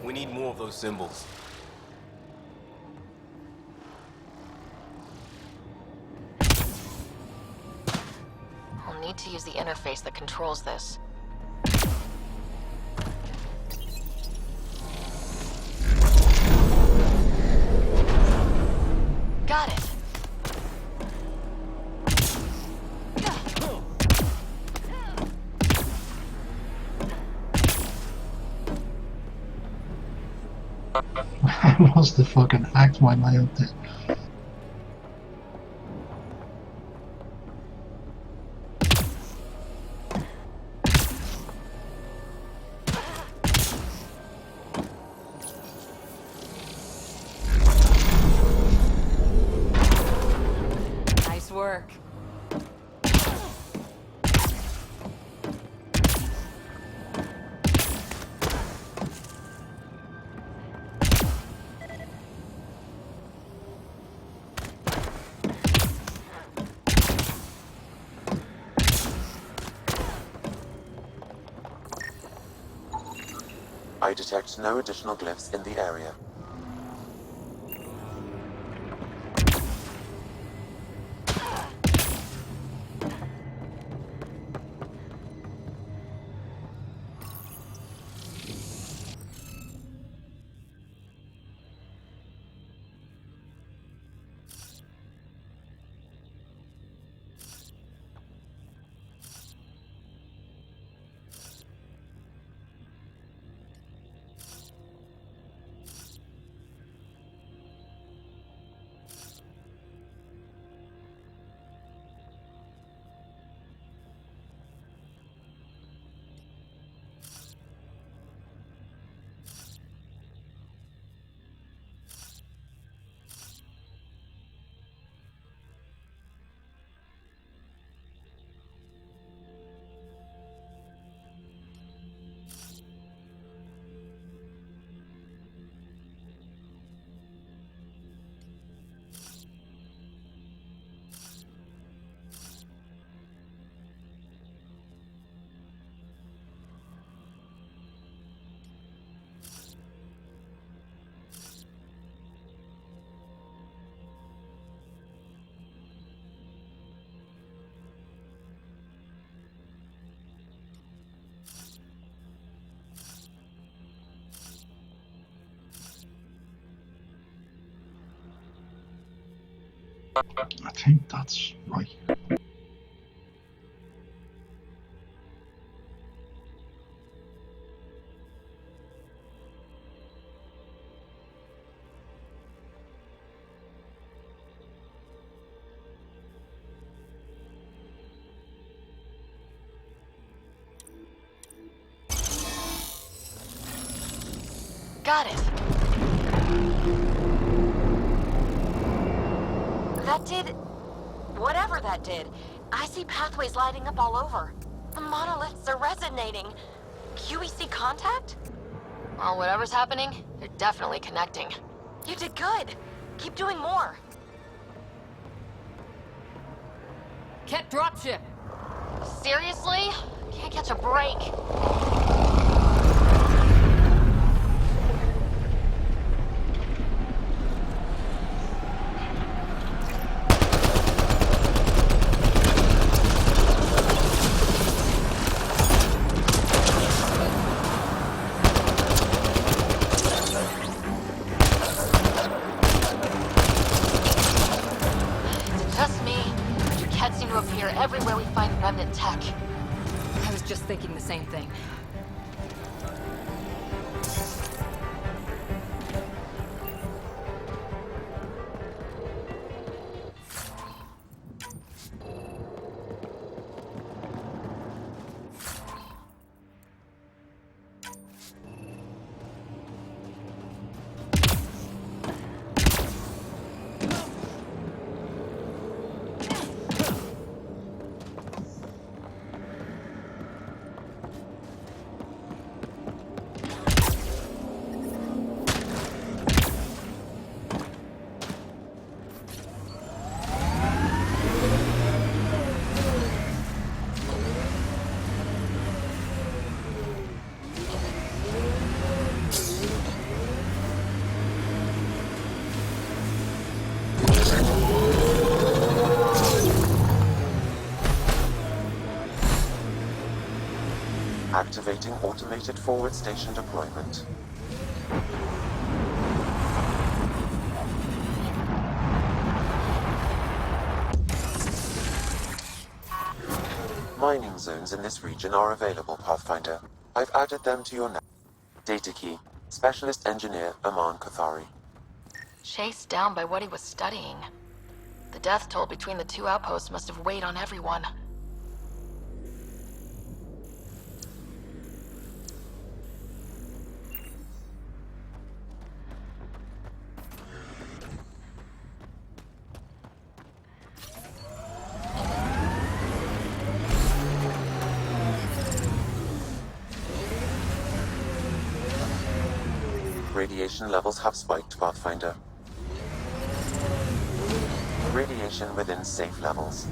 We need more of those symbols. I'll need to use the interface that controls this. Got it. I lost the fucking act while I out there. Nice work. I detect no additional glyphs in the area. I think that's right. got it. That did... whatever that did. I see pathways lighting up all over. The monoliths are resonating. QEC contact? Well, whatever's happening, they're definitely connecting. You did good. Keep doing more. Ket dropship. Seriously? Can't catch a break. Everywhere we find remnant tech. I was just thinking the same thing. Activating automated forward station deployment. Mining zones in this region are available, Pathfinder. I've added them to your data key. Specialist Engineer Aman Kathari. Chased down by what he was studying. The death toll between the two outposts must have weighed on everyone. Radiation levels have spiked, Pathfinder. Radiation within safe levels.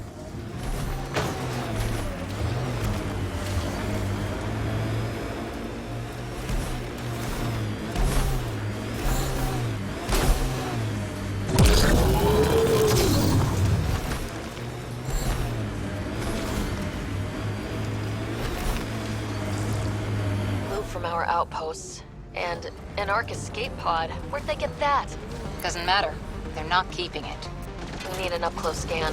Loot from our outposts. And an Ark escape pod. Where'd they get that? Doesn't matter. They're not keeping it. We need an up-close scan.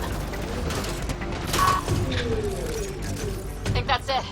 Think that's it.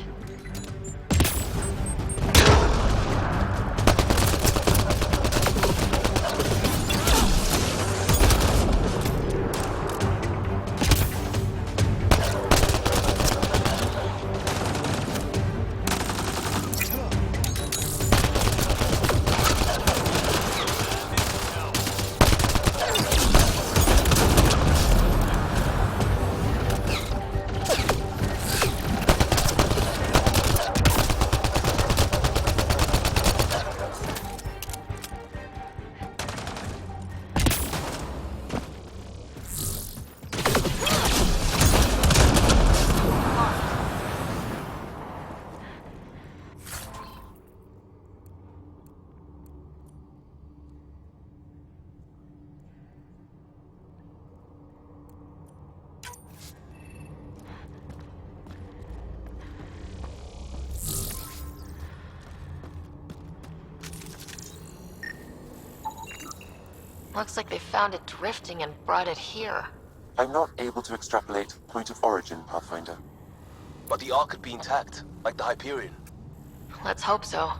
Looks like they found it drifting and brought it here. I'm not able to extrapolate point of origin, Pathfinder. But the Ark could be intact, like the Hyperion. Let's hope so.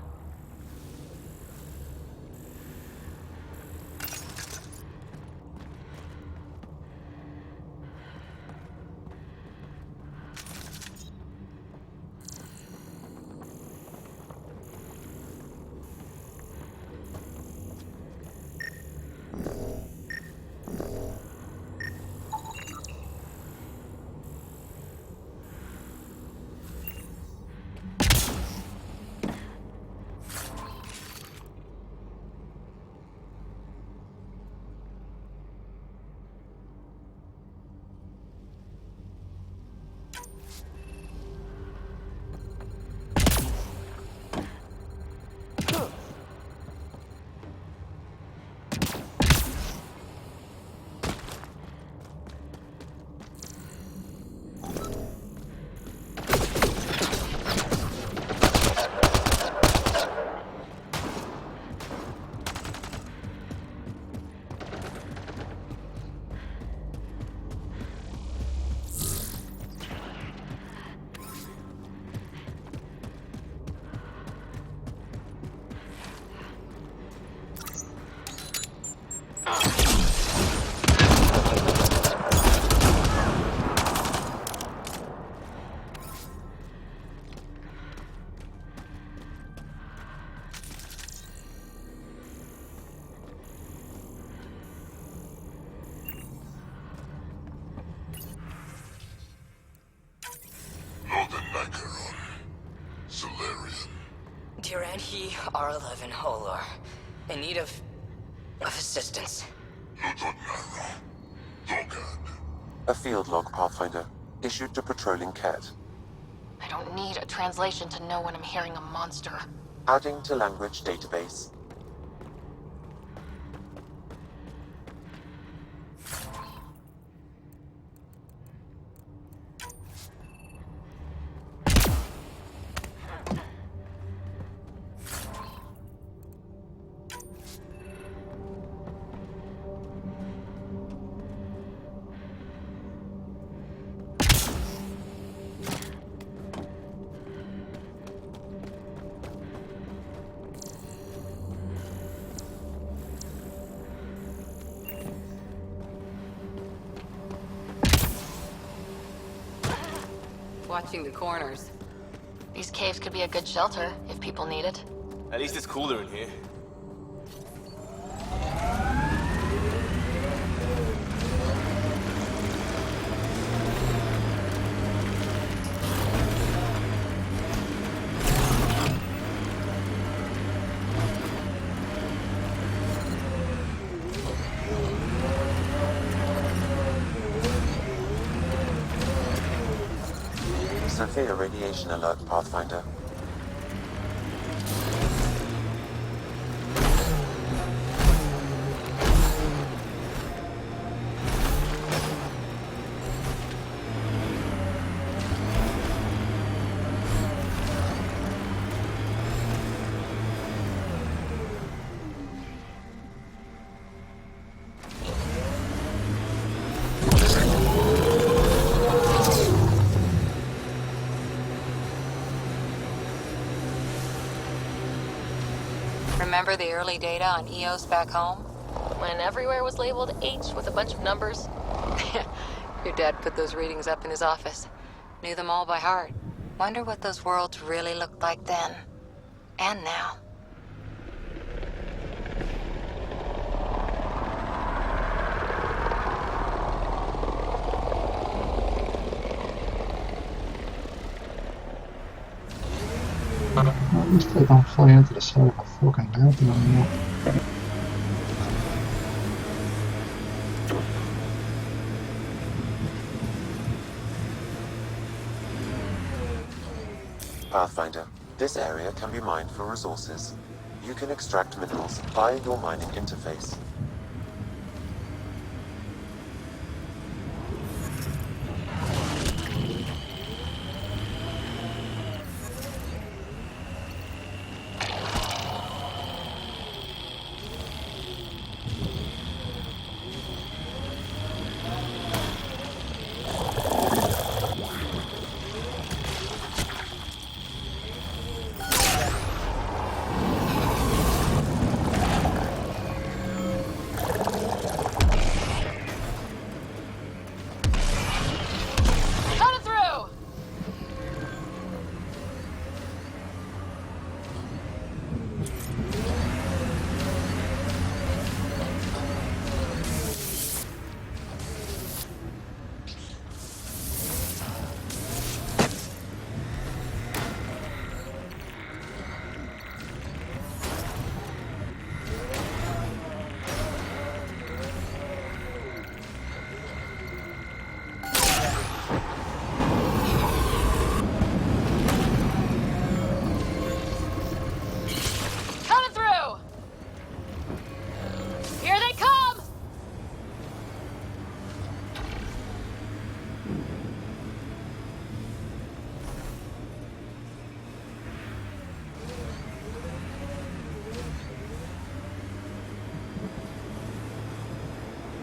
TR11 Holar. In need of assistance. A field log, Pathfinder, issued to patrolling Ket. I don't need a translation to know when I'm hearing a monster. Adding to language database. Watching the corners. These caves could be a good shelter, if people need it. At least it's cooler in here. Severe radiation alert, Pathfinder. Remember the early data on EOS back home? When everywhere was labeled H with a bunch of numbers. Your dad put those readings up in his office. Knew them all by heart. Wonder what those worlds really looked like then. And now. At least they don't fly into the side of a fucking mountain anymore. Pathfinder, this area can be mined for resources. You can extract minerals via your mining interface.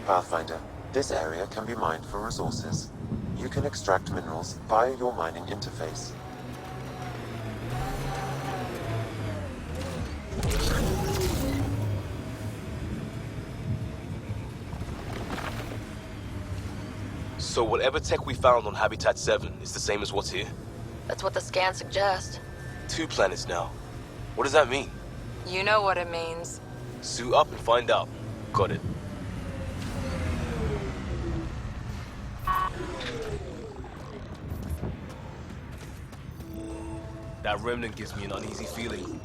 Pathfinder, this area can be mined for resources. You can extract minerals via your mining interface. So whatever tech we found on Habitat 7 is the same as what's here? That's what the scans suggest. 2 planets now. What does that mean? You know what it means. Suit up and find out. Got it. That remnant gives me an uneasy feeling.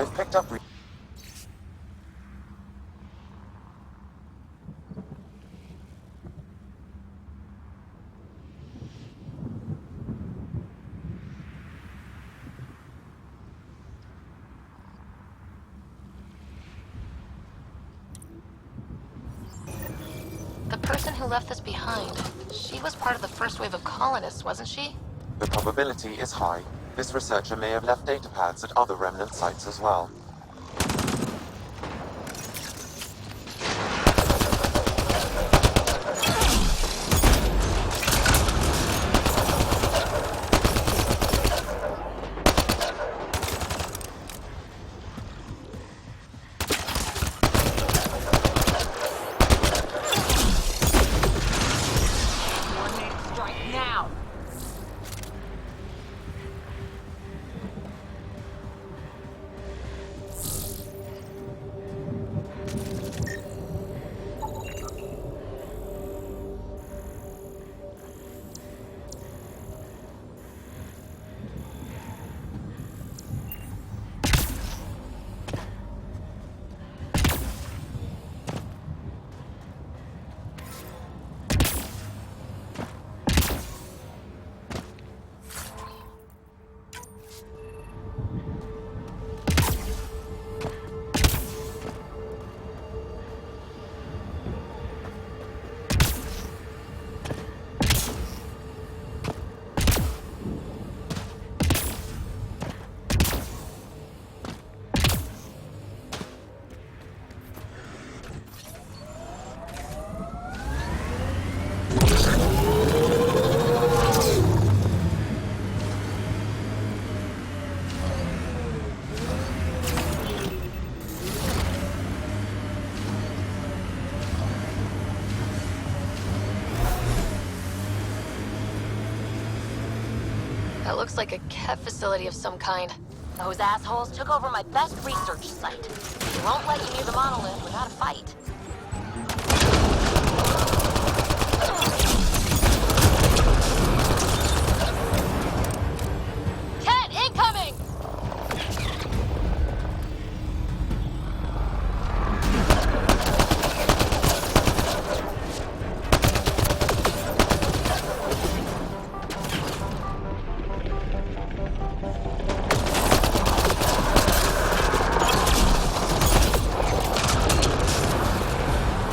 I've picked up... The person who left this behind, she was part of the first wave of colonists, wasn't she? The probability is high. This researcher may have left data pads at other remnant sites as well. That looks like a Ket facility of some kind. Those assholes took over my best research site. They won't let you near the monolith without a fight. Ket, incoming!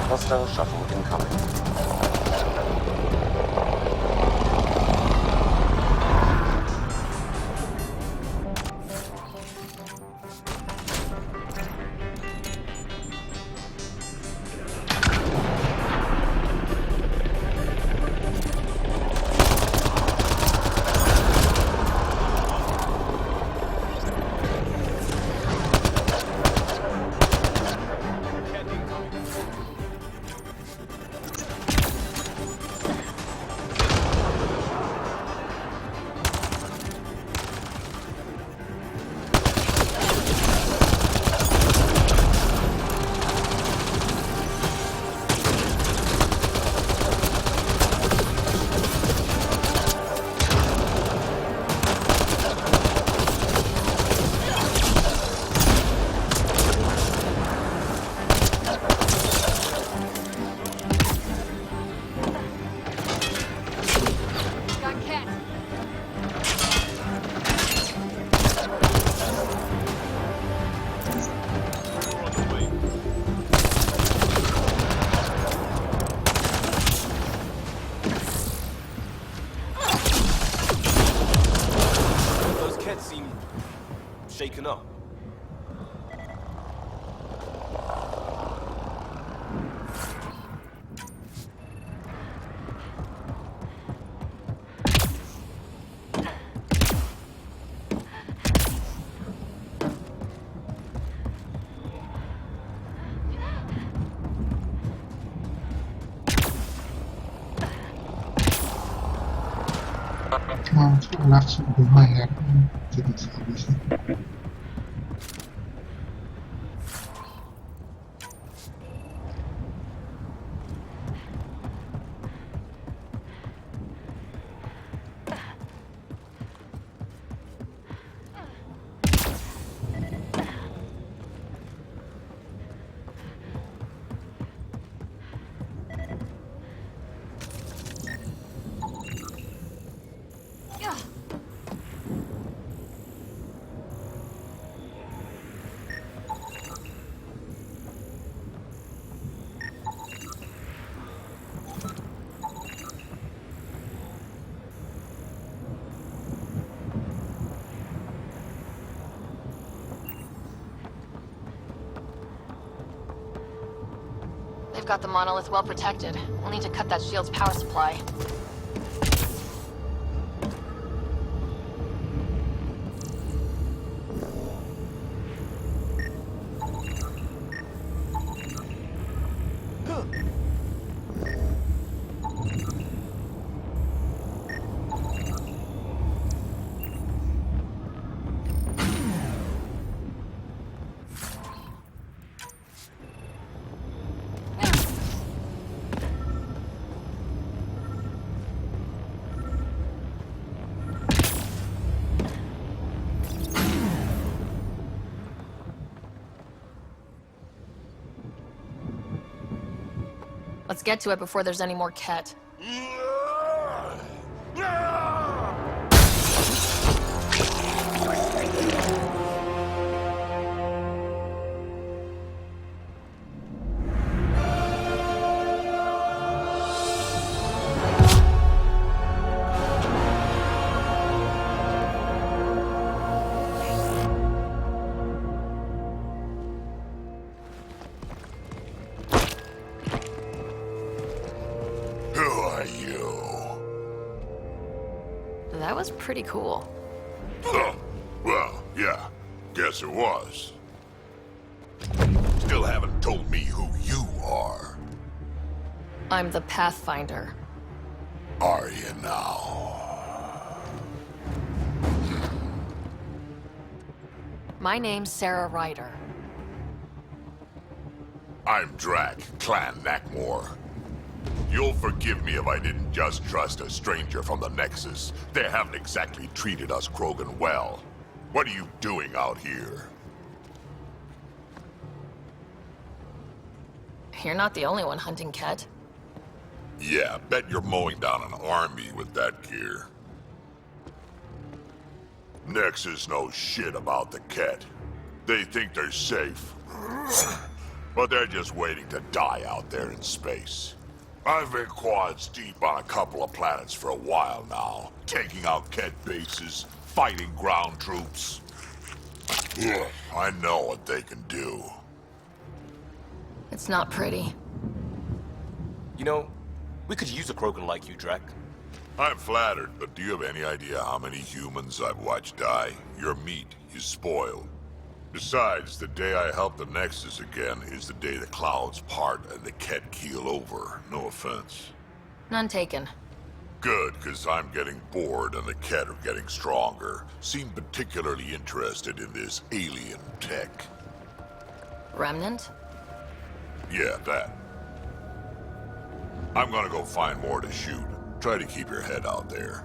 Hostile shuttle incoming. Shaken up. Well, it's got enough sort of behind there. Didn't obviously. got the monolith well protected. We'll need to cut that shield's power supply. Let's get to it before there's any more Ket. That was pretty cool. Huh. Well, yeah. Guess it was. Still haven't told me who you are. I'm the Pathfinder. Are you now? My name's Sarah Ryder. I'm Drac, Clan Nakmor. You'll forgive me if I didn't just trust a stranger from the Nexus. They haven't exactly treated us Krogan well. What are you doing out here? You're not the only one hunting Ket. Yeah, bet you're mowing down an army with that gear. Nexus knows shit about the Ket. They think they're safe. But they're just waiting to die out there in space. I've been quads deep on a couple of planets for a while now, taking out Ket bases, fighting ground troops. I know what they can do. It's not pretty. You know, we could use a Krogan like you, Drac. I'm flattered, but do you have any idea how many humans I've watched die? Your meat is spoiled. Besides, the day I help the Nexus again is the day the clouds part and the Ket keel over. No offense. None taken. Good, because I'm getting bored and the Ket are getting stronger. Seem particularly interested in this alien tech. Remnant? Yeah, that. I'm gonna go find more to shoot. Try to keep your head out there.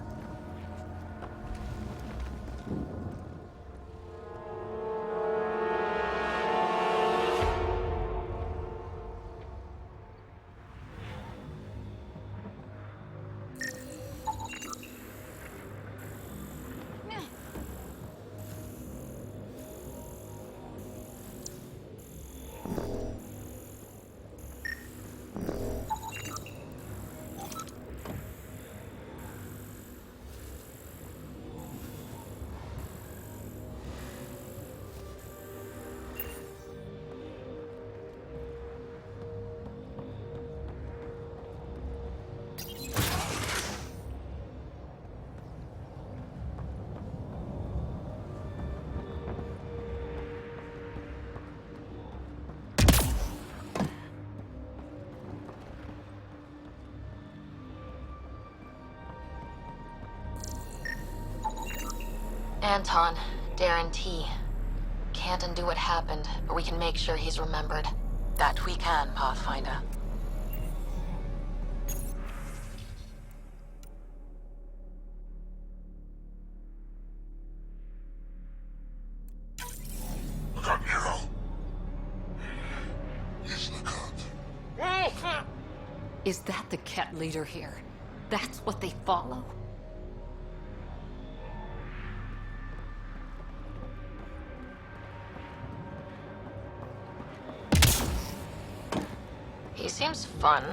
Anton, Darren T. Can't undo what happened, but we can make sure he's remembered. That we can, Pathfinder. Look up, Nero. Yes, look up. Is that the Ket leader here? That's what they follow? He seems fun.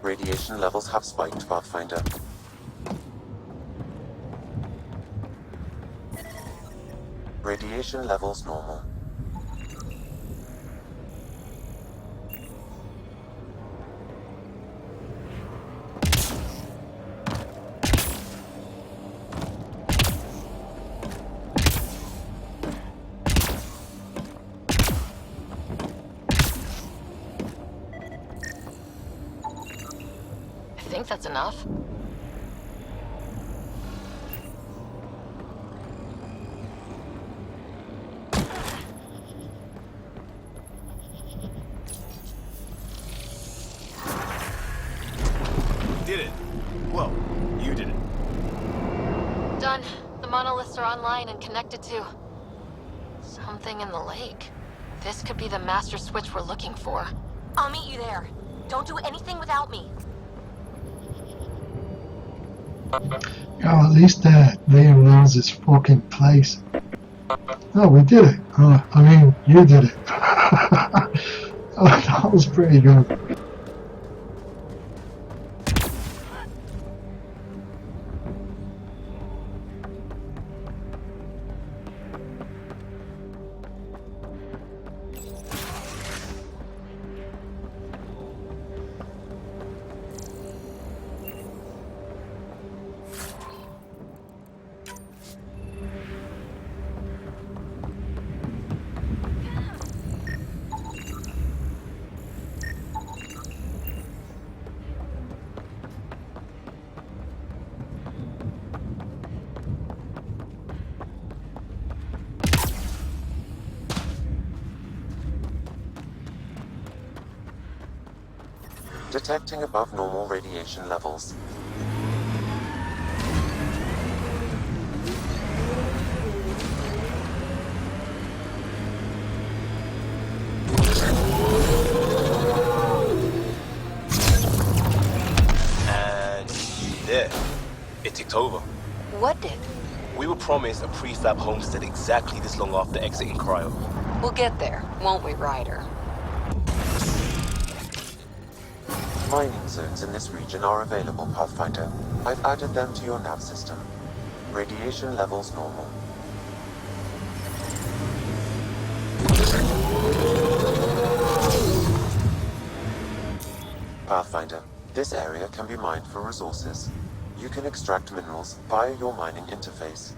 Radiation levels have spiked, Pathfinder. Radiation levels normal. I think that's enough. Did it. Well, you did it. Done. The monoliths are online and connected to something in the lake. This could be the master switch we're looking for. I'll meet you there. Don't do anything without me. Yeah, at least Liam knows his fucking place. Oh, we did it. I mean, you did it. Oh, that was pretty good. Detecting above normal radiation levels. And there. It ticked over. What did? We were promised a prefab homestead exactly this long after exiting cryo. We'll get there, won't we, Ryder? Mining zones in this region are available, Pathfinder. I've added them to your nav system. Radiation levels normal. Pathfinder, this area can be mined for resources. You can extract minerals via your mining interface.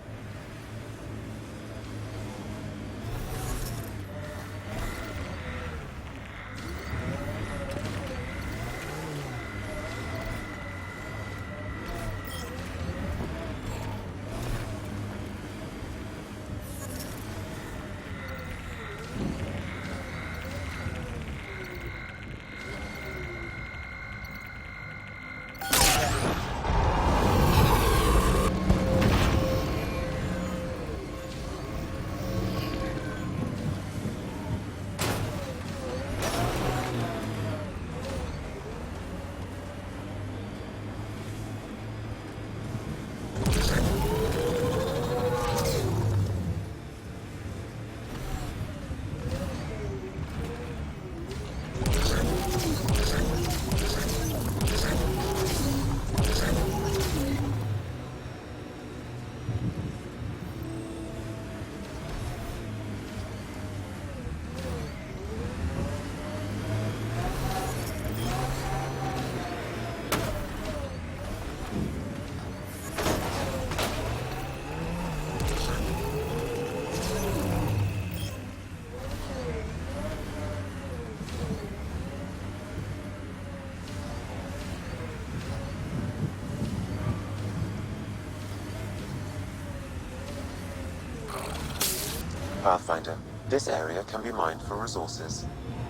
Pathfinder, this area can be mined for resources.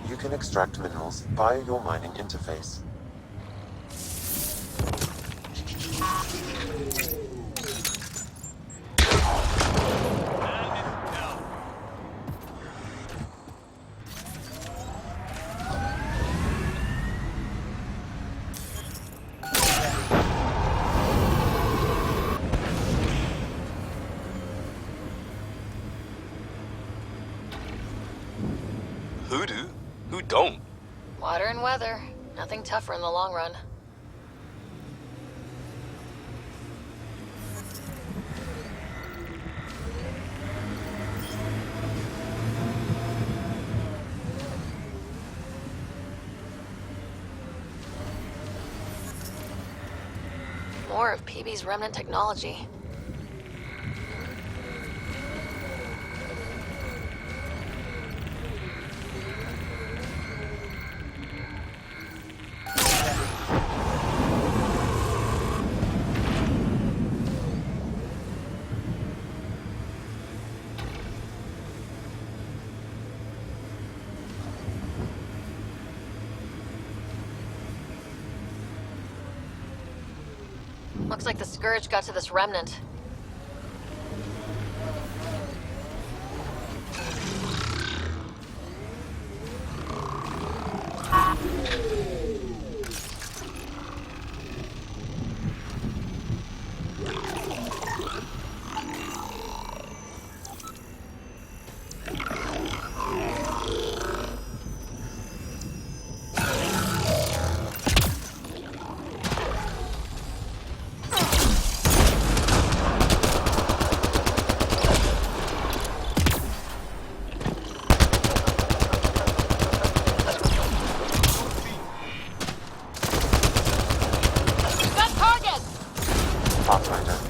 You can extract minerals via your mining interface. Who do? Who don't? Water and weather. Nothing tougher in the long run. More of PB's remnant technology. Looks like the Scourge got to this remnant.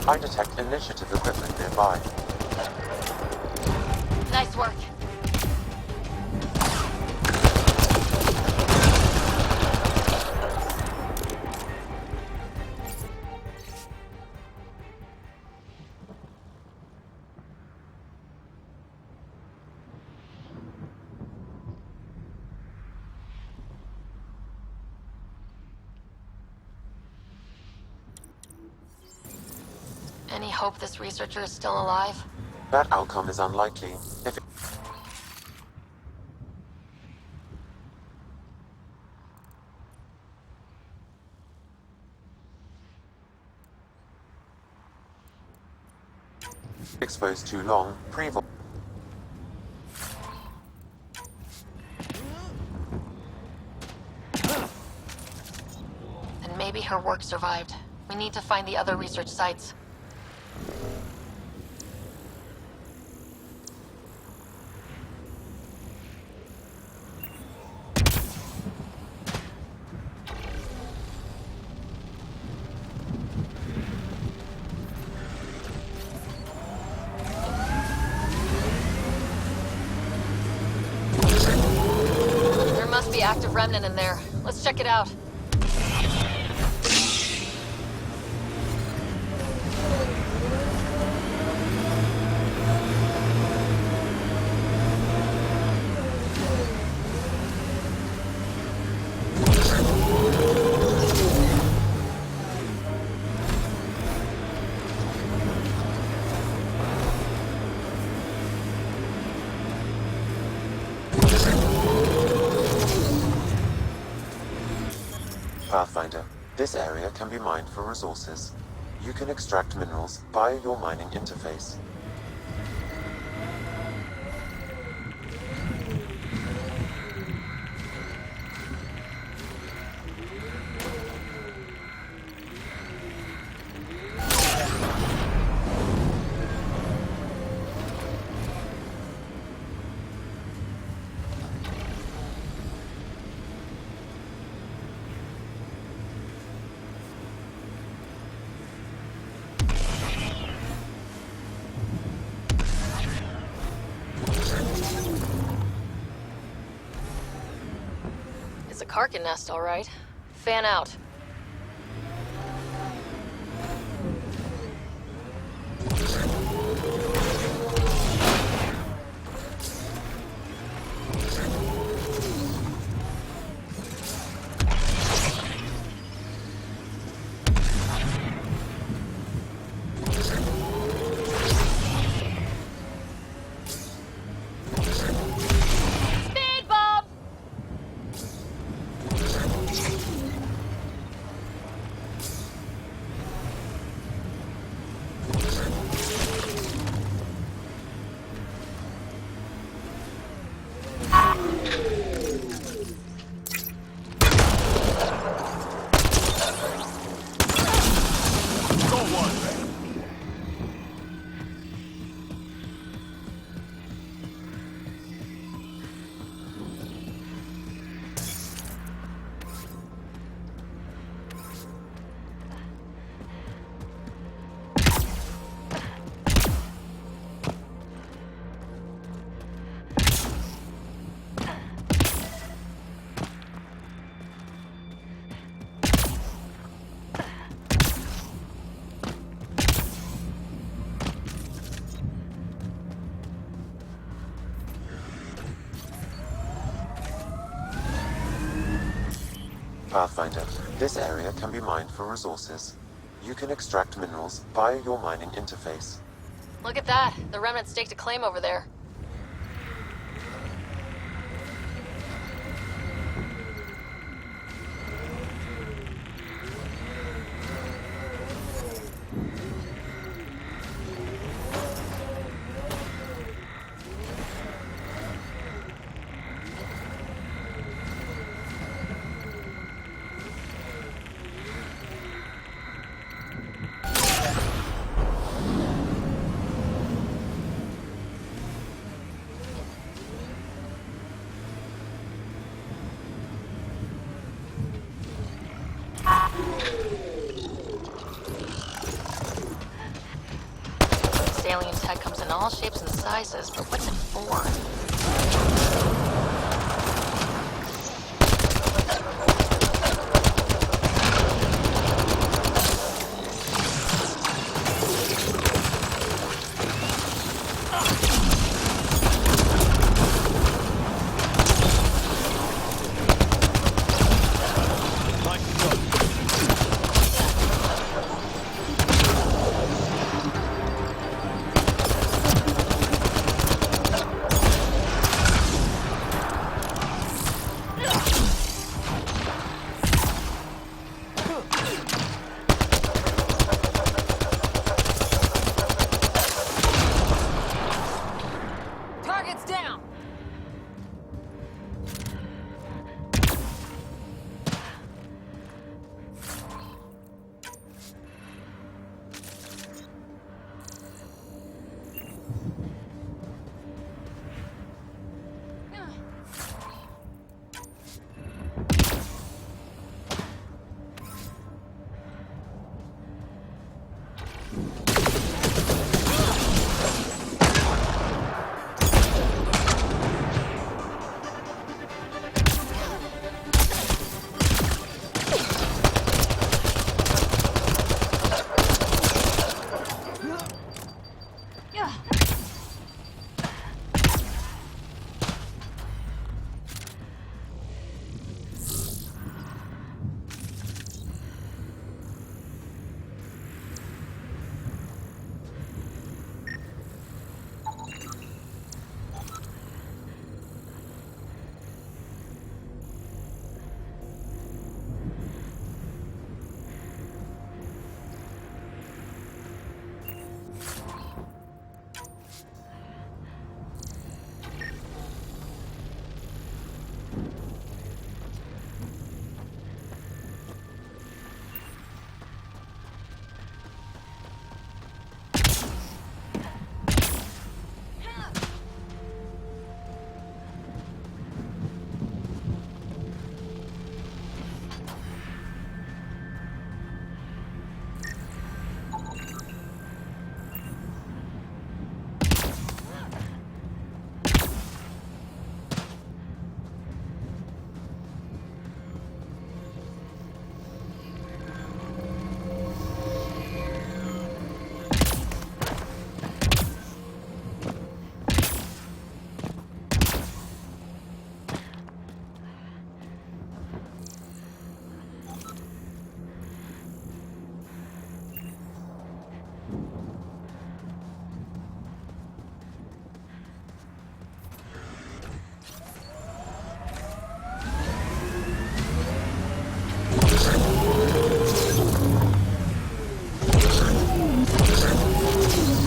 I detect initiative equipment nearby. Nice work. Any hope this researcher is still alive? That outcome is unlikely. If exposed too long, And maybe her work survived. We need to find the other research sites. There must be active remnant in there. Let's check it out. Pathfinder, this area can be mined for resources. You can extract minerals via your mining interface. It's a Karkin nest, all right. Fan out. Pathfinder, this area can be mined for resources. You can extract minerals via your mining interface. Look at that. The remnant staked a claim over there. This alien tech comes in all shapes and sizes, but what's it for? Target's down!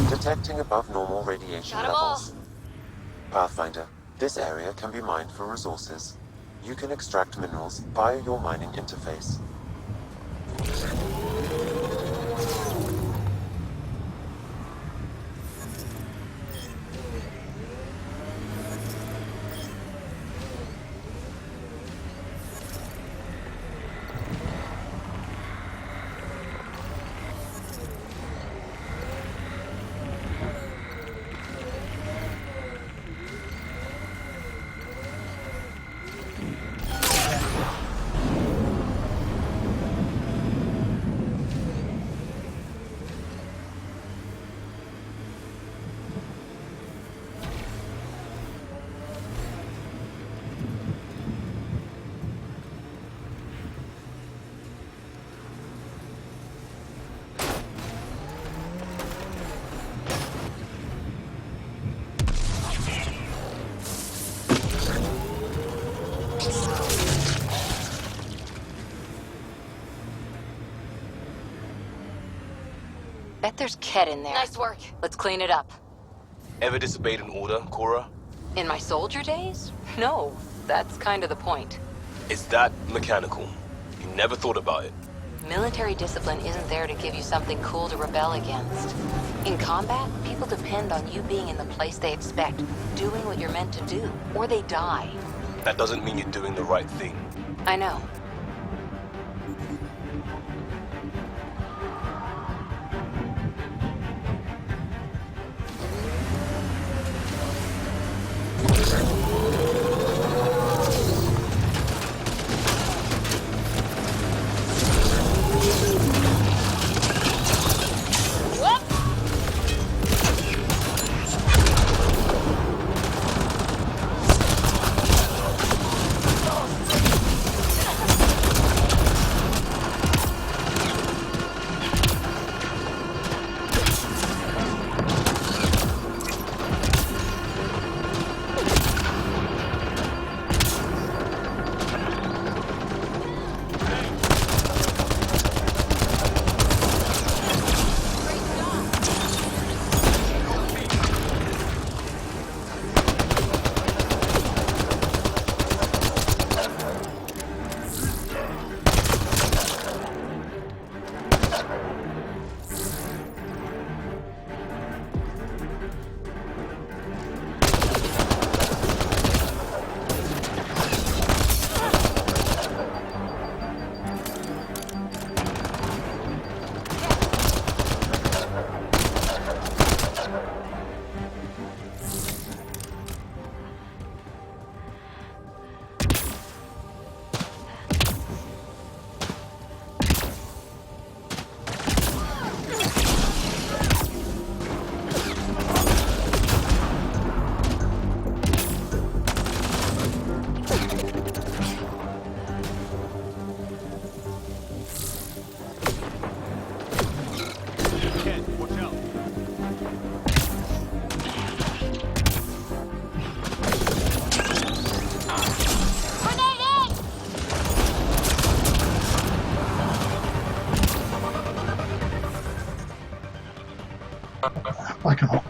Detecting above normal radiation levels. Pathfinder, this area can be mined for resources. You can extract minerals via your mining interface. Bet there's Ket in there. Nice work. Let's clean it up. Ever disobeyed an order, Cora? In my soldier days? No. That's kind of the point. It's that mechanical. You never thought about it. Military discipline isn't there to give you something cool to rebel against. In combat, people depend on you being in the place they expect, doing what you're meant to do, or they die. That doesn't mean you're doing the right thing. I know. I can.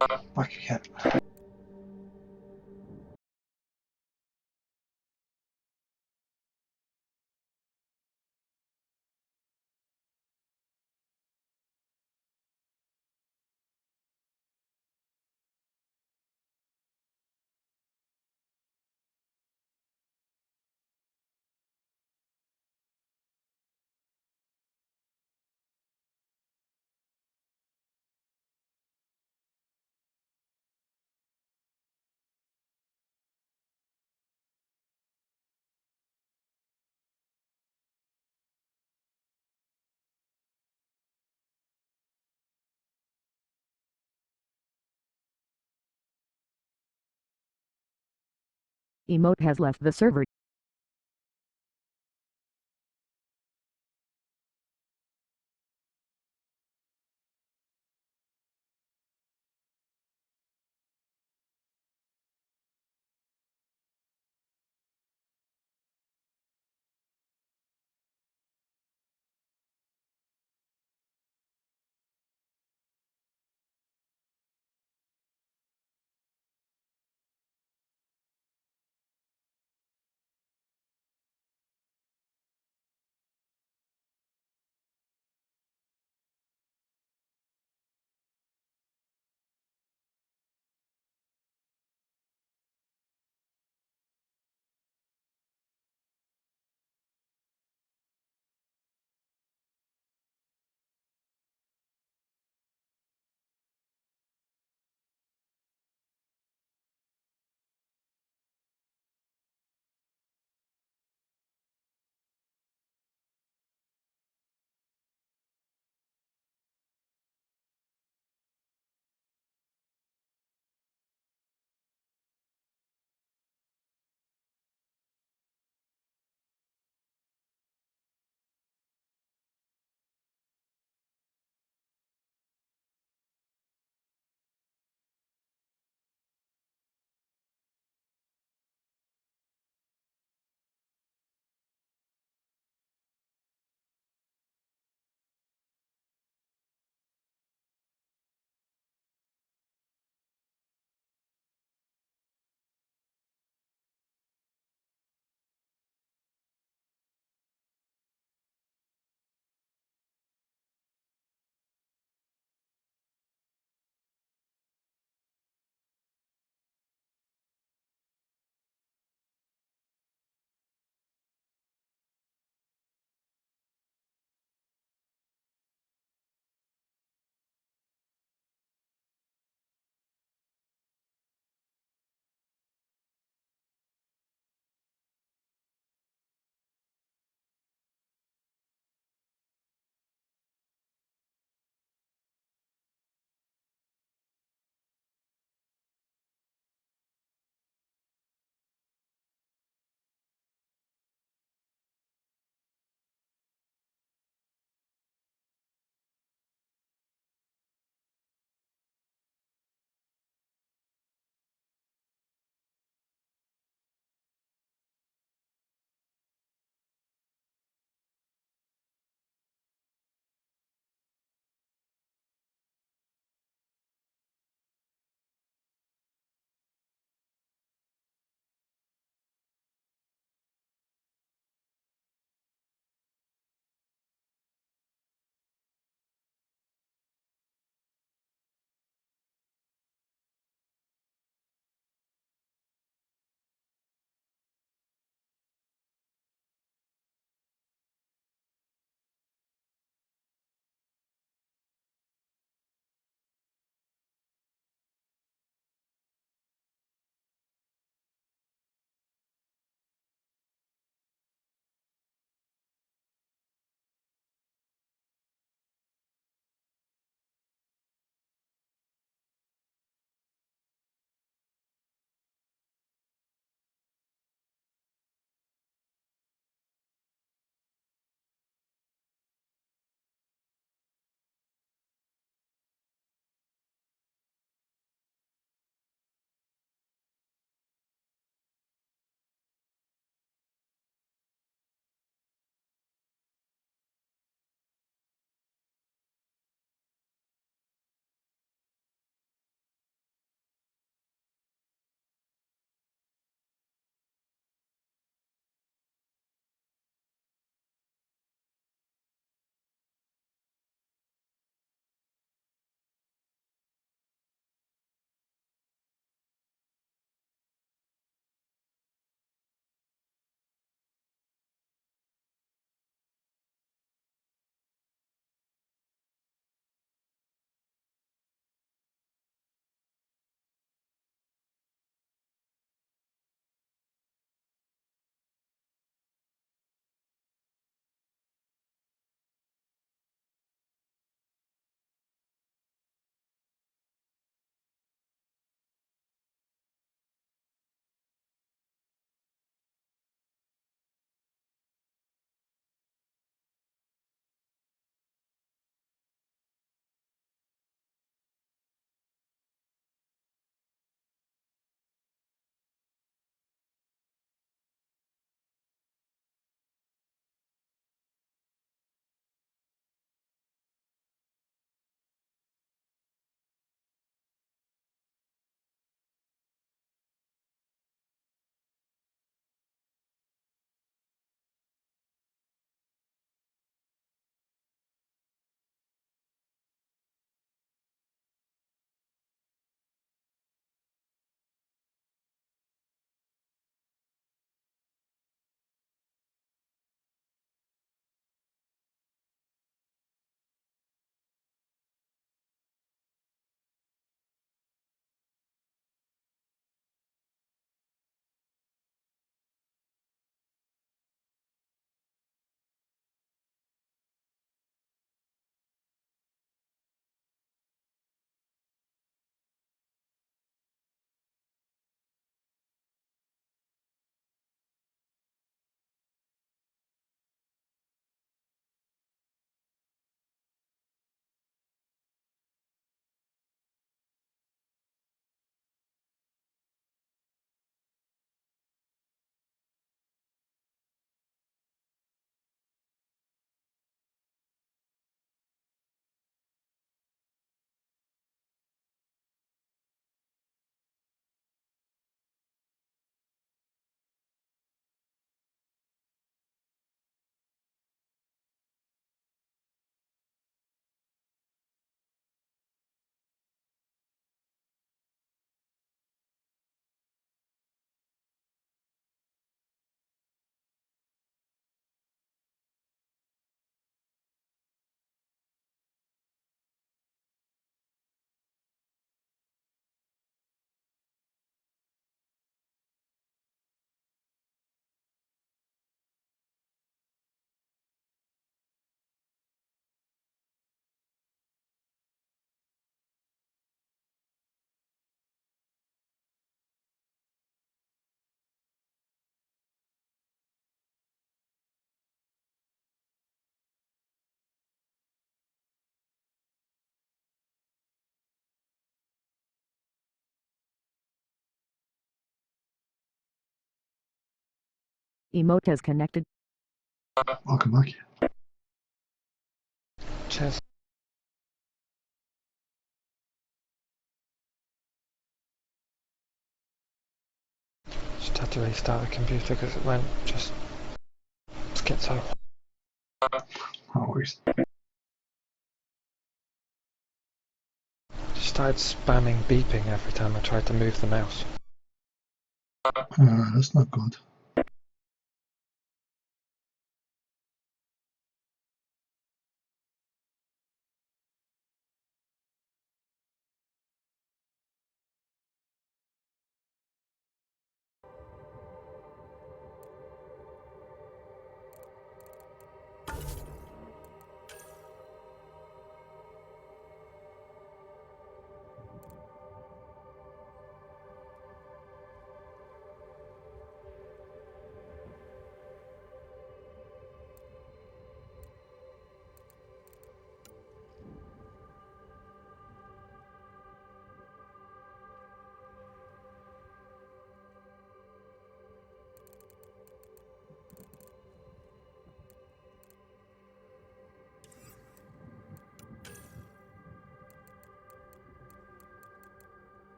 Fuck a cat. Emote has left the server. Emote is connected. Welcome back. Cheers. Just had to restart the computer because it went just schizo. Always. Just started spamming beeping every time I tried to move the mouse. That's not good.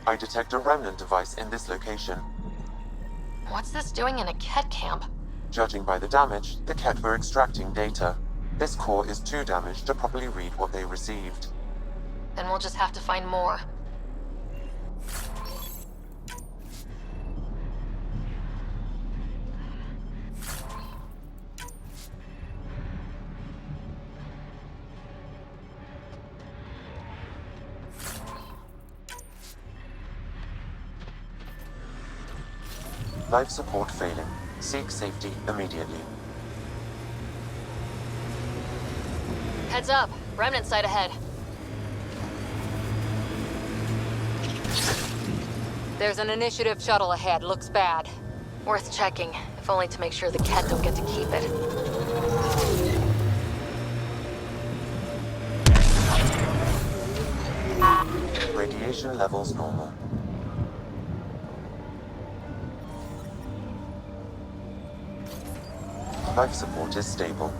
I detect a remnant device in this location. What's this doing in a Ket camp? Judging by the damage, the Ket were extracting data. This core is too damaged to properly read what they received. Then we'll just have to find more. Life support failing. Seek safety immediately. Heads up. Remnant site ahead. There's an initiative shuttle ahead. Looks bad. Worth checking, if only to make sure the Ket don't get to keep it. Radiation levels normal. Life support is stable.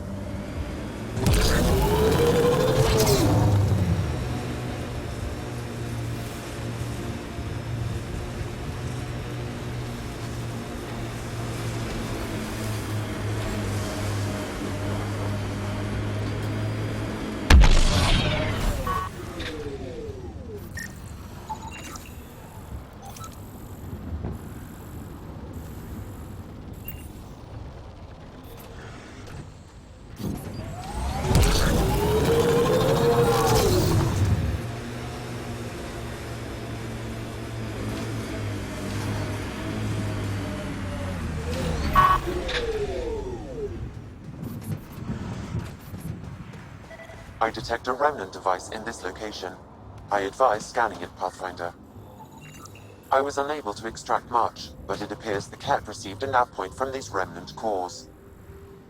I detect a remnant device in this location. I advise scanning it, Pathfinder. I was unable to extract much, but it appears the Ket received a nav point from these remnant cores.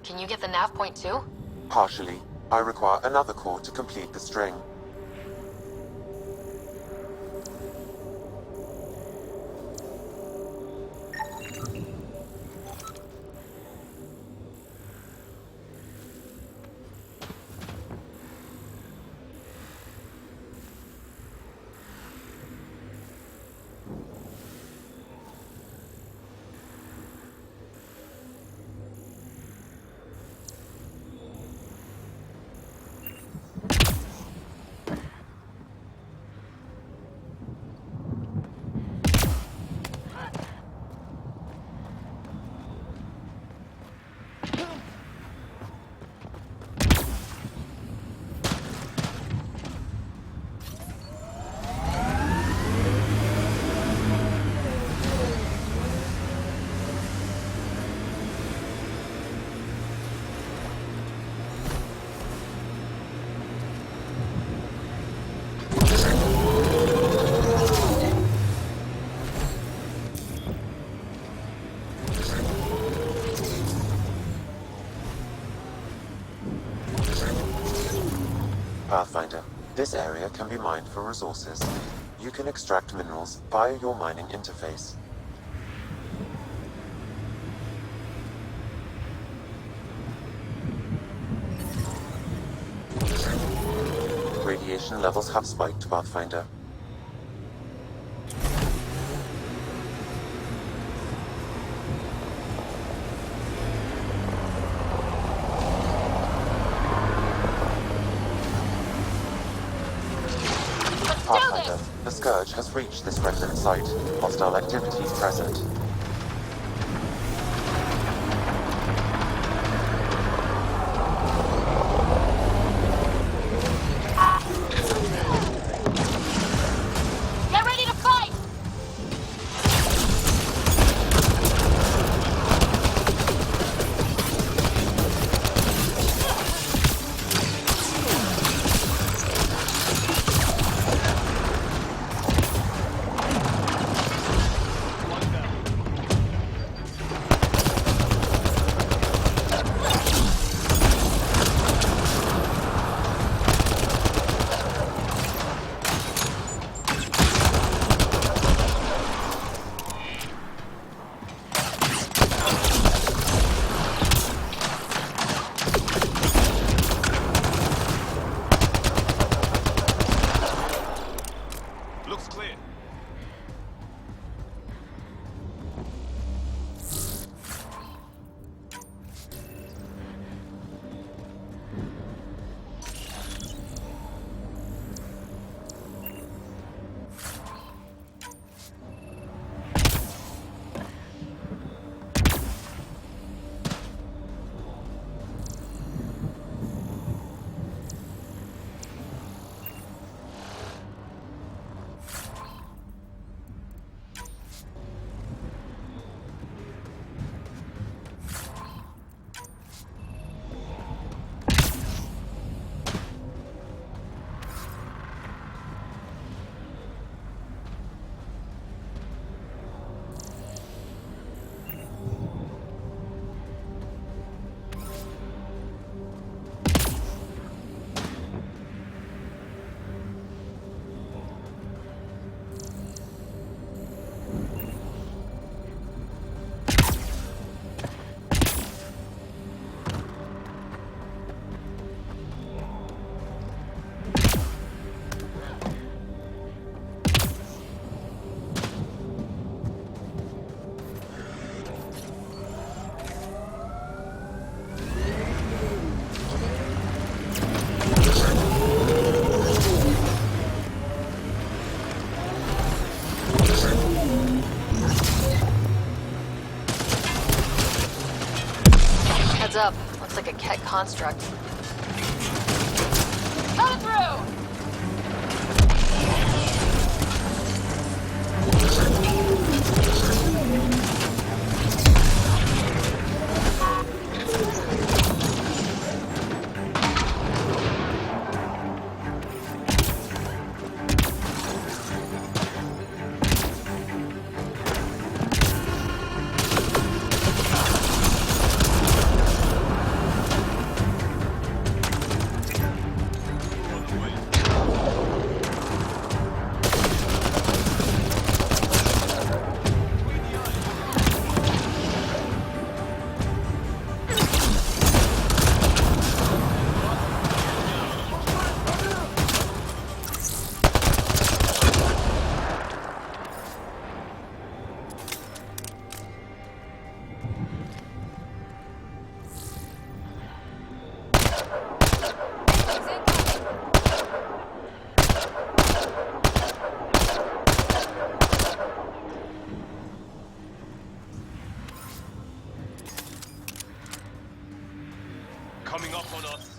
Can you get the nav point too? Partially. I require another core to complete the string. Pathfinder, this area can be mined for resources. You can extract minerals via your mining interface. Radiation levels have spiked, Pathfinder. Pathfinder, the Scourge has reached this remnant site. Hostile activity present. Get ready to fight! tech construct. Cut it through! Coming up on us.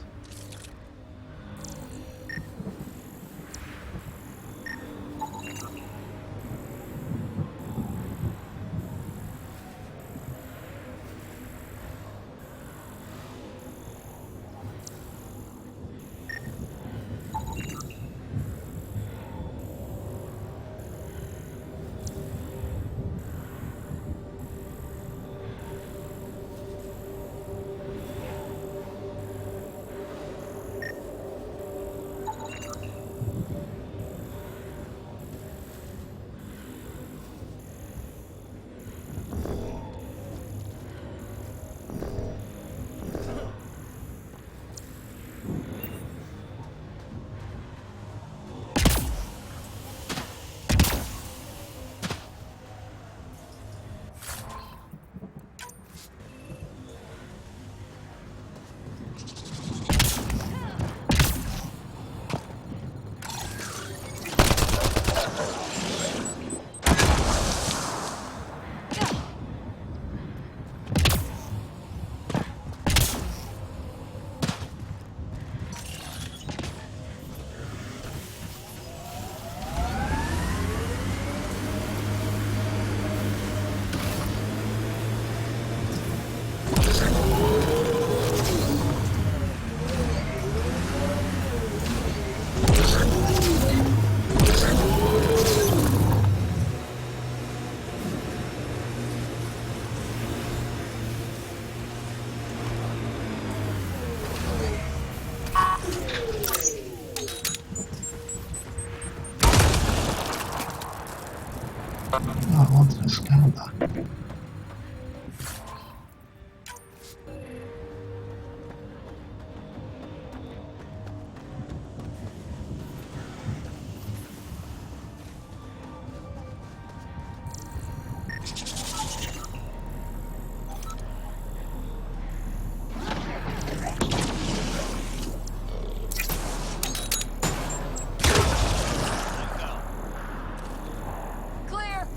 I want to scan that. Clear!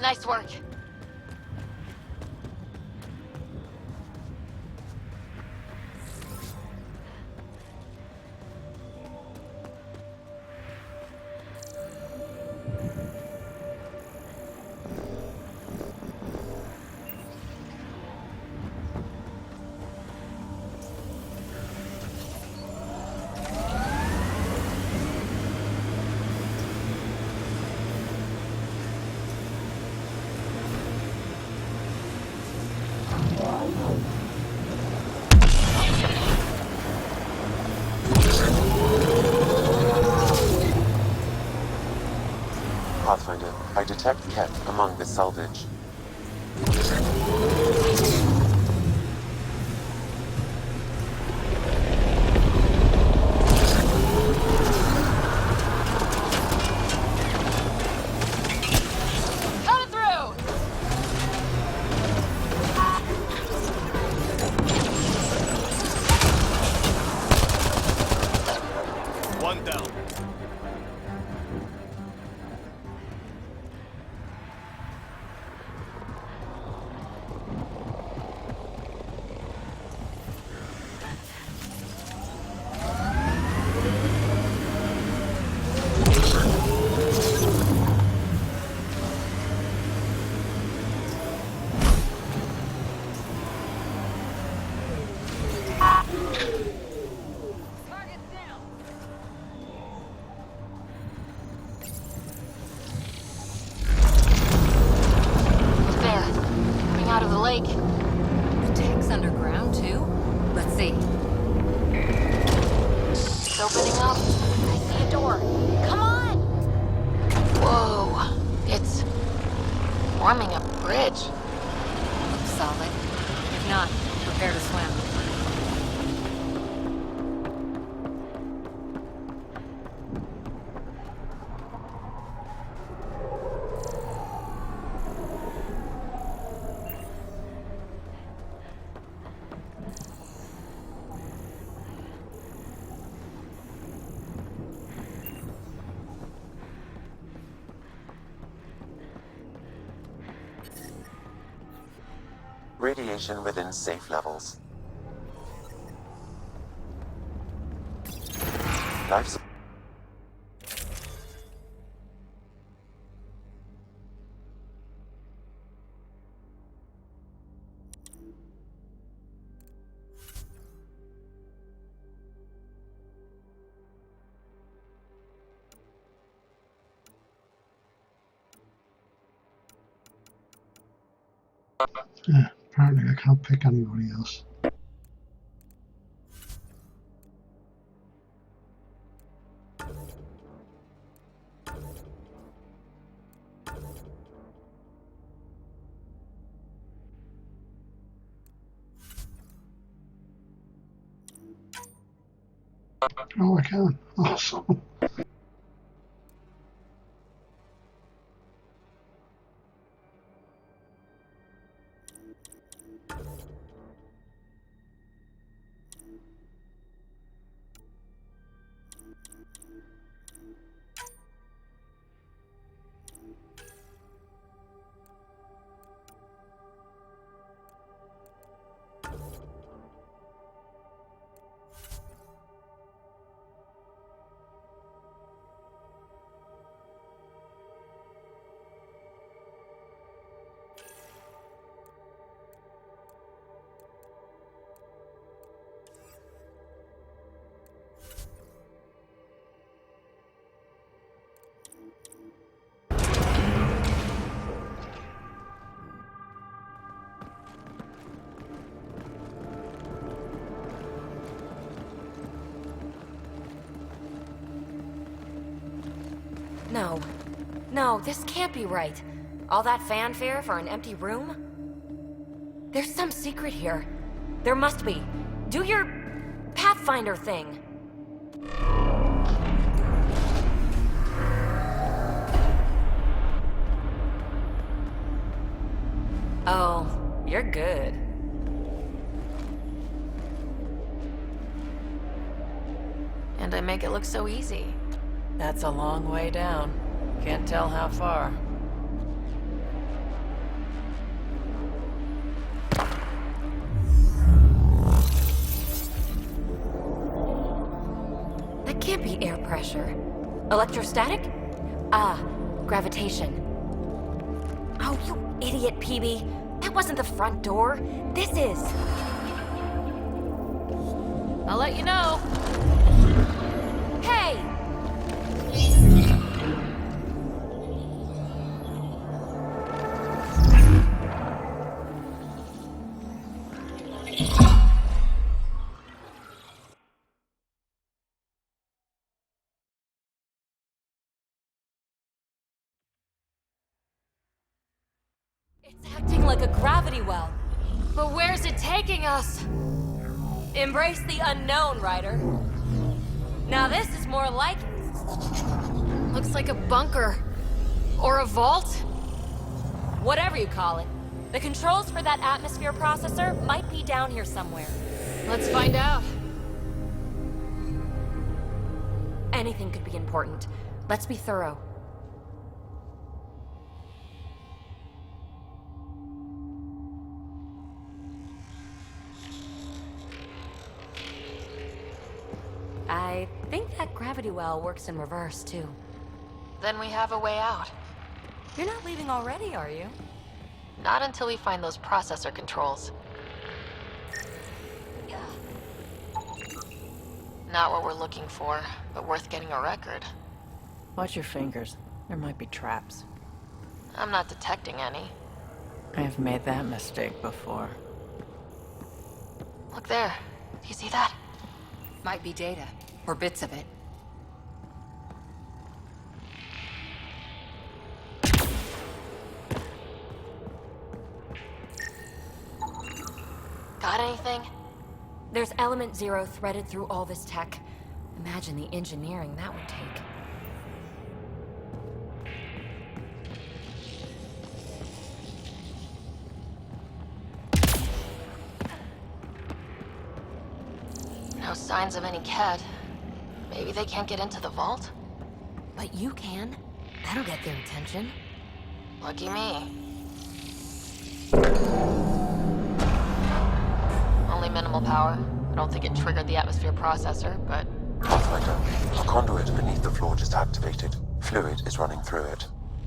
Nice work. I detect Ket among the salvage. Coming through! One down. There. Coming out of the lake. The tech's underground, too? Let's see. It's opening up. I see a door. Come on! Whoa. It's forming a bridge. Looks solid. If not, prepare to swim. Radiation within safe levels. Life Yeah, apparently I can't pick anybody else. Oh, I can. Awesome. No. No, this can't be right. All that fanfare for an empty room? There's some secret here. There must be. Do your Pathfinder thing. Oh, you're good. And I make it look so easy. That's a long way down. Can't tell how far. That can't be air pressure. Electrostatic? Ah, gravitation. Oh, you idiot, PB. That wasn't the front door. This is. I'll let you know. Hey! It's acting like a gravity well. But where's it taking us? Embrace the unknown, Ryder. Now this is more like it. Looks like a bunker. Or a vault? Whatever you call it. The controls for that atmosphere processor might be down here somewhere. Let's find out. Anything could be important. Let's be thorough. I think that gravity well works in reverse, too. Then we have a way out. You're not leaving already, are you? Not until we find those processor controls. Not what we're looking for, but worth getting a record. Watch your fingers. There might be traps. I'm not detecting any. I have made that mistake before. Look there. Do you see that? Might be data, or bits of it. Got anything? There's element 0 threaded through all this tech. Imagine the engineering that would take. No signs of any cat. Maybe they can't get into the vault? But you can. That'll get their attention. Lucky me. Only minimal power. I don't think it triggered the atmosphere processor, but... Pathfinder, a conduit beneath the floor just activated. Fluid is running through it.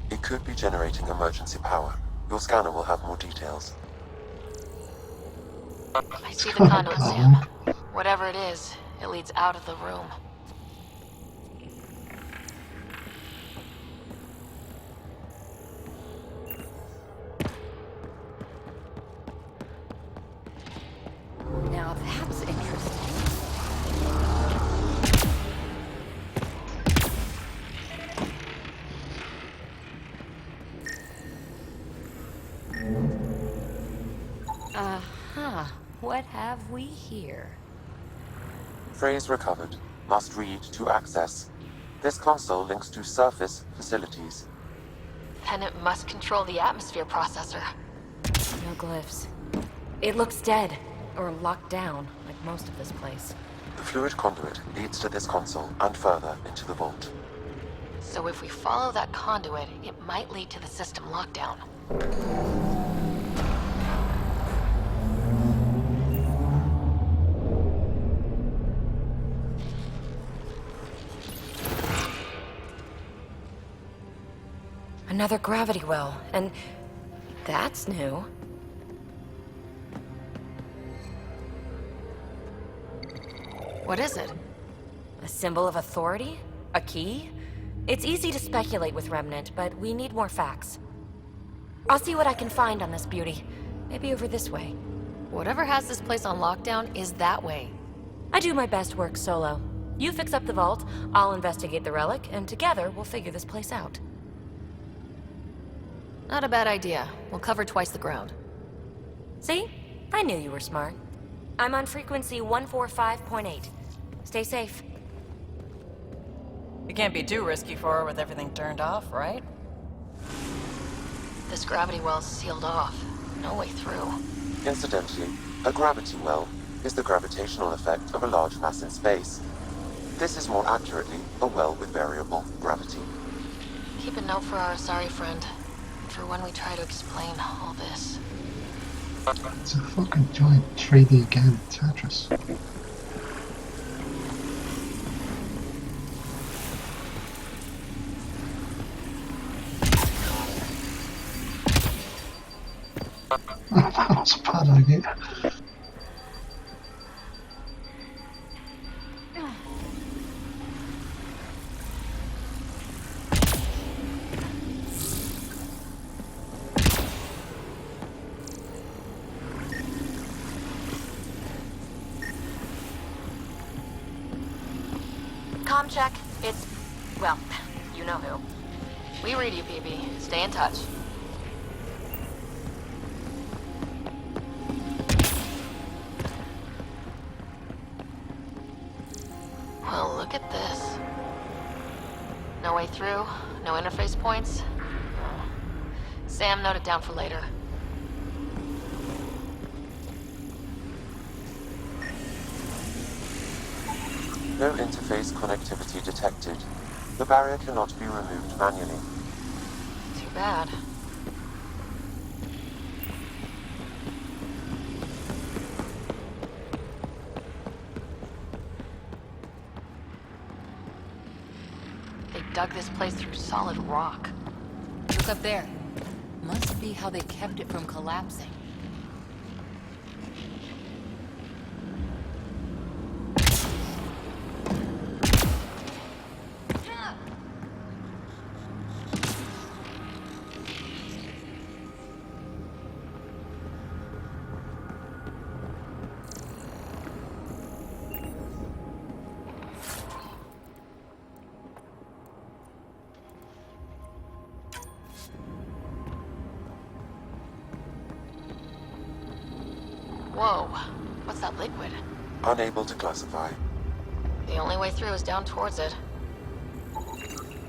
It could be generating emergency power. Your scanner will have more details. I see the conduit, Sam. Whatever it is, it leads out of the room. Now that's interesting. Uh-huh. What have we here? Phrase recovered. Must read to access. This console links to surface facilities. Then it must control the atmosphere processor. No glyphs. It looks dead. Or locked down, like most of this place. The fluid conduit leads to this console and further into the vault. So if we follow that conduit, it might lead to the system lockdown. Another gravity well, and that's new. What is it? A symbol of authority? A key? It's easy to speculate with Remnant, but we need more facts. I'll see what I can find on this beauty. Maybe over this way. Whatever has this place on lockdown is that way. I do my best work solo. You fix up the vault, I'll investigate the relic, and together we'll figure this place out. Not a bad idea. We'll cover twice the ground. See? I knew you were smart. I'm on frequency 145.8. Stay safe. It can't be too risky for her with everything turned off, right? This gravity well's sealed off. No way through. Incidentally, a gravity well is the gravitational effect of a large mass in space. This is more accurately a well with variable gravity. Keep a note for our sorry friend. For when we try to explain all this. It's a fucking giant 3D game Tetris. That was a bad idea. Comm check. It's... well, you know who. We read you, PB. Stay in touch. Look at this. No way through, no interface points. Oh. Sam, note it down for later. No interface connectivity detected. The barrier cannot be removed manually. Too bad. They dug this place through solid rock. Look up there. Must be how they kept it from collapsing. Whoa, what's that liquid? Unable to classify. The only way through is down towards it.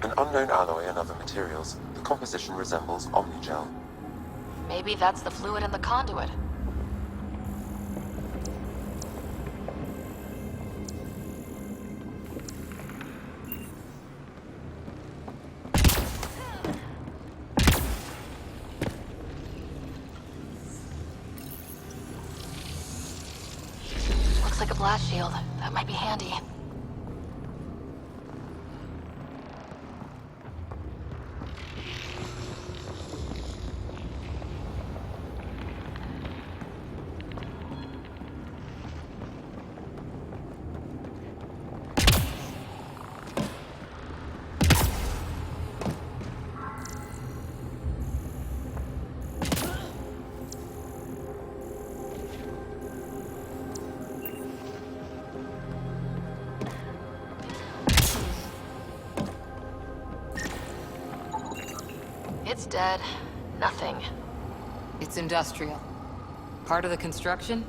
An unknown alloy and other materials. The composition resembles omnigel. Maybe that's the fluid in the conduit. Looks like a blast shield. That might be handy. It's dead. Nothing. It's industrial. Part of the construction?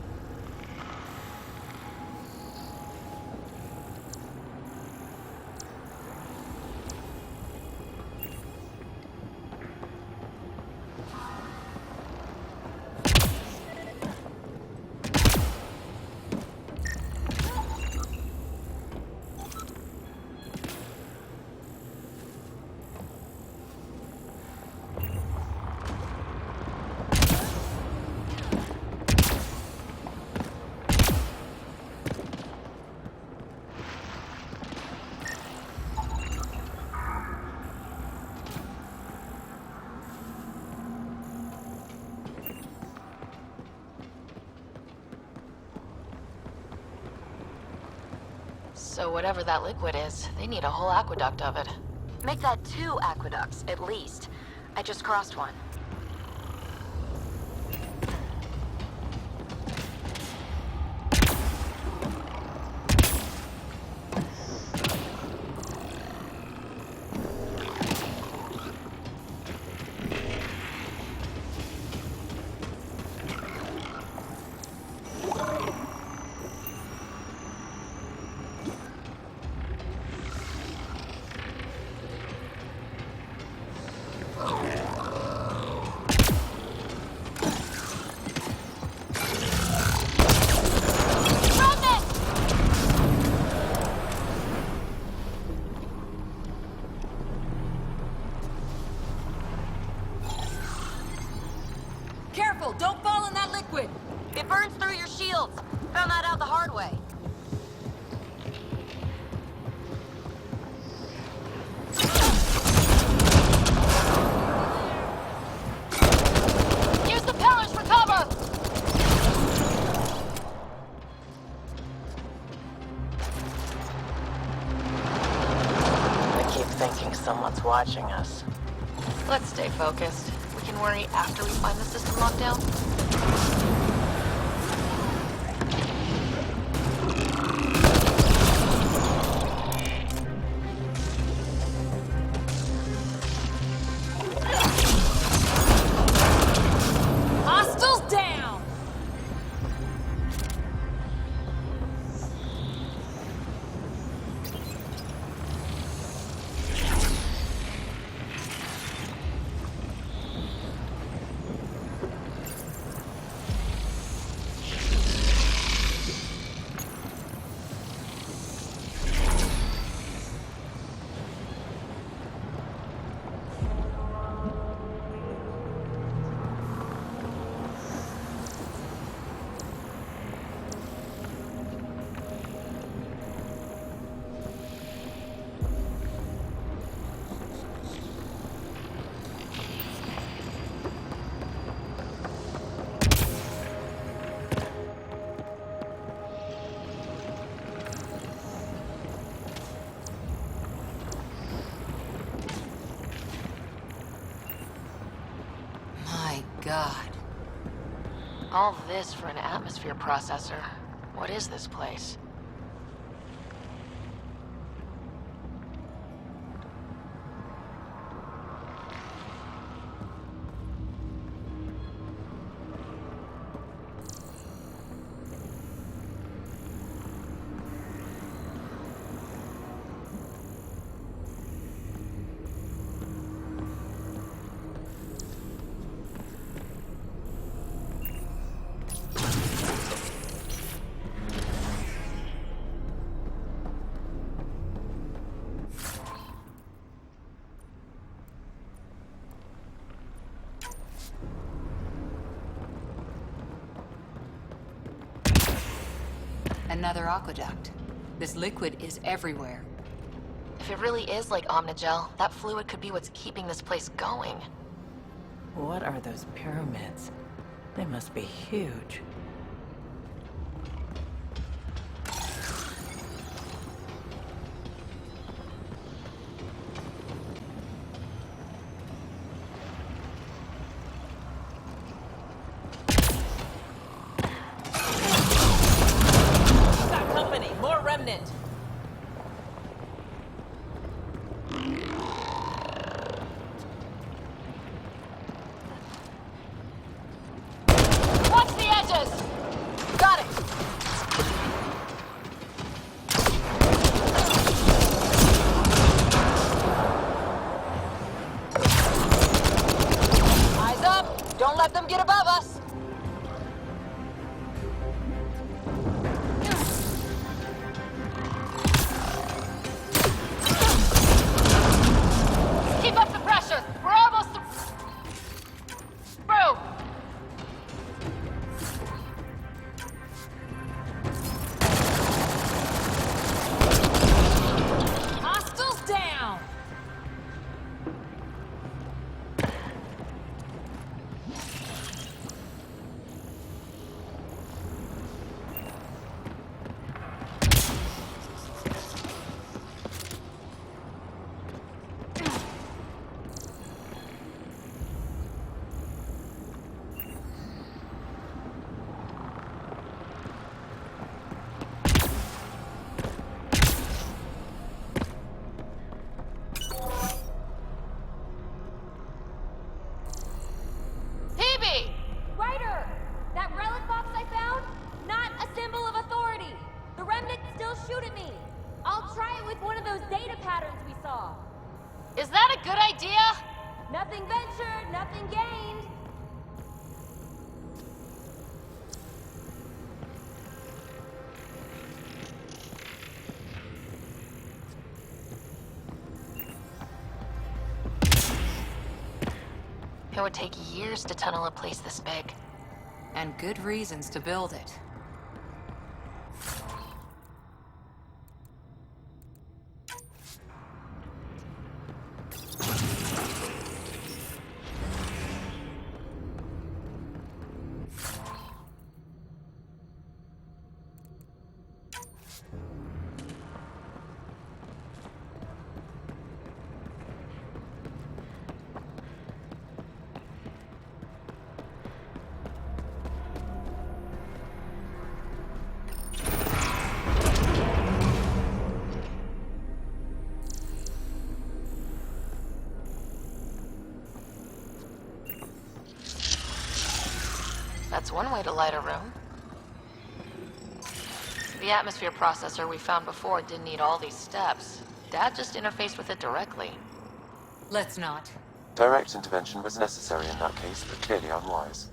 So whatever that liquid is, they need a whole aqueduct of it. Make that 2 aqueducts, at least. I just crossed one. Careful! Don't fall in that liquid! It burns through your shields. Found that out the hard way. Use the pillars for cover! I keep thinking someone's watching us. Let's stay focused. We can worry after we find the system lockdown. Hostiles down! All this for an atmosphere processor. What is this place? Another aqueduct. This liquid is everywhere. If it really is like Omnigel, that fluid could be what's keeping this place going. What are those pyramids? They must be huge. Got company! More remnant! Watch the edges! Got it! Eyes up! Don't let them get above us! Keep up the pressure! We're almost through! Hostiles down! Hebe! Ryder! That relic box I found? Not a symbol of authority! The remnants still shoot at me! I'll try it with one of those data patterns we saw. Is that a good idea? Nothing ventured, nothing gained. It would take years to tunnel a place this big. And good reasons to build it. That's one way to light a room. The atmosphere processor we found before didn't need all these steps. Dad just interfaced with it directly. Let's not. Direct intervention was necessary in that case, but clearly unwise.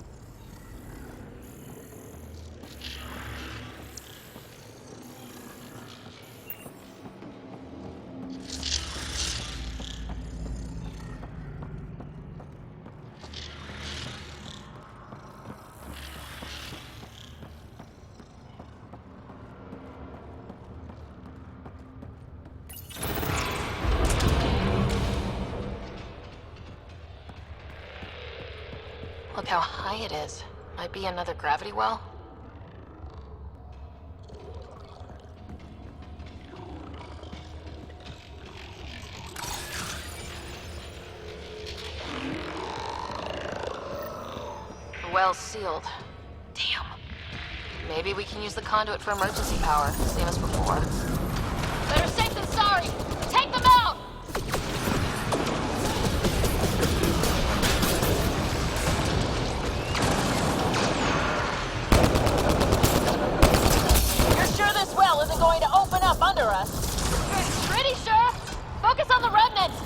Look how high it is. Might be another gravity well. The well's sealed. Damn. Maybe we can use the conduit for emergency power, same as before. Better safe than sorry! Take them out! You're sure this well isn't going to open up under us? Pretty sure! Focus on the remnants!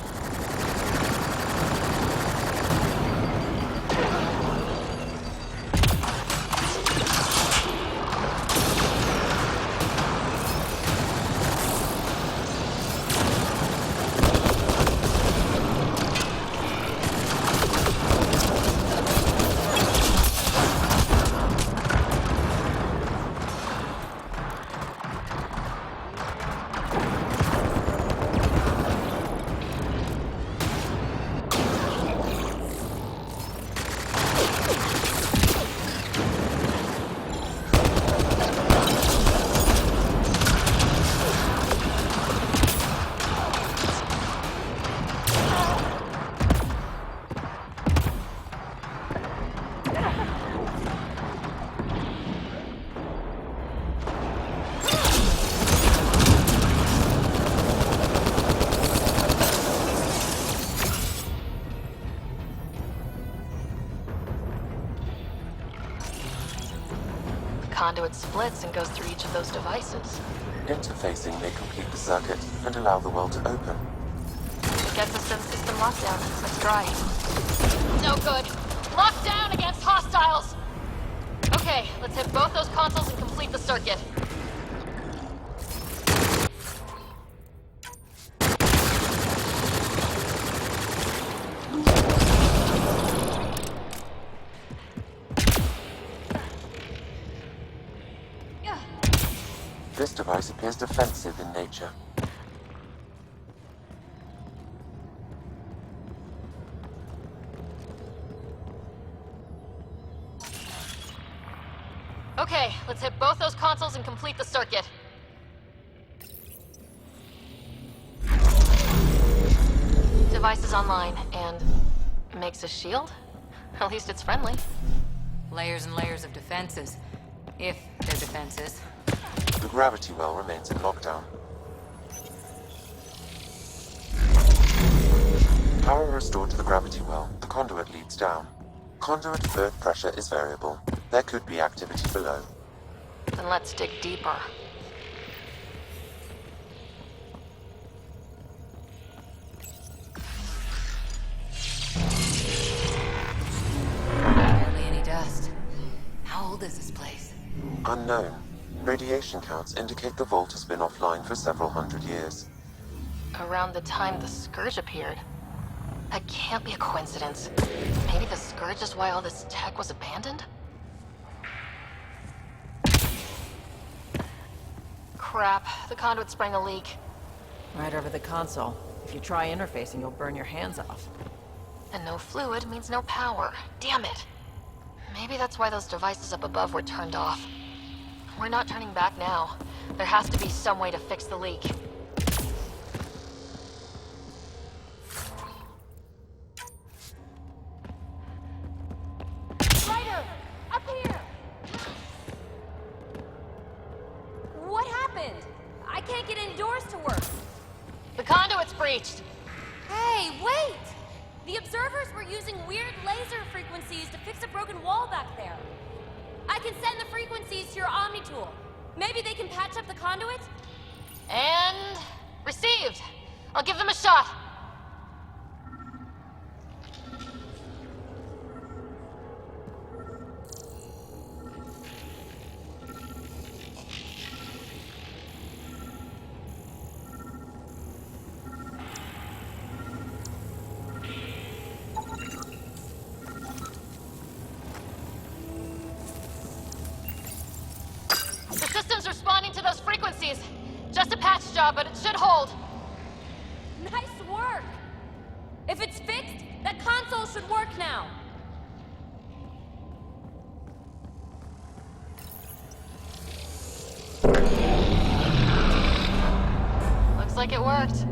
Conduit splits and goes through each of those devices. Interfacing may complete the circuit and allow the well to open. Gets us in system lockdown. Let's try. No good. Locked down against hostiles! Okay, let's hit both those consoles and complete the circuit. This device appears defensive in nature. Okay, let's hit both those consoles and complete the circuit. Device is online and makes a shield? At least it's friendly. Layers and layers of defenses. If they're defenses. The gravity well remains in lockdown. Power restored to the gravity well. The conduit leads down. Conduit earth pressure is variable. There could be activity below. Then let's dig deeper. Barely any dust. How old is this place? Unknown. Radiation counts indicate the vault has been offline for several hundred years. Around the time the Scourge appeared. That can't be a coincidence. Maybe the Scourge is why all this tech was abandoned? Crap, the conduit sprang a leak. Right over the console. If you try interfacing, you'll burn your hands off. And no fluid means no power. Damn it. Maybe that's why those devices up above were turned off. We're not turning back now. There has to be some way to fix the leak. Ryder! Up here! What happened? I can't get any doors to work. The conduit's breached. Hey, wait! The observers were using weird laser frequencies to fix a broken wall back there. I can send the frequencies to your Omni tool. Maybe they can patch up the conduit? And... received. I'll give them a shot. The system's responding to those frequencies. Just a patch job, but it should hold. Nice work! If it's fixed, that console should work now. Looks like it worked.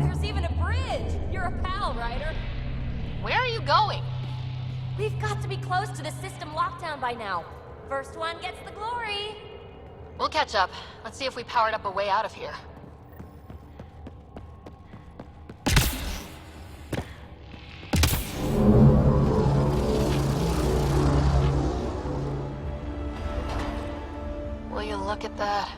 There's even a bridge! You're a pal, Ryder. Where are you going? We've got to be close to the system lockdown by now. First one gets the glory. We'll catch up. Let's see if we powered up a way out of here. Will you look at that?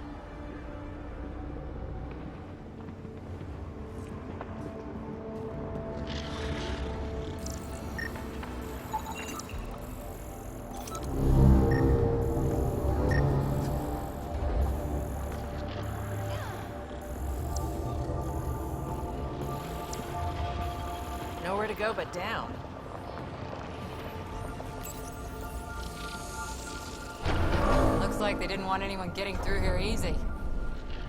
Nowhere to go but down. Looks like they didn't want anyone getting through here easy.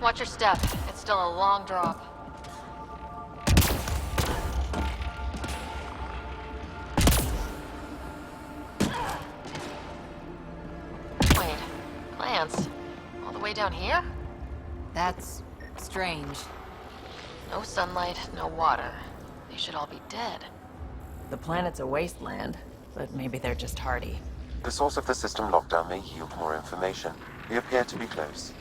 Watch your step. It's still a long drop. Wait, plants? All the way down here? That's strange. No sunlight, no water. They should all be dead. The planet's a wasteland, but maybe they're just hardy. The source of the system lockdown may yield more information. We appear to be close.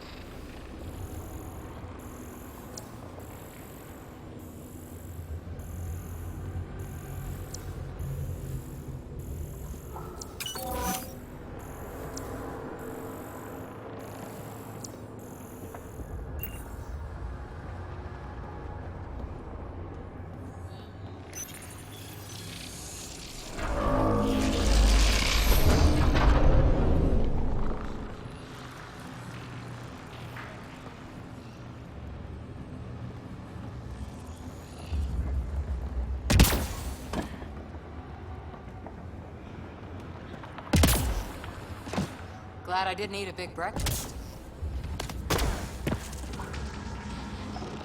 Glad I didn't eat a big breakfast.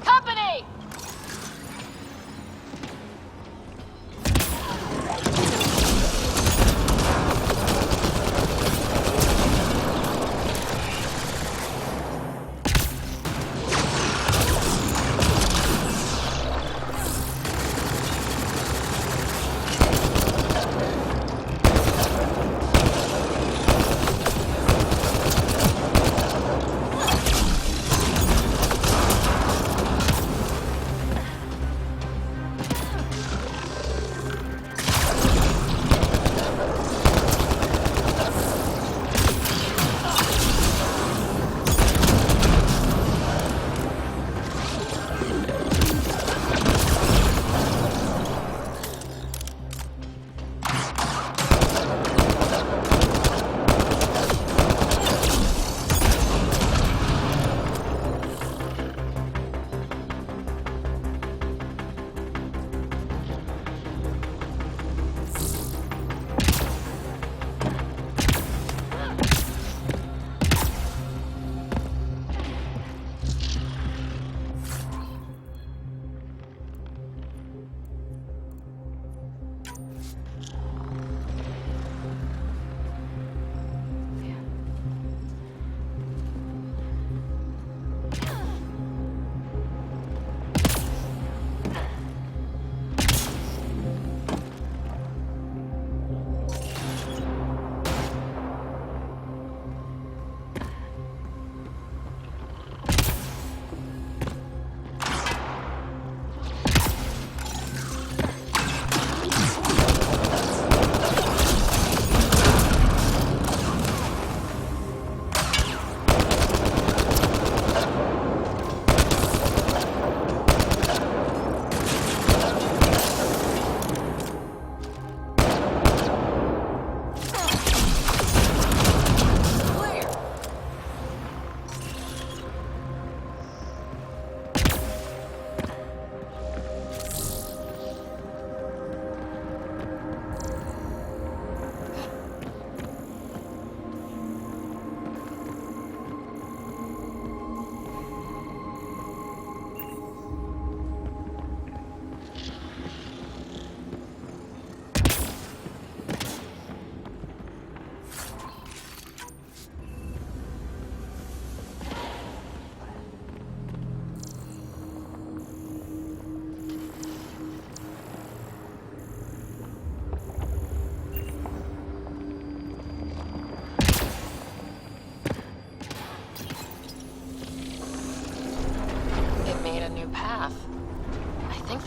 Company!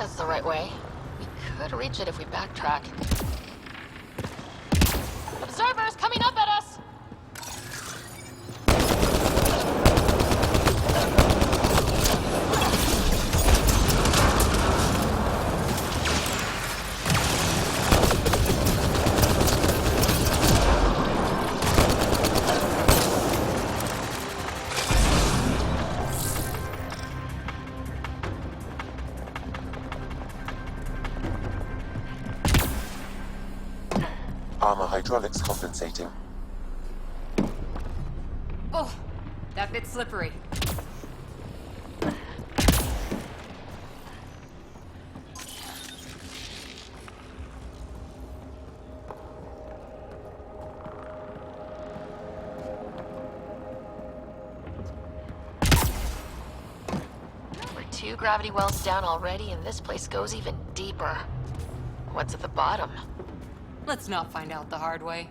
That's the right way. We could reach it if we backtrack. Observers coming up at us! Armor hydraulics compensating. Oh, that bit's slippery. We're 2 gravity wells down already, and this place goes even deeper. What's at the bottom? Let's not find out the hard way.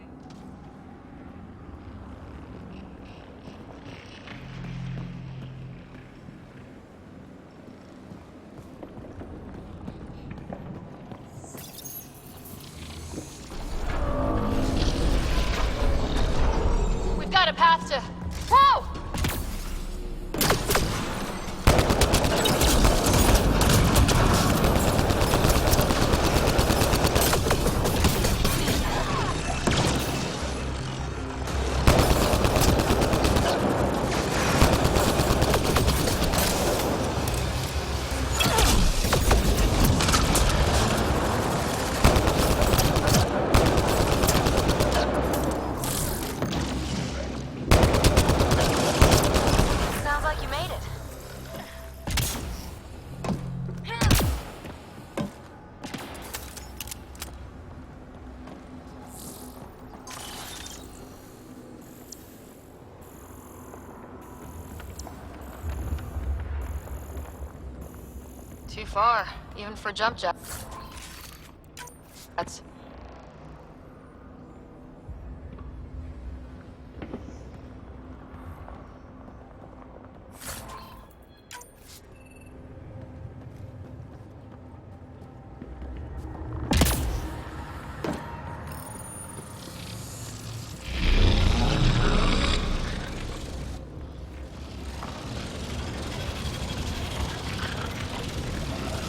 We've got a path to... Whoa! Sounds like you made it. Too far, even for jump jets. That's...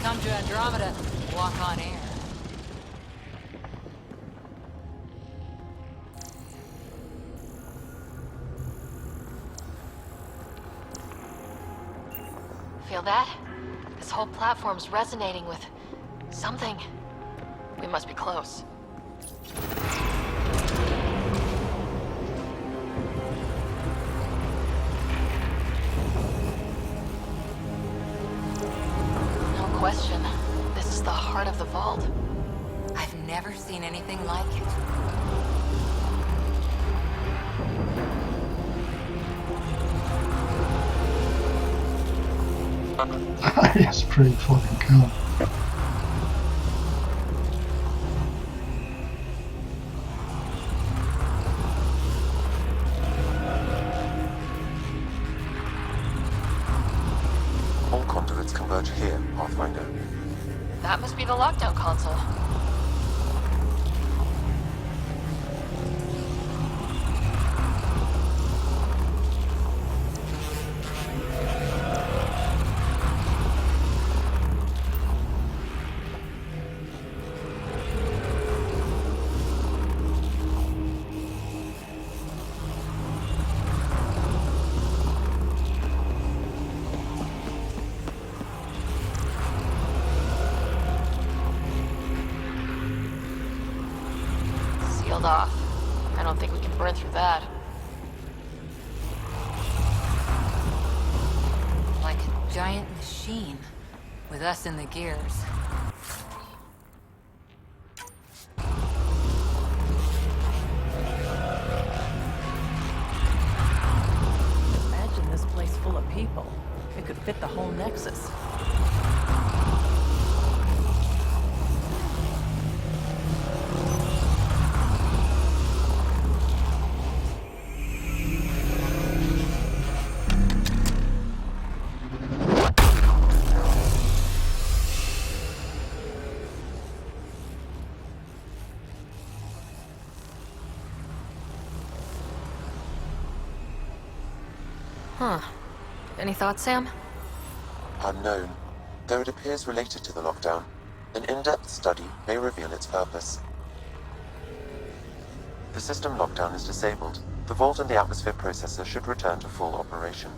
Come to Andromeda, walk on air. Feel that? This whole platform's resonating with something. We must be close. No question. This is the heart of the vault. I've never seen anything like it. It's pretty fucking cool. All conduits converge here, Pathfinder. That must be the lockdown console. Sealed off. I don't think we can burn through that. Like a giant machine, with us in the gears. Imagine this place full of people. It could fit the whole Nexus. Huh. Any thoughts, Sam? Unknown. Though it appears related to the lockdown, an in-depth study may reveal its purpose. The system lockdown is disabled. The vault and the atmosphere processor should return to full operation.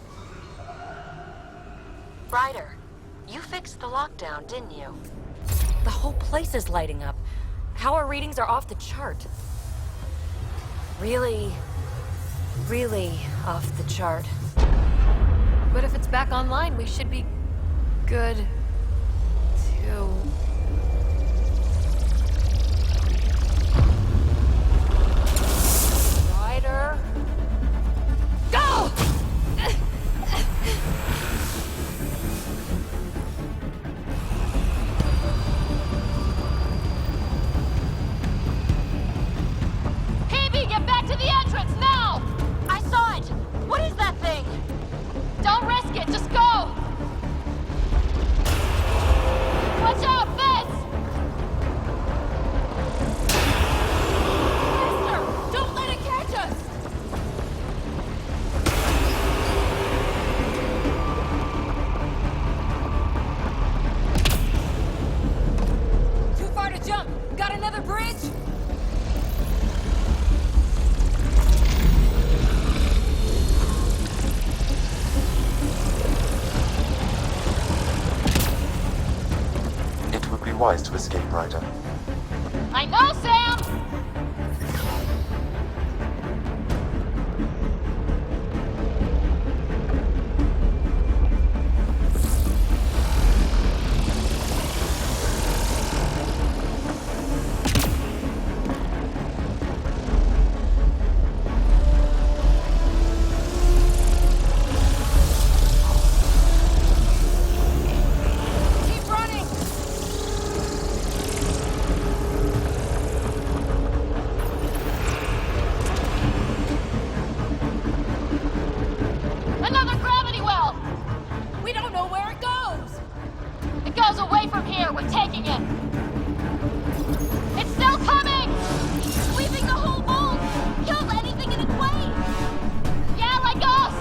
Ryder, you fixed the lockdown, didn't you? The whole place is lighting up. Power readings are off the chart. Really off the chart. But if it's back online, we should be good to... Ryder, go! PB, get back to the entrance, now! I saw it! What is that thing? Don't risk it, just go! Watch out, Fence! Faster! Don't let it catch us! Too far to jump. Got another bridge? It would be wise to escape, Ryder. I know, Sam! Keep running! Another gravity well! We don't know where it goes! It goes away from here, we're taking it! It's still coming! Sweeping the whole vault! Kills anything in its way! Yeah, like us!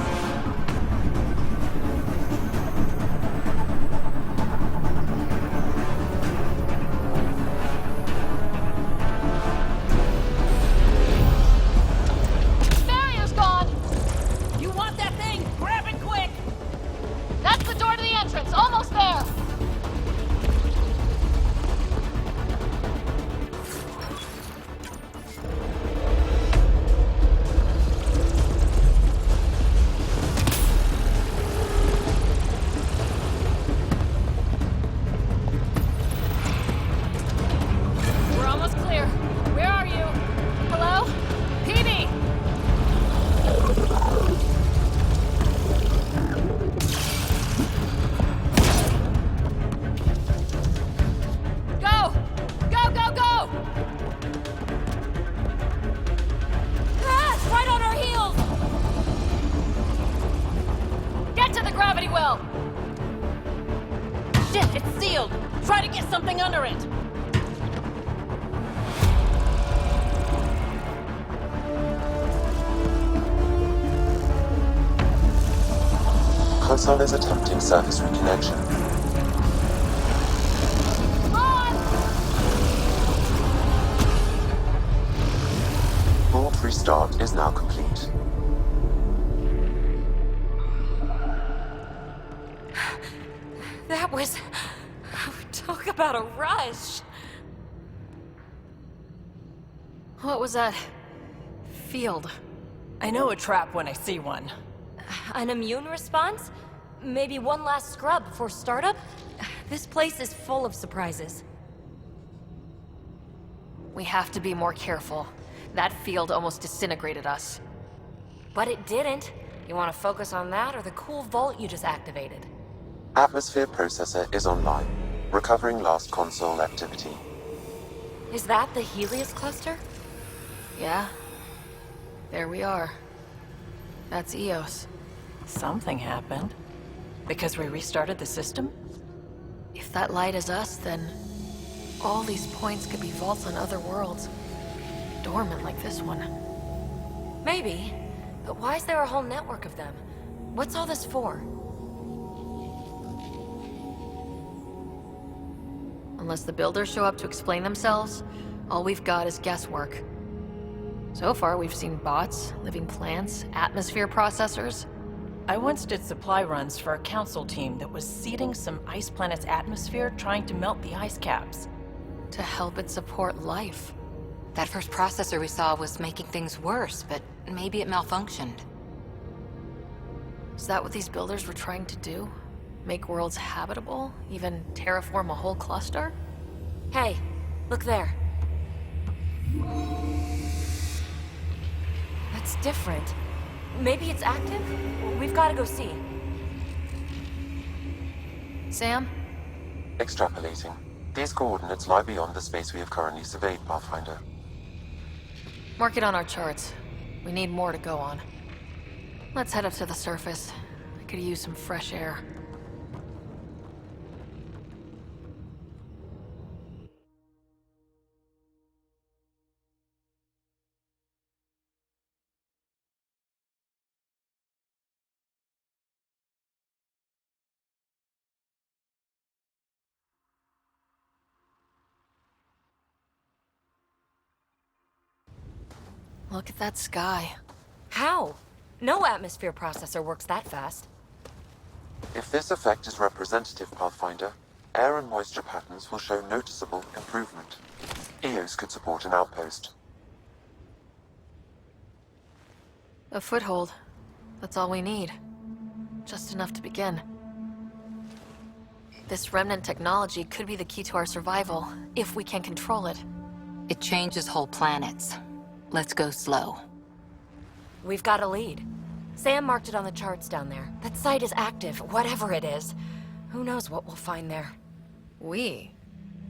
Barrier's gone! You want that thing? Grab it quick! That's the door to the entrance, almost there! We're almost clear. Where are you? Hello? PB! Go! Go, go, go! Ah, it's right on our heels! Get to the gravity well! Shit, it's sealed! Try to get something under it! Console is attempting surface reconnection. Vault restart is now complete. That was... Talk about a rush! What was that? Field. I know a trap when I see one. An immune response? Maybe one last scrub before startup? This place is full of surprises. We have to be more careful. That field almost disintegrated us. But it didn't. You want to focus on that or the cool vault you just activated? Atmosphere processor is online, recovering last console activity. Is that the Helios cluster? Yeah. There we are. That's EOS. Something happened. Because we restarted the system? If that light is us, then all these points could be vaults on other worlds. Dormant like this one. Maybe. But why is there a whole network of them? What's all this for? Unless the builders show up to explain themselves, all we've got is guesswork. So far, we've seen bots, living plants, atmosphere processors. I once did supply runs for a council team that was seeding some ice planet's atmosphere, trying to melt the ice caps. To help it support life. That first processor we saw was making things worse, but maybe it malfunctioned. Is that what these builders were trying to do? Make worlds habitable? Even terraform a whole cluster? Hey, look there. That's different. Maybe it's active? We've got to go see. Sam? Extrapolating. These coordinates lie beyond the space we have currently surveyed, Pathfinder. Mark it on our charts. We need more to go on. Let's head up to the surface. I could use some fresh air. Look at that sky. How? No atmosphere processor works that fast. If this effect is representative, Pathfinder, air and moisture patterns will show noticeable improvement. EOS could support an outpost. A foothold. That's all we need. Just enough to begin. This remnant technology could be the key to our survival, if we can control it. It changes whole planets. Let's go slow. We've got a lead. Sam marked it on the charts down there. That site is active, whatever it is. Who knows what we'll find there? We?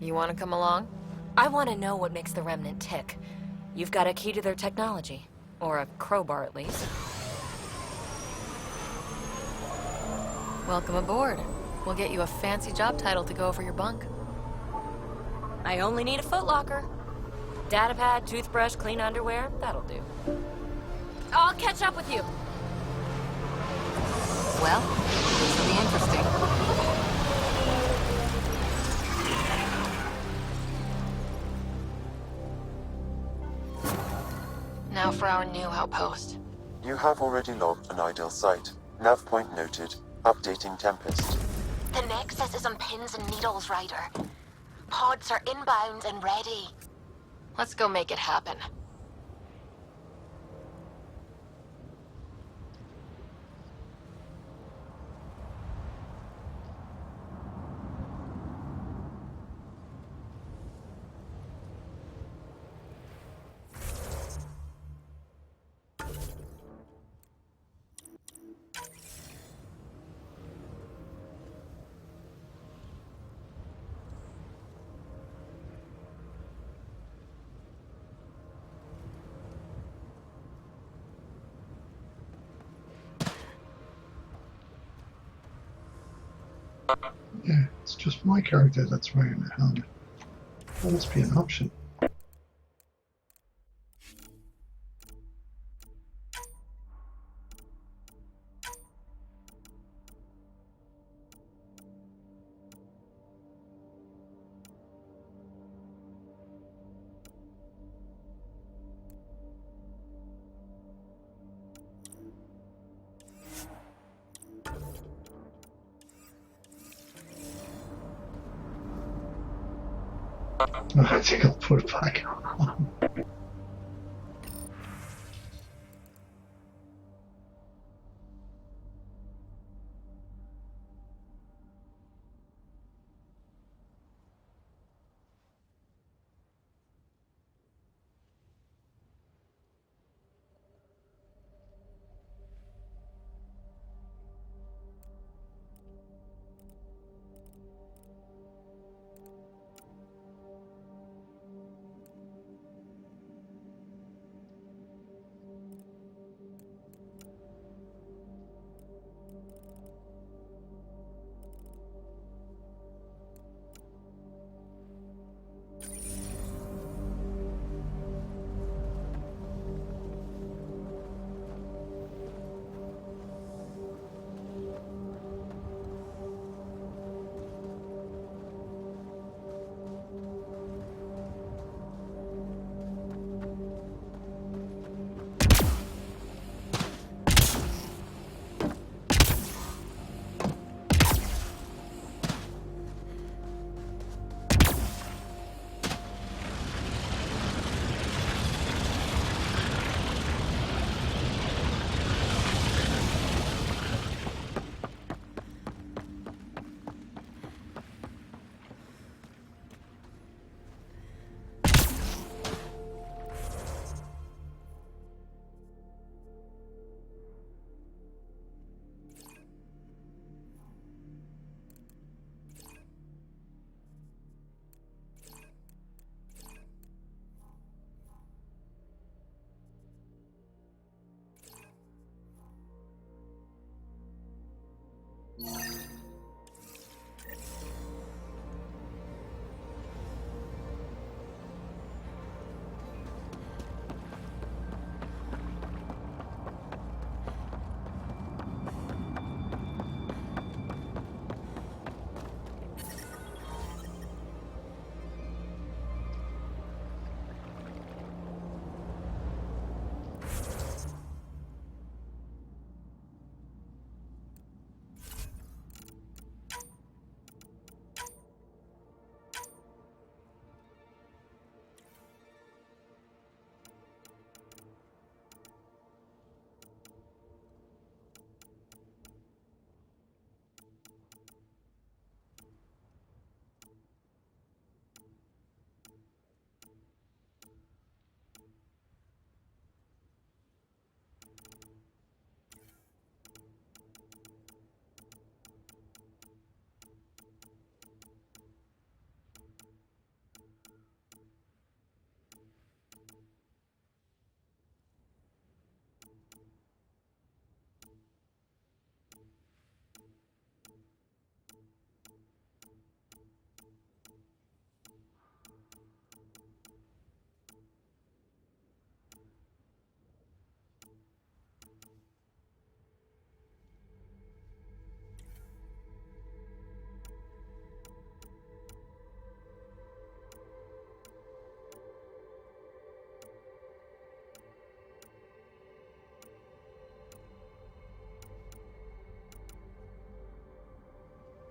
You want to come along? I want to know what makes the Remnant tick. You've got a key to their technology. Or a crowbar, at least. Welcome aboard. We'll get you a fancy job title to go over your bunk. I only need a footlocker. Datapad, toothbrush, clean underwear, that'll do. I'll catch up with you. Well, this will be interesting. Now for our new outpost. You have already logged an ideal site. Nav point noted. Updating Tempest. The Nexus is on pins and needles, Ryder. Pods are inbound and ready. Let's go make it happen. Yeah, it's just my character that's wearing the helmet. That must be an option. I think I'll put it back on.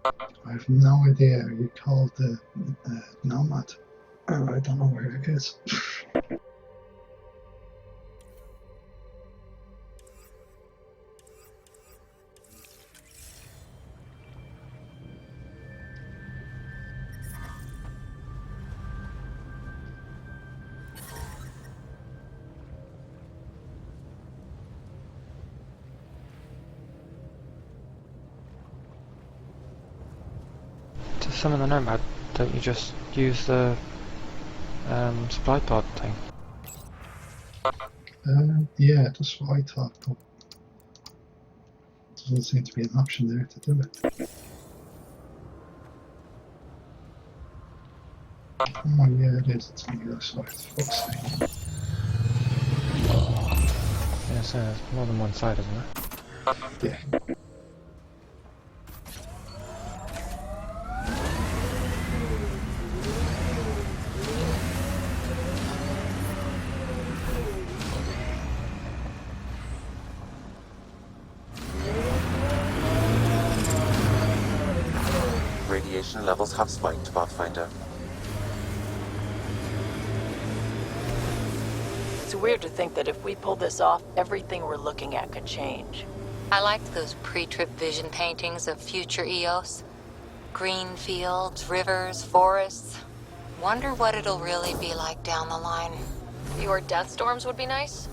I have no idea. You called the Nomad. I don't know where it is. To summon the Nomad, don't you just use the supply pod thing? Yeah, that's what I thought, but doesn't seem to be an option there to do it. Oh yeah, it is. It's on the other side. Fuck's sake. Yeah, so there's more than one side, isn't there? Yeah. Radiation levels have spiked, Pathfinder. It's weird to think that if we pull this off, everything we're looking at could change. I liked those pre-trip vision paintings of future EOS. Green fields, rivers, forests. Wonder what it'll really be like down the line. Fewer death storms would be nice.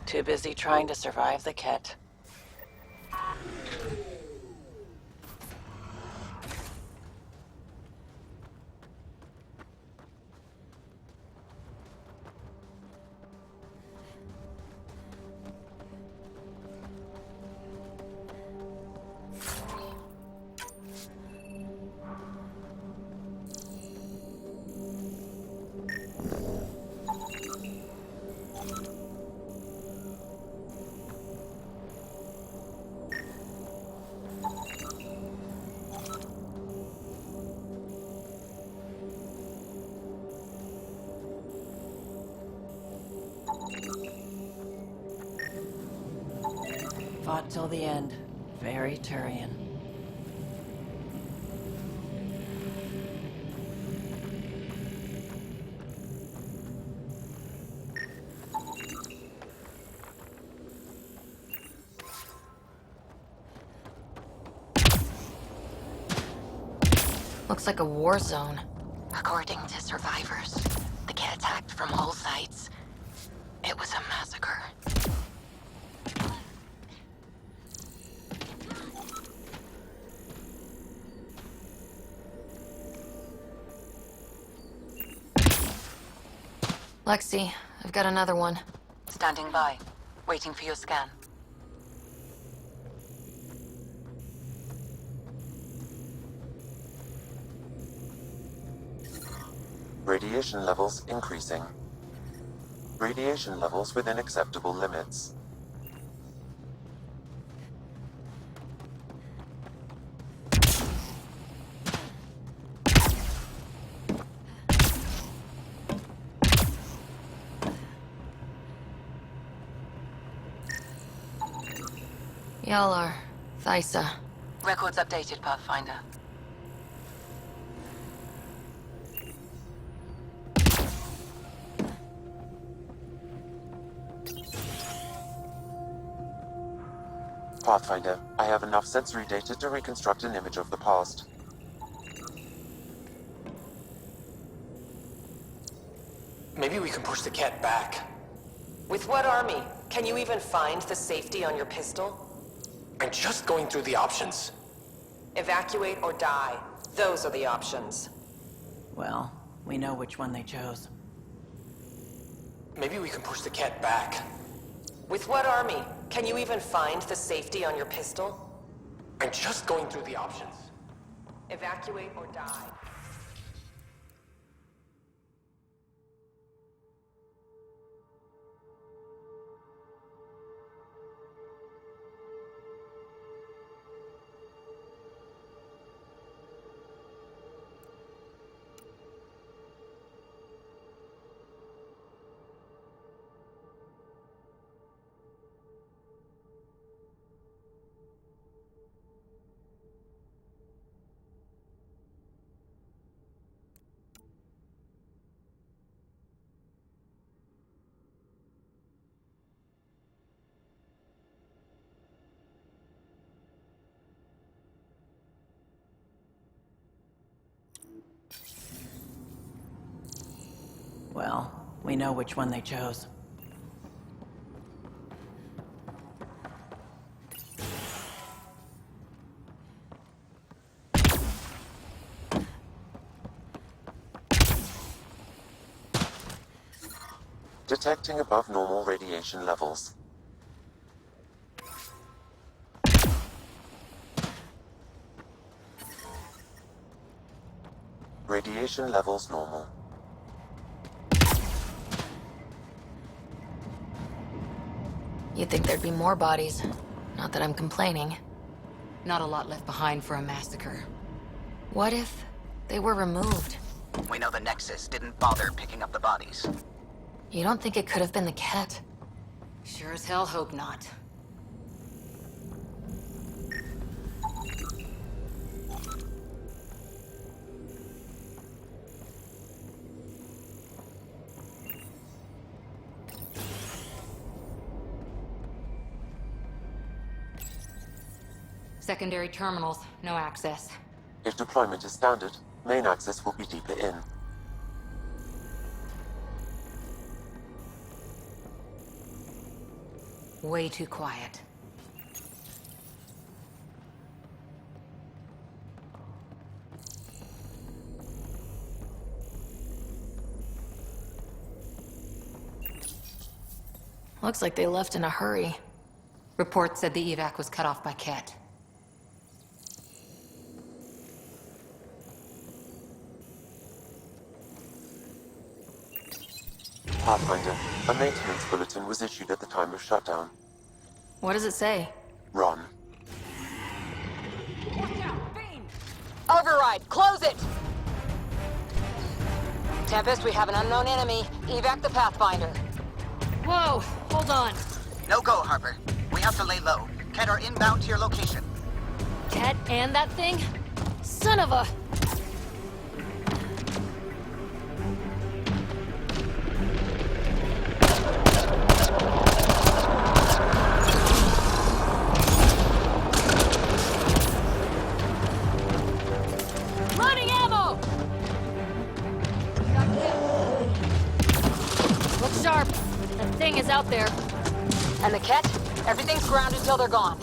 Too busy trying to survive the Ket. Fought till the end. Very Turian. Looks like a war zone. According to survivors, the Ket attacked from all sides. It was a massacre. Lexi, I've got another one. Standing by, waiting for your scan. Radiation levels increasing. Radiation levels within acceptable limits. Yalar, Thysa. Records updated, Pathfinder. Pathfinder, I have enough sensory data to reconstruct an image of the past. Maybe we can push the Ket back. With what army? Can you even find the safety on your pistol? I'm just going through the options. Evacuate or die. Those are the options. Well, we know which one they chose. Maybe we can push the Ket back. With what army? Can you even find the safety on your pistol? I'm just going through the options. Evacuate or die. Well, we know which one they chose. Detecting above normal radiation levels. Radiation levels normal. You'd think there'd be more bodies. Not that I'm complaining. Not a lot left behind for a massacre. What if they were removed? We know the Nexus didn't bother picking up the bodies. You don't think it could have been the Ket? Sure as hell hope not. Secondary terminals, no access. If deployment is standard, main access will be deeper in. Way too quiet. Looks like they left in a hurry. Reports said the evac was cut off by Ket. Pathfinder, a maintenance bulletin was issued at the time of shutdown. What does it say? Run. Override, close it! Tempest, we have an unknown enemy. Evac the Pathfinder. Whoa, hold on. No go, Harper. We have to lay low. Ket are inbound to your location. Ket and that thing? Son of a... Running ammo! Look sharp. That thing is out there. And the Ket? Everything's grounded till they're gone.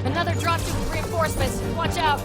Another dropship with reinforcements. Watch out.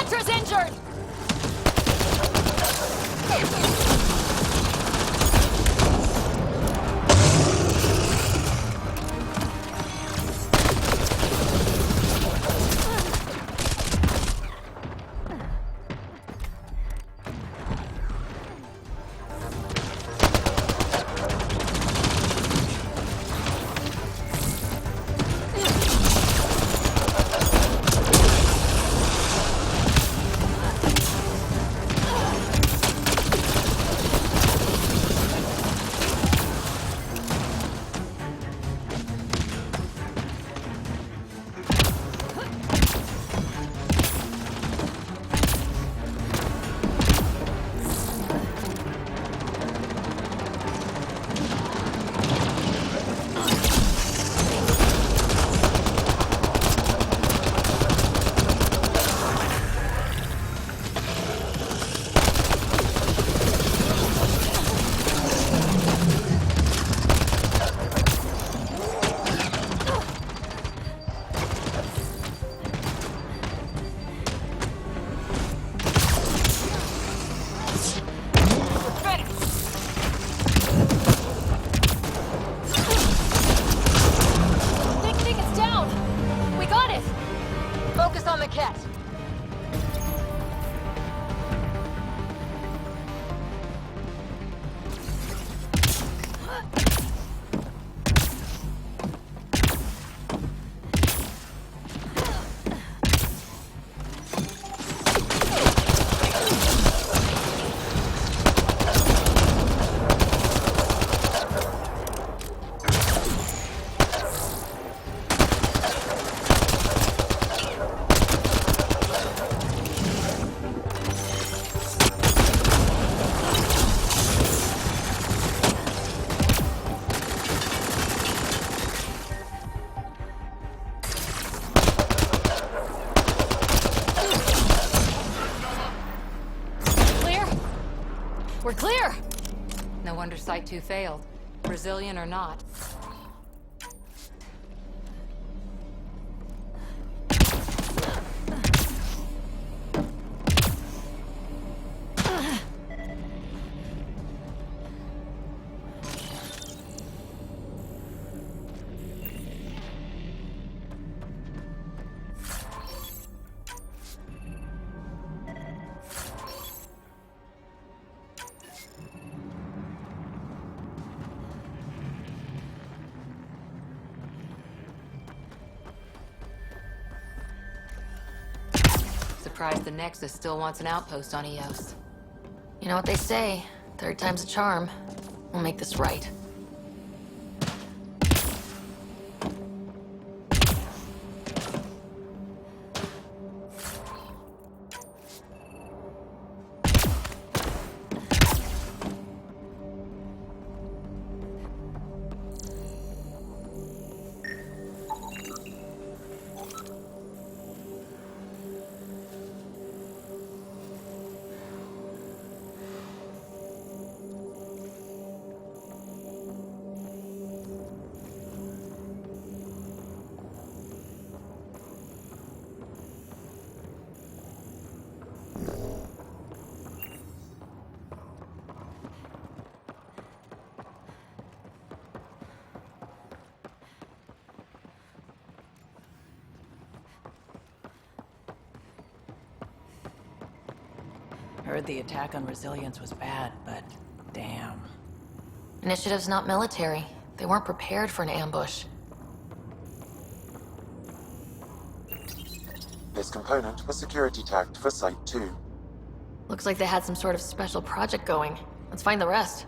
Petra's injured! Focus on the cat. We're clear! No wonder Site 2 failed. Brazilian or not. Surprised the Nexus still wants an outpost on Eos. You know what they say, third time's a charm. We'll make this right. Heard the attack on Resilience was bad, but damn. Initiative's not military. They weren't prepared for an ambush. This component was security tagged for Site 2. Looks like they had some sort of special project going. Let's find the rest.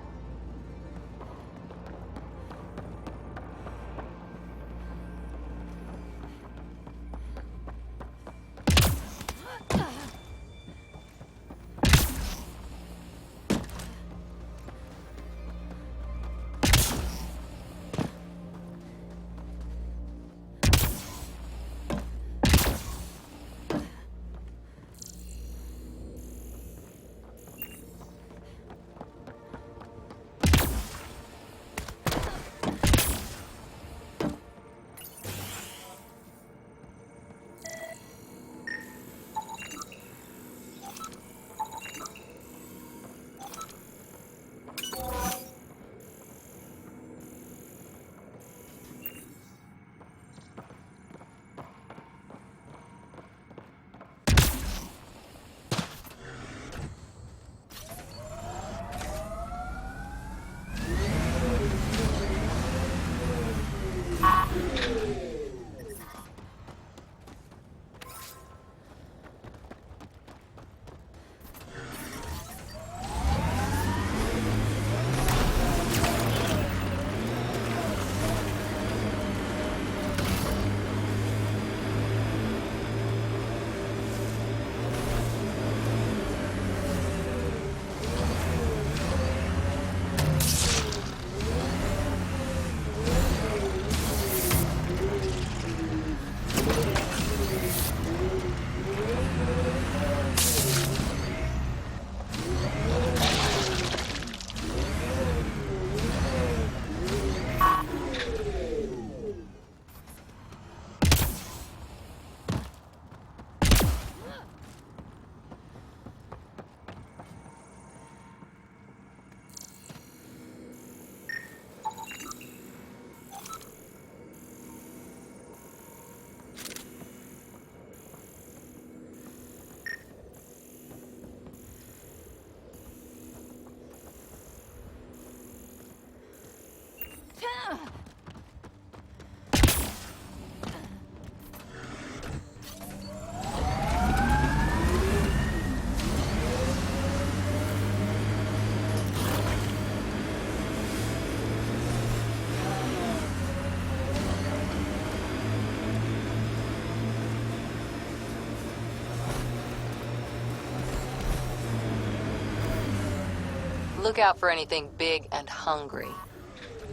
Look out for anything big and hungry.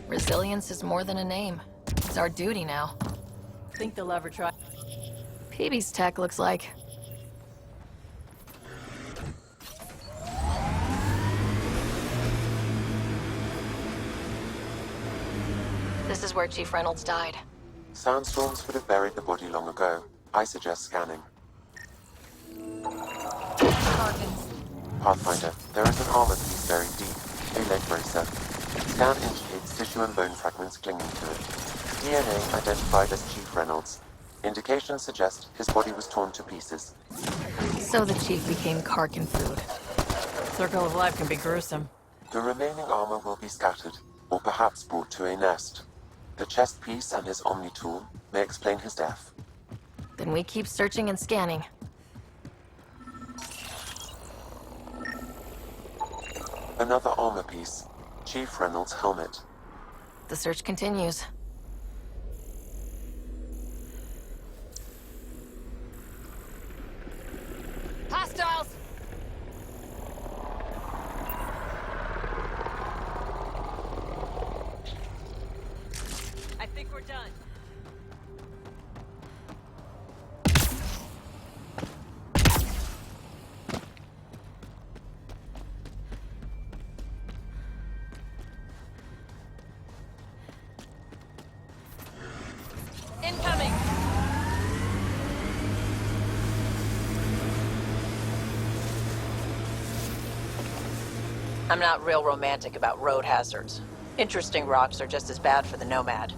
Resilience is more than a name. It's our duty now. Think they'll ever try? PB's tech looks like. This is where Chief Reynolds died. Sandstorms would have buried the body long ago. I suggest scanning. Pathfinder, there is an armor piece buried deep. A leg bracer. Scan indicates tissue and bone fragments clinging to it. DNA identified as Chief Reynolds. Indications suggest his body was torn to pieces. So the Chief became Karkin food. Circle of life can be gruesome. The remaining armor will be scattered, or perhaps brought to a nest. The chest piece and his Omni tool may explain his death. Then we keep searching and scanning. Another armor piece. Chief Reynolds' helmet. The search continues. Hostiles! I think we're done. Incoming! I'm not real romantic about road hazards. Interesting rocks are just as bad for the Nomad.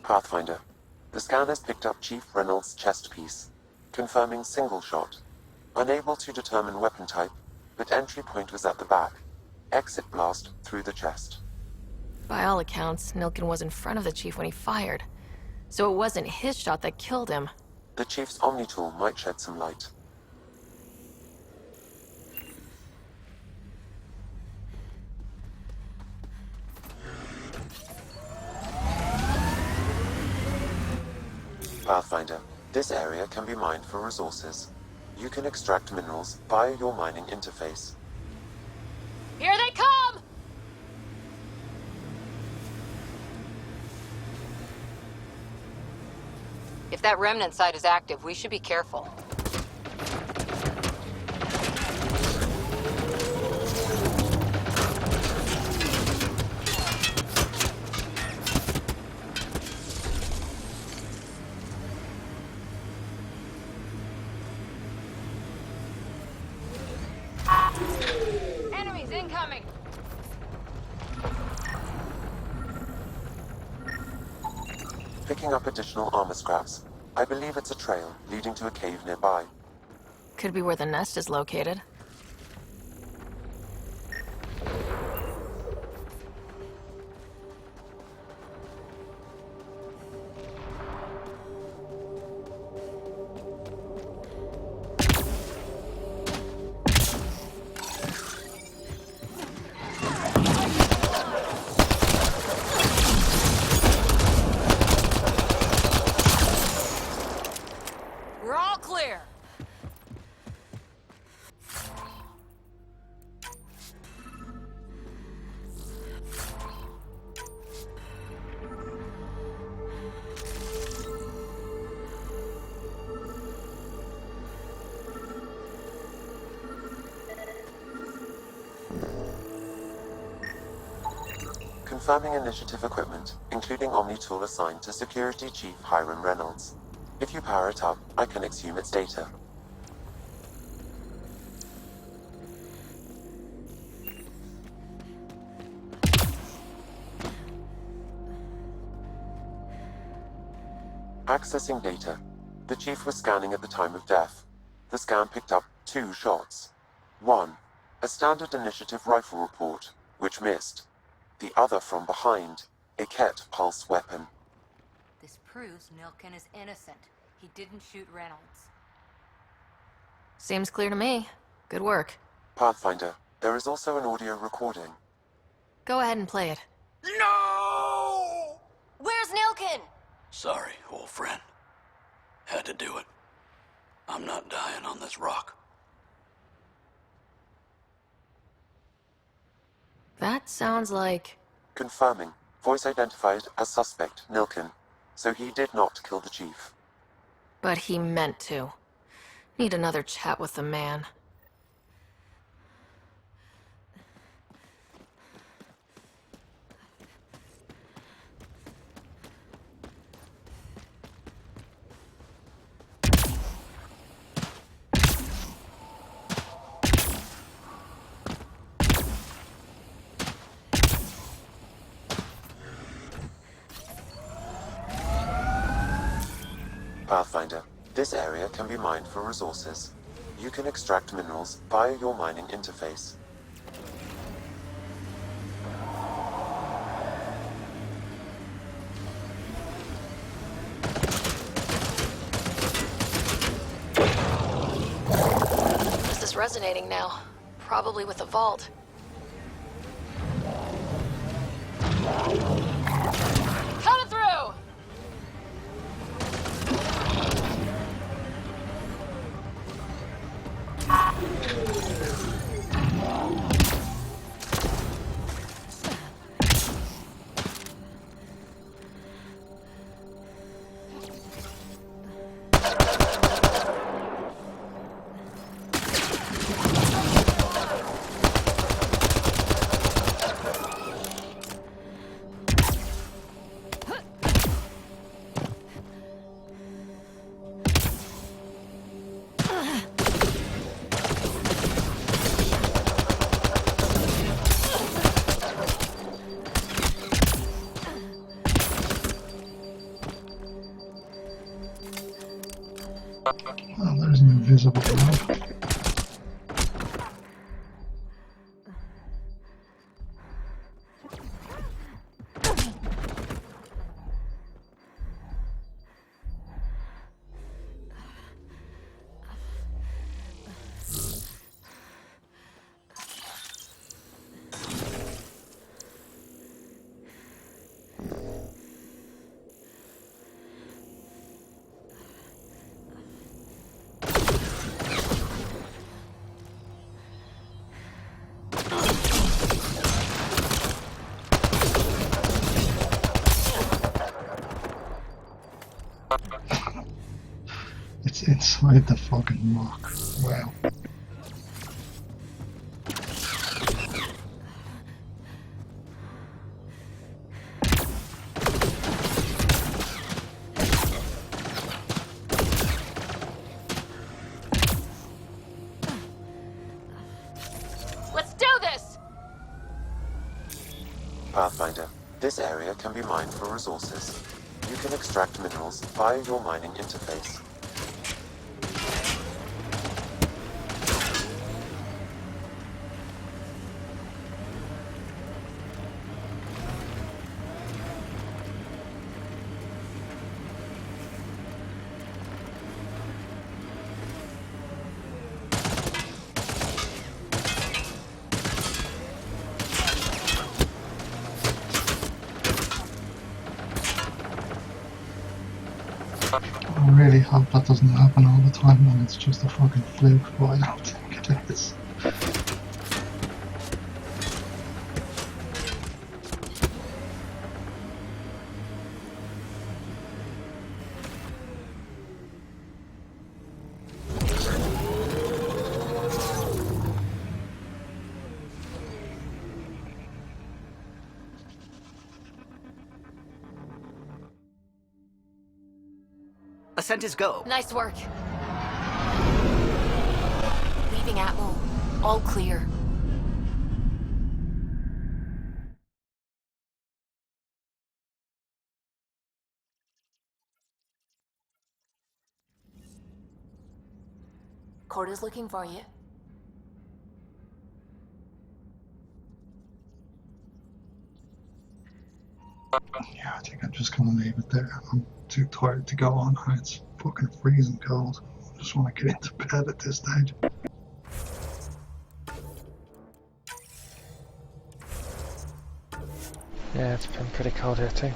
Pathfinder. The scanners picked up Chief Reynolds' chest piece, confirming single shot. Unable to determine weapon type, but entry point was at the back. Exit blast through the chest. By all accounts, Nilkin was in front of the Chief when he fired. So it wasn't his shot that killed him. The Chief's Omni tool might shed some light. Pathfinder, this area can be mined for resources. You can extract minerals via your mining interface. Here they come! If that remnant site is active, we should be careful. Enemies incoming! Picking up additional armor scraps. I believe it's a trail leading to a cave nearby. Could be where the nest is located. We're all clear! Confirming initiative equipment, including Omni tool assigned to Security Chief Hiram Reynolds. If you power it up, I can exhume its data. Accessing data. The Chief was scanning at the time of death. The scan picked up 2 shots. 1. A standard initiative rifle report, which missed. The other from behind. A Ket pulse weapon. This proves Nilkin is innocent. He didn't shoot Reynolds. Seems clear to me. Good work. Pathfinder, there is also an audio recording. Go ahead and play it. No! Where's Nilkin? Sorry, old friend. Had to do it. I'm not dying on this rock. That sounds like... Confirming. Voice identified as suspect, Nilkin. So he did not kill the chief. But he meant to. Need another chat with the man. Pathfinder, this area can be mined for resources. You can extract minerals via your mining interface. This is resonating now. Probably with the vault. Coming through! Oh, there's an invisible one. It's inside the fucking rock. Wow. Let's do this! Pathfinder, this area can be mined for resources. You can extract minerals via your mining interface. I really hope that doesn't happen all the time and it's just a fucking fluke, but I don't think it is. Ascent is go. Nice work. Leaving Atmo. All clear. Corda's looking for you. Yeah, I think I'm just gonna leave it there. I'm too tired to go on. It's fucking freezing cold. I just want to get into bed at this stage. Yeah, it's been pretty cold here too.